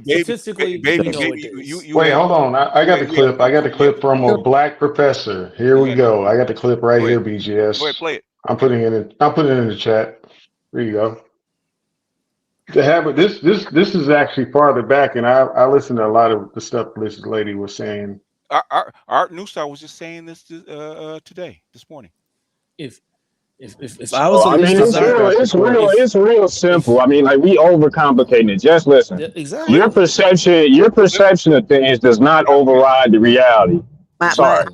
Statistically, wait, hold on. I got the clip. I got the clip from a black professor. Here we go. I got the clip right here, BGS. Go ahead, play it. I'm putting it in the chat. Here you go. To have it, this is actually farther back, and I listened to a lot of the stuff this lady was saying. Art Newstar was just saying this today, this morning. If I was a I mean, least desirable, it's real simple. I mean, like we overcomplicating it. Just listen. Exactly. Your perception of things does not override the reality. Sorry.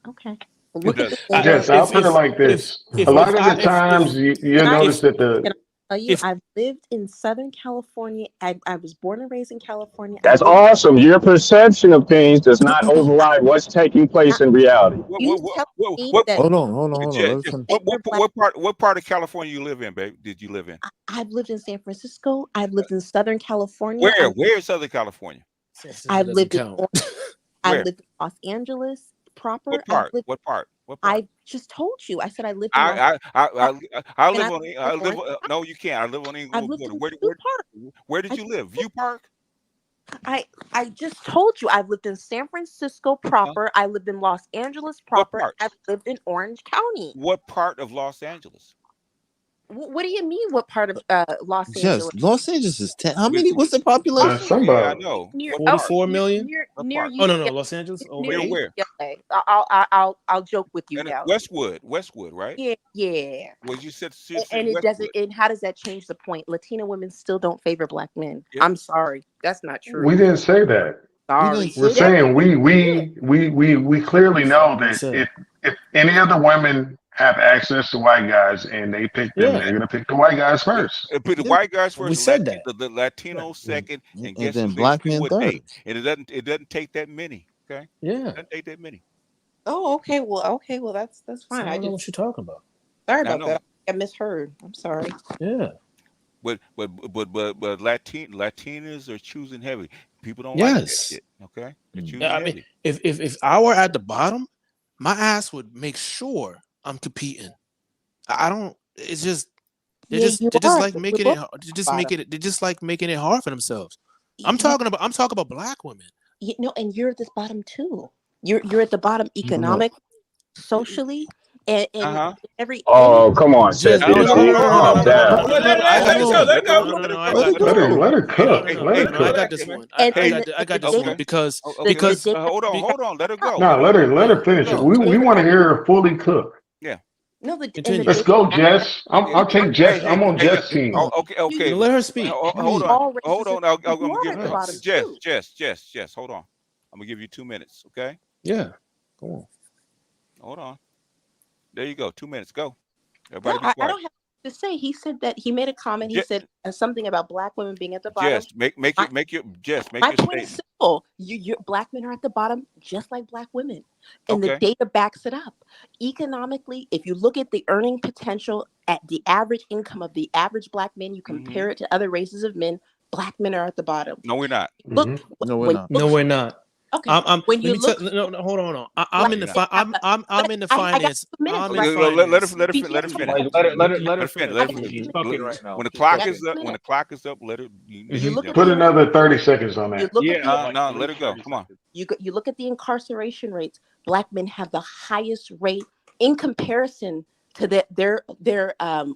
Okay. Look at Jess, I'll put it like this. A lot of the times you'll notice that Can I tell you, I've lived in Southern California. I was born and raised in California. That's awesome. Your perception of things does not override what's taking place in reality. Hold on. Jess, what part of California you live in, babe? Did you live in? I've lived in San Francisco. I've lived in Southern California. Where in Southern California? I've lived in I lived in Los Angeles proper. What part? What part? I just told you. I said I lived in I live on. No, you can't. I live on Englewood border. Where did you live? View Park? I just told you I've lived in San Francisco proper. I lived in Los Angeles proper. I've lived in Orange County. What part of Los Angeles? What do you mean? What part of Los Angeles? Los Angeles is 10. How many? What's the population? Somebody. I know. 44 million. Near Oh no, Los Angeles. Near where? I'll joke with you now. Westwood, right? Yeah. Well, you said and it doesn't. And how does that change the point? Latina women still don't favor black men. Yeah. I'm sorry, that's not true. We didn't say that. Sorry. We're saying we clearly know that if any of the women have access to white guys and they pick them, they're gonna pick the white guys first. Pick the white guys first. We said that. The Latino second, and guess then black men third. And it doesn't take that many. Okay. Yeah. It doesn't take that many. Oh, okay. Well, that's fine. I don't know what you're talking about. Sorry about that. I misheard. I'm sorry. Yeah. But Latinas are choosing heavy. People don't like that shit. Okay. I mean, if I were at the bottom, my ass would make sure I'm competing. I don't. It's just they just like making it. They just like making it hard for themselves. I'm talking about black women. And you're at this bottom too. You're at the bottom economic, socially, and every. Oh, come on, Seth. Let her cook. I got this one. I got this one because hold on, let her go. No, let her finish it. We want to hear her fully cook. Yeah. No, let's go, Jess. I'll take Jess. I'm on Jess' team. Okay. Let her speak. Hold on. I'm gonna give Jess. Hold on. I'm gonna give you 2 minutes. Okay. Yeah. Go on. Hold on. There you go. 2 minutes. Go. Everybody be quiet. I don't have to say. He said that he made a comment. He said something about black women being at the bottom. Yes, make your point is simple. Your black men are at the bottom, just like black women, and the data backs it up. Economically, if you look at the earning potential at the average income of the average black man, you compare it to other races of men. Black men are at the bottom. No, we're not. Look, no, we're not. No, we're not. Okay. When you look, hold on. I'm in the finance. Let her finish. When the clock is up, let her. Put another 30 seconds on that. No, let her go. Come on. You look at the incarceration rates. Black men have the highest rate in comparison to their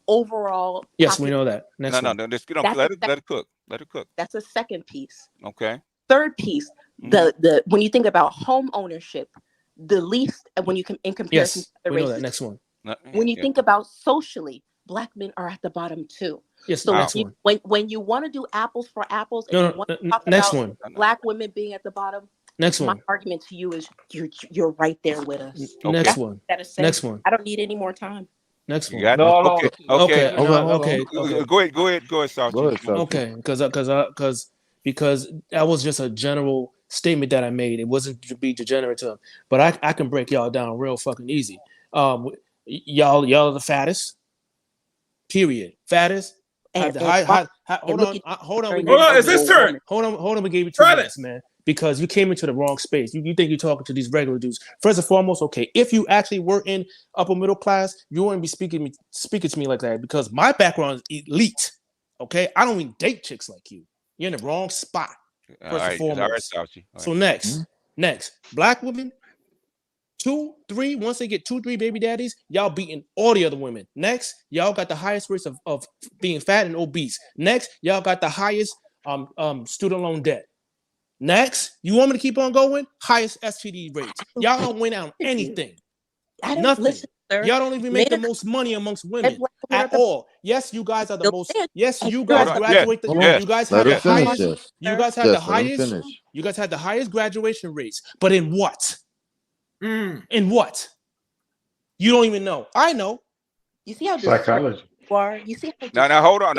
overall. Yes, we know that. No. Let her cook. Let her cook. That's a second piece. Okay. Third piece, the when you think about home ownership, the least when you in comparison to the races. Know that. Next one. When you think about socially, black men are at the bottom too. Yes. So when you want to do apples for apples, and you want to talk about black women being at the bottom. Next one. My argument to you is you're right there with us. Next one. Next one. I don't need any more time. Next one. Okay. Go ahead, Sarge. Okay, because that was just a general statement that I made. It wasn't to be degenerate to him, but I can break y'all down real fucking easy. Y'all are the fattest. Period. Fattest. Hold on. It's this turn. Hold on. We gave you 2 minutes, man. Because you came into the wrong space. You think you're talking to these regular dudes. First and foremost, okay, if you actually were in upper middle class, you wouldn't be speaking to me like that because my background is elite. Okay, I don't even date chicks like you. You're in the wrong spot. First and foremost. So next, black women, 2, 3. Once they get 2, 3 baby daddies, y'all beating all the other women. Next, y'all got the highest rates of being fat and obese. Next, y'all got the highest student loan debt. Next, you want me to keep on going? Highest STD rates. Y'all don't win out on anything. Nothing. Listen, Y'all don't even make the most money amongst women at all. Yes, you guys are the most. Yes, you guys graduate. You guys have the highest. You guys have the highest. You guys had the highest graduation rates. But in what? In what? You don't even know. I know. You see how psychology. You see how now hold on.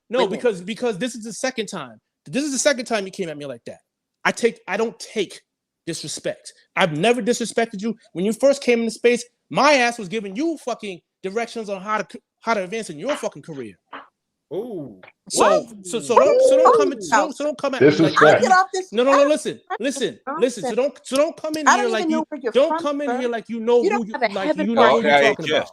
No, because this is the second time. This is the second time you came at me like that. I don't take disrespect. I've never disrespected you. When you first came into space, my ass was giving you fucking directions on how to advance in your fucking career. Ooh. So don't come at me like that. No, listen. So don't come in here like you don't come in here like you know who you're talking about.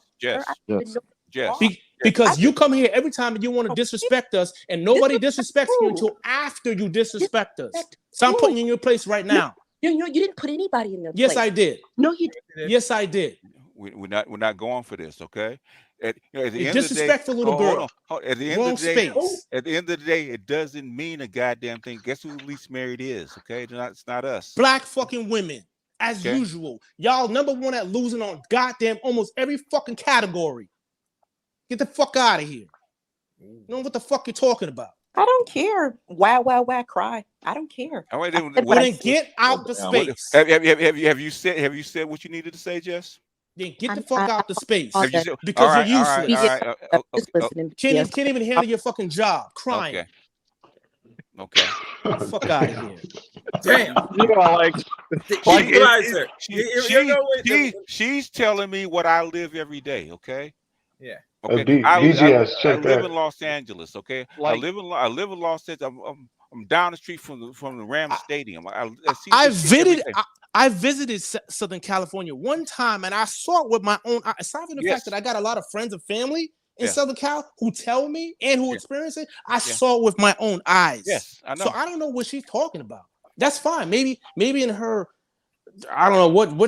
Because you come here every time you want to disrespect us, and nobody disrespects you until after you disrespect us. So I'm putting you in your place right now. You didn't put anybody in their place. Yes, I did. No, you didn't. Yes, I did. We're not going for this, okay? At the end disrespectful of the day, little girl. At the end of the day, at the end of the day, it doesn't mean a goddamn thing. Guess who least married is? Okay, it's not us. Black fucking women, as usual. Y'all #1 at losing on goddamn almost every fucking category. Get the fuck out of here. You know what the fuck you're talking about? I don't care. Wow, cry. I don't care. Then get out the space. Have you said what you needed to say, Jess? Then get the fuck out the space. Because you're useless. Can't even handle your fucking job. Crying. Okay. Fuck out of here. Damn. She's telling me what I live every day. Okay. Yeah. Okay. I live in Los Angeles. Okay. I live in Los Angeles. I'm down the street from the Rams Stadium. I visited Southern California one time, and I saw it with my own eyes. Aside from the fact that I got a lot of friends and family in Southern Cal who tell me and who experience it, I saw it with my own eyes. Yes, I know. So I don't know what she's talking about. That's fine. Maybe in her, I don't know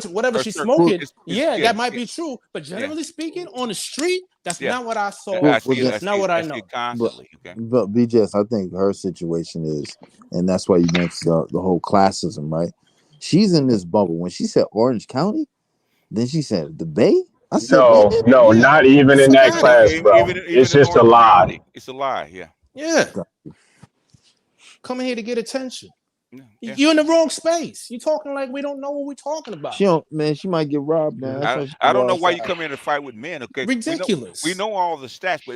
whatever she's smoking. That might be true. But generally speaking, on the street, that's not what I saw. That's not what I know. But BJS, I think her situation is, and that's why you mentioned the whole classism, right? She's in this bubble. When she said Orange County, then she said the Bay. I said no, not even in that class, bro. It's just a lie. It's a lie. Yeah. Yeah. Coming here to get attention. You're in the wrong space. You're talking like we don't know what we're talking about. She might get robbed, man. I don't know why you come here to fight with men. Okay, ridiculous. We know all the stats, but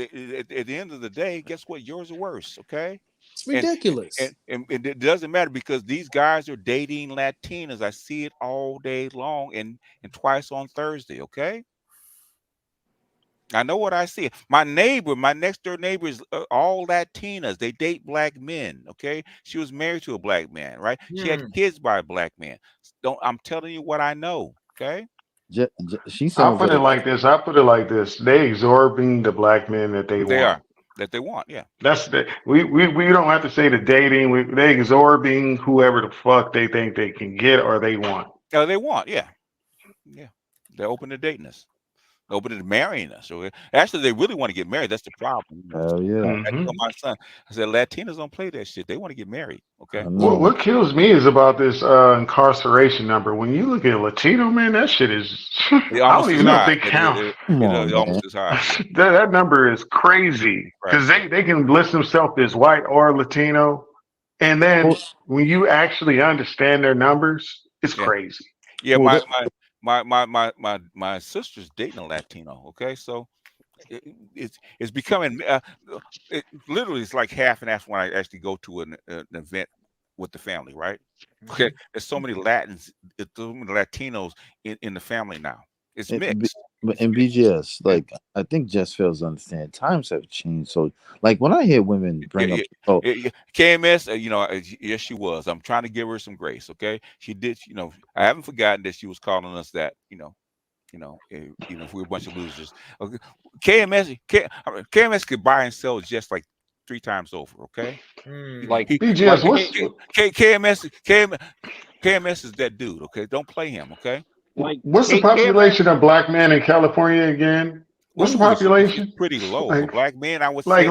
at the end of the day, guess what? Yours are worse. Okay, it's ridiculous. And it doesn't matter because these guys are dating Latinas. I see it all day long and twice on Thursday. Okay. I know what I see. My next door neighbor is all Latinas. They date black men. Okay, she was married to a black man, right? She had kids by a black man. I'm telling you what I know. Okay. I'll put it like this. They absorbing the black men that they want. That they want. Yeah. That's we don't have to say the dating. They absorbing whoever the fuck they think they can get or they want. Oh, they want. Yeah. Yeah. They're open to dating us. Open to marrying us. So actually, they really want to get married. That's the problem. Hell yeah. I told my son, I said, Latinos don't play that shit. They want to get married. Okay. What kills me is about this incarceration number. When you look at Latino, man, that shit is. I don't even know if they count. Almost as high. That number is crazy because they can list themselves as white or Latino, and then when you actually understand their numbers, it's crazy. Yeah, my sister's dating a Latino. Okay, so it's becoming literally it's like half and half when I actually go to an event with the family, right? Okay, there's so many Latinos in the family now. It's mixed. But in BGS, like I think Jess fails to understand times have changed. So like when I hear women bring up KMS, yes, she was. I'm trying to give her some grace. Okay, she did. I haven't forgotten that she was calling us that. If we're a bunch of losers. Okay, KMS could buy and sell just like 3 times over. Okay, like BGS. KMS is that dude. Okay, don't play him. Okay. What's the population of black men in California again? What's the population? It's pretty low. Black men, I would say.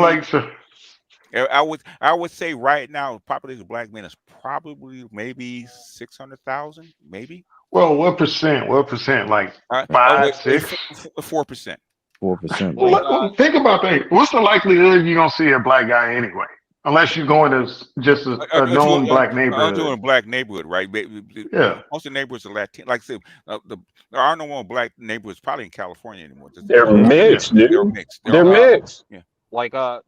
I would say right now, the population of black men is probably maybe 600,000, maybe. Well, what percent? What percent? Like 5, 6, 4%. 4%. Think about that. What's the likelihood you're gonna see a black guy anyway? Unless you're going to just a known black neighborhood. Doing a black neighborhood, right? Yeah. Most of the neighborhoods are Latin. Like I said, there are no more black neighborhoods probably in California anymore. They're mixed, dude. They're mixed. They're mixed. Yeah. Like to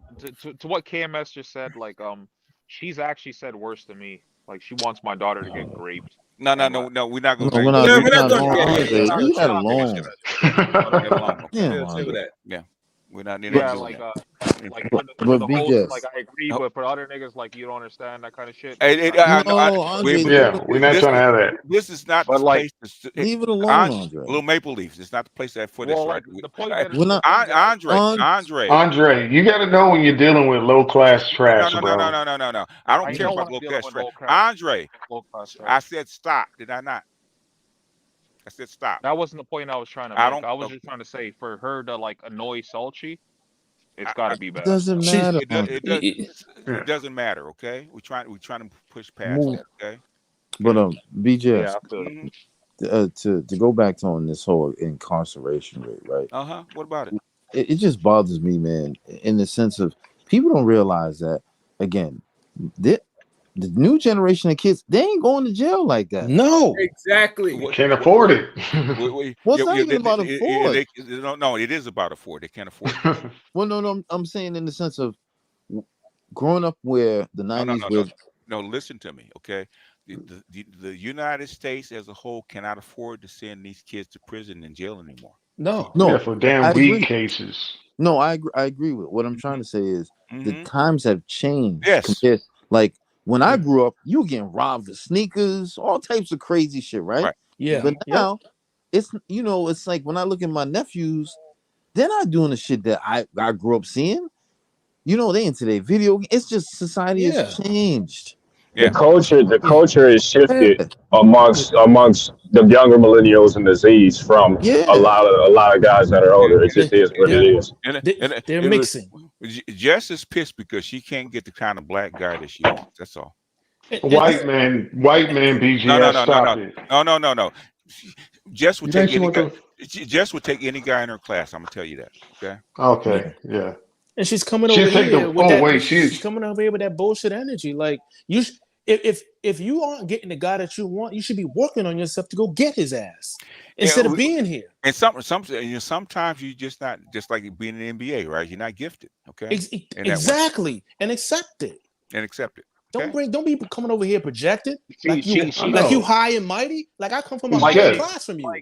what KMS just said, like she's actually said worse than me. Like she wants my daughter to get raped. No, we're not going. We're not going to leave that alone. Yeah. We're not in yeah, like but the whole, BJS. like I agree, but for other niggas, like you don't understand that kind of shit. Andre, we're not trying to have that. This is not the like, place. Leave it alone, Andre. Little Maple Leafs. It's not the place for this, right? The point that Andre, you got to know when you're dealing with low class trash, No. I don't care about low class trash. Andre, I said stop. Did I not? I said stop. That wasn't the point I was trying to make. I was just trying to say for her to like annoy Salchi, it's got to be bad. It doesn't matter. It doesn't matter. Okay, we're trying to push past that. Okay. But BJS, yeah, to go back to on this whole incarceration rate, right? What about it? It just bothers me, man, in the sense of people don't realize that again. The new generation of kids, they ain't going to jail like that. No, exactly. Can't afford it. What's not even about afford? No, it is about afford. They can't afford it. Well, no, I'm saying in the sense of growing up where the 90s No, listen to me, okay? The United States as a whole cannot afford to send these kids to prison and jail anymore. No, yeah, for damn weak cases. No, I agree with what I'm trying to say is the times have changed. Yes. Like when I grew up, you were getting robbed for sneakers, all types of crazy shit, right? Yeah. But now it's it's like when I look at my nephews, they're not doing the shit that I grew up seeing. They into their video. It's just society has changed. The culture is shifted amongst the younger millennials and the Z's from a lot of guys that are older. It just is what it is. They're mixing. Jess is pissed because she can't get the kind of black guy that she wants. That's all. White man, BGS. No. Jess would take Jess would take any guy in her class. I'm gonna tell you that. Okay. Okay. Yeah. And she's coming over here with that. She's coming over here with that bullshit energy. Like if you aren't getting the guy that you want, you should be working on yourself to go get his ass instead of being here. And sometimes you just not just like being in the NBA, right? You're not gifted. Okay. Exactly. And accept it. Okay? Don't be coming over here projected like you high and mighty. Like I come from a higher class from you.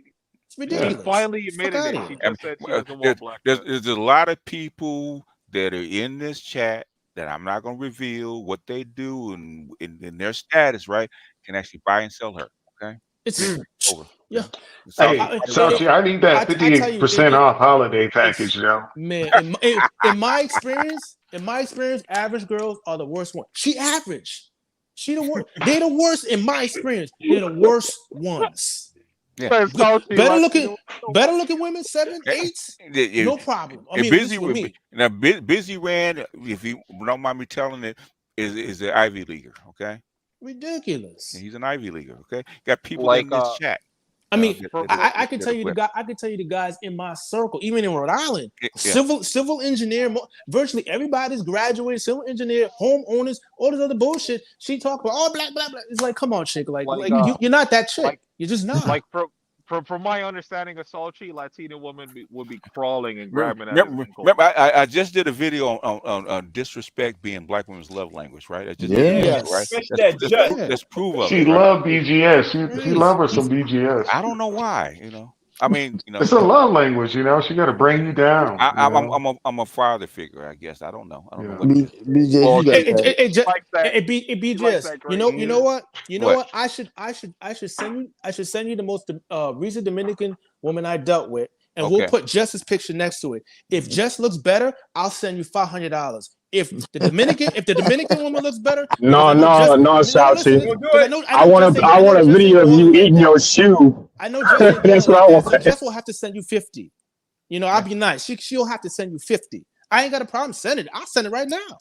It's ridiculous. She finally admitted it. She just said she doesn't want black. There's a lot of people that are in this chat that I'm not going to reveal what they do and in their status, right? Can actually buy and sell her. Okay. It's over. Yeah. Salchi, I need that 58% off holiday package, yo. Man, in my experience, average girls are the worst ones. She average. She the worst. They're the worst in my experience. They're the worst ones. Yeah. Better looking women, 7, 8, no problem. I mean, Busy Rand, if you don't mind me telling it, is an Ivy Leaguer. Okay. Ridiculous. He's an Ivy Leaguer. Okay. Got people in this chat. I mean, I can tell you the guys in my circle, even in Rhode Island, civil engineer, virtually everybody's graduated, civil engineer, homeowners, all this other bullshit. She talk about black. It's like, come on, chick, like you're not that chick. You're just not. Like from my understanding of Salchi, Latina women would be crawling and grabbing at Remember, I just did a video on disrespect being black women's love language, right? I just did right? Let's prove of she it. She love BGS. She love her some BGS. I don't know why, I mean, it's a love language, she got to bring you down. I'm a father figure, I guess. I you know what? I should send you the most recent Dominican woman I dealt with, and we'll put Jess's picture next to it. If Jess looks better, I'll send you $500. If the Dominican woman looks better, no, Salchi. I want a video of you eating your shoe. I know Jess. That's what I want. So Jess will have to send you 50. I'll be nice. She'll have to send you 50. I ain't got a problem sending it. I'll send it right now.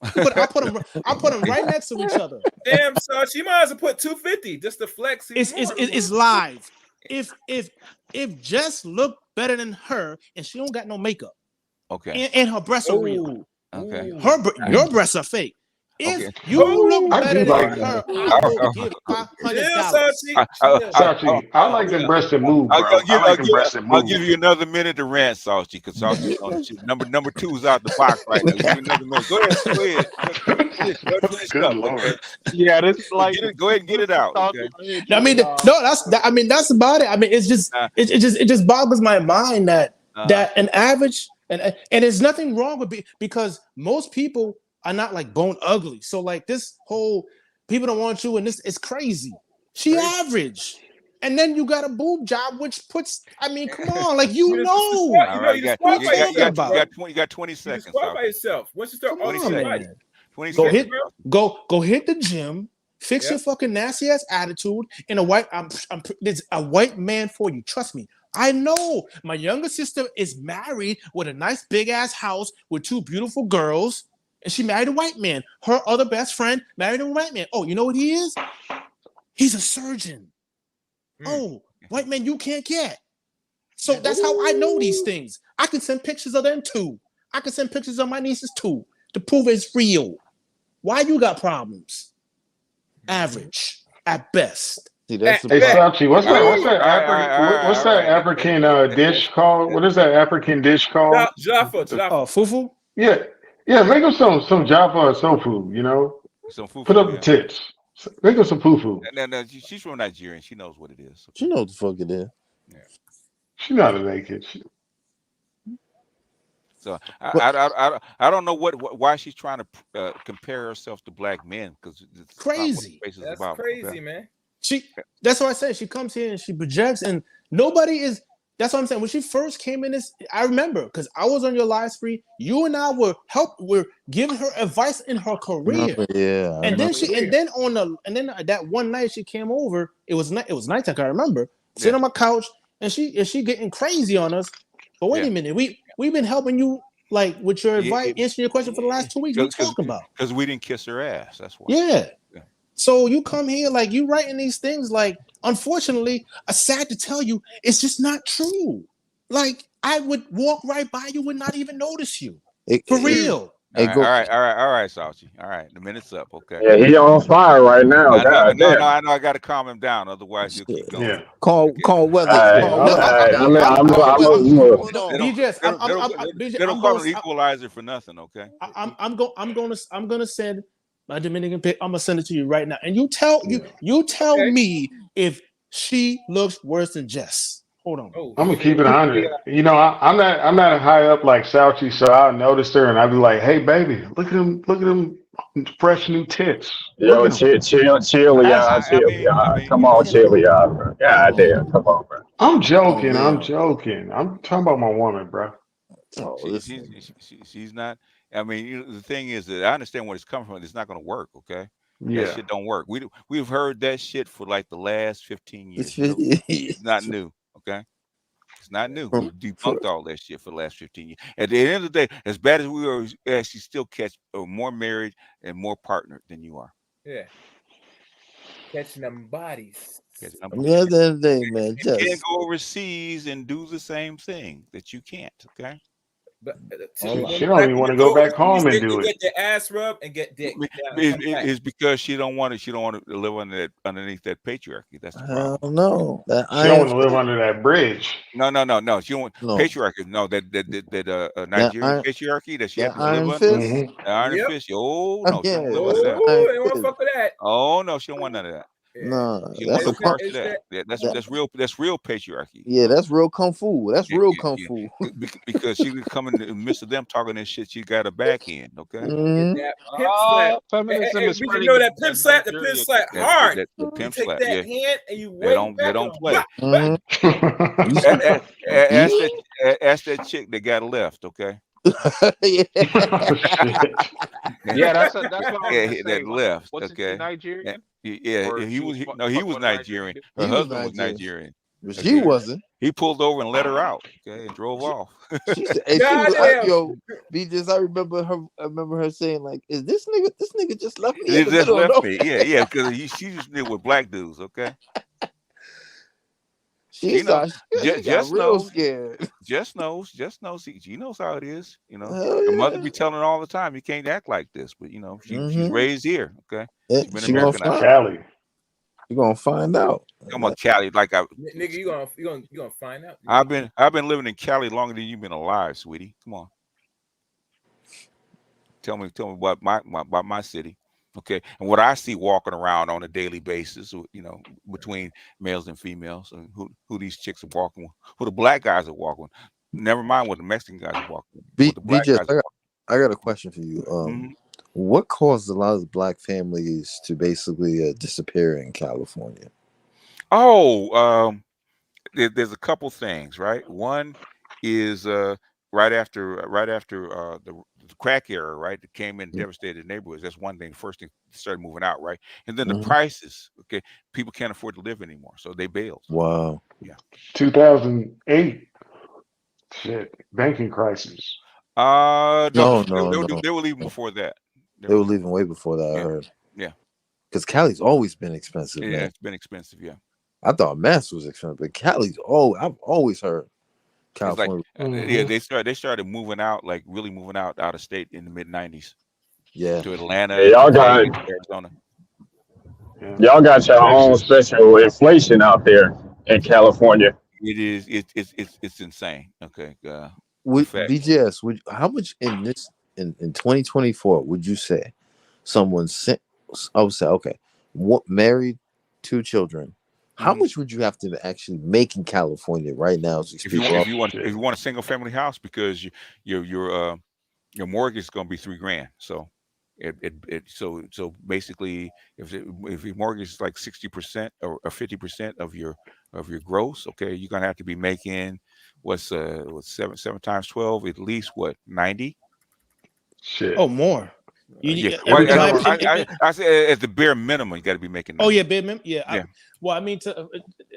I put them right next to each other. Damn, son, she might as well put 250 just to flex. It's live. If Jess looked better than her and she don't got no makeup, okay, and her breasts are real, okay, your breasts are fake. If okay. you look I better do than like her, that. I will give $500. Sachi, I like them breasts that move, bro. I like them breasts that I'll move. give you another minute to rant, Salty, because Salty number 2 is out the box right now. Give you another minute. Go ahead. Go finish Good up, Lord. okay? Yeah, this is like Go ahead and get it out. Okay? I mean, that's about it. I mean, it's just it just boggles my mind that an average and there's nothing wrong with because most people are not like bone ugly. So like this whole people don't want you and this is crazy. She average. And then you got a boob job, which puts, I mean, come on, like All right, you got 20 seconds. You by yourself. Once you start Come on, man. 20 Go seconds. go hit the gym, fix your fucking nasty ass attitude, and there's a white man for you. Trust me. I know my younger sister is married with a nice big ass house with 2 beautiful girls, and she married a white man. Her other best friend married a white man. Oh, you know what he is? He's a surgeon. Oh, white man, you can't get. So that's how I know these things. I can send pictures of them too. I can send pictures of my nieces too to prove it's real. Why you got problems? Average at best. Hey, Sachi, what's that African dish called? What is that African dish called? Jaffa. Fufu? Yeah, make them some Jaffa or sofu, you know? Some fufu, Put up the tits. Make them some fufu. No, she's from Nigeria. She knows what it is. She knows what the fuck it is. Yeah. She's not a naked. So I don't know why she's trying to compare herself to black men, because it's crazy. That's crazy, man. That's what I said. She comes here and she projects, and nobody is. That's what I'm saying. When she first came in this, I remember because I was on your live stream. You and I were giving her advice in her career. Yeah. And then that one night she came over. It was nighttime. I remember sitting on my couch and she getting crazy on us. But wait a minute, we've been helping you like with your advice, answering your question for the last 2 weeks. What you talking about? Because we didn't kiss her ass. That's why. Yeah. So you come here like you writing these things like, unfortunately, I'm sad to tell you, it's just not true. Like I would walk right by you and not even notice you. For real. All right, Saucy. All right, the minute's up. Okay. Yeah, he on fire right now. I know. I got to calm him down, otherwise he'll keep going. Yeah. Call Weather. They don't call him equalizer for nothing. Okay. I'm gonna send my Dominican pic. I'm gonna send it to you right now, and you tell me if she looks worse than Jess. Hold on. I'm gonna keep it 100. You know, I'm not high up like Sauchi, so I noticed her and I'd be like, "Hey, baby, look at them fresh new tits." Yo, chill, y'all. Come on, chill, y'all. God damn, come on, bro. I'm joking. I'm talking about my woman, bro. She's not. I mean, the thing is that I understand where it's coming from. It's not going to work. Okay. Yeah. That shit don't work. We've heard that shit for like the last 15 years. It's not new. Okay. It's not new. We debunked all that shit for the last 15 years. At the end of the day, as bad as we are, she still catch more married and more partnered than you are. Yeah. Catching them bodies. At the end of the day, man, you can't go overseas and do the same thing that you can't. Okay. But she don't even want to go back home and do it. Get their ass rubbed and get dick. It's because she don't want to live underneath that patriarchy. That's the problem. No, she don't want to live under that bridge. No. She don't want patriarchy. No, that Nigerian patriarchy that she has to live under. Iron fist. Oh no, she don't live under that. They want to fuck with that. Oh no, she don't want none of that. No, that's a part of that. That's real. That's real patriarchy. Yeah, that's real kung fu. That's real kung fu. Because she would come in the midst of them talking this shit. She got a back end. Okay. Feminism is you know that pimp slap. The pimp slap hard. The pimp slap. Take that hand and you they don't play. Ask that chick that got left. Okay. Yeah, that's what that left. What's okay. Nigerian? Yeah, he was Nigerian. Her husband was Nigerian. She wasn't. He pulled over and let her out, okay, and drove off. She said, and she was yo, BJ's. I remember her saying, like, "Is this nigga just left me He in the just middle of left nowhere?" me. Yeah, because she just knew with black dudes, okay. She got Just real knows. scared. Just knows. She knows how it is. You know, Hell her mother yeah. be telling her all the time, you can't act like this. But you know, she's raised here. Okay, And she's been she gonna Americanized. Cali. You gonna find out. I'm a Cali, like nigga, you gonna find out. I've been living in Cali longer than you've been alive, sweetie. Come on. Tell me about my city. Okay, and what I see walking around on a daily basis, you know, between males and females, and who these chicks are walking with, who the black guys are walking with. Never mind what the Mexican guys are walking with. What the black BJ, guys I got a question for you. What caused a lot of black families to basically disappear in California? Oh, there's a couple things, right? One is right after the crack era, right? That came in and devastated neighborhoods. That's one thing. The first thing started moving out, right? And then the prices. Okay, people can't afford to live anymore, so they bailed. Wow. Yeah. 2008. Shit. Banking crisis. No, No. They were leaving before that. They were leaving way before that. I heard. Yeah. Because Cali's always been expensive, Yeah, man. it's been expensive. Yeah. I thought Mass was expensive, but Cali's I've always heard California. It's like they started moving out, like really moving out of state in the mid '90s. Yeah. To Atlanta, Yeah, y'all to got Vegas, Arizona. Y'all got your own special inflation out there in California. It is. It's insane. Okay. Would BGS? How much in 2024 would you say someone I would say married, 2 children. How much would you have to actually make in California right now? If you want a single family house, because your mortgage is going to be $3,000. So so basically, if your mortgage is like 60% or 50% of your gross, okay, you're gonna have to be making what's 7 times 12, at least 90. Shit. Oh, more. I say at the bare minimum, you got to be making 90. Oh yeah, bare minimum. Yeah. Well, I mean,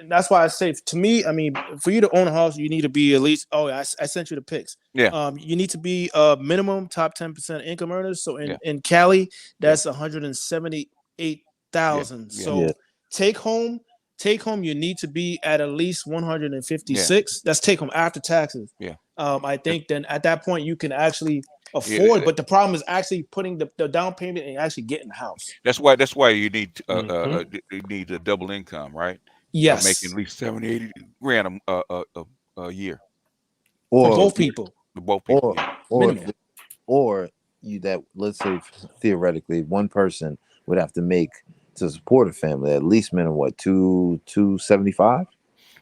that's why I say, to me, I mean, for you to own a house, you need to be at least. Oh, I sent you the pics. Yeah. You need to be minimum top 10% income earners. So in Cali, that's 178,000. So take home, you need to be at least 156. That's take home after taxes. Yeah. I think then at that point you can actually afford, but the problem is actually putting the down payment and actually getting the house. That's why you need you need a double income, right? Yes. Making at least 70-80 grand a year. Or for both people. Both people. Or you that let's say theoretically one person would have to make to support a family at least minimum $275.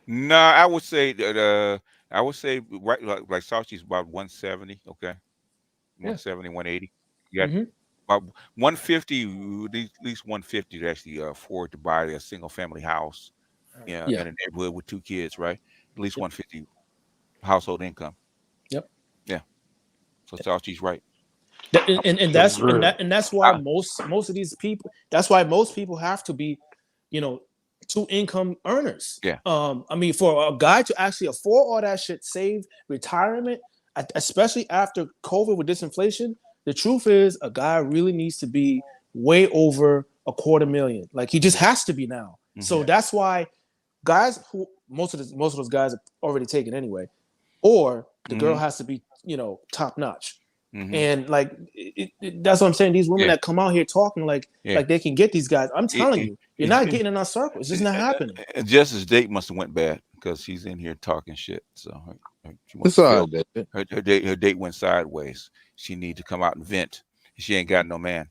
No, I would say right like Sachi's about 170. Okay. 170, 180. You got about 150, at least 150 to actually afford to buy a single family house in a neighborhood with 2 kids, right? At least 150 household income. Yep. Yeah. So Sachi's right. And that's why most of these people, that's why most people have to be, 2 income earners. Yeah. I mean, for a guy to actually afford all that shit, save retirement, especially after COVID with this inflation, the truth is a guy really needs to be way over $250,000. Like he just has to be now. So that's why guys who most of those guys are already taken anyway, or the girl has to be, top notch. And like that's what I'm saying. These women that come out here talking like they can get these guys. I'm telling you, you're not getting in our circle. It's just not happening. Jess's date must have went bad because she's in here talking shit. So her date went sideways. She need to come out and vent. She ain't got no man.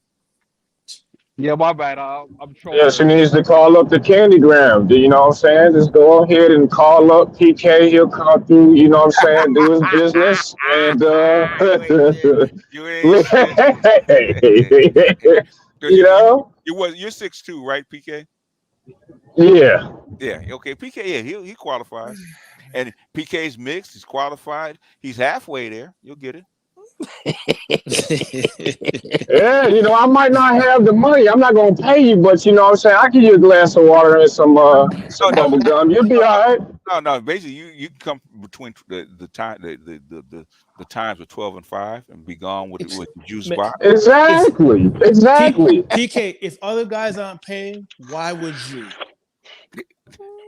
Yeah, my bad. I'm trolling. Yeah, she needs to call up the Candygram. Do you know what I'm saying? Just go ahead and call up PK. He'll come through, you know what I'm saying, do his business. And you're 6'2", right, PK? Yeah. Yeah, okay. PK, yeah, he qualifies. And PK's mixed, he's qualified. He's halfway there. You'll get it. Yeah, I might not have the money. I'm not gonna pay you, but you know what I'm saying? I give you a glass of water and some bubble gum. You'll be all right. No. Basically, you can come between the time the times of 12 and 5 and be gone with the juice box. Exactly. PK, if other guys aren't paying, why would you?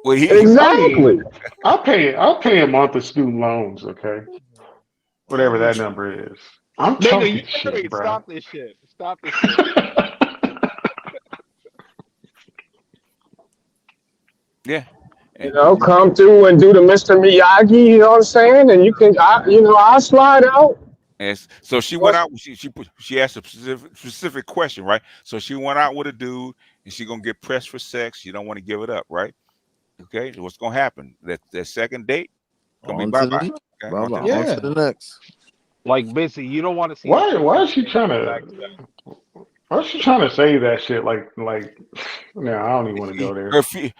Well, exactly. I'll pay a month of student loans, okay? Whatever that number is. I'm Nigga, talking you shit, bro. stop this shit. Stop this shit. Yeah. Come through and do the Mr. Miyagi, you know what I'm saying? And you can, I'll slide out. And so she went out. She asked a specific question, right? So she went out with a dude, and she gonna get pressed for sex. You don't want to give it up, right? Okay. What's gonna happen? That second date gonna be bye bye. Okay? On to the next. Like basically, you don't want to see. Why is she trying to? Why is she trying to say that shit? Like, no, I don't even want to go there.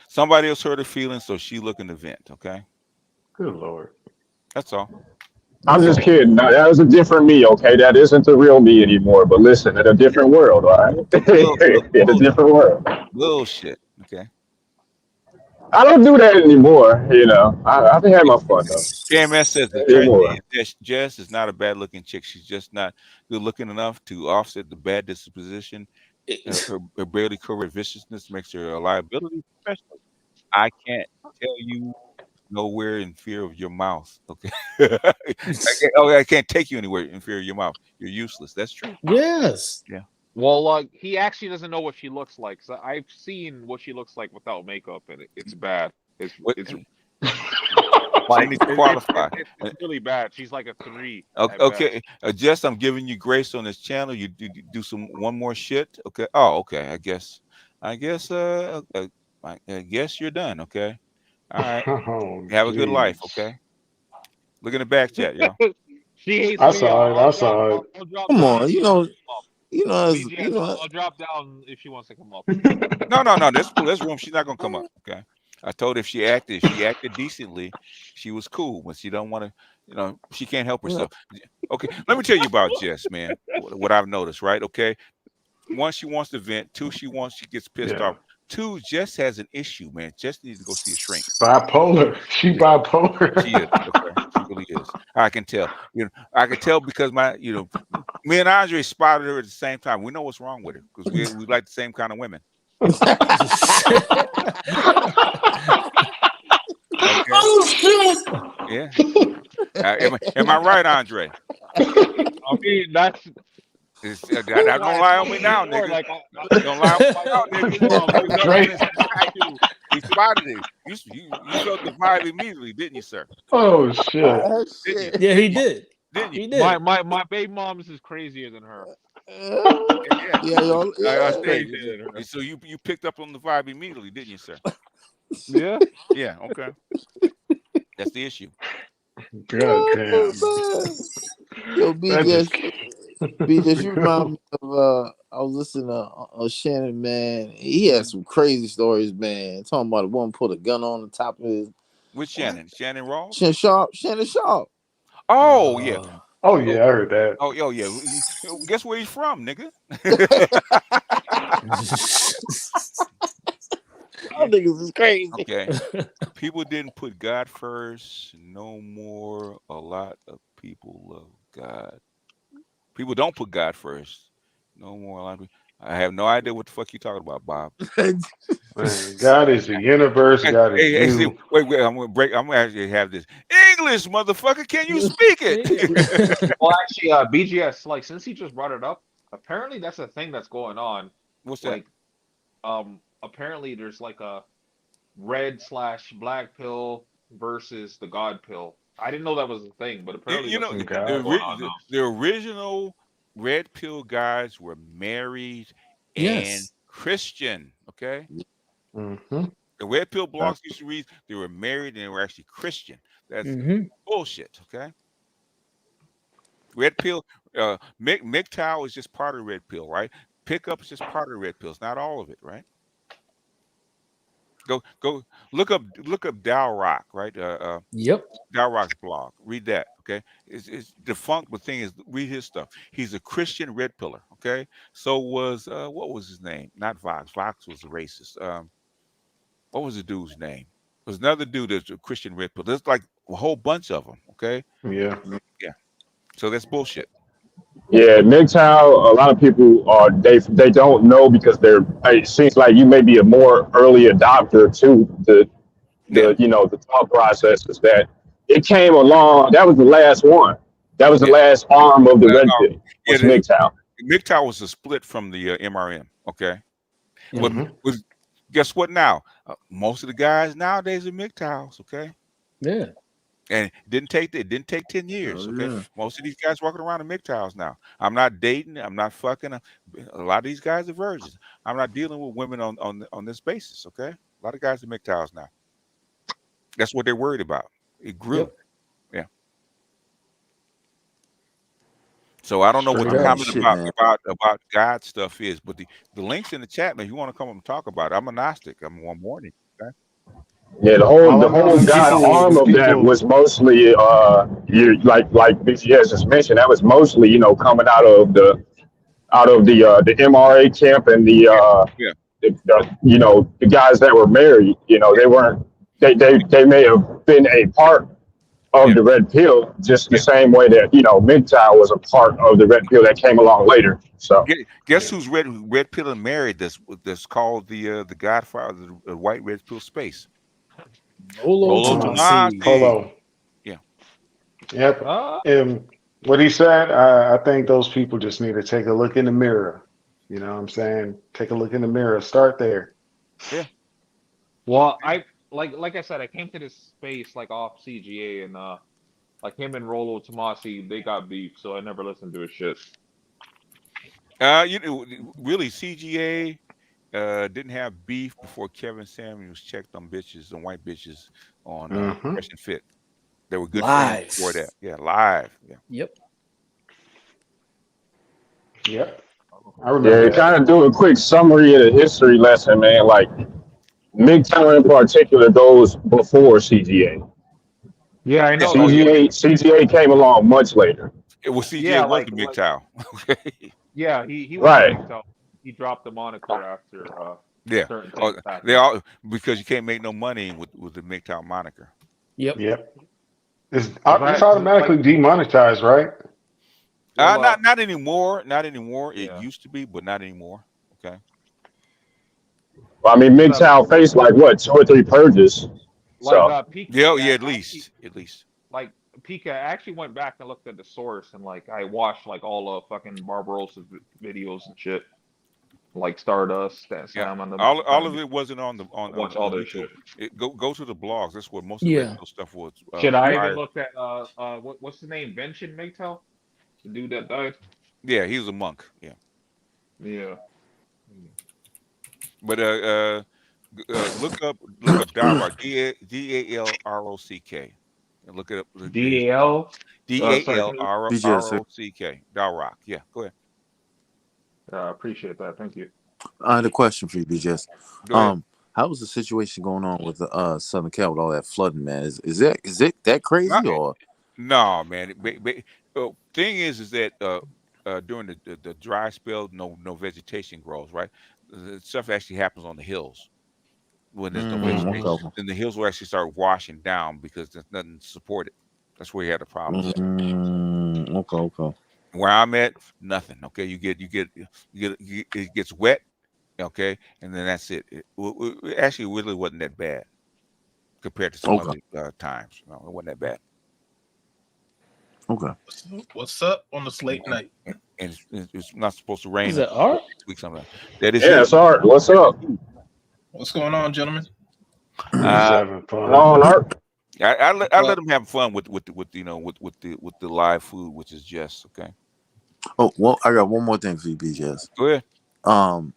Somebody else hurt her feelings, so she looking to vent. Okay. Good Lord. That's all. I'm just kidding. That was a different me, okay? That isn't the real me anymore. But listen, in a different world, all right? In a different world. Bullshit. Okay. I don't do that anymore. I've been having my fun though. KMS says the tragedy is Jess is not a bad looking chick. She's just not good looking enough to offset the bad disposition. Her barely covert viciousness makes her a liability professional. I can't tell you nowhere in fear of your mouth. Okay. I can't take you anywhere in fear of your mouth. You're useless. That's true. Yes. Yeah. Well, he actually doesn't know what she looks like. So I've seen what she looks like without makeup, and it's bad. It's like qualify. It's really bad. She's like a 3. Okay. Jess, I'm giving you grace on this channel. You do one more shit. Okay. Oh, okay. I guess you're done. Okay. All right. Have a good life. Okay. Look in the back chat, y'all. She hates I me. saw it. Come on, I'll drop down if she wants to come up. No. That's cool. That's room. She's not gonna come up. Okay. I told her if she acted decently, she was cool. But she don't want to. She can't help herself. Okay. Let me tell you about Jess, man. What I've noticed, right? Okay. One, she wants to vent. Two, she gets pissed off. Two, Jess has an issue, man. Jess needs to go see a shrink. Bipolar. She bipolar. She is. Okay. She really is. I can tell. I can tell because me and Andre spotted her at the same time. We know what's wrong with her because we like the same kind of women. Okay. Yeah. Am I right, Andre? I mean, that's. Don't lie on me now, nigga. Don't lie on me now, nigga. We spotted it. You felt the vibe immediately, didn't you, sir? Oh shit! Yeah, he did. Didn't you? He did. My baby mom's is crazier than her. So you picked up on the vibe immediately, didn't you, sir? Yeah. Yeah. Okay. That's the issue. God damn. Yo, BJ, you remind me of I was listening to Shannon, man. He had some crazy stories, man. Talking about the one put a gun on the top of his. Which Shannon? Shannon Ross? Shannon Sharp. Oh yeah. Oh yeah, I heard that. Oh yeah. Guess where he's from, nigga? I think this is crazy. Okay. People didn't put God first. No more. A lot of people love God. People don't put God first. No more. A lot of people. I have no idea what the fuck you talking about, Bob. Man, God is the universe. God is you. Wait. I'm gonna break. I'm gonna actually have this English, motherfucker. Can you speak it? Well, actually, BGS, like since he just brought it up, apparently that's a thing that's going on. What's that? Like, apparently there's like a red/black pill versus the God pill. I didn't know that was a thing, but apparently the original red pill guys were married and Christian. Okay. Mm-hmm. The red pill blogs used to read they were married and they were actually Christian. That's bullshit. Okay. Red pill, MGTOW is just part of red pill, right? Pickup is just part of red pill. It's not all of it, right? Go look up Dow Rock, right? Yep. Dow Rock's blog. Read that, okay? It's defunct, but thing is, read his stuff. He's a Christian red pillar, okay? So was what was his name? Not Vox. Vox was a racist. What was the dude's name? There's another dude that's a Christian red pill. There's like a whole bunch of them, okay? Yeah. Yeah. So that's bullshit. Yeah, MGTOW, a lot of people are they don't know because it seems like you may be a more early adopter to the thought process is that it came along. That was the last one. That was the last arm of the red pill was MGTOW. MGTOW was a split from the MRM, okay? But Mhm. guess what now? Most of the guys nowadays are MGTOWs, okay? Yeah. And it didn't take 10 years, okay? yeah. Most of these guys walking around in MGTOWs now. I'm not dating, I'm not fucking. A lot of these guys are virgins. I'm not dealing with women on this basis, okay? A lot of guys are MGTOWs now. That's what they're worried about. It grew. Yep. Yeah. So I don't know what I the mean, comment shit, man. about God stuff is, but the links in the chat, man. If you want to come up and talk about it, I'm a Gnostic. I'm one morning. Okay? Yeah, the All I know whole is God arm of that was mostly you like BGS just mentioned, that was mostly, coming out of the MRA camp and Yeah. the guys that were married, they weren't they may have been a part of the red pill just the same way that, MGTOW was a part of the red pill that came along later. So Guess who's red pill and married? That's called the Godfather of the white red pill space. Rolo Tomasi. Polo. Yeah. Yep. And what he said, I think those people just need to take a look in the mirror. You know what I'm saying? Take a look in the mirror. Start there. Yeah. Well, I like I said, I came to this space like off CGA and like him and Rolo Tomasi, they got beef, so I never listened to his shit. Really, CGA didn't have beef before Kevin Samuels checked on bitches, on white bitches on Fresh and Fit. They were good friends before that. Yeah, live. Yeah. Yep. Yep. I remember that. kind of do a quick summary of the history lesson, man. Like MGTOW in particular goes before CGA. Yeah, I know. CGA came along much later. It was CGA Yeah, was like- the MGTOW. Yeah, he was Right. MGTOW. He dropped the moniker after Yeah. certain things happened. They all because you can't make no money with the MGTOW moniker. Yep. Yep. It's automatically demonetized, right? Not anymore. Not anymore. It used to be, but not anymore. Okay. Well, I mean, MGTOW faced like what 2 or 3 purges. Like Pika, yeah, at least. Like Pika, I actually went back and looked at the source and like I watched like all of fucking Barbarossa videos and shit, like Stardust, Sam on the All of it wasn't on watch all their shit. Go to the blogs. That's where most of Yeah. the stuff was. Shit, I even looked at what's the name? Vention Maytel? The dude that died? Yeah, he was a monk. Yeah. Yeah. But look up Dalrock, DALROCK, and look it up. DAL DALROCK, Dalrock. Yeah, go ahead. I appreciate that. Thank you. I had a question for you, BJS. Go ahead. How was the situation going on with Southern Cal with all that flooding, man? Is it that crazy or? No, man. Thing is that during the dry spell, no vegetation grows, right? The stuff actually happens on the hills when there's no vegetation. Okay. Then the hills will actually start washing down because there's nothing to support it. That's where you had the problem. Okay. Where I'm at, nothing. Okay, it gets wet. Okay, and then that's it. It actually really wasn't that bad compared to some other times. No, it wasn't that bad. Okay. What's up on the slate night? And it's not supposed to rain. Is that Art? Next week, something. That is it's Art. What's up? What's going on, gentlemen? Having fun. Art. I let them have fun with the live food, which is just okay. Oh well, I got one more thing for you, BJS. Go ahead.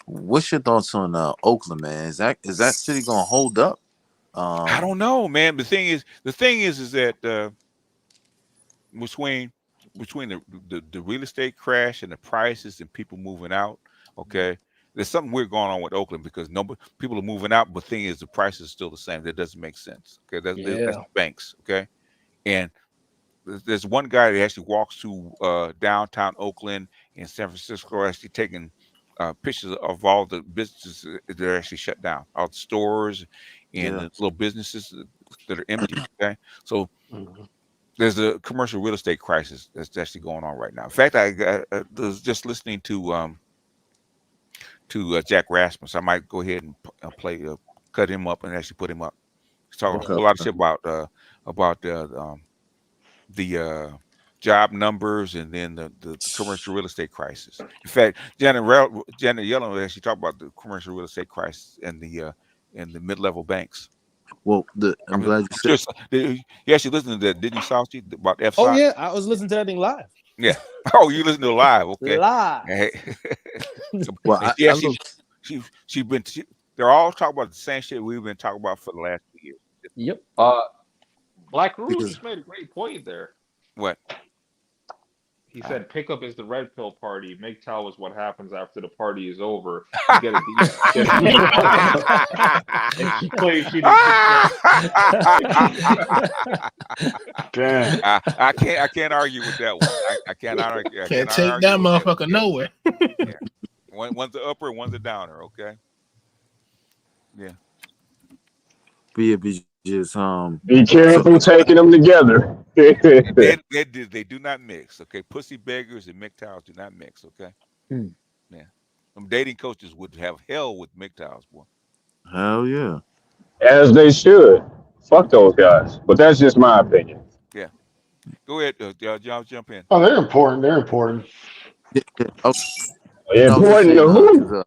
What's your thoughts on Oakland, man? Is that city gonna hold up? I don't know, man. The thing is that between the real estate crash and the prices and people moving out, okay, there's something weird going on with Oakland because people are moving out, but thing is the price is still the same. That doesn't make sense. Okay, that's the banks. Okay, and there's one guy that actually walks through downtown Oakland and San Francisco, actually taking pictures of all the businesses that are actually shut down, all the stores and the little businesses that are empty. Okay, so there's a commercial real estate crisis that's actually going on right now. In fact, I was just listening to Jack Rasmus. I might go ahead and cut him up and actually put him up. He's talking a lot of shit about the job numbers and then the commercial real estate crisis. In fact, Janet Yellen actually talked about the commercial real estate crisis and the mid-level banks. Well, I'm glad you said. You actually listened to that, didn't you, Saucy, about FSOC? Oh yeah, I was listening to that thing live. Yeah. Oh, you listened to it live? Okay. Live. Well, they're all talking about the same shit we've been talking about for the last 2 years. Yep. Black Rule just made a great point there. What? He said pickup is the red pill party. MGTOW is what happens after the party is over. You get a deal. And she claims she Damn. I can't argue with that one. I can't argue. Can't take that motherfucker nowhere. Yeah. One's the upper, one's a downer. Okay. Yeah. Be careful taking them together. They do not mix. Okay, pussy beggars and MGTOWs do not mix. Okay. Yeah. Some dating coaches would have hell with MGTOWs, boy. Hell yeah. As they should. Fuck those guys. But that's just my opinion. Yeah. Go ahead, y'all jump in. Oh, they're important. They're important. Important to who?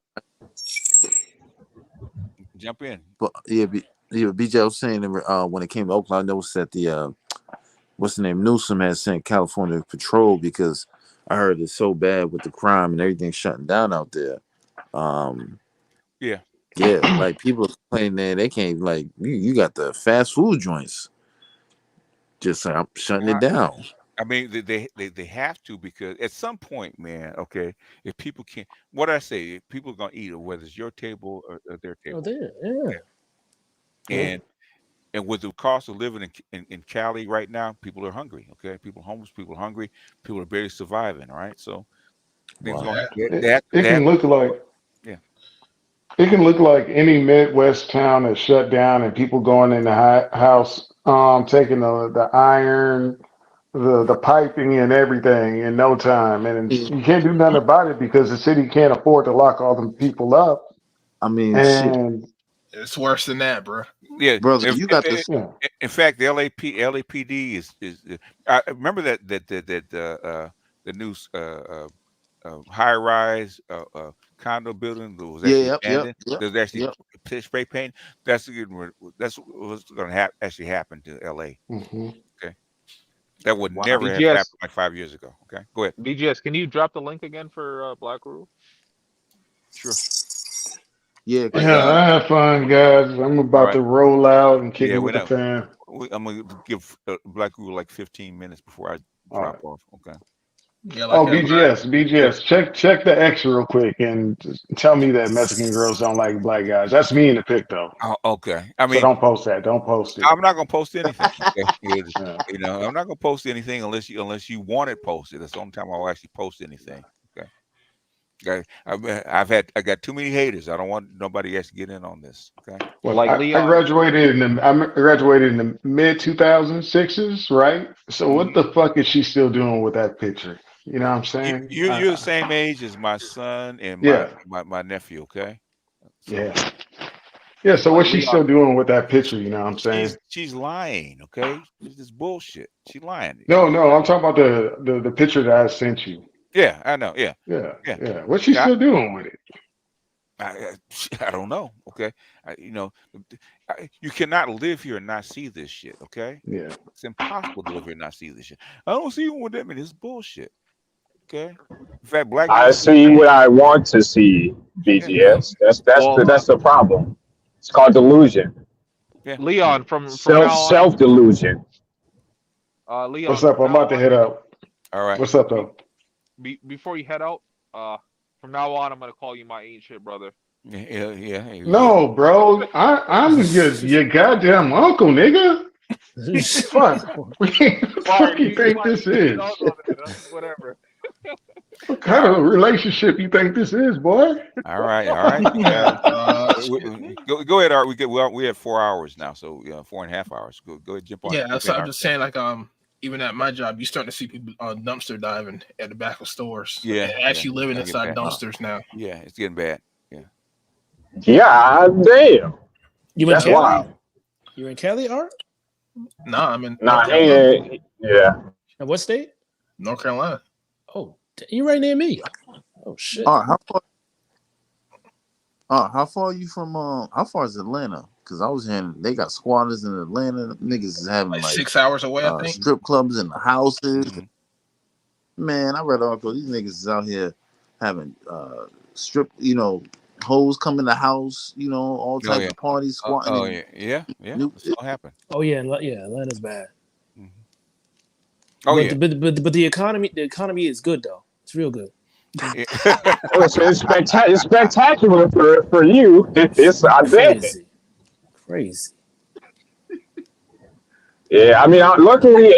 Jump in. But BJ was saying when it came to Oakland, I noticed that the what's the name, Newsom had sent California patrol because I heard it's so bad with the crime and everything shutting down out there. Yeah, like people are complaining there, they can't, like, you got the fast food joints just like, I'm shutting it down. I mean, they have to, because at some point, man, okay, if people can't, what I say, if people are gonna eat, whether it's your table or their table. And with the cost of living in Cali right now, people are hungry. Okay, people are homeless, people are hungry, people are barely surviving. All right, so things it can look like it can look like any Midwest town that's shut down and people going in the house, taking the iron, the piping and everything in no time, and you can't do nothing about it because the city can't afford to lock all them people up. I mean, it's worse than that, bro. Yeah, brother, you got this. In fact, the LAPD is. I remember that the new high-rise condo building that was actually abandoned. There's actually spray paint. That's what's going to actually happen to LA. Okay, that would never have happened like 5 years ago. Okay, go ahead. BGS, can you drop the link again for Black Rule? Sure. Yeah, I have fun, guys. I'm about to roll out and kick it with the fam. I'm gonna give Black Rule like 15 minutes before I drop off. Okay. Yeah, like BGS, check the X real quick and just tell me that Mexican girls don't like black guys. That's me in the pic, though. Oh, okay. I mean, so don't post that. Don't post it. I'm not gonna post anything. Okay? I'm not gonna post anything unless you want it posted. That's the only time I'll actually post anything. Okay. I got too many haters. I don't want nobody else to get in on this. Okay. Well, I graduated in the mid 2006s, right? So what the fuck is she still doing with that picture? You know what I'm saying? You're the same age as my son and my nephew. Okay. So, yeah. So what's she still doing with that picture? You know what I'm saying? She's lying. Okay. It's just bullshit. She's lying. No. I'm talking about the picture that I sent you. Yeah, I know. Yeah. What's she still doing with it? I don't know. Okay. You cannot live here and not see this shit. Okay. Yeah. It's impossible to live here and not see this shit. I don't see what that means. It's bullshit. Okay. In fact, I see what I want to see, BGS. That's the problem. It's called delusion. Yeah. Leon from self delusion. Leon, what's up? I'm about to head out. All right. What's up, though? Before you head out, From now on, I'm gonna call you my ancient brother. Yeah. No, bro. I'm your goddamn uncle, nigga. Fuck. What the fuck you think this is? Whatever. What kind of relationship you think this is, boy? All right. Go ahead, Art. We had 4 hours now, so 4.5 hours. Go ahead, jump on. Yeah, so I'm just saying, like, even at my job, you're starting to see people dumpster diving at the back of stores. Yeah, actually living inside dumpsters now. Yeah, it's getting bad. Yeah. God damn. You in Cali? You in Cali, Art? No, I'm in. Nah, yeah. And what state? North Carolina. Oh, you right near me. Oh shit. How far are you from? How far is Atlanta? Because I was hearing they got squatters in Atlanta. Niggas is having like 6 hours away. I think strip clubs in the houses. Man, I read an article. These niggas is out here having strip. Hoes come in the house. All types of parties squatting. Yeah. It's all happen. Oh yeah, Atlanta's bad. Oh, but the economy is good though. It's real good. It's spectacular for you. It's crazy. Yeah, I mean, luckily,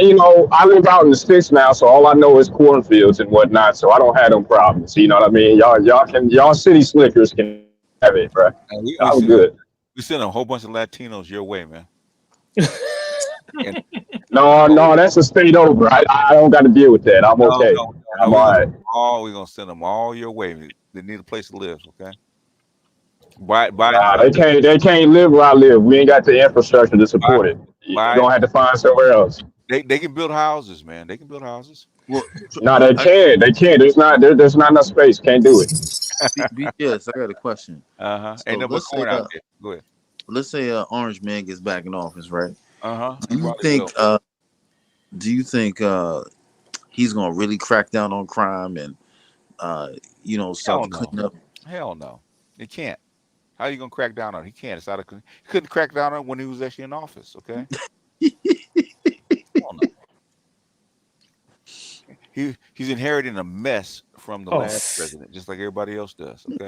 I live out in the sticks now, so all I know is cornfields and whatnot. So I don't have no problems. You know what I mean? Y'all city slickers can have it, bro. I'm good. We send a whole bunch of Latinos your way, man. No, that's a state over. I don't got to deal with that. I'm okay. I'm all right. We're gonna send them all your way. They need a place to live. Okay. They can't live where I live. We ain't got the infrastructure to support it. You're gonna have to find somewhere else. They can build houses, man. They can build houses. Well, no, they can't. They can't. There's not enough space. Can't do it. Yes, I got a question. Ain't no corn out there. Go ahead. Let's say Orange Man gets back in office, right? Do you think he's gonna really crack down on crime and start cleaning up? Hell no, he can't. How are you gonna crack down on it? He can't. He couldn't crack down on it when he was actually in office. Okay. Hell no. He's inheriting a mess from the last president, just like everybody else does. Okay.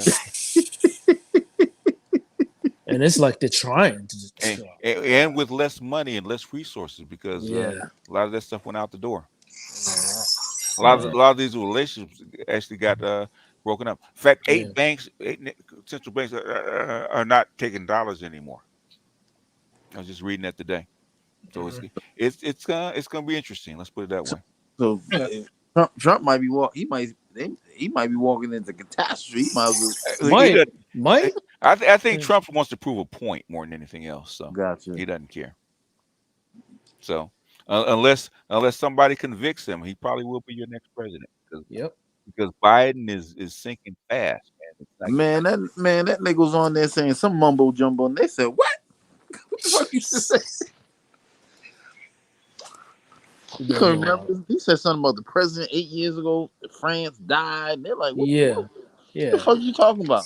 And it's like they're trying to and with less money and less resources because a lot of that stuff went out the door. A lot of these relationships actually got broken up. In fact, 8 central banks are not taking dollars anymore. I was just reading that today. So it's gonna be interesting. Let's put it that way. So Trump might be he might be walking into catastrophe. He might. I think Trump wants to prove a point more than anything else. So gotcha. He doesn't care. So unless somebody convicts him, he probably will be your next president. Because Biden is sinking fast, man. That nigga was on there saying some mumbo jumbo, and they said, "What? What the fuck you say?" He said something about the president 8 years ago. France died. And they're like, what the fuck are you talking about?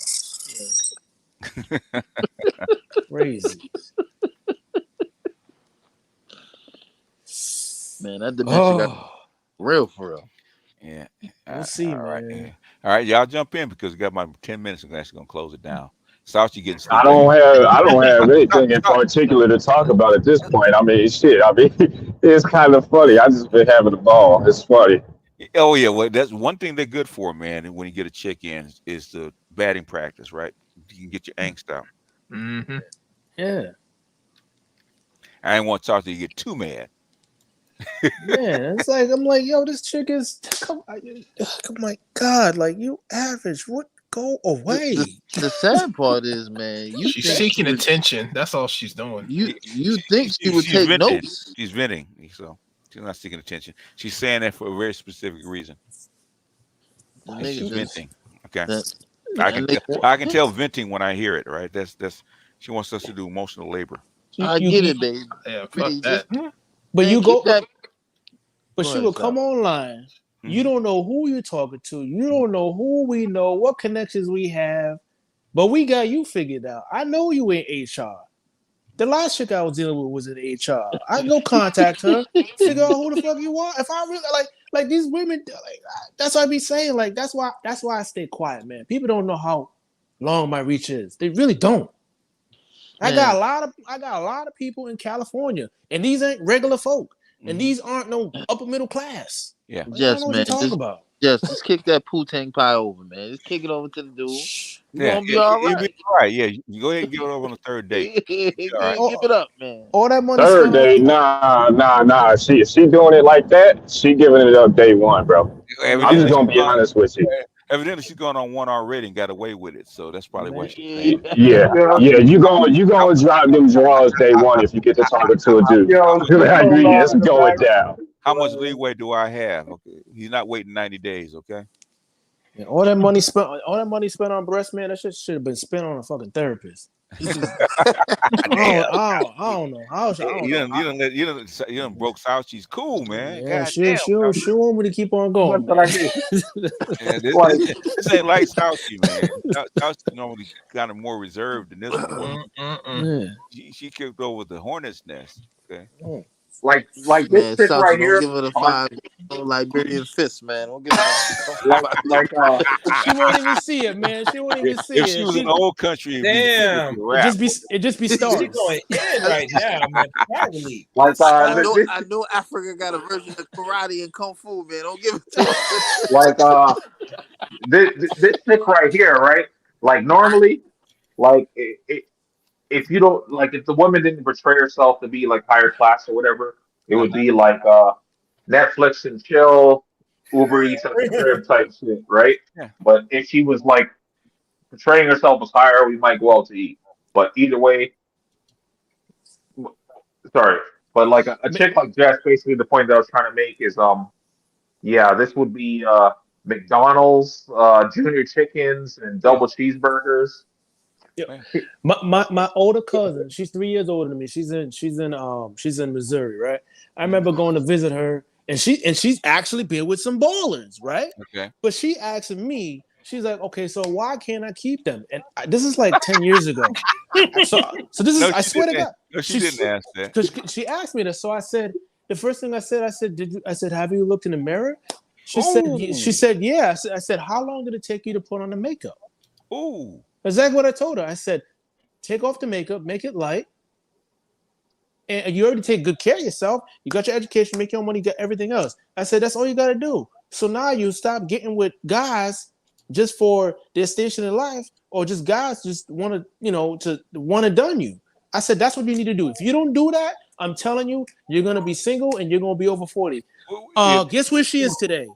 Crazy. Man, that dementia got real for real. Yeah. We'll see, all right. man. All right, y'all jump in because we got my 10 minutes. I'm actually gonna close it down. Saucy getting sleep. I don't have anything in particular to talk about at this point. I mean, shit. I mean, it's kind of funny. I just been having a ball. It's funny. Oh yeah, well that's one thing they're good for, man. And when you get a chick in, is the batting practice, right? You can get your angst out. Mm-hmm. Yeah. I ain't want to talk to you get too mad. Man, it's like I'm like, yo, this chick is come. My God, like you average. What? Go away. The sad part is, man, she's seeking attention. That's all she's doing. You think she would take venting. notes? She's venting, so she's not seeking attention. She's saying that for a very specific reason. She's venting. Okay, I can tell venting when I hear it. Right? That's she wants us to do emotional labor. I get it, babe. Yeah, fuck that. But man, you go. that. But she will come online. You don't know who you're talking to. You don't know who we know, what connections we have. But we got you figured out. I know you ain't HR. The last chick I was dealing with was in HR. I go contact her, figure out who the fuck you are. If I really like these women, like that's what I be saying. Like that's why I stay quiet, man. People don't know how long my reach is. They really don't. I got a lot of people in California, and these ain't regular folk, and these aren't no upper middle class. Yeah, I don't know what you're talking about. Just kick that Poo-Tang pie over, man. Just kick it over to the dude. You're gonna be you'll all be right. all right. Yeah, you go ahead and give it over on the third date. Give it up, man. All that money Third spent on date, nah. She doing it like that. She giving it up day one, bro. I'm just gonna be honest with you. Evidently, she's going on one already and got away with it, so that's probably why she's saying. Yeah. You gonna drop them drawers day one if you get to talking to a dude. I agree. Let's go it down. How much leeway do I have? Okay, he's not waiting 90 days. Okay. Yeah, all that money spent on breast, man. That shit should have been spent on a fucking therapist. I don't know. You done broke South. She's cool, man. Yeah, God she damn. she want me to keep on going. This ain't like Southie, man. Southie's normally kind of more reserved than this one. Yeah. She kicked over the hornet's nest. Okay. Like Man, this chick Southie, right don't here. give it a five Liberian fist, man. Don't give it She won't even see it, man. She won't even see If it. she was in the old country, Damn. It just be stars. She's going in right now, man. Probably. I know Africa got a version of karate and kung fu, man. Don't give it to her. Like this chick right here, right? Like normally, like if you don't like if the woman didn't portray herself to be like higher class or whatever, it would be like Netflix and chill, Uber Eats at the crib type shit, right? Yeah. But if she was like portraying herself as higher, we might go out to eat. But either way, sorry. But like a chick like Jess, basically the point that I was trying to make is yeah, this would be McDonald's, Junior Chickens, and double cheeseburgers. Yeah. My older cousin, she's 3 years older than me. She's in Missouri, right? I remember going to visit her, and she's actually been with some ballers, right? Okay. But she asked me, she's like, okay, so why can't I keep them? And this is like 10 years ago. So this is, I swear to God. No, she didn't ask that. Because she asked me this. So I said, the first thing I said, have you looked in the mirror? She said, yeah. I said, how long did it take you to put on the makeup? Ooh. Exactly what I told her. I said, take off the makeup, make it light. And you already take good care of yourself. You got your education, make your own money, you got everything else. I said, that's all you got to do. So now you stop getting with guys just for their station in life, or just guys just want to want to done you. I said, that's what you need to do. If you don't do that, I'm telling you, you're going to be single and you're going to be over 40. Guess where she is today?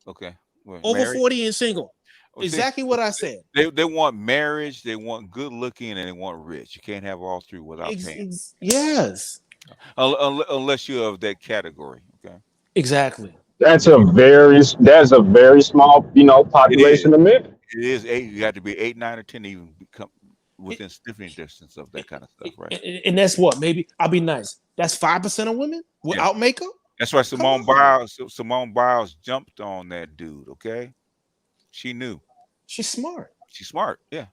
Okay. Over married? 40 and single. Exactly what I said. They want marriage, they want good looking, and they want rich. You can't have all three without paying. Yes. Unless you're of that category. Okay. Exactly. That's a very small, population of men. It is 8. You have to be 8, 9, or 10 to even become within sniffing distance of that kind of stuff, right? And that's what, maybe I'll be nice. That's 5% of women without makeup. That's why Simone Biles jumped on that dude. Okay. She knew. She's smart. She's smart. Yeah.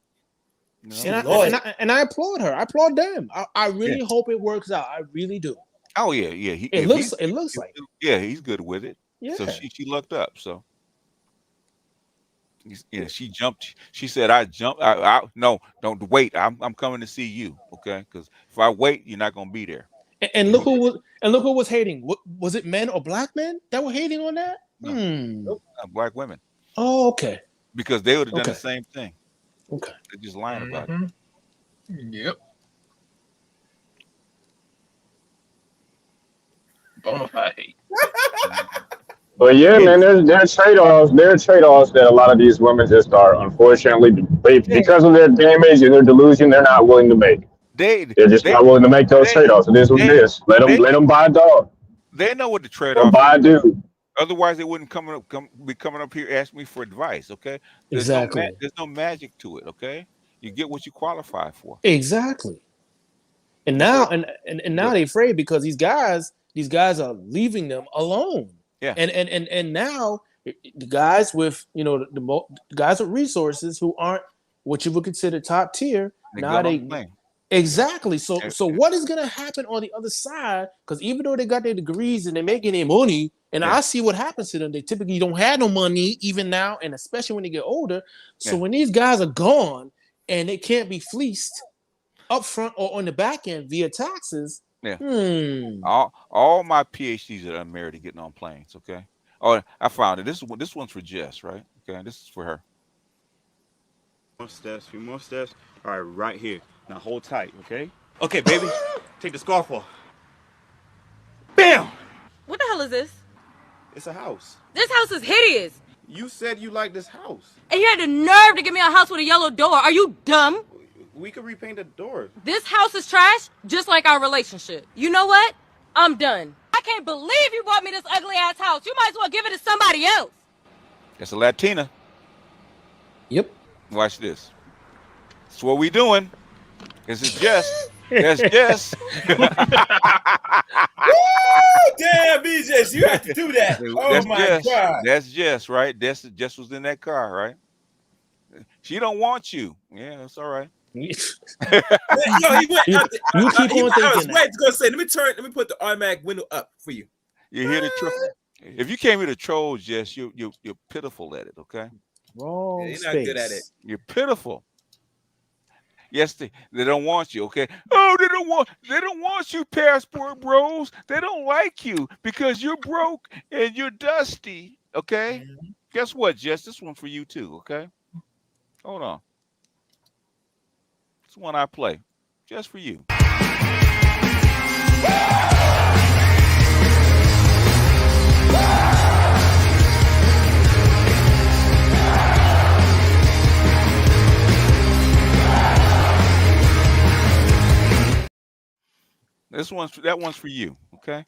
And I applaud her. I applaud them. I really hope it works out. I really do. Oh yeah. It looks like. Yeah, he's good with it. Yeah. So she lucked up. So yeah, she jumped. She said, "I jumped. No, don't wait. I'm coming to see you. Okay? Because if I wait, you're not gonna be there." And look who was hating. Was it men or black men that were hating on that? No, black women. Oh, okay. Because they would have done the same thing. Okay. They're just lying about it. Yep. Bonafide hate. But yeah, man, there are trade-offs. There are trade-offs that a lot of these women just are, unfortunately, because of their damage and their delusion, they're not willing to make. They're just not willing to make those trade-offs. It is what it is. Let them buy a dog. They know what the trade-off or buy a dude. Otherwise, they wouldn't be coming up here asking me for advice. Okay, there's no magic to it. Okay, you get what you qualify for. Exactly. And now, and now they're afraid because these guys are leaving them alone. Yeah. And now the guys with the guys with resources who aren't what you would consider top tier. Now they Exactly. So what is gonna happen on the other side? Because even though they got their degrees and they're making their money, and I see what happens to them, they typically don't have no money even now, and especially when they get older. So when these guys are gone and they can't be fleeced up front or on the back end via taxes. All my PhDs are unmarried are getting on planes. Okay. Oh, I found it. This one's for Jess, right? Okay, this is for her. Few more steps. All right, right here. Now hold tight, okay? Okay, baby. Take the scarf off. Bam! What the hell is this? It's a house. This house is hideous. You said you like this house. And you had the nerve to give me a house with a yellow door. Are you dumb? We could repaint the doors. This house is trash, just like our relationship. You know what? I'm done. I can't believe you bought me this ugly ass house. You might as well give it to somebody else. That's a Latina. Yep. Watch this. That's what we doing. This is Jess. That's Jess. Woo! Damn, BJ, you have to do that. Oh my Jess. God. That's Jess, right? Jess was in that car, right? She don't want you. Yeah, that's all right. You keep on thinking. I was waiting to go say, let me put the automatic window up for you. You hear the troll? If you came here to troll, Jess, you're pitiful at it. Okay. Wrong. You're not good at it. You're pitiful. Yes, they don't want you. Okay. Oh, they don't want you, passport bros. They don't like you because you're broke and you're dusty. Okay. Guess what, Jess? This one for you too. Okay. Hold on. It's one I play just for you. That one's for you, okay?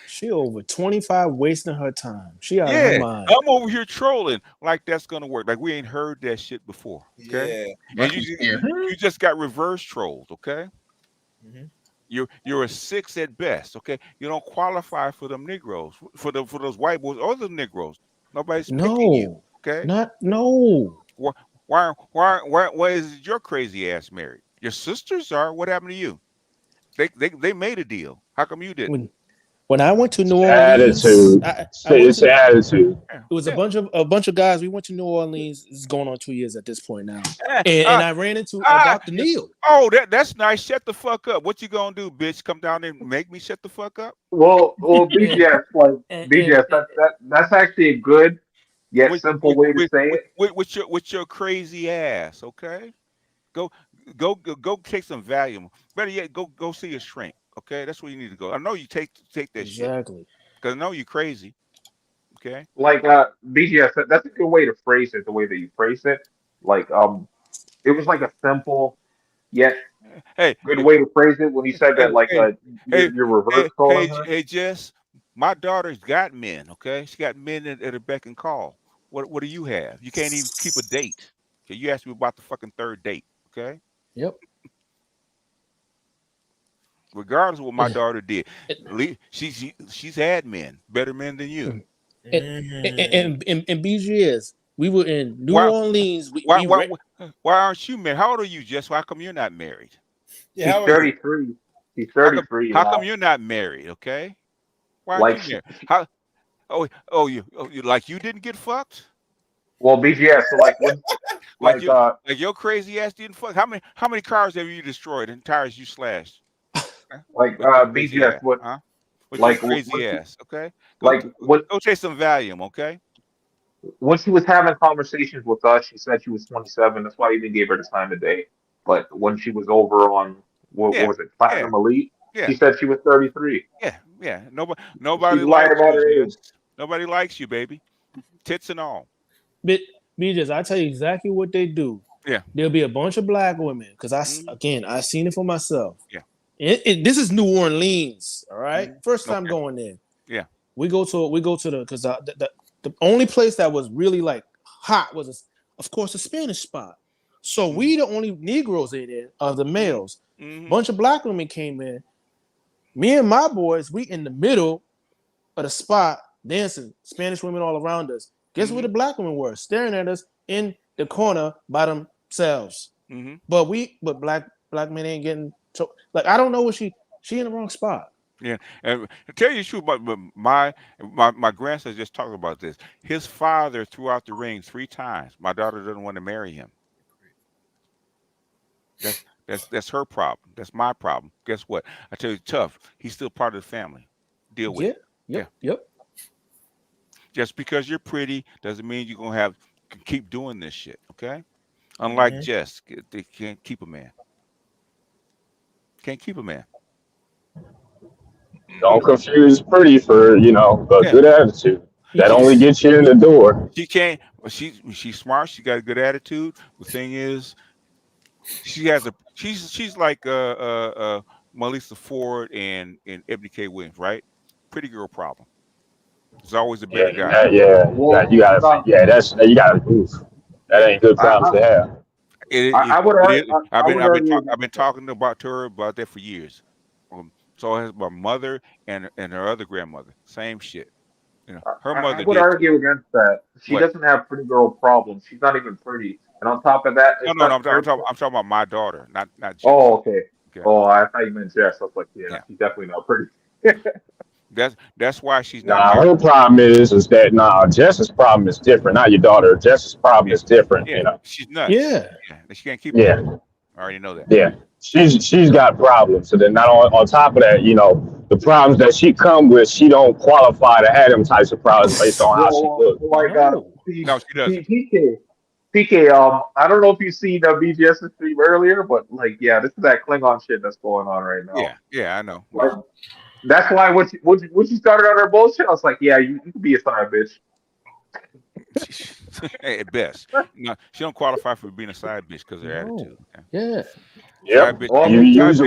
She over 25 wasting her time. She out of her mind. I'm over here trolling like that's gonna work. Like we ain't heard that shit before. Okay. Yeah. And you just got reverse trolled, okay? You're a 6 at best, okay? You don't qualify for them Negroes, for those white boys or the Negroes. Nobody's picking you, okay? Why is your crazy ass married? Your sisters are. What happened to you? They made a deal. How come you didn't? When I went to New Orleans, it's attitude. It was a bunch of guys. We went to New Orleans. This is going on 2 years at this point now, and I ran into Dr. Neil. Oh, that's nice. Shut the fuck up. What you gonna do, bitch? Come down and make me shut the fuck up? Well, BGS, BGS, that's actually a good yet simple way to say it. With your crazy ass, okay? Go take some Valium. Better yet, go see a shrink. Okay, that's where you need to go. I know you take that exactly because I know you're crazy. Okay, like BGS, that's a good way to phrase it. The way that you phrase it, like it was like a simple yet good way to phrase it when you said that. Like your reverse calling her. Hey, Jess, my daughter's got men. Okay, she got men at her beck and call. What do you have? You can't even keep a date. Okay, you asked me about the fucking third date. Okay. Yep. Regardless of what my daughter did, she's had men, better men than you. And BGS, we were in New Orleans. Why aren't you married? How old are you, Jess? How come you're not married? Yeah, he's 33. He's 33. How come you're not married? Okay. Why aren't you married? How? You like you didn't get fucked? Well, BGS, so like your crazy ass didn't fuck. How many cars have you destroyed and tires you slashed? Like BGS, with your crazy ass, okay? Go take some Valium, okay? When she was having conversations with us, she said she was 27. That's why you didn't give her the time of day. But when she was over on what was it, Platinum Elite, she said she was 33. Yeah. Nobody likes you. Nobody likes you, baby. Tits and all. But BJs, I tell you exactly what they do. Yeah. There'll be a bunch of black women because I've seen it for myself. Yeah. This is New Orleans, all right. First time going there. Yeah. We go to the because the only place that was really like hot was of course a Spanish spot. So we the only Negroes in there of the males. Bunch of black women came in. Me and my boys, we in the middle of the spot dancing. Spanish women all around us. Guess where the black women were? Staring at us in the corner by them selves. But black men ain't getting like I don't know what she in the wrong spot. Yeah, and to tell you the truth, but my grandson just talked about this. His father threw out the ring 3 times. My daughter doesn't want to marry him. That's her problem. That's my problem. Guess what? I tell you, tough. He's still part of the family. Deal with it. Yep. Just because you're pretty doesn't mean you're gonna keep doing this shit. Okay. Unlike Jess, they can't keep a man. Can't keep a man. Don't confuse pretty for a good attitude. That only gets you in the door. She can't. She's smart. She got a good attitude. The thing is, she's like Melissa Ford and Ebony K. Williams, right? Pretty girl problem. There's always a better guy. You gotta move. That ain't good problems to have. I've been talking to her about that for years. So has my mother and her other grandmother. Same shit. Her mother. I would argue against that. She doesn't have pretty girl problems. She's not even pretty. And on top of that, no, I'm talking about my daughter, not Jess. Oh, okay. Oh, I thought you meant Jess. I was like, she's definitely not pretty. That's why she's not. Her problem is that Jess's problem is different. Not your daughter. Jess's problem is different. She's nuts. Yeah. She can't keep. Yeah. I already know that. Yeah. She's got problems. So then, not on top of that, the problems that she come with, she don't qualify to have them types of problems based on how she looks. No, she doesn't. PK, I don't know if you've seen BGS's stream earlier, but this is that Klingon shit that's going on right now. Yeah, I know. That's why when she started on her bullshit, I was like, you can be a side bitch. At best. No, she don't qualify for being a side bitch because of her attitude. Yeah. Yeah, you use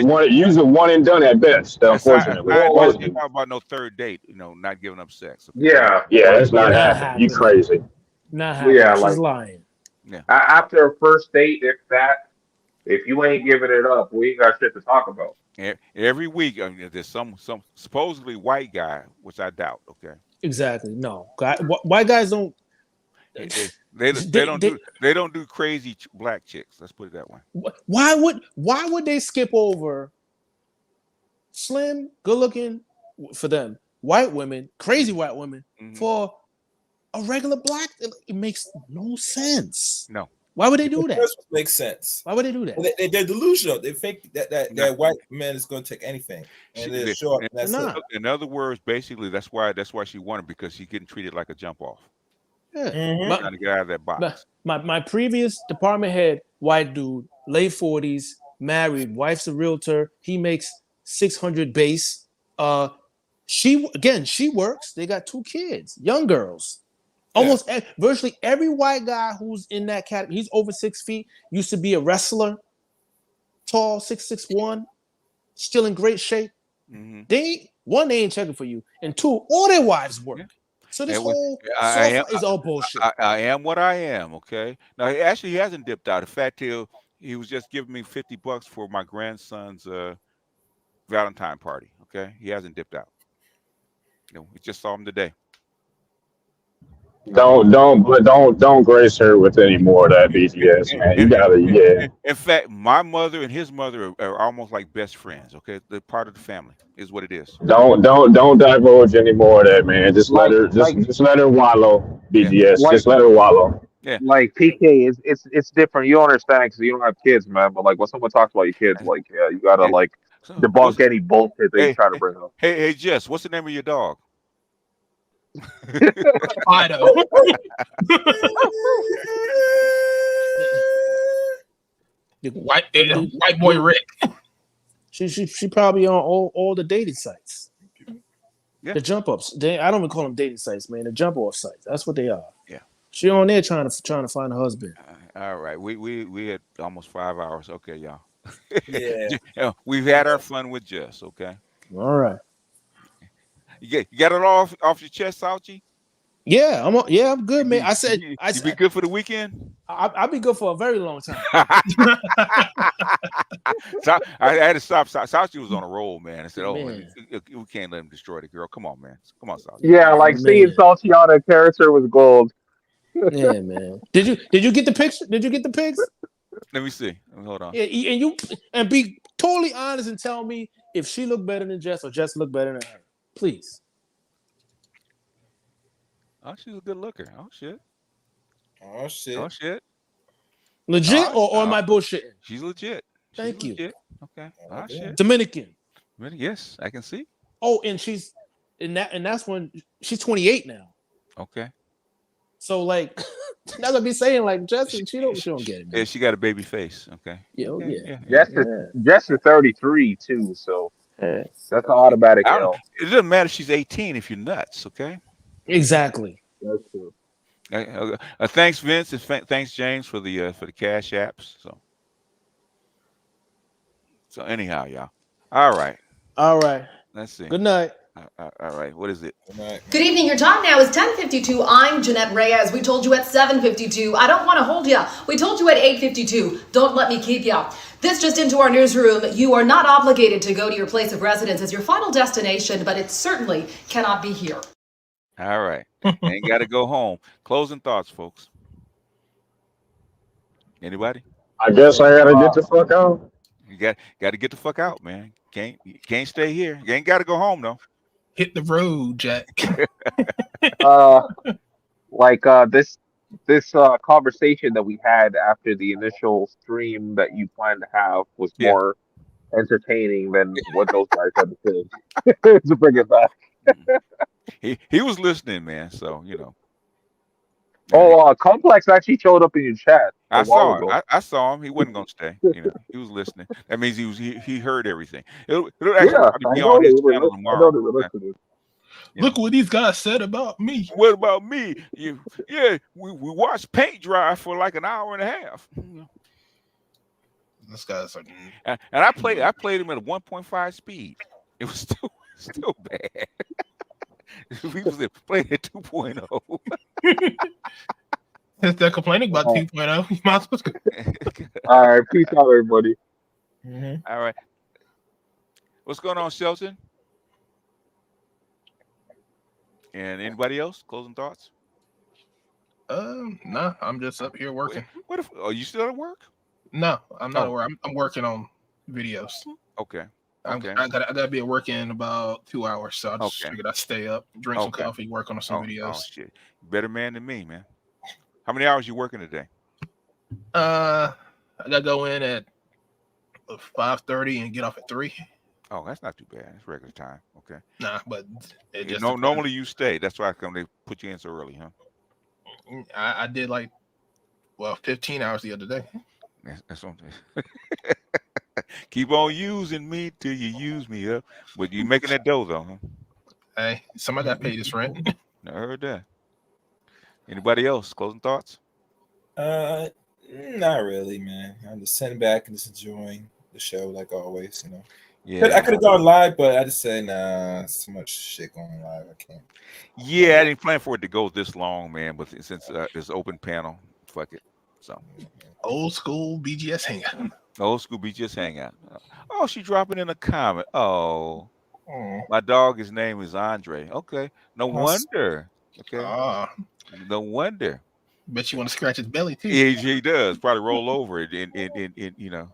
a one and done at best. Unfortunately, you talk about no third date. Not giving up sex. Okay? Yeah, it's not happening. You crazy? Not happening. She's lying. Yeah. After a first date, if you ain't giving it up, we ain't got shit to talk about. Every week, there's some supposedly white guy, which I doubt. Okay. Exactly. No, white guys don't. They don't do crazy black chicks. Let's put it that way. Why would they skip over slim, good looking for them white women, crazy white women for a regular black? It makes no sense. No. Why would they do that? Makes sense. Why would they do that? They're delusional. They think that white man is going to take anything, and they're short. In other words, basically, that's why she wanted, because she's getting treated like a jump off. Yeah. Trying to get out of that box. My previous department head, white dude, late 40s, married, wife's a realtor. He makes 600 base. She works. They got 2 kids, young girls. Almost virtually every white guy who's in that category, he's over 6 feet, used to be a wrestler, tall, 6'1", still in great shape. They ain't checking for you, and 2, all their wives work. So this whole is all bullshit. I am what I am. Okay. Now, actually, he hasn't dipped out. In fact, he was just giving me $50 for my grandson's Valentine party. Okay, he hasn't dipped out. We just saw him today. Don't grace her with any more of that BTS, man. You gotta, In fact, my mother and his mother are almost like best friends. Okay, they're part of the family, is what it is. Don't divulge any more of that, man. Just let her, just let her wallow. BTS, just let her wallow. Yeah, like PK it's different. You don't understand because you don't have kids, man. But when someone talks about your kids, you gotta debunk any bullshit that you try to bring up. Hey, Jess, what's the name of your dog? Fido. White boy Rick. She probably on all the dating sites. Yeah. The jump ups. I don't even call them dating sites, man. The jump off sites. That's what they are. Yeah. She on there trying to find a husband. All right. We had almost 5 hours. Okay, y'all. Yeah. We've had our fun with Jess. Okay. All right. You got it all off your chest, Sauchi? Yeah, I'm good, man. You be good for the weekend? I'll be good for a very long time. So I had to stop. Sauchi was on a roll, man. I said, we can't let him destroy the girl. Come on, man. Come on, Sauchi. Yeah, seeing Sauchi on a character was gold. Yeah, man. Did you get the picture? Did you get the pics? Let me see. Hold on. Yeah, and be totally honest and tell me if she looked better than Jess or Jess looked better than her. Please. Oh, she's a good looker. Oh shit. Oh shit. Oh shit. Legit or am I bullshitting? She's legit. Thank you. Legit. Okay. Oh shit. Dominican. Yes, I can see. Oh, and that's when she's 28 now. Okay. So like that's what I be saying. Like Jess, she don't get it, man. Yeah, she got a baby face. Okay. Jess is 33 too, so that's an automatic L. It doesn't matter if she's 18 if you're nuts. Okay. Exactly. That's true. Thanks, Vince, and thanks, James, for the cash apps. So anyhow, y'all. All right. Let's see. Good night. All right. What is it? Good evening. Your time now is 10:52. I'm Jeanette Reyes. We told you at 7:52. I don't want to hold you. We told you at 8:52. Don't let me keep you. This just into our newsroom. You are not obligated to go to your place of residence as your final destination, but it certainly cannot be here. All right. Ain't got to go home. Closing thoughts, folks. Anybody? I guess I gotta get the fuck out. You got to get the fuck out, man. Can't stay here. You ain't got to go home though. Hit the road, Jack. This conversation that we had after the initial stream that you planned to have was more entertaining than what those guys had to say. To bring it back. He was listening, man. So you know. Complex actually showed up in your chat. I saw him. He wasn't gonna stay. You know, he was listening. That means he heard everything. It'll actually be on his channel tomorrow. Look what these guys said about me. What about me? We watched paint dry for like an hour and a half. This guy's like, and I played him at a 1.5 speed. It was still bad. We was playing at 2.0. Since they're complaining about 2.0, you might as well go. All right, peace out, everybody. All right. What's going on, Shelton? And anybody else? Closing thoughts? No, I'm just up here working. What if? Are you still at work? No, I'm not at work. I'm working on videos. Okay. I gotta be at work in about 2 hours, so I just figured I'd stay up, drink some coffee, work on some videos. Oh shit! Better man than me, man. How many hours you working today? I gotta go in at 5:30 and get off at 3. Oh, that's not too bad. It's regular time. Okay. Nah, but it just normally you stay. That's why they put you in so early, huh? I did 15 hours the other day. That's what I'm saying. Keep on using me till you use me up. But you making that dough though, huh? Hey, somebody got paid this rent. I heard that. Anybody else? Closing thoughts? Not really, man. I'm just sitting back and just enjoying the show like always, you know. Yeah, I could have gone live, but I just said, nah, it's too much shit going live. I can't. Yeah, I didn't plan for it to go this long, man. But since it's open panel, fuck it. So old school BGS hangout. Old school BGS hangout. Oh, she dropping in a comment. Oh, my dog. His name is Andre. Okay, no wonder. Okay, no wonder. Bet you want to scratch his belly too. Yeah, he does. Probably roll over it and you know,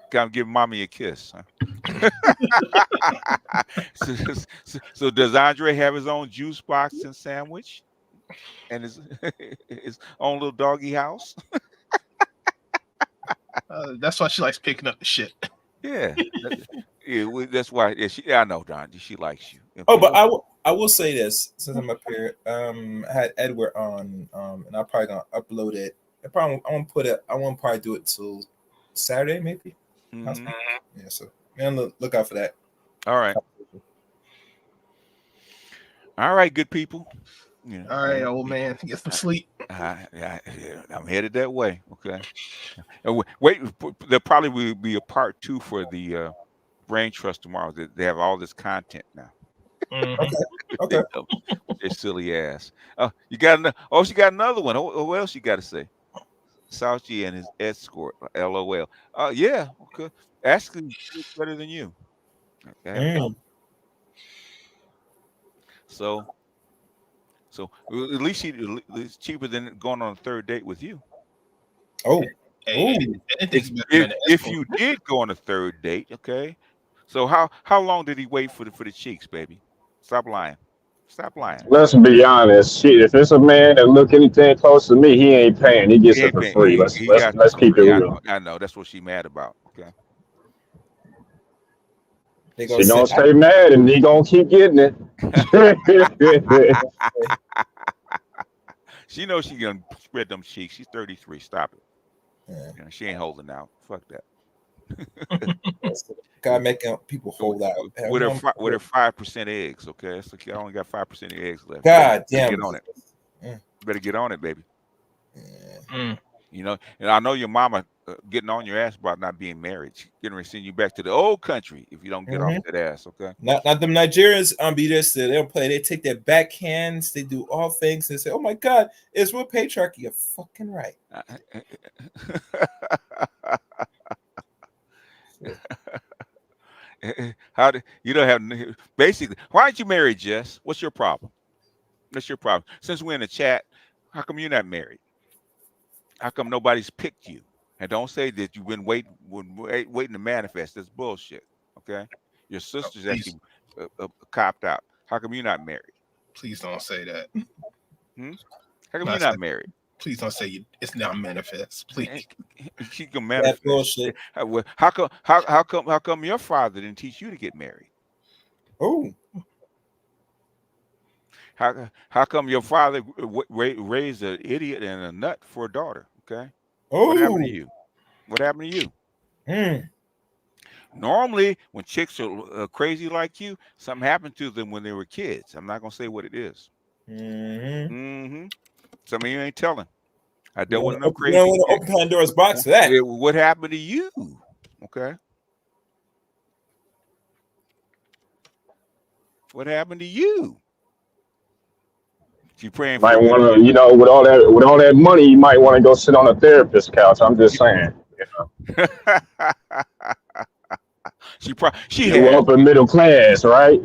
kind of give mommy a kiss. Huh? so does Andre have his own juice box and sandwich, and his own little doggy house? That's why she likes picking up the shit. Yeah, that's why. Yeah, I know, Don. She likes you. Oh, but I will say this since I'm up here. I had Edward on, and I'm probably gonna upload it. I won't probably do it till Saturday, maybe. Mm-hmm. Yeah, so man, look out for that. All right. All right, good people. Yeah. All right, old man, get some sleep. I'm headed that way. Okay. Wait, there probably will be a part 2 for the Brain Trust tomorrow. They have all this content now. Okay. Their silly ass. Oh, you got she got another one. What else you got to say? Sauchi and his escort. LOL. Yeah. Okay. Asking better than you. Okay. So at least it's cheaper than going on a third date with you. Oh, If you did go on a third date, okay. So how long did he wait for the cheeks, baby? Stop lying. Stop lying. Let's be honest. Shit, if it's a man that look anything close to me, he ain't paying. He gets it for free. Let's keep it real. I know. That's what she mad about. Okay. She gonna stay mad and he gonna keep getting it. She knows she gonna spread them cheeks. She's 33. Stop it. Yeah, she ain't holding out. Fuck that. God making people hold out with her 5% eggs. Okay, so I only got 5% of your eggs left. God damn, get on it. Better get on it, baby. You know, and I know your mama getting on your ass about not being married. She's getting ready to send you back to the old country if you don't get off that ass. Okay. Not them Nigerians. Be just they don't play. They take their backhands. They do all things and say, "Oh my God, it's real patriarchy." You're fucking right. How do you don't have basically? Why aren't you married, Jess? What's your problem? What's your problem? Since we're in the chat, how come you're not married? How come nobody's picked you? And don't say that you've been waiting to manifest. That's bullshit. Okay, your sister's actually copped out. How come you're not married? Please don't say that. How come you're not married? Please don't say it's not manifest. Please. She can manifest. That bullshit. How come your father didn't teach you to get married? Oh. How come your father raised an idiot and a nut for a daughter? Okay. Oh. What happened to you? What happened to you? Normally, when chicks are crazy like you, something happened to them when they were kids. I'm not gonna say what it is. Some of you ain't telling. I dealt with enough crazy. You don't want to open Pandora's box for that. What happened to you? Okay. What happened to you? She praying for might want to, with all that money, you might want to go sit on a therapist couch. I'm just saying. She had upper middle class, right?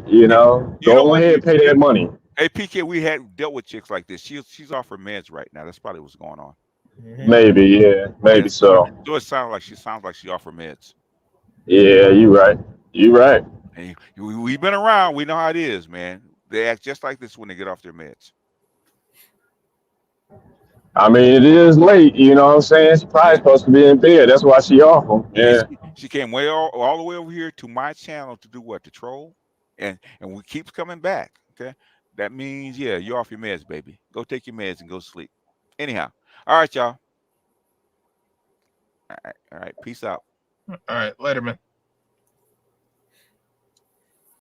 Go ahead and pay that money. Hey PK, we had dealt with chicks like this. She's off her meds right now. That's probably what's going on. Maybe, yeah, maybe so. So it sounds like she off her meds. Yeah, you're right. You're right. And we've been around. We know how it is, man. They act just like this when they get off their meds. I mean, it is late. You know what I'm saying? She's probably supposed to be in bed. That's why she off them. Yeah. She came all the way over here to my channel to do what? To troll, and we keep coming back. Okay, that means you're off your meds, baby. Go take your meds and go sleep. Anyhow, all right, y'all. All right. Peace out. All right, later, man.